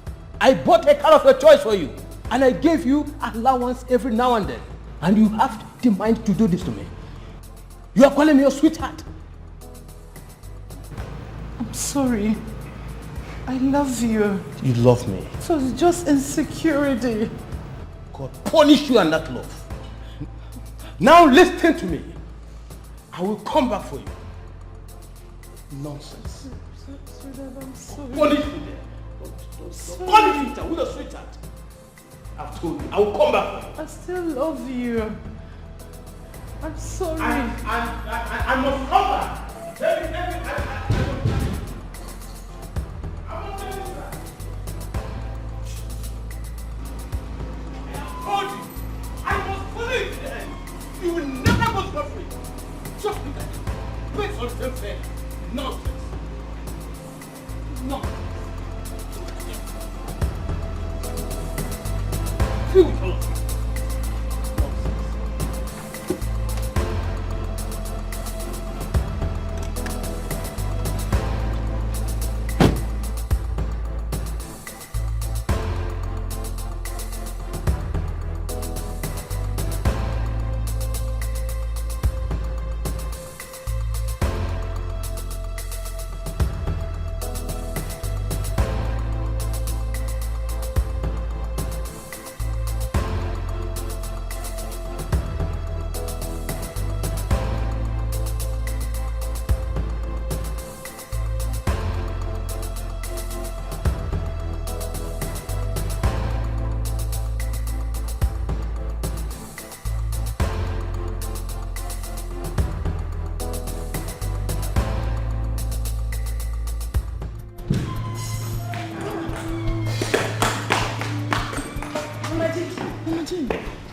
I bought a car of your choice for you. And I gave you allowance every now and then. And you have the mind to do this to me. You are calling me your sweetheart. I'm sorry. I love you. You love me. So it's just insecurity. God punish you and that love. Now listen to me. I will come back for you. Nonsense. Sweetheart, I'm sorry. Punish me there. Punish me there with a sweetheart. I've told you. I will come back for you. I still love you. I'm sorry. I must come back. Let me, I'm not telling you that. I have told you. I must punish you there. You will never go scot-free. Just look at it. Based on self-care. Nonsense. Nonsense. Feel with all of you.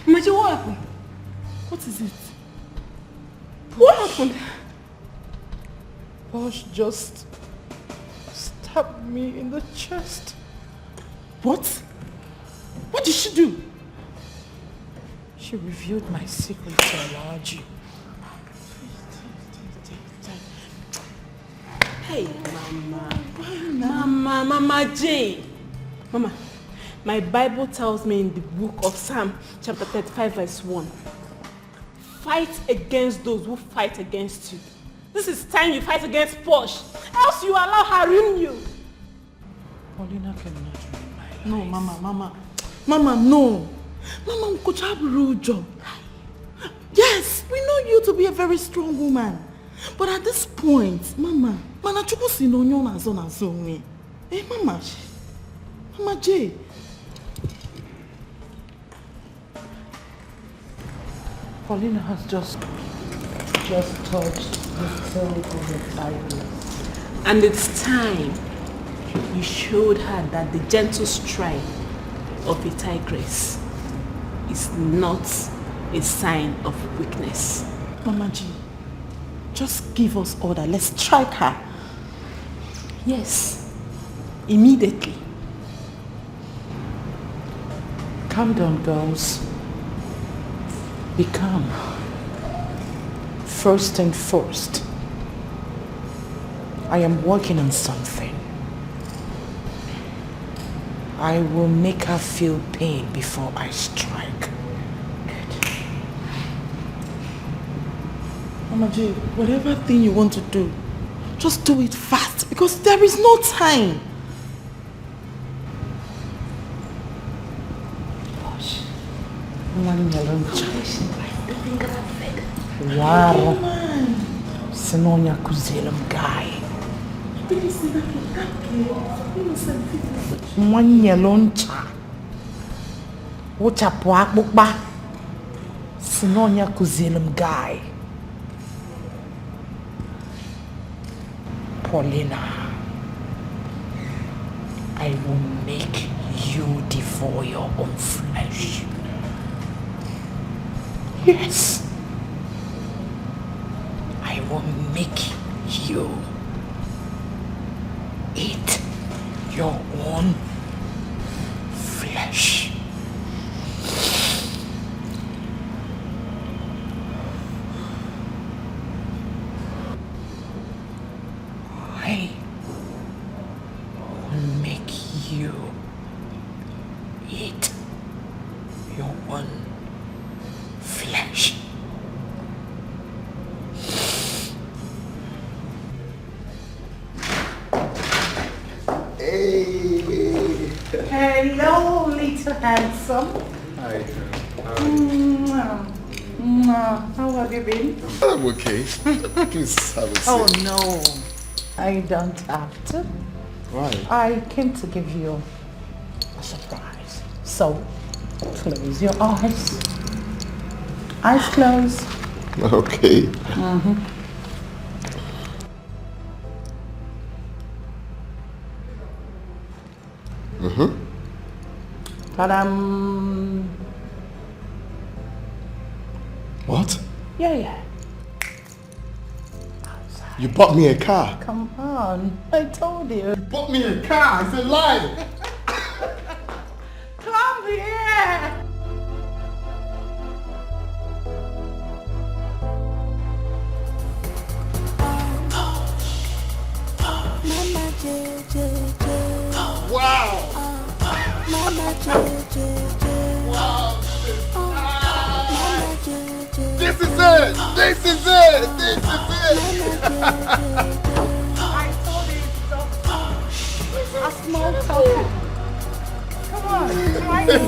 Imagine what happened? What is it? What happened? Bosh just stabbed me in the chest. What? What did she do? She revealed my secret to Alaji. Hey, Mama J. Mama, my Bible tells me in the book of Psalm chapter 35 verse 1. Fight against those who fight against you. This is time you fight against Posh. Else you allow her ruin you. Paulina cannot ruin my life. No, Mama, no. Mama, Nkochaburujo. Yes, we know you to be a very strong woman. But at this point, Mama, Manachuku Sinonyo Nazona Zone. Hey, Mama J. Paulina has just touched the tail of the tigress. And it's time you showed her that the gentle stride of a tigress is not a sign of weakness. Mama G, just give us order. Let's strike her. Yes. Immediately. Calm down, girls. Be calm. First and first, I am working on something. I will make her feel pain before I strike. Mama J, whatever thing you want to do, just do it fast because there is no time. Gosh. Wow. Sinonya kuzela mgai. Mwanyeloncha. Uchapo akbukba. Sinonya kuzela mgai. Paulina, I will make you devour your own flesh. Yes. I will make you eat your own flesh. I will make you eat your own flesh. Hello, little handsome. Hi. How have you been? I'm okay. Please have a seat. Oh no, I don't have to. Why? I came to give you a surprise. So, close your eyes. Eyes closed. Okay. Ta-dam. What? Yeah. You bought me a car. Come on, I told you. You bought me a car. It's a lie. Come here. Mama JJ. Wow. Mama JJ. Wow. Mama JJ. This is it. This is it. This is it. I told you it's a small token. Come on, try it. Oh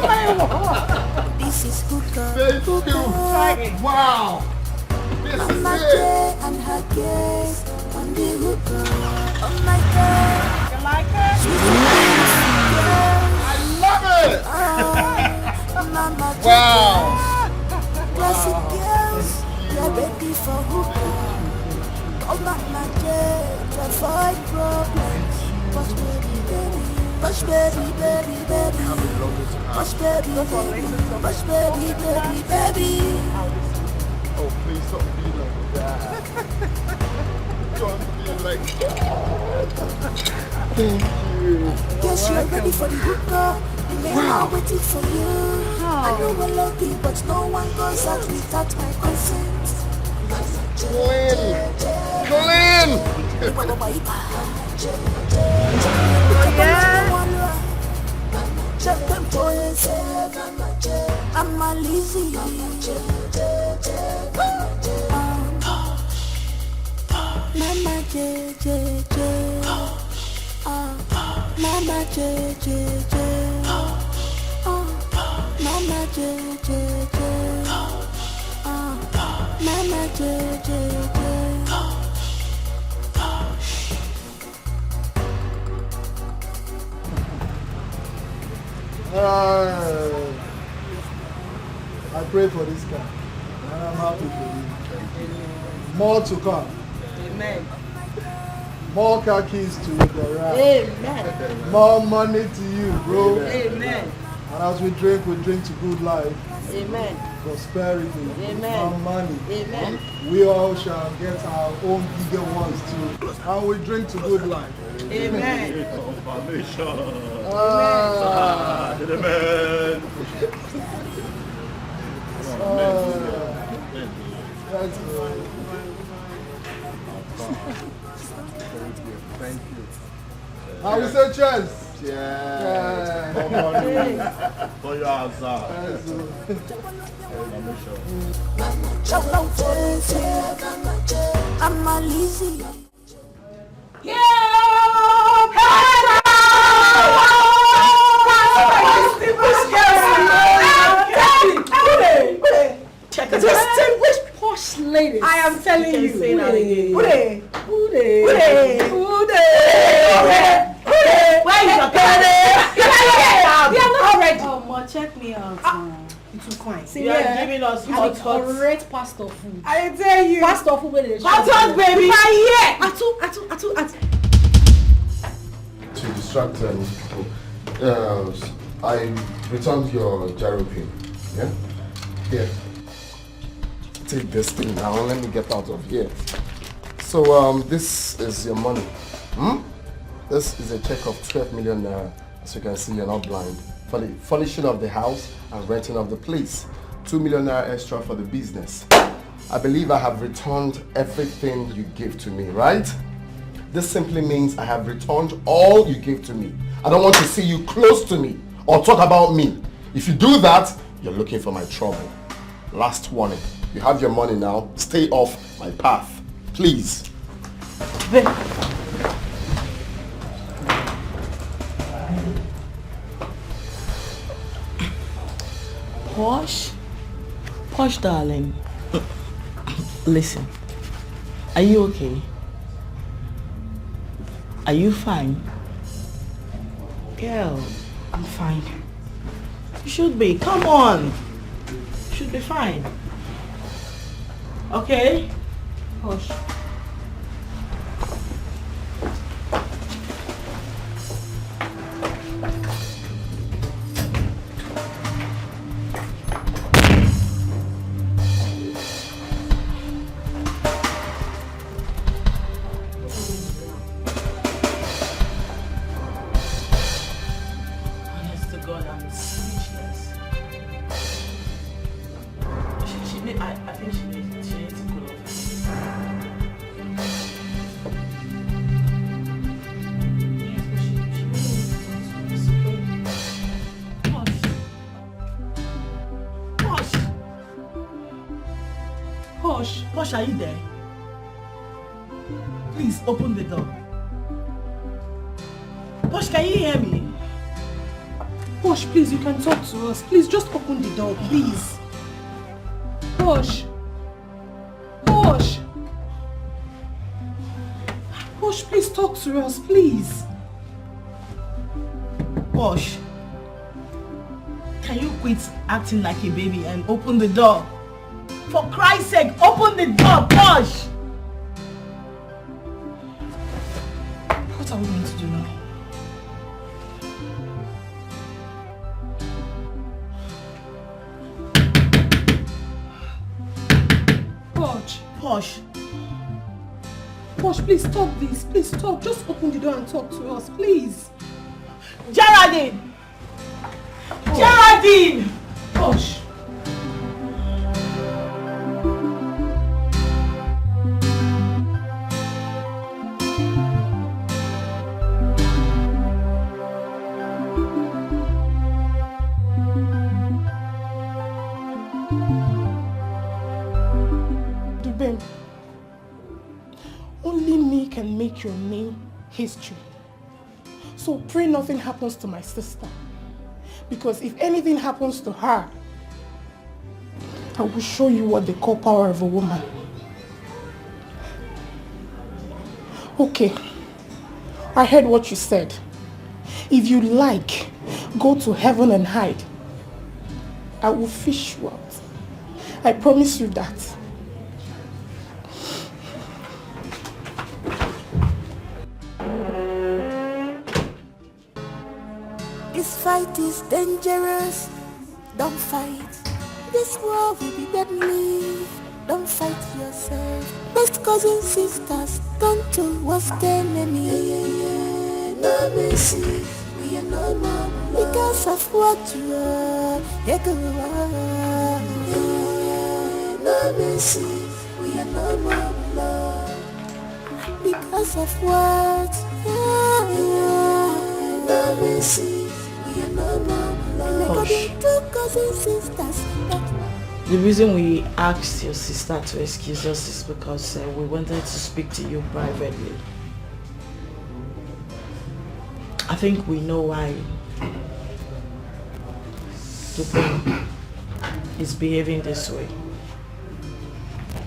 my God. This is hookah. Thank you. Try it. Wow. This is Mama it. J and her guest on the hookah. Oh my God. You like it? I love it. Mama J. Wow. Classic girls, they're ready for hookah. Oh Mama J, to avoid problems. Push baby, baby. Push baby, baby, baby. Push baby, baby. Push baby, baby, baby. Oh, please don't be like that. Don't be like that. Thank you. Yes, you're ready for the hookah. The men are waiting for you. I know I love you, but no one goes out without my consent. Colin! I'm a lazy. Mama J J J. Mama J J J. Mama J J J. Mama J J J. I pray for this guy. And I'm happy for you. More to come. Amen. More car keys to your garage. Amen. More money to you, bro. Amen. And as we drink to good life. Amen. Prosperity. Amen. More money. Amen. We all shall get our own bigger ones too. And we drink to good life. Amen. Confirmation. Ah. Amen. That's good. Thank you. I will say cheers. Yeah. For your answer. I'm a lazy. Distinguished posh ladies. I am telling you. Say that again. Ude. Where is your pen? We are not ready. Oh, ma, check me out. It's too quiet. See, you are giving us hot. Correct pastor food. I tell you. Pastor food where they Hot, baby. Atu. To distract people, I returned your gyro pin. Yeah? Here. Take this thing now. Let me get out of here. So, this is your money. This is a check of 12 million naira. As you can see, you're not blind. For the furnishing of the house and renting of the place. 2 million naira extra for the business. I believe I have returned everything you gave to me, right? This simply means I have returned all you gave to me. I don't want to see you close to me or talk about me. If you do that, you're looking for my trouble. Last warning. You have your money now. Stay off my path. Please. Posh darling. Listen. Are you okay? Are you fine? Girl, I'm fine. You should be. Come on. You should be fine. Okay? Posh. Posh, are you there? Please open the door. Posh, can you hear me? Posh, please, you can talk to us. Please, just open the door, please. Posh. Posh, please talk to us, please. Posh, can you quit acting like a baby and open the door? For Christ's sake, open the door, Posh! What are we going to do now? Posh. Posh, please stop this. Please stop. Just open the door and talk to us, please. Geraldine! Geraldine! Posh. Only me can make your name history. So pray nothing happens to my sister. Because if anything happens to her, I will show you what they call power of a woman. Okay, I heard what you said. If you like, go to heaven and hide. I will fish you out. I promise you that. This fight is dangerous. Don't fight. This war will be deadly. Don't fight yourself. Best cousins, sisters, turn to worst enemy. Let me see, we are not normal because of what you are. Let me see, we are not normal because of what. Let me see, we are not normal. Two cousin sisters. The reason we asked your sister to excuse us is because we wanted to speak to you privately. I think we know why Dupe is behaving this way.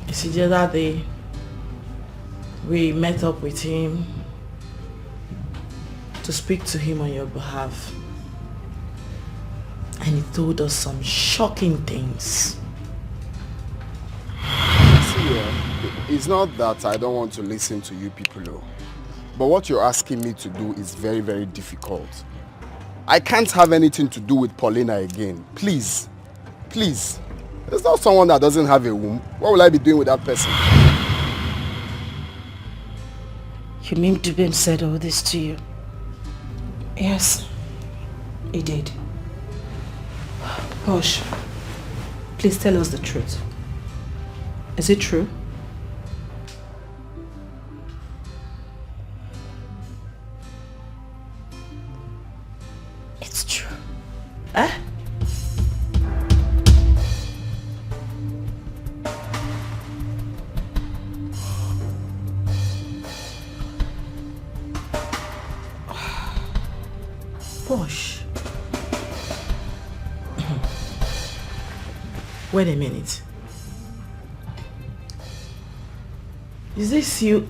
You see, the other day, we met up with him to speak to him on your behalf. And he told us some shocking things. See, it's not that I don't want to listen to you people, but what you're asking me to do is very, very difficult. I can't have anything to do with Paulina again. Please. Please. There's not someone that doesn't have a womb. What will I be doing with that person? You mean Dubem said all this to you? Yes, he did. Posh, please tell us the truth. Is it true? It's true. Eh? Posh. Wait a minute. Is this you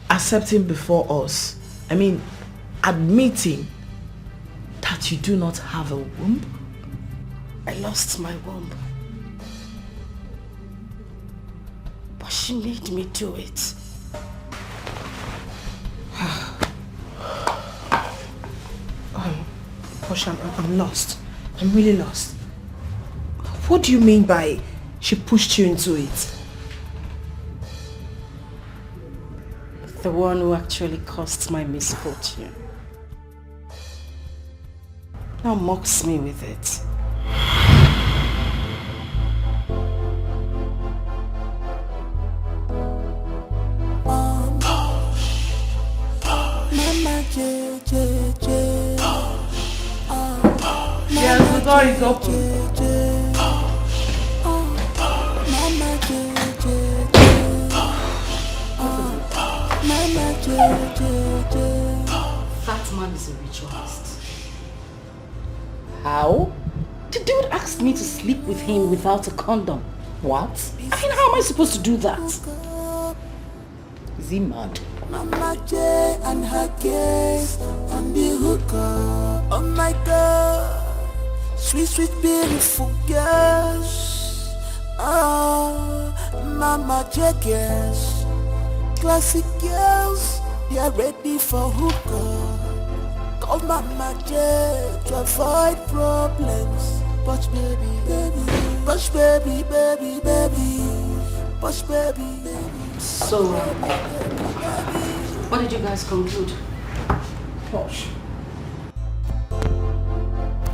accepting before us? I mean, admitting that you do not have a womb? I lost my womb. But she made me do it. Posh, I'm lost. I'm really lost. What do you mean by she pushed you into it? The one who actually caused my misfortune. Now mocks me with it. Mama J, J, J. Yes, the door is open. Mama J, J, J. Mama J, J, J. That man is a ritualist. How? The dude asked me to sleep with him without a condom. What? I mean, how am I supposed to do that? Is he mad? Mama J and her case on the hookah. Oh my God, sweet, sweet, beautiful girls. Oh, Mama J girls, classic girls, they are ready for hookah. Call Mama J to avoid problems. Push baby, baby, push baby, baby, baby, push baby, baby. So, what did you guys conclude? Posh.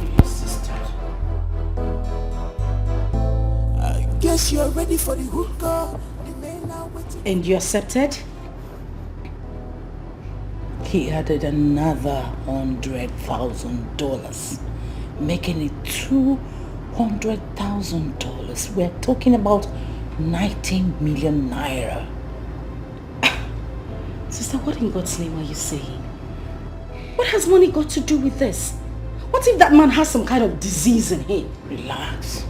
You insisted. I guess you're ready for the hookah. And you accepted? He added another $100,000, making it $200,000. We're talking about 19 million naira. Sister, what in God's name are you saying? What has money got to do with this? What if that man has some kind of disease in him? Relax.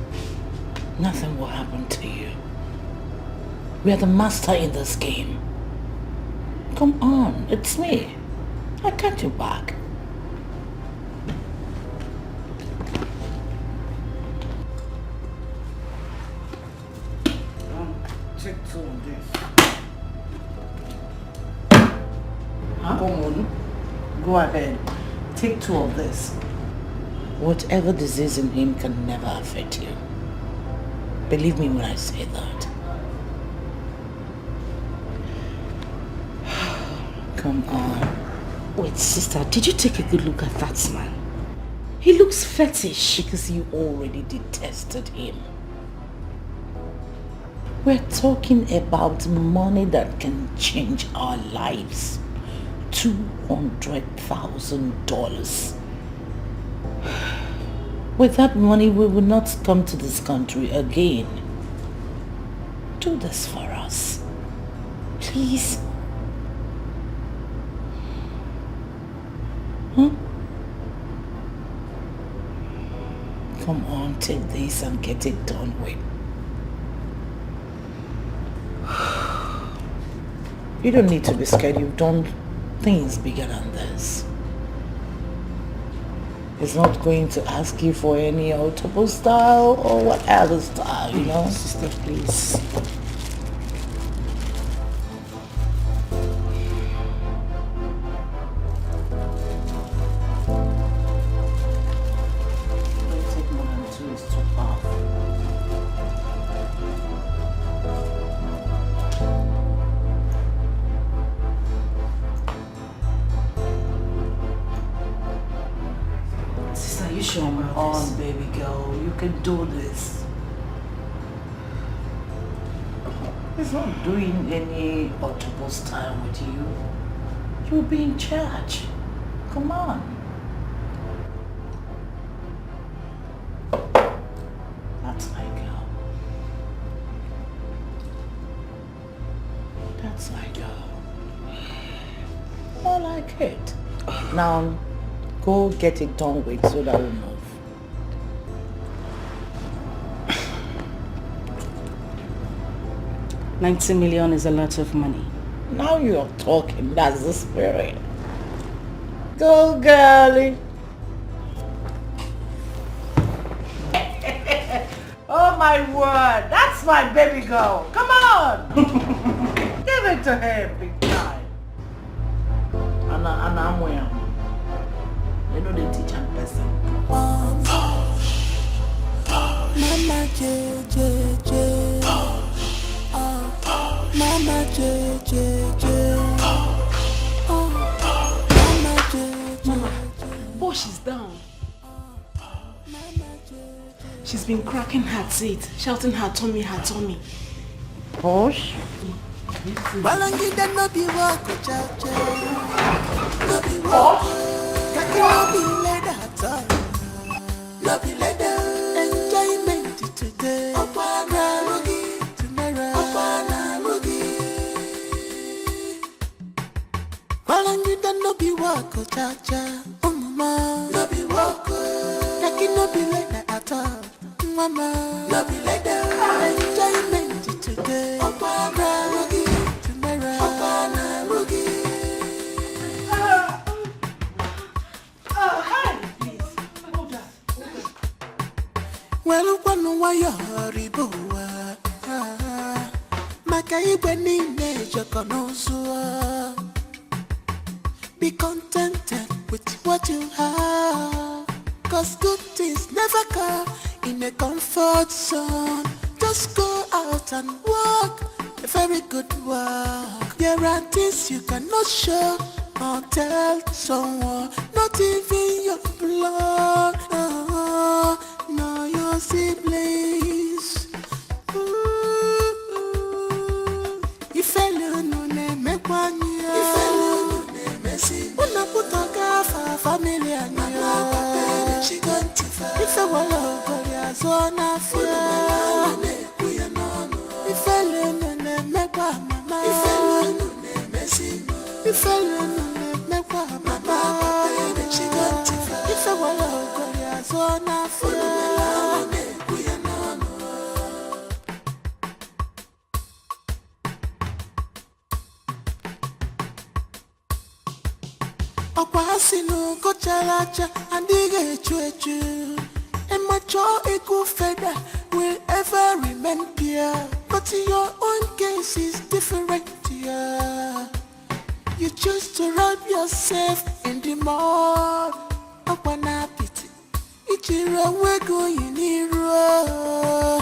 Nothing will happen to you. We are the master in this game. Come on, it's me. I got you back. Take two on this. Huh? Come on. Go ahead. Take two of this. Whatever disease in him can never affect you. Believe me when I say that. Come on. Wait, sister, did you take a good look at that man? He looks fetish because you already detested him. We're talking about money that can change our lives. $200,000. With that money, we will not come to this country again. Do this for us. Please. Come on, take this and get it done with. You don't need to be scared. You've done things bigger than this. He's not going to ask you for any autobus style or whatever style, you know? Sister, please. Do this. He's not doing any autobus time with you. You'll be in charge. Come on. That's my girl. That's my girl. I like it. Now, go get it done with so that we'll move. 90 million is a lot of money. Now you're talking, that's the spirit. Go, girlie. Oh my word, that's my baby girl. Come on. Give it to him, big time. And I'm wearing. You know they teach and person. Mama JJ. Mama JJ. Mama JJ. Mama, Bosch is down. She's been cracking her teeth, shouting her tummy, her tummy. Bosch? Balangida no be walk, cha-cha. No be walk. Kaka no be leather at all. No be leather. Enjoyment today. Opana rugi. Tomorrow. Opana rugi. Balangida no be walk, cha-cha. Oh mama. No be walk. Kaka no be leather at all. Mama. No be leather. Enjoyment today. Opana rugi. Well, one way hariboa. Makai beni neja konosua. Be contented with what you have. Cause good things never come in a comfort zone. Just go out and walk. A very good walk. There are things you cannot show or tell someone. Not even your blood. No, your siblings. If alone ne me kwanya. If alone ne me see. Una putoka fa familia niyo. She got to fight. If I wala koya zona fia. If alone ne me kwa mama. If alone ne me see. If alone ne me kwa mama. She got to fight. If I wala koya zona fia. Okwasinu kochalacha andige chuechu. Emacho ekufeda will ever remain pure. But your own case is different, yeah. You choose to wrap yourself in the mud. Okwana pity. Ichira wego yiniro.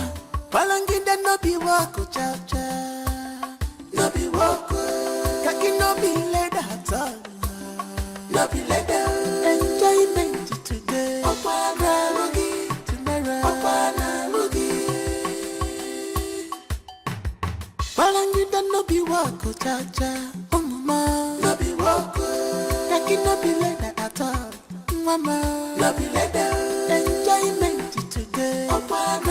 Balangida no be wako cha-cha. No be wako. Kaki no be leather at all. no be like that. Enjoyment today, tomorrow. Balangida no be wako cha-cha, mama. No be wako. Taki no be like that at all, mama. No be like that. Enjoyment today, tomorrow.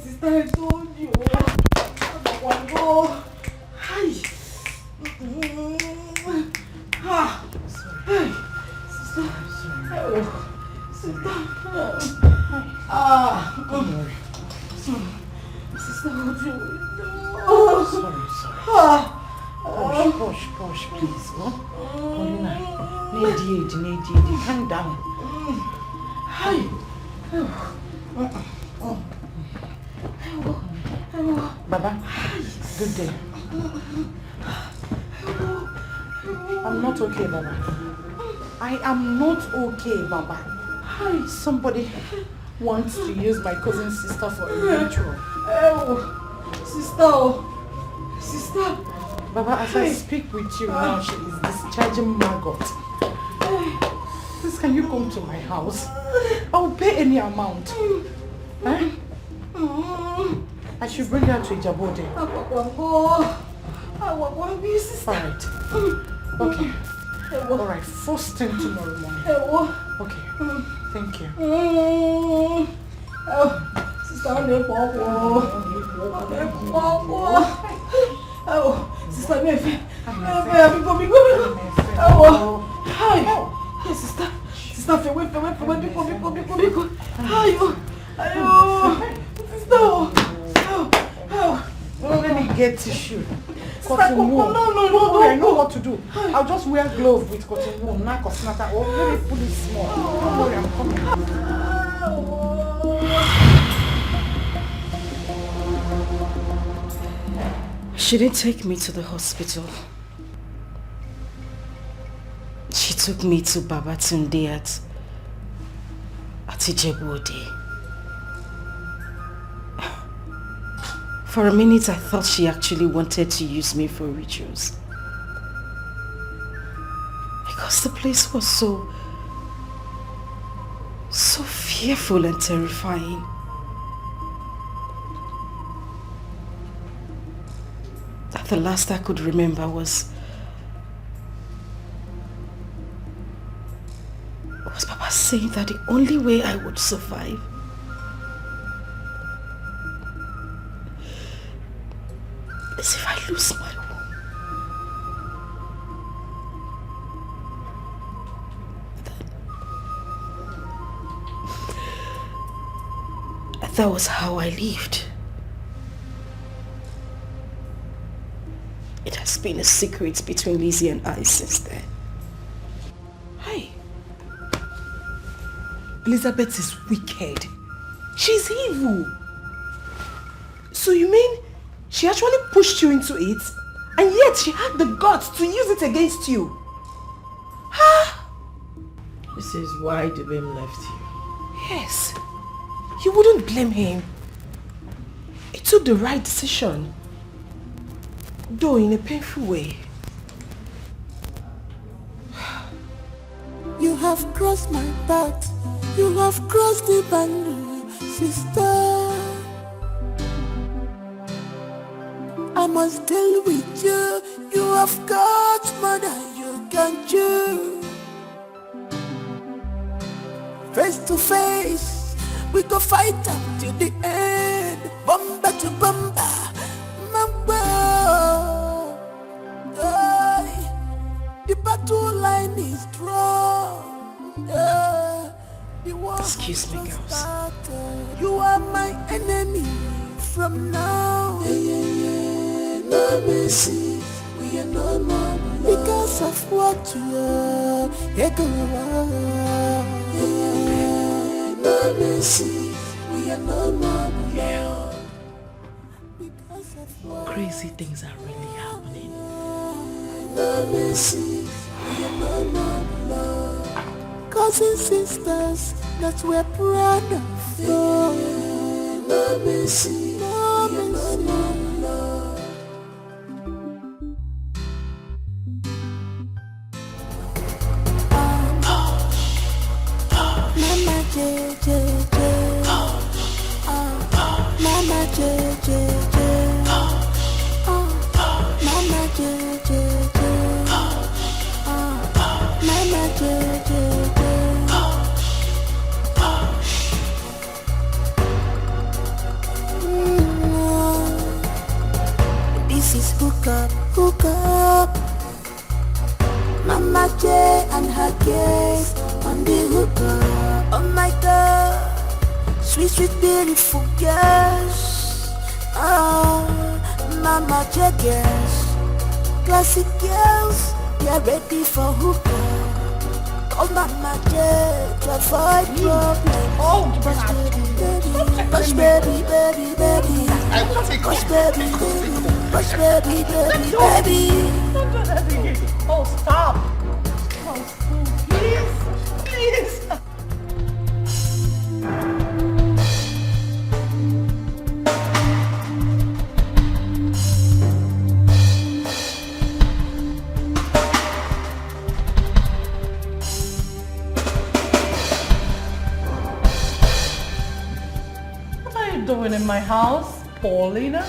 Sister, I told you. One go. Hi. Sorry. Sister. Sorry. Sister. Don't worry. Sister, what do you do? Sorry. Push, please. Paulina, need calm down. Hi. Baba, good day. I'm not okay, Baba. I am not okay, Baba. Hi, somebody wants to use my cousin's sister for a ritual. Sister. Baba, as I speak with you now, she is discharging maggot. Please, can you come to my house? I'll pay any amount. Eh? I should bring her to Ijabode. Alright. Okay. Alright, first thing tomorrow morning. Okay. Thank you. Sister, Sister, Sister, wait, let me get tissue. Cotton wool. No, I know what to do. I'll just wear gloves with cotton wool. Let me pull it small. Don't worry, I'm coming. She didn't take me to the hospital. She took me to Babatunde at Ijebode. For a minute, I thought she actually wanted to use me for rituals. Because the place was so fearful and terrifying. That the last I could remember was Papa saying that the only way I would survive is if I lose my womb. That was how I lived. It has been a secret between Lizzie and I since then. Hey, Elizabeth is wicked. She's evil. So you mean she actually pushed you into it, and yet she had the guts to use it against you? Huh? This is why Dubem left you. Yes. You wouldn't blame him. He took the right decision, though in a painful way. You have crossed my path. You have crossed the boundary, sister. I must deal with you. You have got more than you can do. Face to face, we go fight up till the end. Bomba to bomba, mamba. The battle line is drawn. Excuse me, girls. You are my enemy from now. No mercy, we are no more because of what you are. no mercy, we are no more love. Crazy things are really happening. No mercy, we are no more love. Cousins, sisters, that we're proud of. No mercy, no mercy, no love. Mama J J J, Mama J J J, Mama J J J, Mama J J J. This is hook up. Mama J and her gaze on the hook up. Oh my God, sweet, sweet, beautiful girls. Oh, Mama J girls, classic girls, they are ready for hook up. Oh Mama J to avoid problem. Oh, push baby, baby, baby. I will take push baby, baby. Push baby, baby, baby. Don't do that again. Oh, stop. Oh, please, please. What are you doing in my house, Paulina?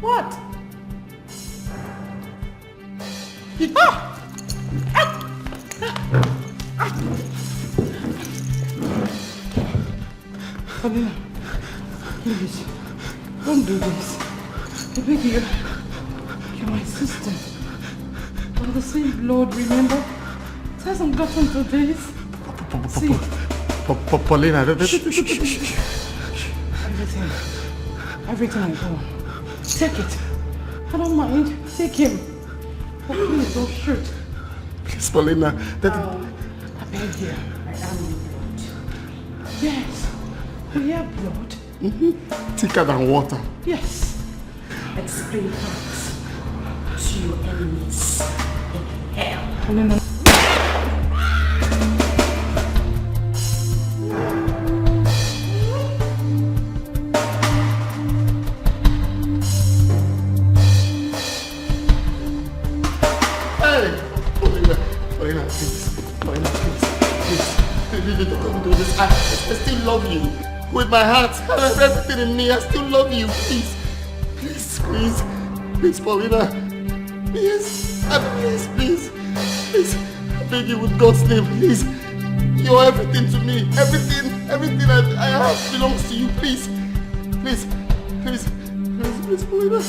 What? Paulina, please, don't do this. I beg you. You're my sister. We're the same blood, remember? It hasn't gotten to this. See? Paulina, Everything I go. Take it. I don't mind. Take him. But please don't shoot. please, Paulina. I beg you. I am the blood. Yes. We are blood. Thicker than water. Yes. Explain that to your enemies in hell. Paulina. Don't do this. I still love you. With my heart, everything in me, I still love you. Please. Please, Paulina. Please. Please. I beg you with God's name, please. You're everything to me. Everything I have belongs to you. Please, Paulina.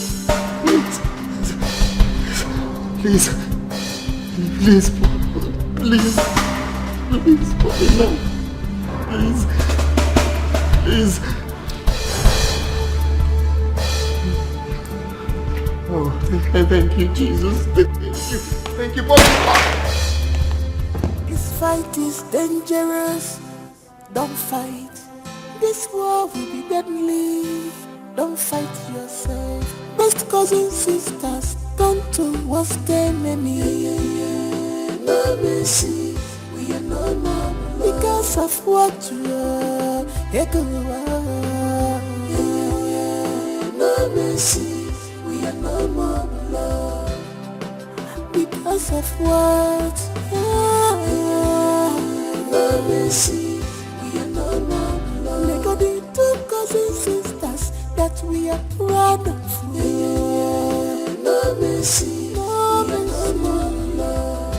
Please, Paulina. Please. Oh, thank you, Jesus. Thank you, Paulina. This fight is dangerous. Don't fight. This war will be deadly. Don't fight yourself. Best cousins, sisters, turn to worst enemy. No mercy, we are no more because of what you are. No mercy, we are no more love because of what. No mercy, we are no more love. They got the two cousins, sisters that we are proud of. No mercy, no more love.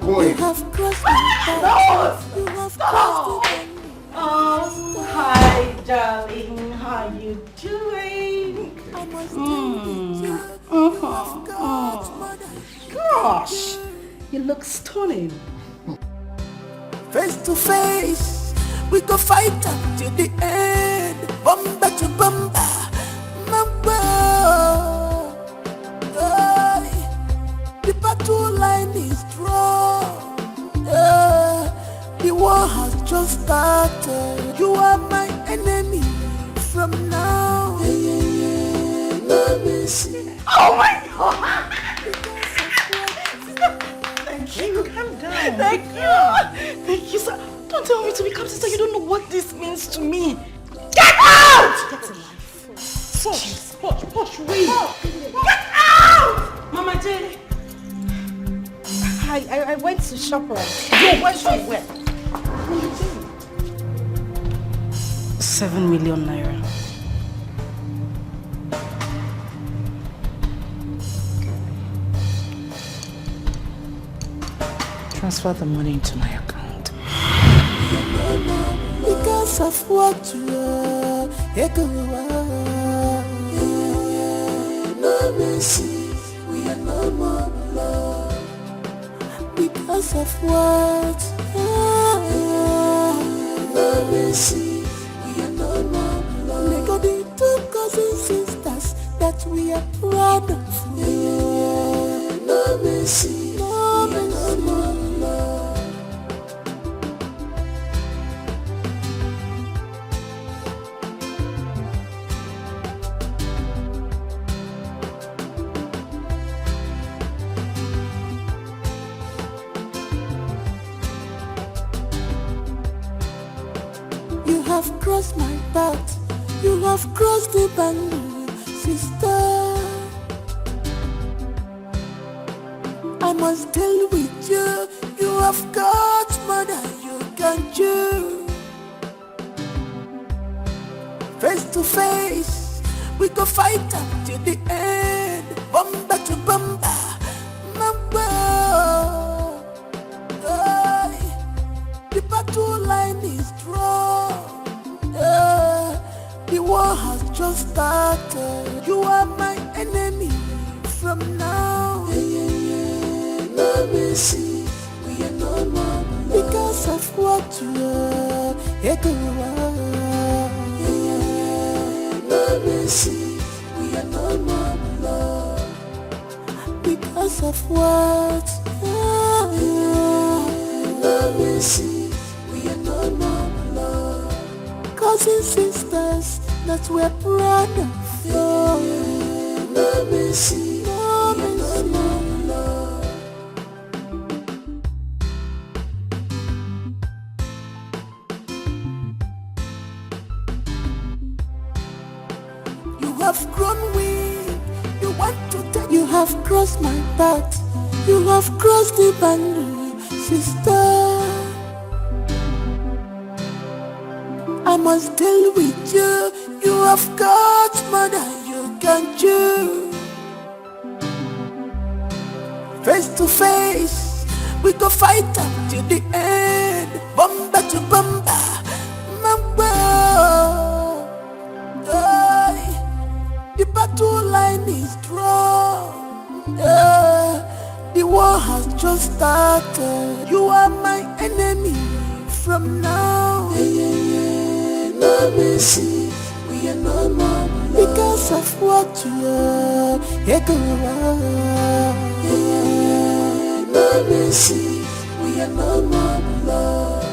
You have crossed the You have crossed the Oh, hi, darling. How you doing? I must Gosh, You look stunning. Face to face, we go fight until the end. Bumper to bumper, mamba. The battle line is drawn. The war has just started. You are my enemy from now. Let me see. Oh my God! Thank you. Calm down. Thank you. Thank you, sir. Don't tell me to become sister. You don't know what this means to me. Get out! Get a life. Push, wait. Get out! Mama Jenny. I went to ShopRite. Yo, where? 7 million naira. Transfer the money into my account. Because of what you are, no mercy, we are no more love. Because of what, no mercy, we are no more love. Like all the two cousin sisters that we are proud of. No mercy, no more love. You have crossed my path, you have crossed the boundary, sister. I must deal with you, you have got more than you can chew. Face to face, we go fight until the end. Bumper to bumper, mamba. The battle line is drawn. The war has just started. You are my enemy from now. No mercy, we are no more because of what you are. No mercy, we are no more love because of what. No mercy, we are no more love. Cousin sisters that we're proud of. No mercy, no more love. You have grown weak, you want to take. You have crossed my path, you have crossed the boundary, sister. I must deal with you, you have got more than you can chew. Face to face, we go fight until the end. Bumper to bumper, mamba. The battle line is drawn. The war has just started. You are my enemy from now. No mercy, we are no more because of what you are. No mercy, we are no more love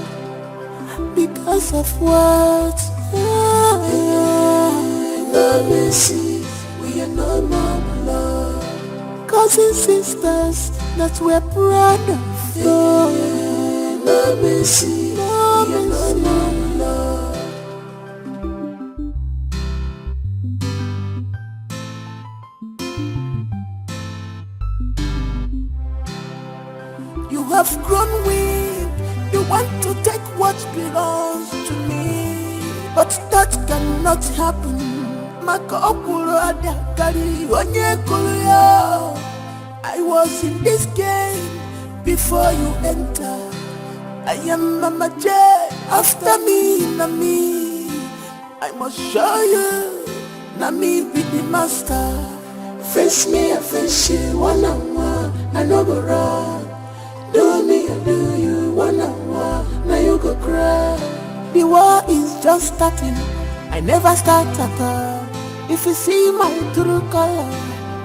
because of what. No mercy, we are no more love. Cousin sisters that we're proud of. No mercy, no more love. You have grown weak, you want to take what belongs to me, but that cannot happen. I was in this game before you enter. I am Mama J, after me, Nami. I must show you, Nami be the master. Face me, I face you, one on one, I no go run. Do me and do you one on one. Now you go cry. The war is just starting. I never start at all. If you see my true color,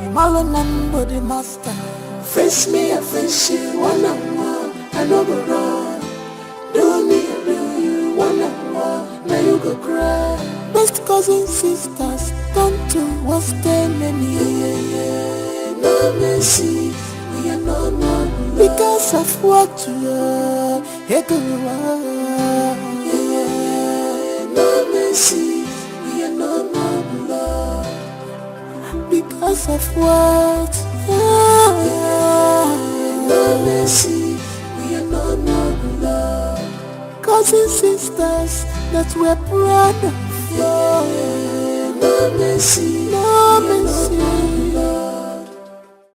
I'm all on body master. Face me, I face you one on one. I no go run. Do me and do you one on one. Now you go cry. Best cousins, sisters, don't you what's the name? No mercy, we are no more. Because of what you are, no mercy, we are no more blood. Because of what? No mercy, we are no more blood. Cousins, sisters, that we're proud of. No mercy, no mercy.